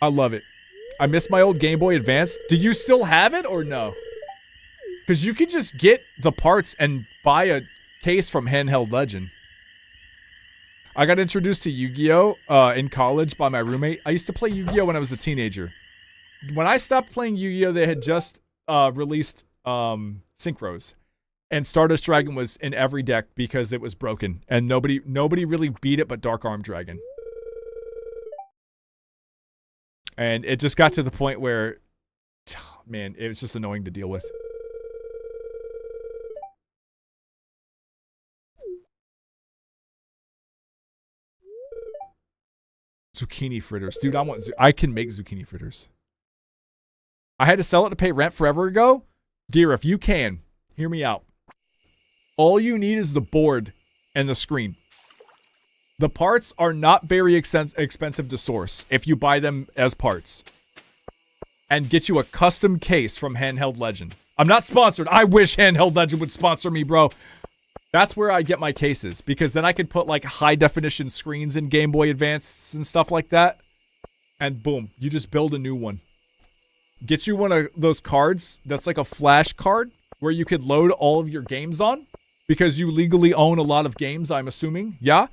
I love it. I miss my old Game Boy Advance. Do you still have it or no? Because you could just get the parts and buy a case from Handheld Legend. I got introduced to Yu-Gi-Oh! In college by my roommate. I used to play Yu-Gi-Oh! When I was a teenager. When I stopped playing Yu-Gi-Oh! They had just released Synchros. And Stardust Dragon was in every deck because it was broken. And nobody really beat it but Dark Arm Dragon. And it just got to the point where, man, it was just annoying to deal with. Zucchini fritters. Dude, I can make zucchini fritters. I had to sell it to pay rent forever ago. Dear, if you can, hear me out. All you need is the board and the screen. The parts are not very expensive to source if you buy them as parts. And get you a custom case from Handheld Legend. I'm not sponsored. I wish Handheld Legend would sponsor me, bro. That's where I get my cases. Because then I could put like high definition screens in Game Boy Advance and stuff like that. And boom, you just build a new one. Get you one of those cards that's like a flash card where you could load all of your games on. Because you legally own a lot of games, I'm assuming. Yeah?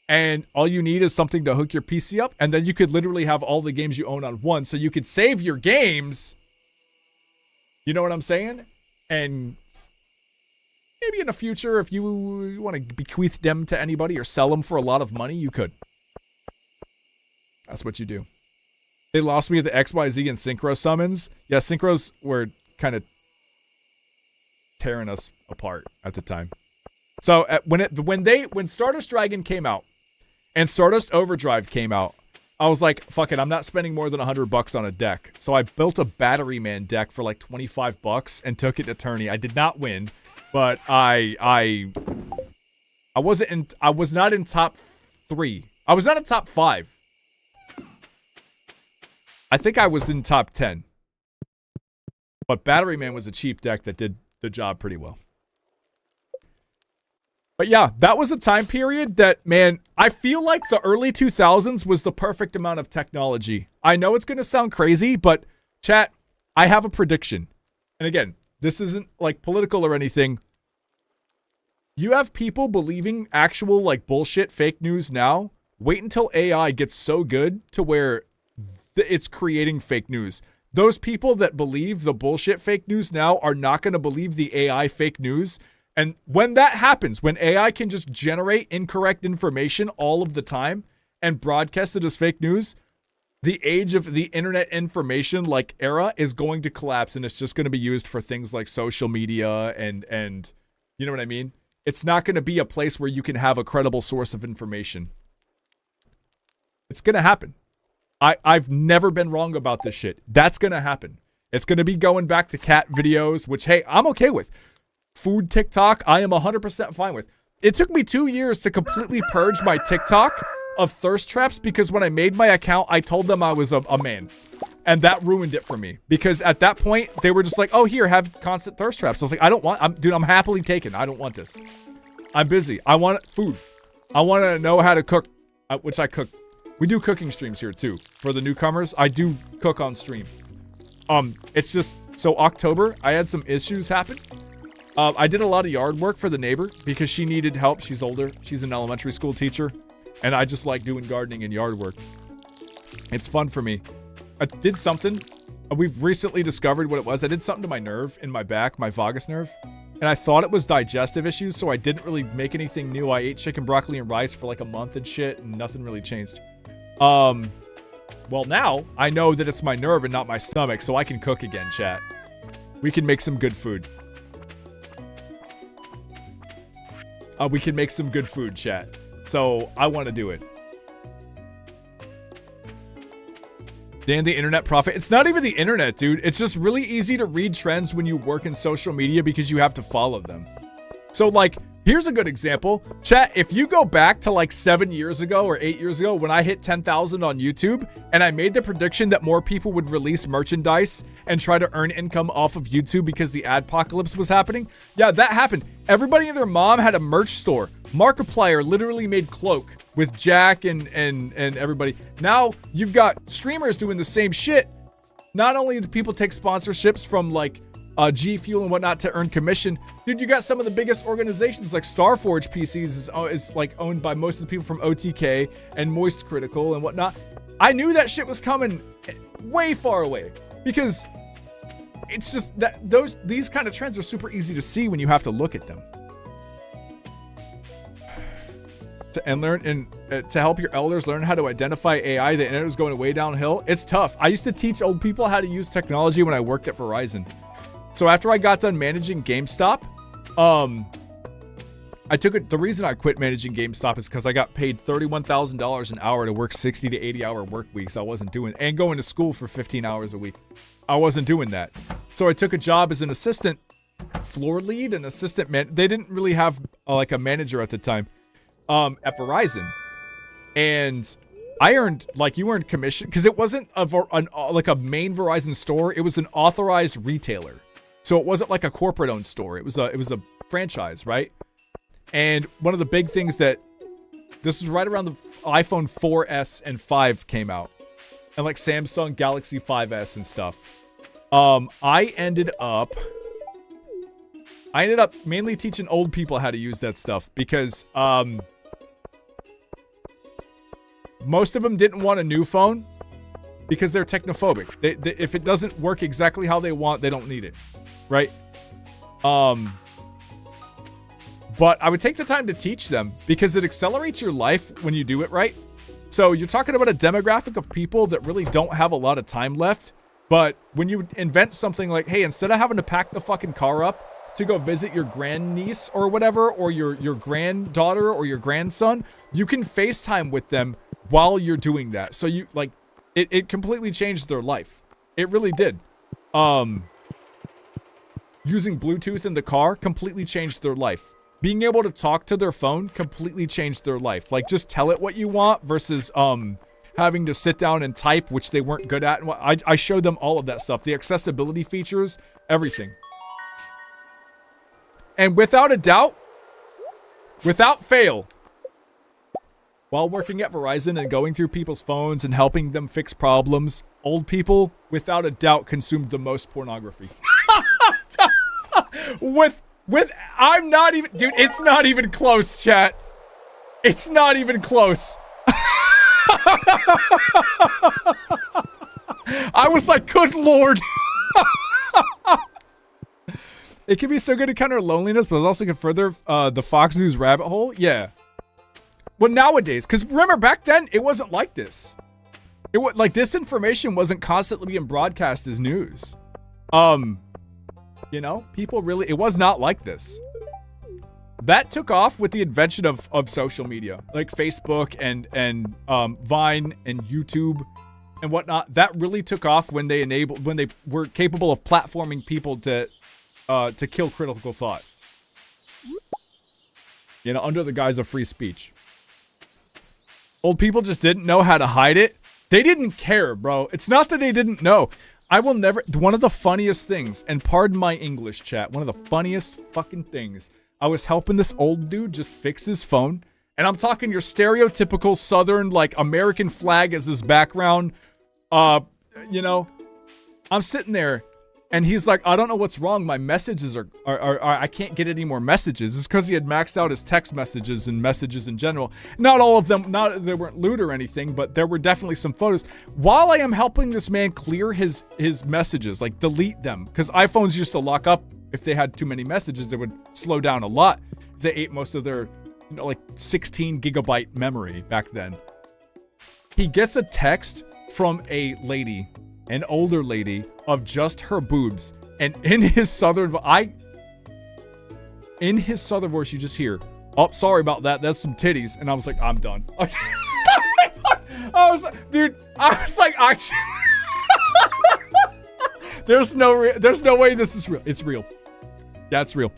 And all you need is something to hook your PC up. And then you could literally have all the games you own on one. So you could save your games. You know what I'm saying? And maybe in the future, if you want to bequeath them to anybody or sell them for a lot of money, you could. That's what you do. They lost me at the XYZ and Synchro summons. Yeah, Synchros were kind of tearing us apart at the time. So when Stardust Dragon came out and Stardust Overdrive came out, I was like, fuck it, I'm not spending more than $100 on a deck. So I built a Battery Man deck for like $25 and took it to tourney. I did not win, but I was not in top 3. I was not in top 5. I think I was in top 10. But Battery Man was a cheap deck that did the job pretty well. But yeah, that was a time period that, man, I feel like the early 2000s was the perfect amount of technology. I know it's going to sound crazy, but chat, I have a prediction. And again, this isn't like political or anything. You have people believing actual like bullshit fake news now. Wait until AI gets so good to where it's creating fake news. those people that believe the bullshit fake news now are not going to believe the AI fake news. And when that happens, when AI can just generate incorrect information all of the time and broadcast it as fake news, the age of the internet information like era is going to collapse, and it's just going to be used for things like social media and you know what I mean? It's not going to be a place where you can have a credible source of information. It's going to happen. I've never been wrong about this shit. That's going to happen. It's going to be going back to cat videos, which, hey, I'm okay with. Food TikTok, I am 100% fine with. It took me 2 years to completely purge my TikTok of thirst traps because when I made my account, I told them I was a man. And that ruined it for me. Because at that point, they were just like, oh, here, have constant thirst traps. I was like, I don't want, I'm happily taken. I don't want this. I'm busy. I want food. I want to know how to cook, which I cook. We do cooking streams here too. For the newcomers, I do cook on stream. It's just, so October, I had some issues happen. I did a lot of yard work for the neighbor because she needed help. She's older. She's an elementary school teacher. And I just like doing gardening and yard work. It's fun for me. I did something. We've recently discovered what it was. I did something to my nerve in my back, my vagus nerve. And I thought it was digestive issues, so I didn't really make anything new. I ate chicken, broccoli, and rice for like a month and shit, and nothing really changed. Well, now I know that it's my nerve and not my stomach, so I can cook again, chat. We can make some good food. We can make some good food, chat. So I want to do it. Dan, the internet prophet. It's not even the internet, dude. It's just really easy to read trends when you work in social media because you have to follow them. So, like, here's a good example. Chat, if you go back to like 7 years ago or 8 years ago when I hit 10,000 on YouTube and I made the prediction that more people would release merchandise and try to earn income off of YouTube because the adpocalypse was happening. Yeah, that happened. Everybody and their mom had a merch store. Markiplier literally made Cloak with Jack and everybody. Now you've got streamers doing the same shit. Not only do people take sponsorships from like G Fuel and whatnot to earn commission, dude, you got some of the biggest organizations like Starforge PCs is like owned by most of the people from OTK and Moist Critical and whatnot. I knew that shit was coming way far away because it's just that these kind of trends are super easy to see when you have to look at them. To help your elders learn how to identify AI, the internet is going way downhill. It's tough. I used to teach old people how to use technology when I worked at Verizon. So after I got done managing GameStop, the reason I quit managing GameStop is because I got paid $31,000 an hour to work 60 to 80 hour work weeks. I wasn't doing, and going to school for 15 hours a week. I wasn't doing that. So I took a job as an assistant floor lead and assistant man. They didn't really have like a manager at the time. At Verizon, and I earned, like, you earned commission because it wasn't like a main Verizon store. It was an authorized retailer, so it wasn't like a corporate-owned store. It was a franchise, right? And one of the big things that this was right around the iPhone 4S and 5 came out, and like Samsung Galaxy 5S and stuff. I ended up mainly teaching old people how to use that stuff because most of them didn't want a new phone because they're technophobic. They, if it doesn't work exactly how they want, they don't need it, right? But I would take the time to teach them because it accelerates your life when you do it right. So you're talking about a demographic of people that really don't have a lot of time left. But when you invent something like, hey, instead of having to pack the fucking car up to go visit your grandniece or whatever, or your granddaughter or your grandson, you can FaceTime with them while you're doing that. So you like it completely changed their life. It really did. Using Bluetooth in the car completely changed their life. Being able to talk to their phone completely changed their life. Like, just tell it what you want versus having to sit down and type, which they weren't good at. I showed them all of that stuff, the accessibility features, everything. And without a doubt, without fail, while working at Verizon and going through people's phones and helping them fix problems, old people, without a doubt, consumed the most pornography. I'm not even, dude, it's not even close, chat. It's not even close. I was like, good lord. It can be so good to counter loneliness, but it also can further the Fox News rabbit hole. Yeah. Well, nowadays, because remember back then, it wasn't like this. It was like disinformation wasn't constantly being broadcast as news. You know, people really, it was not like this. That took off with the invention of social media, like Facebook and Vine and YouTube and whatnot. That really took off when they were capable of platforming people to kill critical thought. You know, under the guise of free speech. Old people just didn't know how to hide it. They didn't care, bro. It's not that they didn't know. I will never, one of the funniest things, and pardon my English, chat, one of the funniest fucking things, I was helping this old dude just fix his phone, and I'm talking your stereotypical Southern, like, American flag as his background, you know, I'm sitting there, and he's like, I don't know what's wrong, my messages are I can't get any more messages. It's because he had maxed out his text messages and messages in general. Not all of them, they weren't lewd or anything, but there were definitely some photos. While I am helping this man clear his messages, like delete them, because iPhones used to lock up if they had too many messages, they would slow down a lot. They ate most of their, you know, like 16 gigabyte memory back then. He gets a text from a lady, an older lady, of just her boobs, and in his southern voice, you just hear, oh, sorry about that, that's some titties, and I was like, I'm done. I was like, there's no way this is real. It's real. Yeah, it's real.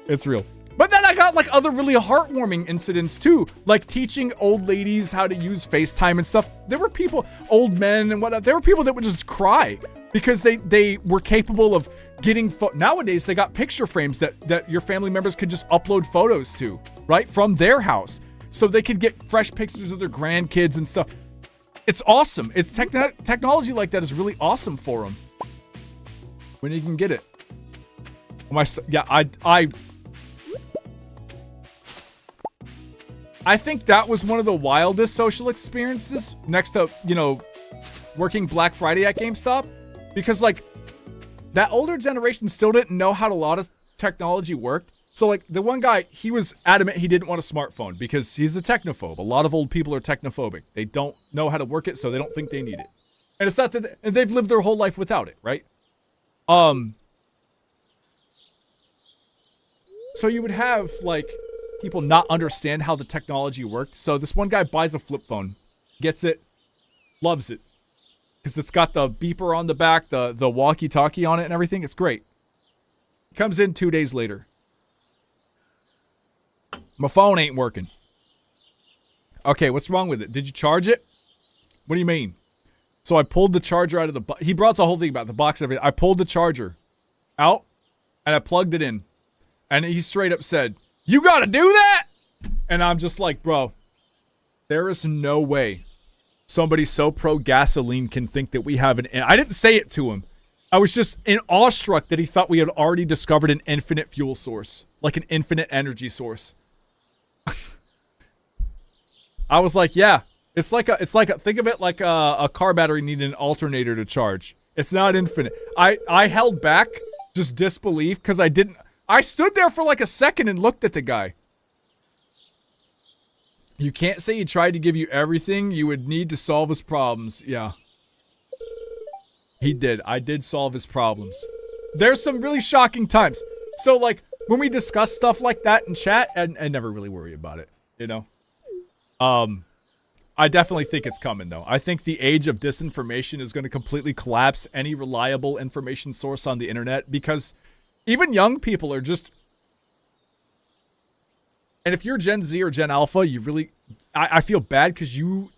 It's real. But then I got like other really heartwarming incidents too, like teaching old ladies how to use FaceTime and stuff. There were people, old men and whatnot, there were people that would just cry because they were capable of getting, nowadays they got picture frames that your family members could just upload photos to, right, from their house. So they could get fresh pictures of their grandkids and stuff. It's awesome. It's technology like that is really awesome for them. When you can get it. I think that was one of the wildest social experiences next to, you know, working Black Friday at GameStop, because like that older generation still didn't know how a lot of technology worked. So like the one guy, he was adamant he didn't want a smartphone because he's a technophobe. A lot of old people are technophobic. They don't know how to work it, so they don't think they need it. And it's not that and they've lived their whole life without it, right? So you would have like people not understand how the technology worked. So this one guy buys a flip phone, gets it, loves it, because it's got the beeper on the back, the walkie-talkie on it and everything. It's great. Comes in 2 days later. My phone ain't working. Okay, what's wrong with it? Did you charge it? What do you mean? So I pulled the charger out of the box. He brought the whole thing about the box and everything. I pulled the charger out and I plugged it in. And he straight up said, "You gotta do that?" And I'm just like, bro, there is no way somebody so pro gasoline can think that we have an... I didn't say it to him. I was just awestruck that he thought we had already discovered an infinite fuel source. Like an infinite energy source. I was like, yeah. Think of it like a car battery needing an alternator to charge. It's not infinite. I held back just disbelief because I stood there for like a second and looked at the guy. You can't say he tried to give you everything you would need to solve his problems. Yeah. He did. I did solve his problems. There's some really shocking times. So like when we discuss stuff like that in chat, I never really worry about it, you know? I definitely think it's coming though. I think the age of disinformation is going to completely collapse any reliable information source on the internet because even young people are just... And if you're Gen Z or Gen Alpha, you really... I feel bad because you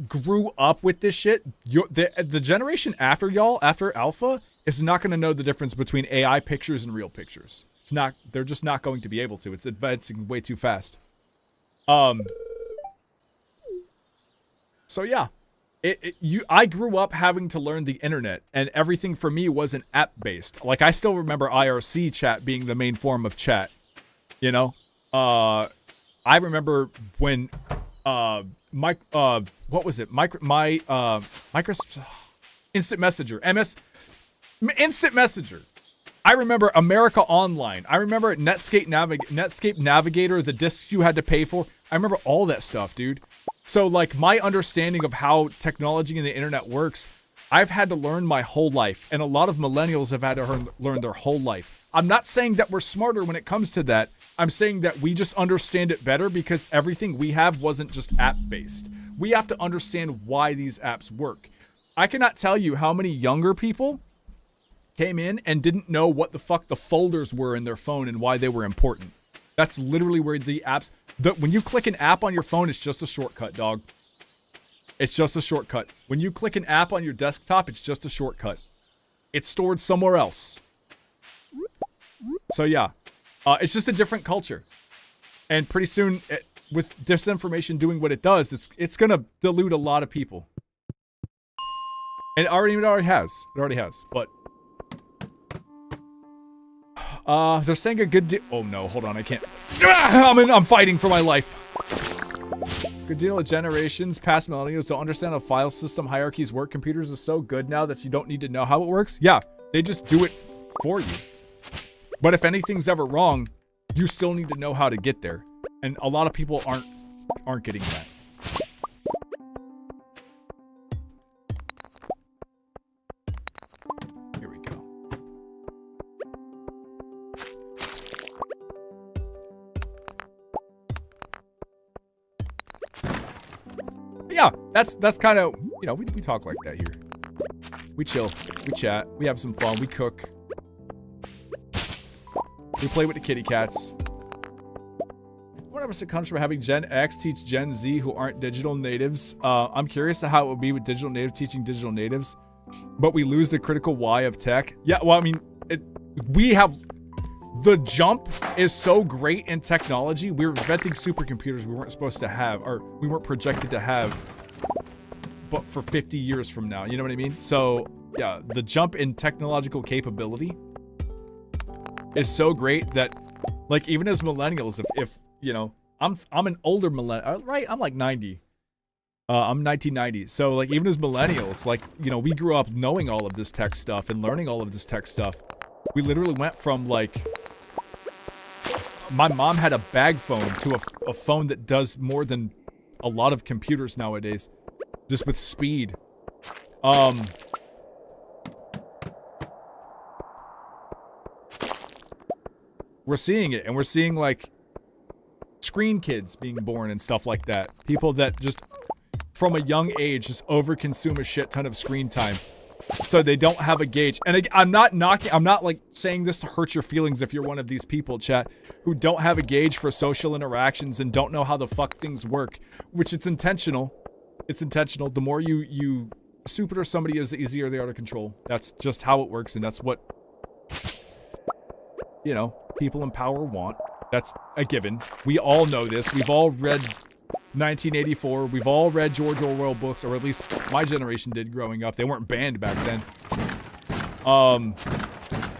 grew up with this shit. The generation after y'all, after Alpha, is not going to know the difference between AI pictures and real pictures. It's not... They're just not going to be able to. It's advancing way too fast. So yeah. I grew up having to learn the internet, and everything for me wasn't app-based. Like, I still remember IRC chat being the main form of chat, you know? I remember when what was it? Instant Messenger, Instant Messenger. I remember America Online. I remember Netscape Navigator, the discs you had to pay for. I remember all that stuff, dude. So like my understanding of how technology and the internet works, I've had to learn my whole life. And a lot of millennials have had to learn their whole life. I'm not saying that we're smarter when it comes to that. I'm saying that we just understand it better because everything we have wasn't just app-based. We have to understand why these apps work. I cannot tell you how many younger people came in and didn't know what the fuck the folders were in their phone and why they were important. That's literally where the apps... when you click an app on your phone, it's just a shortcut, dog. It's just a shortcut. When you click an app on your desktop, it's just a shortcut. It's stored somewhere else. So yeah, it's just a different culture. And pretty soon, with disinformation doing what it does, it's gonna dilute a lot of people. And it already has. It already has. But they're saying a good deal. Oh no, hold on, I can't. I'm fighting for my life. Good deal of generations past millennials don't understand how file system hierarchies work. Computers are so good now that you don't need to know how it works. Yeah, they just do it for you. But if anything's ever wrong, you still need to know how to get there. And a lot of people aren't getting that. Here we go. Yeah, that's kind of, you know, we talk like that here. We chill, we chat, we have some fun, we cook. We play with the kitty cats. 100% comes from having Gen X teach Gen Z who aren't digital natives. I'm curious to how it would be with digital native teaching digital natives, but we lose the critical why of tech. Yeah, well, I mean, we have... The jump is so great in technology. We're inventing supercomputers we weren't supposed to have, or we weren't projected to have, but for 50 years from now. You know what I mean? So, yeah, the jump in technological capability is so great that, like, even as millennials, if you know, I'm an older millennial, right? I'm like 90. I'm 1990. So, like, even as millennials, like, you know, we grew up knowing all of this tech stuff and learning all of this tech stuff. We literally went from, like, my mom had a bag phone to a phone that does more than a lot of computers nowadays, just with speed. We're seeing it, and we're seeing, like, screen kids being born and stuff like that. People that just, from a young age, just overconsume a shit ton of screen time. So they don't have a gauge. And I'm not like saying this to hurt your feelings if you're one of these people, chat, who don't have a gauge for social interactions and don't know how the fuck things work, which it's intentional. It's intentional. The more you stupider somebody is, the easier they are to control. That's just how it works, and that's what, you know, people in power want. That's a given. We all know this. We've all read 1984. We've all read George Orwell books, or at least my generation did growing up. They weren't banned back then.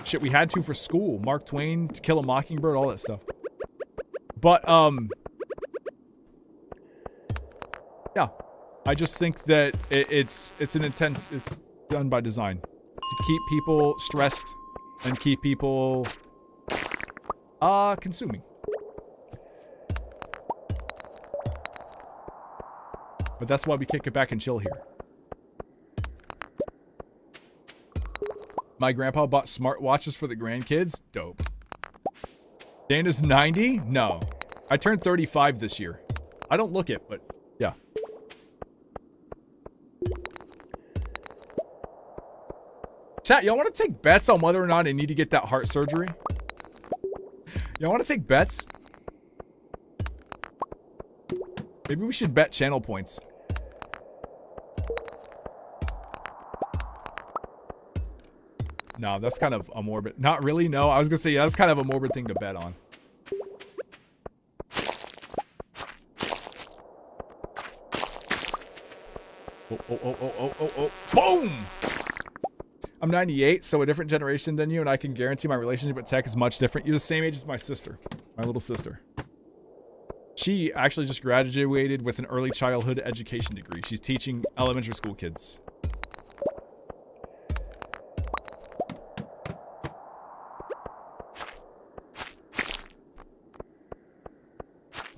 Shit, we had to for school. Mark Twain, To Kill a Mockingbird, all that stuff. But, yeah. I just think that it's done by design. To keep people stressed and keep people, consuming. But that's why we kick it back and chill here. My grandpa bought smartwatches for the grandkids. Dope. Dan is 90? No. I turned 35 this year. I don't look it, but yeah. Chat, y'all want to take bets on whether or not I need to get that heart surgery? Y'all want to take bets? Maybe we should bet channel points. No, that's kind of a morbid. Not really, no. I was gonna say, yeah, that's kind of a morbid thing to bet on. Oh. Boom! I'm 98, so a different generation than you, and I can guarantee my relationship with tech is much different. You're the same age as my sister. My little sister. She actually just graduated with an early childhood education degree. She's teaching elementary school kids.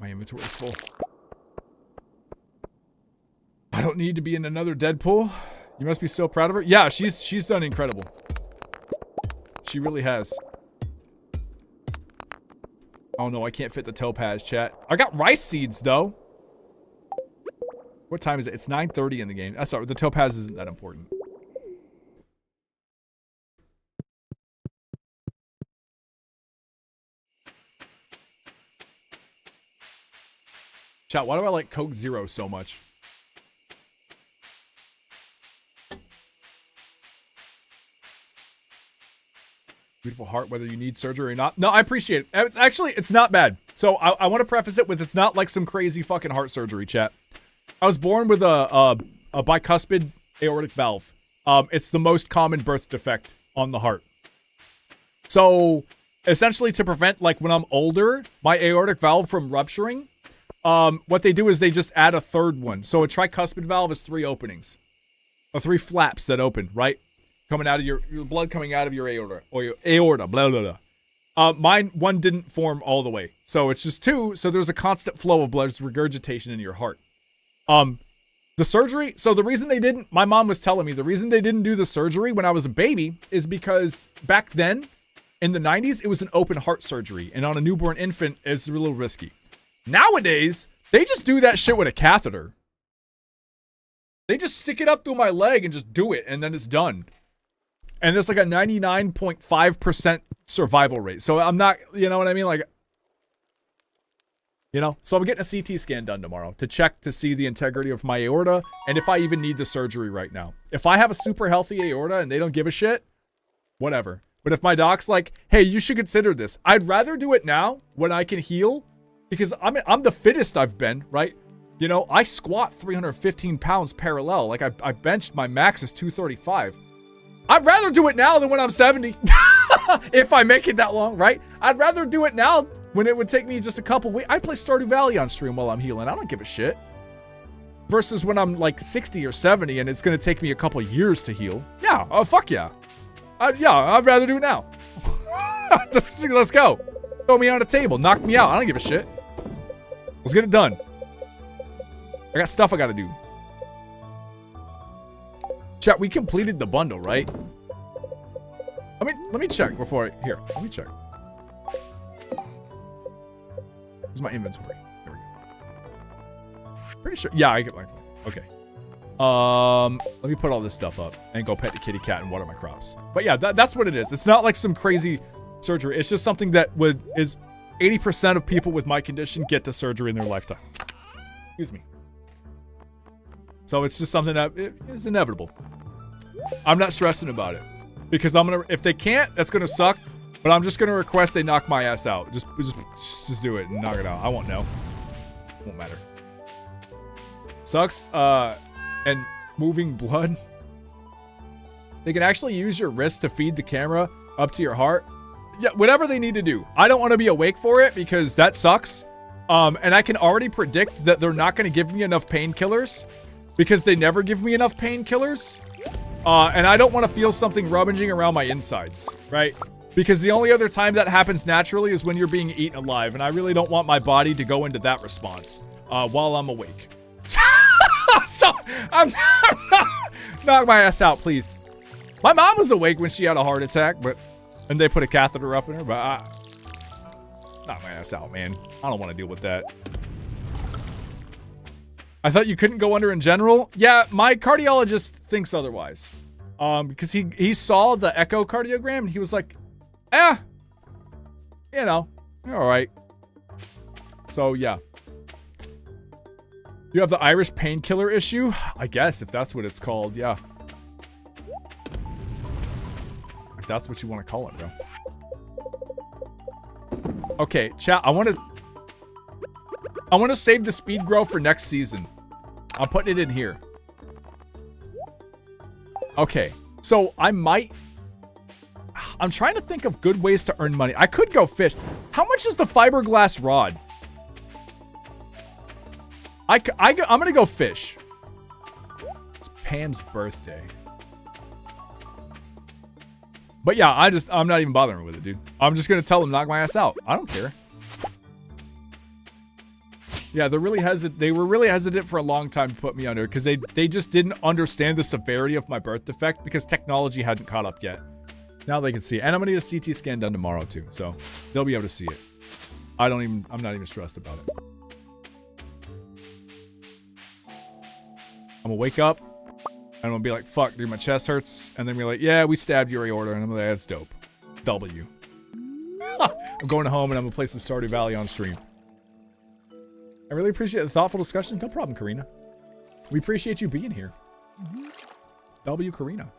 My inventory is full. I don't need to be in another Deadpool. You must be so proud of her. Yeah, she's done incredible. She really has. Oh no, I can't fit the topaz, chat. I got rice seeds though. What time is it? It's 9:30 in the game. That's all right. The topaz isn't that important. Chat, why do I like Coke Zero so much? Beautiful heart, whether you need surgery or not. No, I appreciate it. It's not bad. So I want to preface it with it's not like some crazy fucking heart surgery, chat. I was born with a bicuspid aortic valve. It's the most common birth defect on the heart. So essentially to prevent, like when I'm older, my aortic valve from rupturing, what they do is they just add a third one. So a tricuspid valve is 3 openings. Or 3 flaps that open, right? Coming out of your blood coming out of your aorta, or your aorta, blah, blah, blah. Mine, one didn't form all the way. So it's just 2, so there's a constant flow of blood, regurgitation in your heart. The surgery, so the reason they didn't, my mom was telling me, the reason they didn't do the surgery when I was a baby is because back then, in the 90s, it was an open heart surgery. And on a newborn infant, it's a little risky. Nowadays, they just do that shit with a catheter. They just stick it up through my leg and just do it, and then it's done. And there's like a 99.5% survival rate. So I'm not, you know what I mean? Like, you know? So I'm getting a CT scan done tomorrow to check to see the integrity of my aorta and if I even need the surgery right now. If I have a super healthy aorta and they don't give a shit, whatever. But if my doc's like, hey, you should consider this, I'd rather do it now when I can heal because I'm the fittest I've been, right? You know, I squat 315 pounds parallel. Like I benched, my max is 235. I'd rather do it now than when I'm 70. If I make it that long, right? I'd rather do it now when it would take me just a couple weeks. I play Stardew Valley on stream while I'm healing. I don't give a shit. Versus when I'm like 60 or 70 and it's going to take me a couple years to heal. Yeah, oh, fuck yeah. Yeah, I'd rather do it now. Let's go. Throw me on a table. Knock me out. I don't give a shit. Let's get it done. I got stuff I got to do. Chat, we completed the bundle, right? I mean, let me check before I... Here, let me check. Where's my inventory? There we go. Pretty sure... Yeah, I get my... Okay. Let me put all this stuff up and go pet the kitty cat and water my crops. But yeah, that's what it is. It's not like some crazy surgery. It's just something that is 80% of people with my condition get the surgery in their lifetime. Excuse me. So it's just something that is inevitable. I'm not stressing about it because if they can't, that's gonna suck. But I'm just gonna request they knock my ass out. Just do it and knock it out. I won't know. Won't matter. Sucks. And moving blood. They can actually use your wrist to feed the camera up to your heart. Yeah, whatever they need to do. I don't want to be awake for it because that sucks. And I can already predict that they're not gonna give me enough painkillers. Because they never give me enough painkillers. And I don't want to feel something rummaging around my insides, right? Because the only other time that happens naturally is when you're being eaten alive. And I really don't want my body to go into that response while I'm awake. So, I'm not... Knock my ass out, please. My mom was awake when she had a heart attack, and they put a catheter up in her, but knock my ass out, man. I don't want to deal with that. I thought you couldn't go under in general. Yeah, my cardiologist thinks otherwise. Because he saw the echocardiogram and he was like, you know, you're all right. So yeah. You have the Irish painkiller issue? I guess, if that's what it's called, yeah. If that's what you want to call it, bro. Okay, chat, I want to save the speed grow for next season. I'm putting it in here. Okay, so I'm trying to think of good ways to earn money. I could go fish. How much is the fiberglass rod? I'm gonna go fish. It's Pam's birthday. But yeah, I'm not even bothering with it, dude. I'm just gonna tell them knock my ass out. I don't care. Yeah, they were really hesitant for a long time to put me under because they just didn't understand the severity of my birth defect because technology hadn't caught up yet. Now they can see it. And I'm gonna need a CT scan done tomorrow too, so they'll be able to see it. I'm not even stressed about it. I'm gonna wake up and I'm gonna be like, fuck, dude, my chest hurts. And then be like, yeah, we stabbed your aorta. And I'm like, that's dope. W. I'm going home and I'm gonna play some Stardew Valley on stream. I really appreciate the thoughtful discussion. No problem, Karina. We appreciate you being here. W, Karina.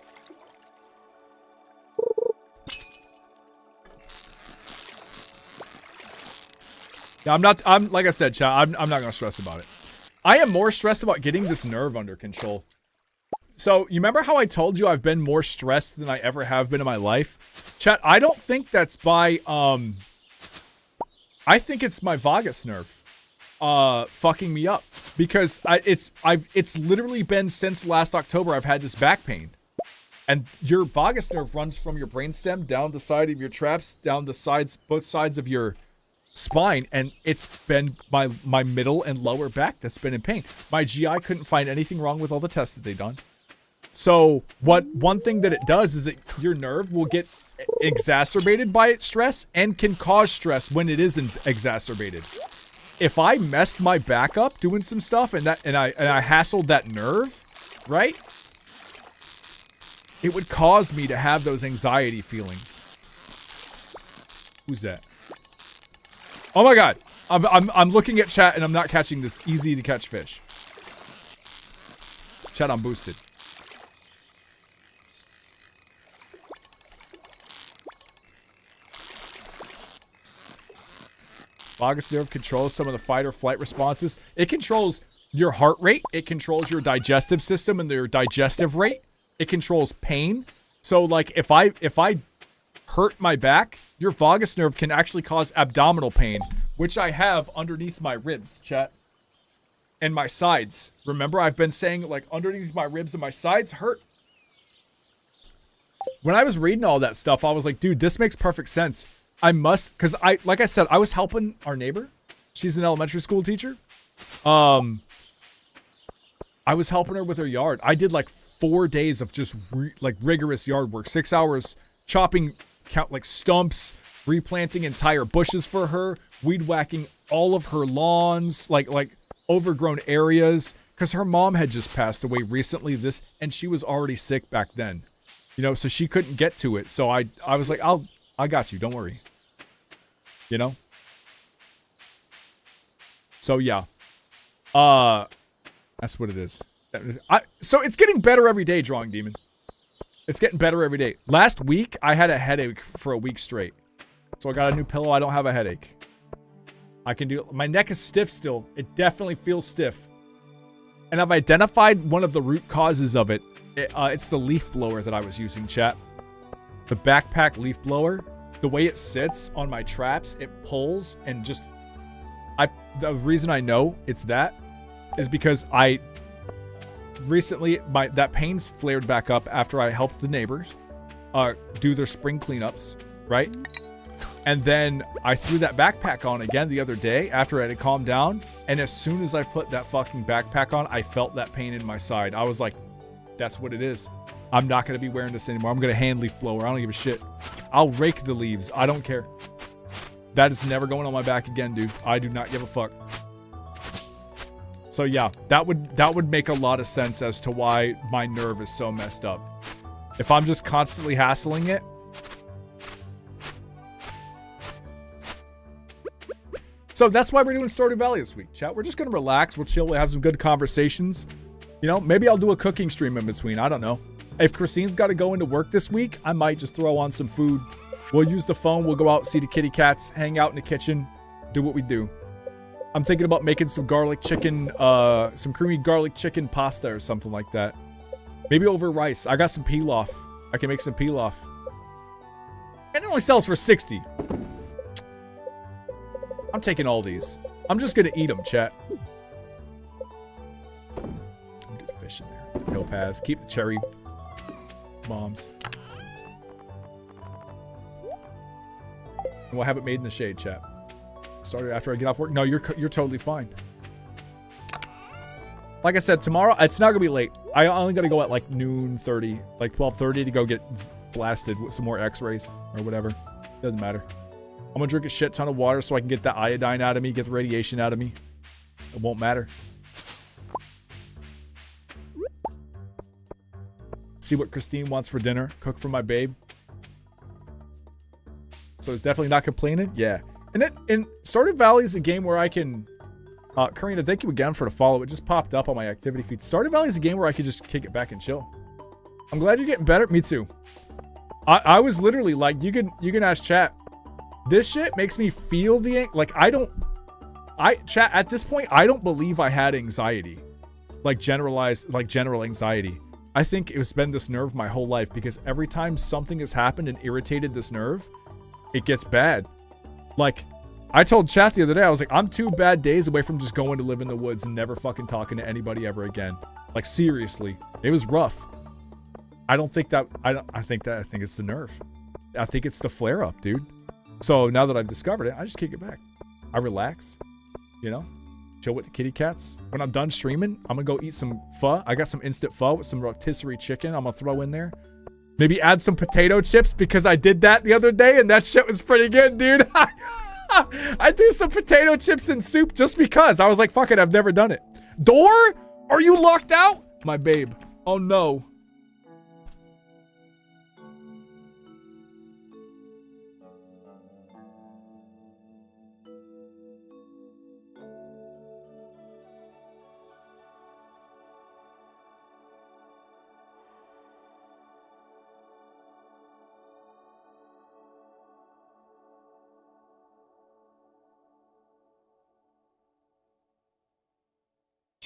Yeah, I'm like I said, chat, I'm not gonna stress about it. I am more stressed about getting this nerve under control. So, you remember how I told you I've been more stressed than I ever have been in my life? Chat, I don't think that's by, I think it's my vagus nerve, fucking me up. Because it's literally been since last October I've had this back pain. And your vagus nerve runs from your brainstem down the side of your traps, down the sides, both sides of your spine, and it's been my middle and lower back that's been in pain. My GI couldn't find anything wrong with all the tests that they've done. So one thing that it does is that your nerve will get exacerbated by its stress and can cause stress when it is exacerbated. If I messed my back up doing some stuff and I hassled that nerve, right? It would cause me to have those anxiety feelings. Who's that? Oh my god. I'm looking at chat and I'm not catching this easy to catch fish. Chat, I'm boosted. Vagus nerve controls some of the fight or flight responses. It controls your heart rate. It controls your digestive system and your digestive rate. It controls pain. So like if I hurt my back, your vagus nerve can actually cause abdominal pain, which I have underneath my ribs, chat. And my sides. Remember, I've been saying like underneath my ribs and my sides hurt. When I was reading all that stuff, I was like, dude, this makes perfect sense. I must, because like I said, I was helping our neighbor. She's an elementary school teacher. I was helping her with her yard. I did like 4 days of just rigorous yard work. 6 hours chopping like stumps, replanting entire bushes for her, weed whacking all of her lawns, like overgrown areas, because her mom had just passed away recently. And she was already sick back then, you know, so she couldn't get to it. So I was like, I got you. Don't worry. You know? So yeah. That's what it is. So it's getting better every day, Drawing Demon. It's getting better every day. Last week, I had a headache for a week straight. So I got a new pillow. I don't have a headache. I can do... My neck is stiff still. It definitely feels stiff. And I've identified one of the root causes of it. It's the leaf blower that I was using, chat. The backpack leaf blower. The way it sits on my traps, it pulls and just... The reason I know it's that is because recently, that pain's flared back up after I helped the neighbors do their spring cleanups, right? And then I threw that backpack on again the other day after it had calmed down. And as soon as I put that fucking backpack on, I felt that pain in my side. I was like, that's what it is. I'm not going to be wearing this anymore. I'm going to hand leaf blower. I don't give a shit. I'll rake the leaves. I don't care. That is never going on my back again, dude. I do not give a fuck. So yeah, that would make a lot of sense as to why my nerve is so messed up. If I'm just constantly hassling it. So that's why we're doing Stardew Valley this week, chat. We're just gonna relax, we'll chill, we'll have some good conversations. You know, maybe I'll do a cooking stream in between, I don't know. If Christine's gotta go into work this week, I might just throw on some food. We'll use the phone, we'll go out, see the kitty cats, hang out in the kitchen, do what we do. I'm thinking about making some garlic chicken, some creamy garlic chicken pasta or something like that. Maybe over rice. I got some pilaf. I can make some pilaf. And it only sells for 60. I'm taking all these. I'm just gonna eat them, chat. topaz. Keep the cherry bombs. And we'll have it made in the shade, chat. Started after I get off work. No, you're totally fine. Like I said, tomorrow, it's not gonna be late. I only gotta go at like noon 30, like 12:30 to go get blasted with some more x-rays or whatever. Doesn't matter. I'm gonna drink a shit ton of water so I can get the iodine out of me, get the radiation out of me. It won't matter. See what Christine wants for dinner. Cook for my babe. So it's definitely not complaining. Yeah. And Stardew Valley is a game where I can... Karina, thank you again for the follow. It just popped up on my activity feed. Stardew Valley is a game where I can just kick it back and chill. I'm glad you're getting better. Me too. I was literally like, you can ask chat. This shit makes me feel the... Like, chat, at this point, I don't believe I had anxiety. Like, general anxiety. I think it's been this nerve my whole life because every time something has happened and irritated this nerve, it gets bad. Like, I told chat the other day, I was like, I'm 2 bad days away from just going to live in the woods and never fucking talking to anybody ever again. Like, seriously. It was rough. I think it's the nerve. I think it's the flare up, dude. So now that I've discovered it, I just kick it back. I relax, you know, chill with the kitty cats. When I'm done streaming, I'm gonna go eat some pho. I got some instant pho with some rotisserie chicken I'm gonna throw in there. Maybe add some potato chips because I did that the other day and that shit was pretty good, dude. I threw some potato chips in soup just because. I was like, fuck it, I've never done it. Door? Are you locked out? My babe. Oh no.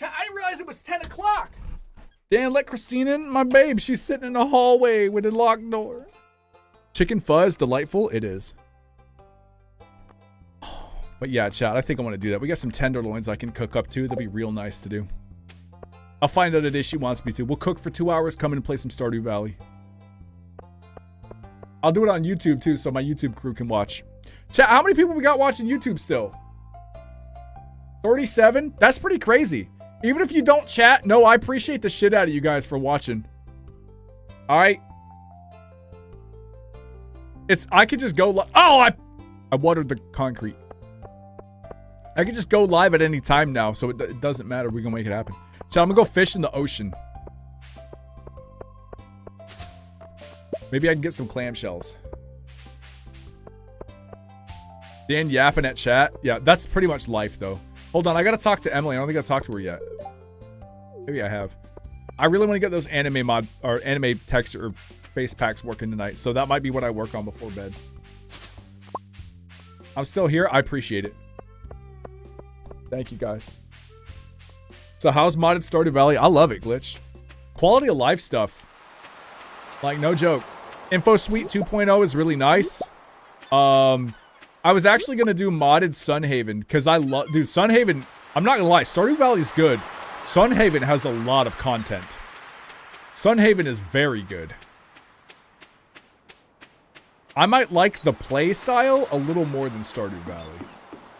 I didn't realize it was 10 o'clock. Dan, let Christina in, my babe. She's sitting in the hallway with a locked door. Chicken pho is delightful. It is. But yeah, chat, I think I want to do that. We got some tenderloins I can cook up too. That'd be real nice to do. I'll find out a day she wants me to. We'll cook for 2 hours, come in and play some Stardew Valley. I'll do it on YouTube too, so my YouTube crew can watch. Chat, how many people we got watching YouTube still? 37? That's pretty crazy. Even if you don't chat, no, I appreciate the shit out of you guys for watching. Alright. I could just go I watered the concrete. I can just go live at any time now, so it doesn't matter. We're gonna make it happen. So I'm gonna go fish in the ocean. Maybe I can get some clamshells. Dan yapping at chat. Yeah, that's pretty much life, though. Hold on, I gotta talk to Emily. I don't think I talked to her yet. Maybe I have. I really want to get those anime texture face packs working tonight, so that might be what I work on before bed. I'm still here. I appreciate it. Thank you, guys. So how's modded Stardew Valley? I love it, Glitch. Quality of life stuff. Like, no joke. Info Suite 2.0 is really nice. I was actually going to do modded Sunhaven, because I love... Dude, Sunhaven... I'm not going to lie. Stardew Valley is good. Sunhaven has a lot of content. Sunhaven is very good. I might like the play style a little more than Stardew Valley.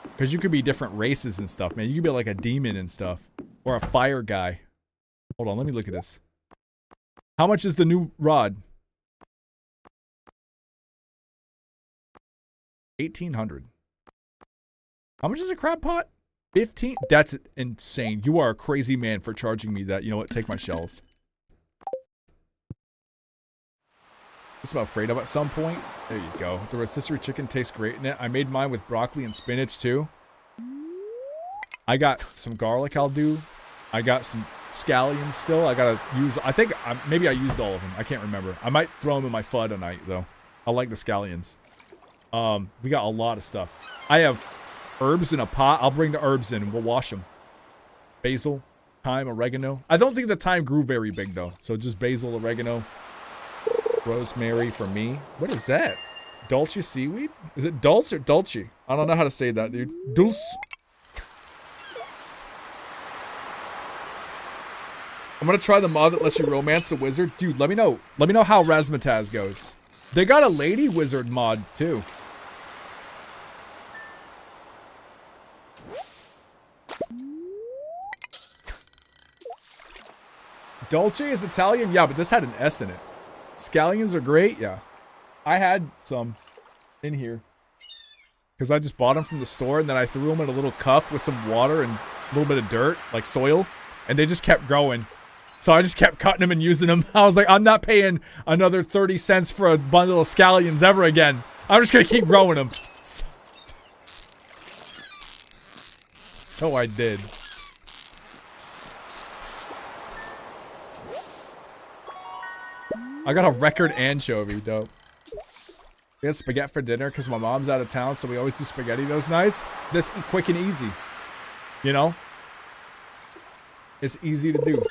Because you could be different races and stuff, man. You could be like a demon and stuff. Or a fire guy. Hold on, let me look at this. How much is the new rod? 1,800. How much is a crab pot? 15? That's insane. You are a crazy man for charging me that. You know what? Take my shells. That's about Fredo at some point. There you go. The rotisserie chicken tastes great in it. I made mine with broccoli and spinach too. I got some garlic I'll do. I got some scallions still. I gotta use... I think... maybe I used all of them. I can't remember. I might throw them in my pho tonight though. I like the scallions. We got a lot of stuff. I have herbs in a pot. I'll bring the herbs in and we'll wash them. Basil, thyme, oregano. I don't think the thyme grew very big though. So just basil, oregano, rosemary for me. What is that? Dulce seaweed? Is it dulce or dulce? I don't know how to say that, dude. Dulce. I'm gonna try the mod that lets you romance a wizard. Dude, let me know. Let me know how Razmataz goes. They got a lady wizard mod, too. Dolce is Italian? Yeah, but this had an S in it. Scallions are great? Yeah. I had some in here. Because I just bought them from the store, and then I threw them in a little cup with some water and a little bit of dirt, like soil. And they just kept growing. So I just kept cutting them and using them. I was like, I'm not paying another 30 cents for a bundle of scallions ever again. I'm just going to keep growing them. So I did. I got a record anchovy, dope. We had spaghetti for dinner because my mom's out of town, so we always do spaghetti those nights. This quick and easy. You know? It's easy to do.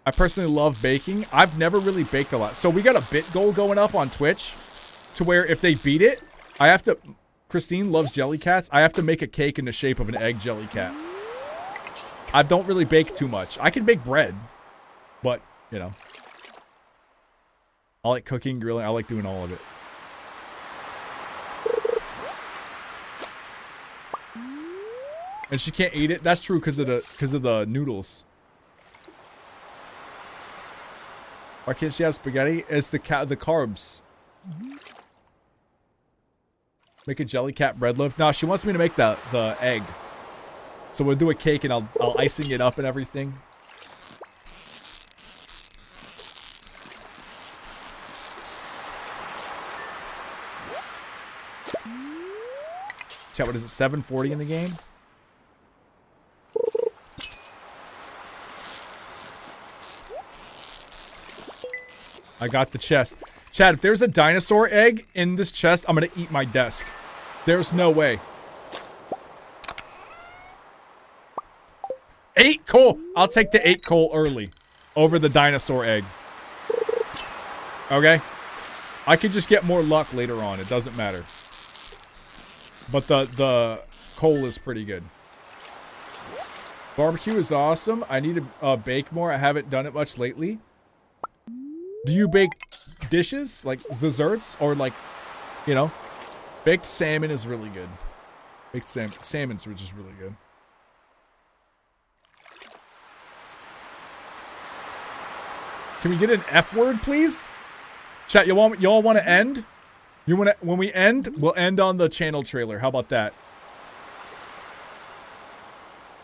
I personally love baking. I've never really baked a lot. So we got a bit goal going up on Twitch to where if they beat it, I have to... Christine loves jelly cats. I have to make a cake in the shape of an egg jelly cat. I don't really bake too much. I can bake bread, but, you know. I like cooking, grilling. I like doing all of it. And she can't eat it. That's true because of the noodles. Why can't she have spaghetti? It's the carbs. Make a jelly cat bread loaf. No, she wants me to make the egg. So we'll do a cake and I'll icing it up and everything. Chat, what is it? 740 in the game? I got the chest. Chad, if there's a dinosaur egg in this chest, I'm gonna eat my desk. There's no way. 8 coal! I'll take the 8 coal early over the dinosaur egg. Okay? I could just get more luck later on. It doesn't matter. But the coal is pretty good. Barbecue is awesome. I need to bake more. I haven't done it much lately. Do you bake dishes? Like desserts? Or like, you know? Baked salmon is really good. Baked salmon's just really good. Can we get an F word, please? Chat, y'all want to end? When we end, we'll end on the channel trailer. How about that?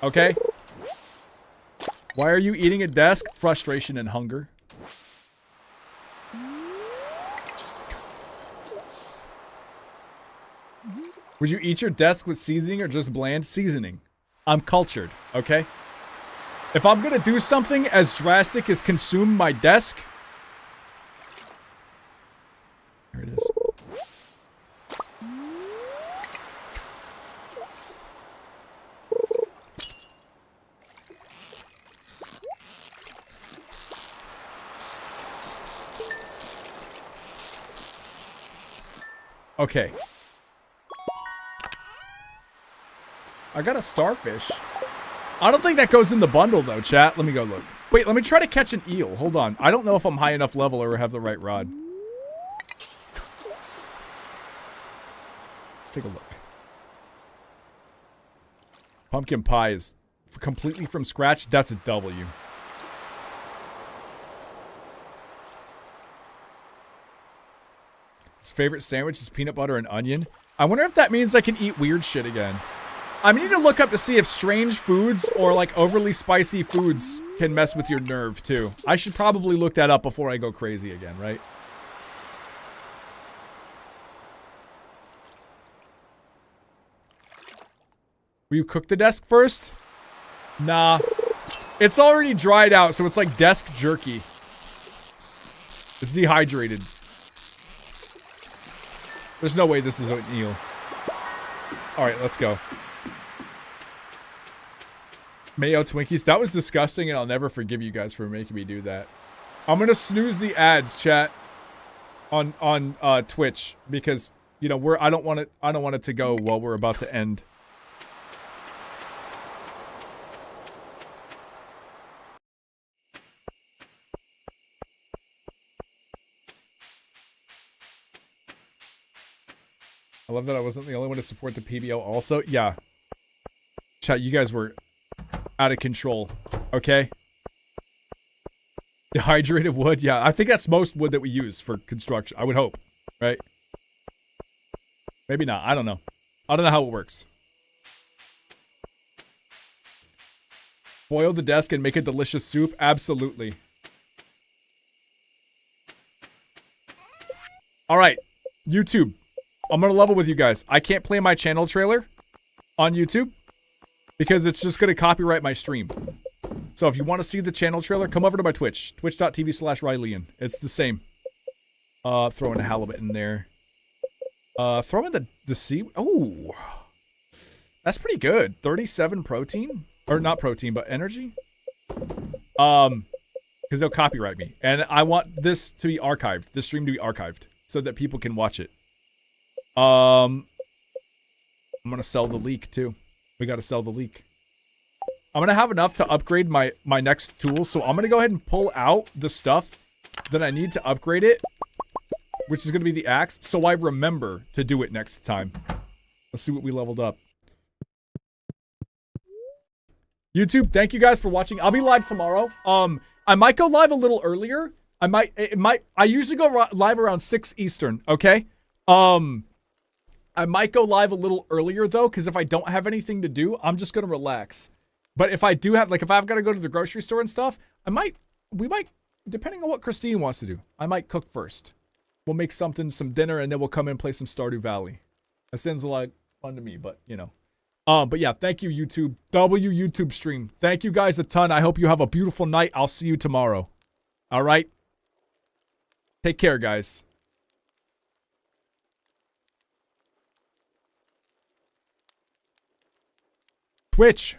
Okay? Why are you eating a desk? Frustration and hunger. Would you eat your desk with seasoning or just bland seasoning? I'm cultured, okay? If I'm gonna do something as drastic as consume my desk... There it is. Okay. I got a starfish. I don't think that goes in the bundle though, chat. Let me go look. Wait, let me try to catch an eel. Hold on. I don't know if I'm high enough level or have the right rod. Let's take a look. Pumpkin pie is completely from scratch. That's a W. His favorite sandwich is peanut butter and onion. I wonder if that means I can eat weird shit again. I need to look up to see if strange foods or like overly spicy foods can mess with your nerve too. I should probably look that up before I go crazy again, right? Will you cook the desk first? Nah. It's already dried out, so it's like desk jerky. It's dehydrated. There's no way this is an eel. Alright, let's go. Mayo Twinkies. That was disgusting, and I'll never forgive you guys for making me do that. I'm gonna snooze the ads, chat, on Twitch because you know I don't want it to go while we're about to end. love that I wasn't the only one to support the PBO also. Yeah. Chat, you guys were out of control. Okay? Dehydrated wood, yeah. I think that's most wood that we use for construction. I would hope. Right? Maybe not. I don't know. I don't know how it works. Boil the desk and make a delicious soup? Absolutely. Alright. YouTube. I'm gonna level with you guys. I can't play my channel trailer on YouTube because it's just gonna copyright my stream. So if you want to see the channel trailer, come over to my Twitch. Twitch.tv/Rylian. It's the same. Throw in a halibut in there. Throw in the sea. Oh, that's pretty good. 37 protein, or not protein, but energy. Because they'll copyright me, and I want this to be archived. This stream to be archived so that people can watch it. I'm gonna sell the leek too. We gotta sell the leek. I'm gonna have enough to upgrade my next tool, so I'm gonna go ahead and pull out the stuff that I need to upgrade it, which is gonna be the axe, so I remember to do it next time. Let's see what we leveled up. YouTube, thank you guys for watching. I'll be live tomorrow. I might go live a little earlier. I usually go live around 6 Eastern, okay? I might go live a little earlier though, because if I don't have anything to do, I'm just gonna relax. But if I do have, like, if I've got to go to the grocery store and stuff, we might, depending on what Christine wants to do, I might cook first. We'll make some dinner, and then we'll come in and play some Stardew Valley. That sounds like fun to me, but, you know. But yeah, thank you, YouTube. YouTube stream. Thank you guys a ton. I hope you have a beautiful night. I'll see you tomorrow. All right? Take care, guys. Twitch.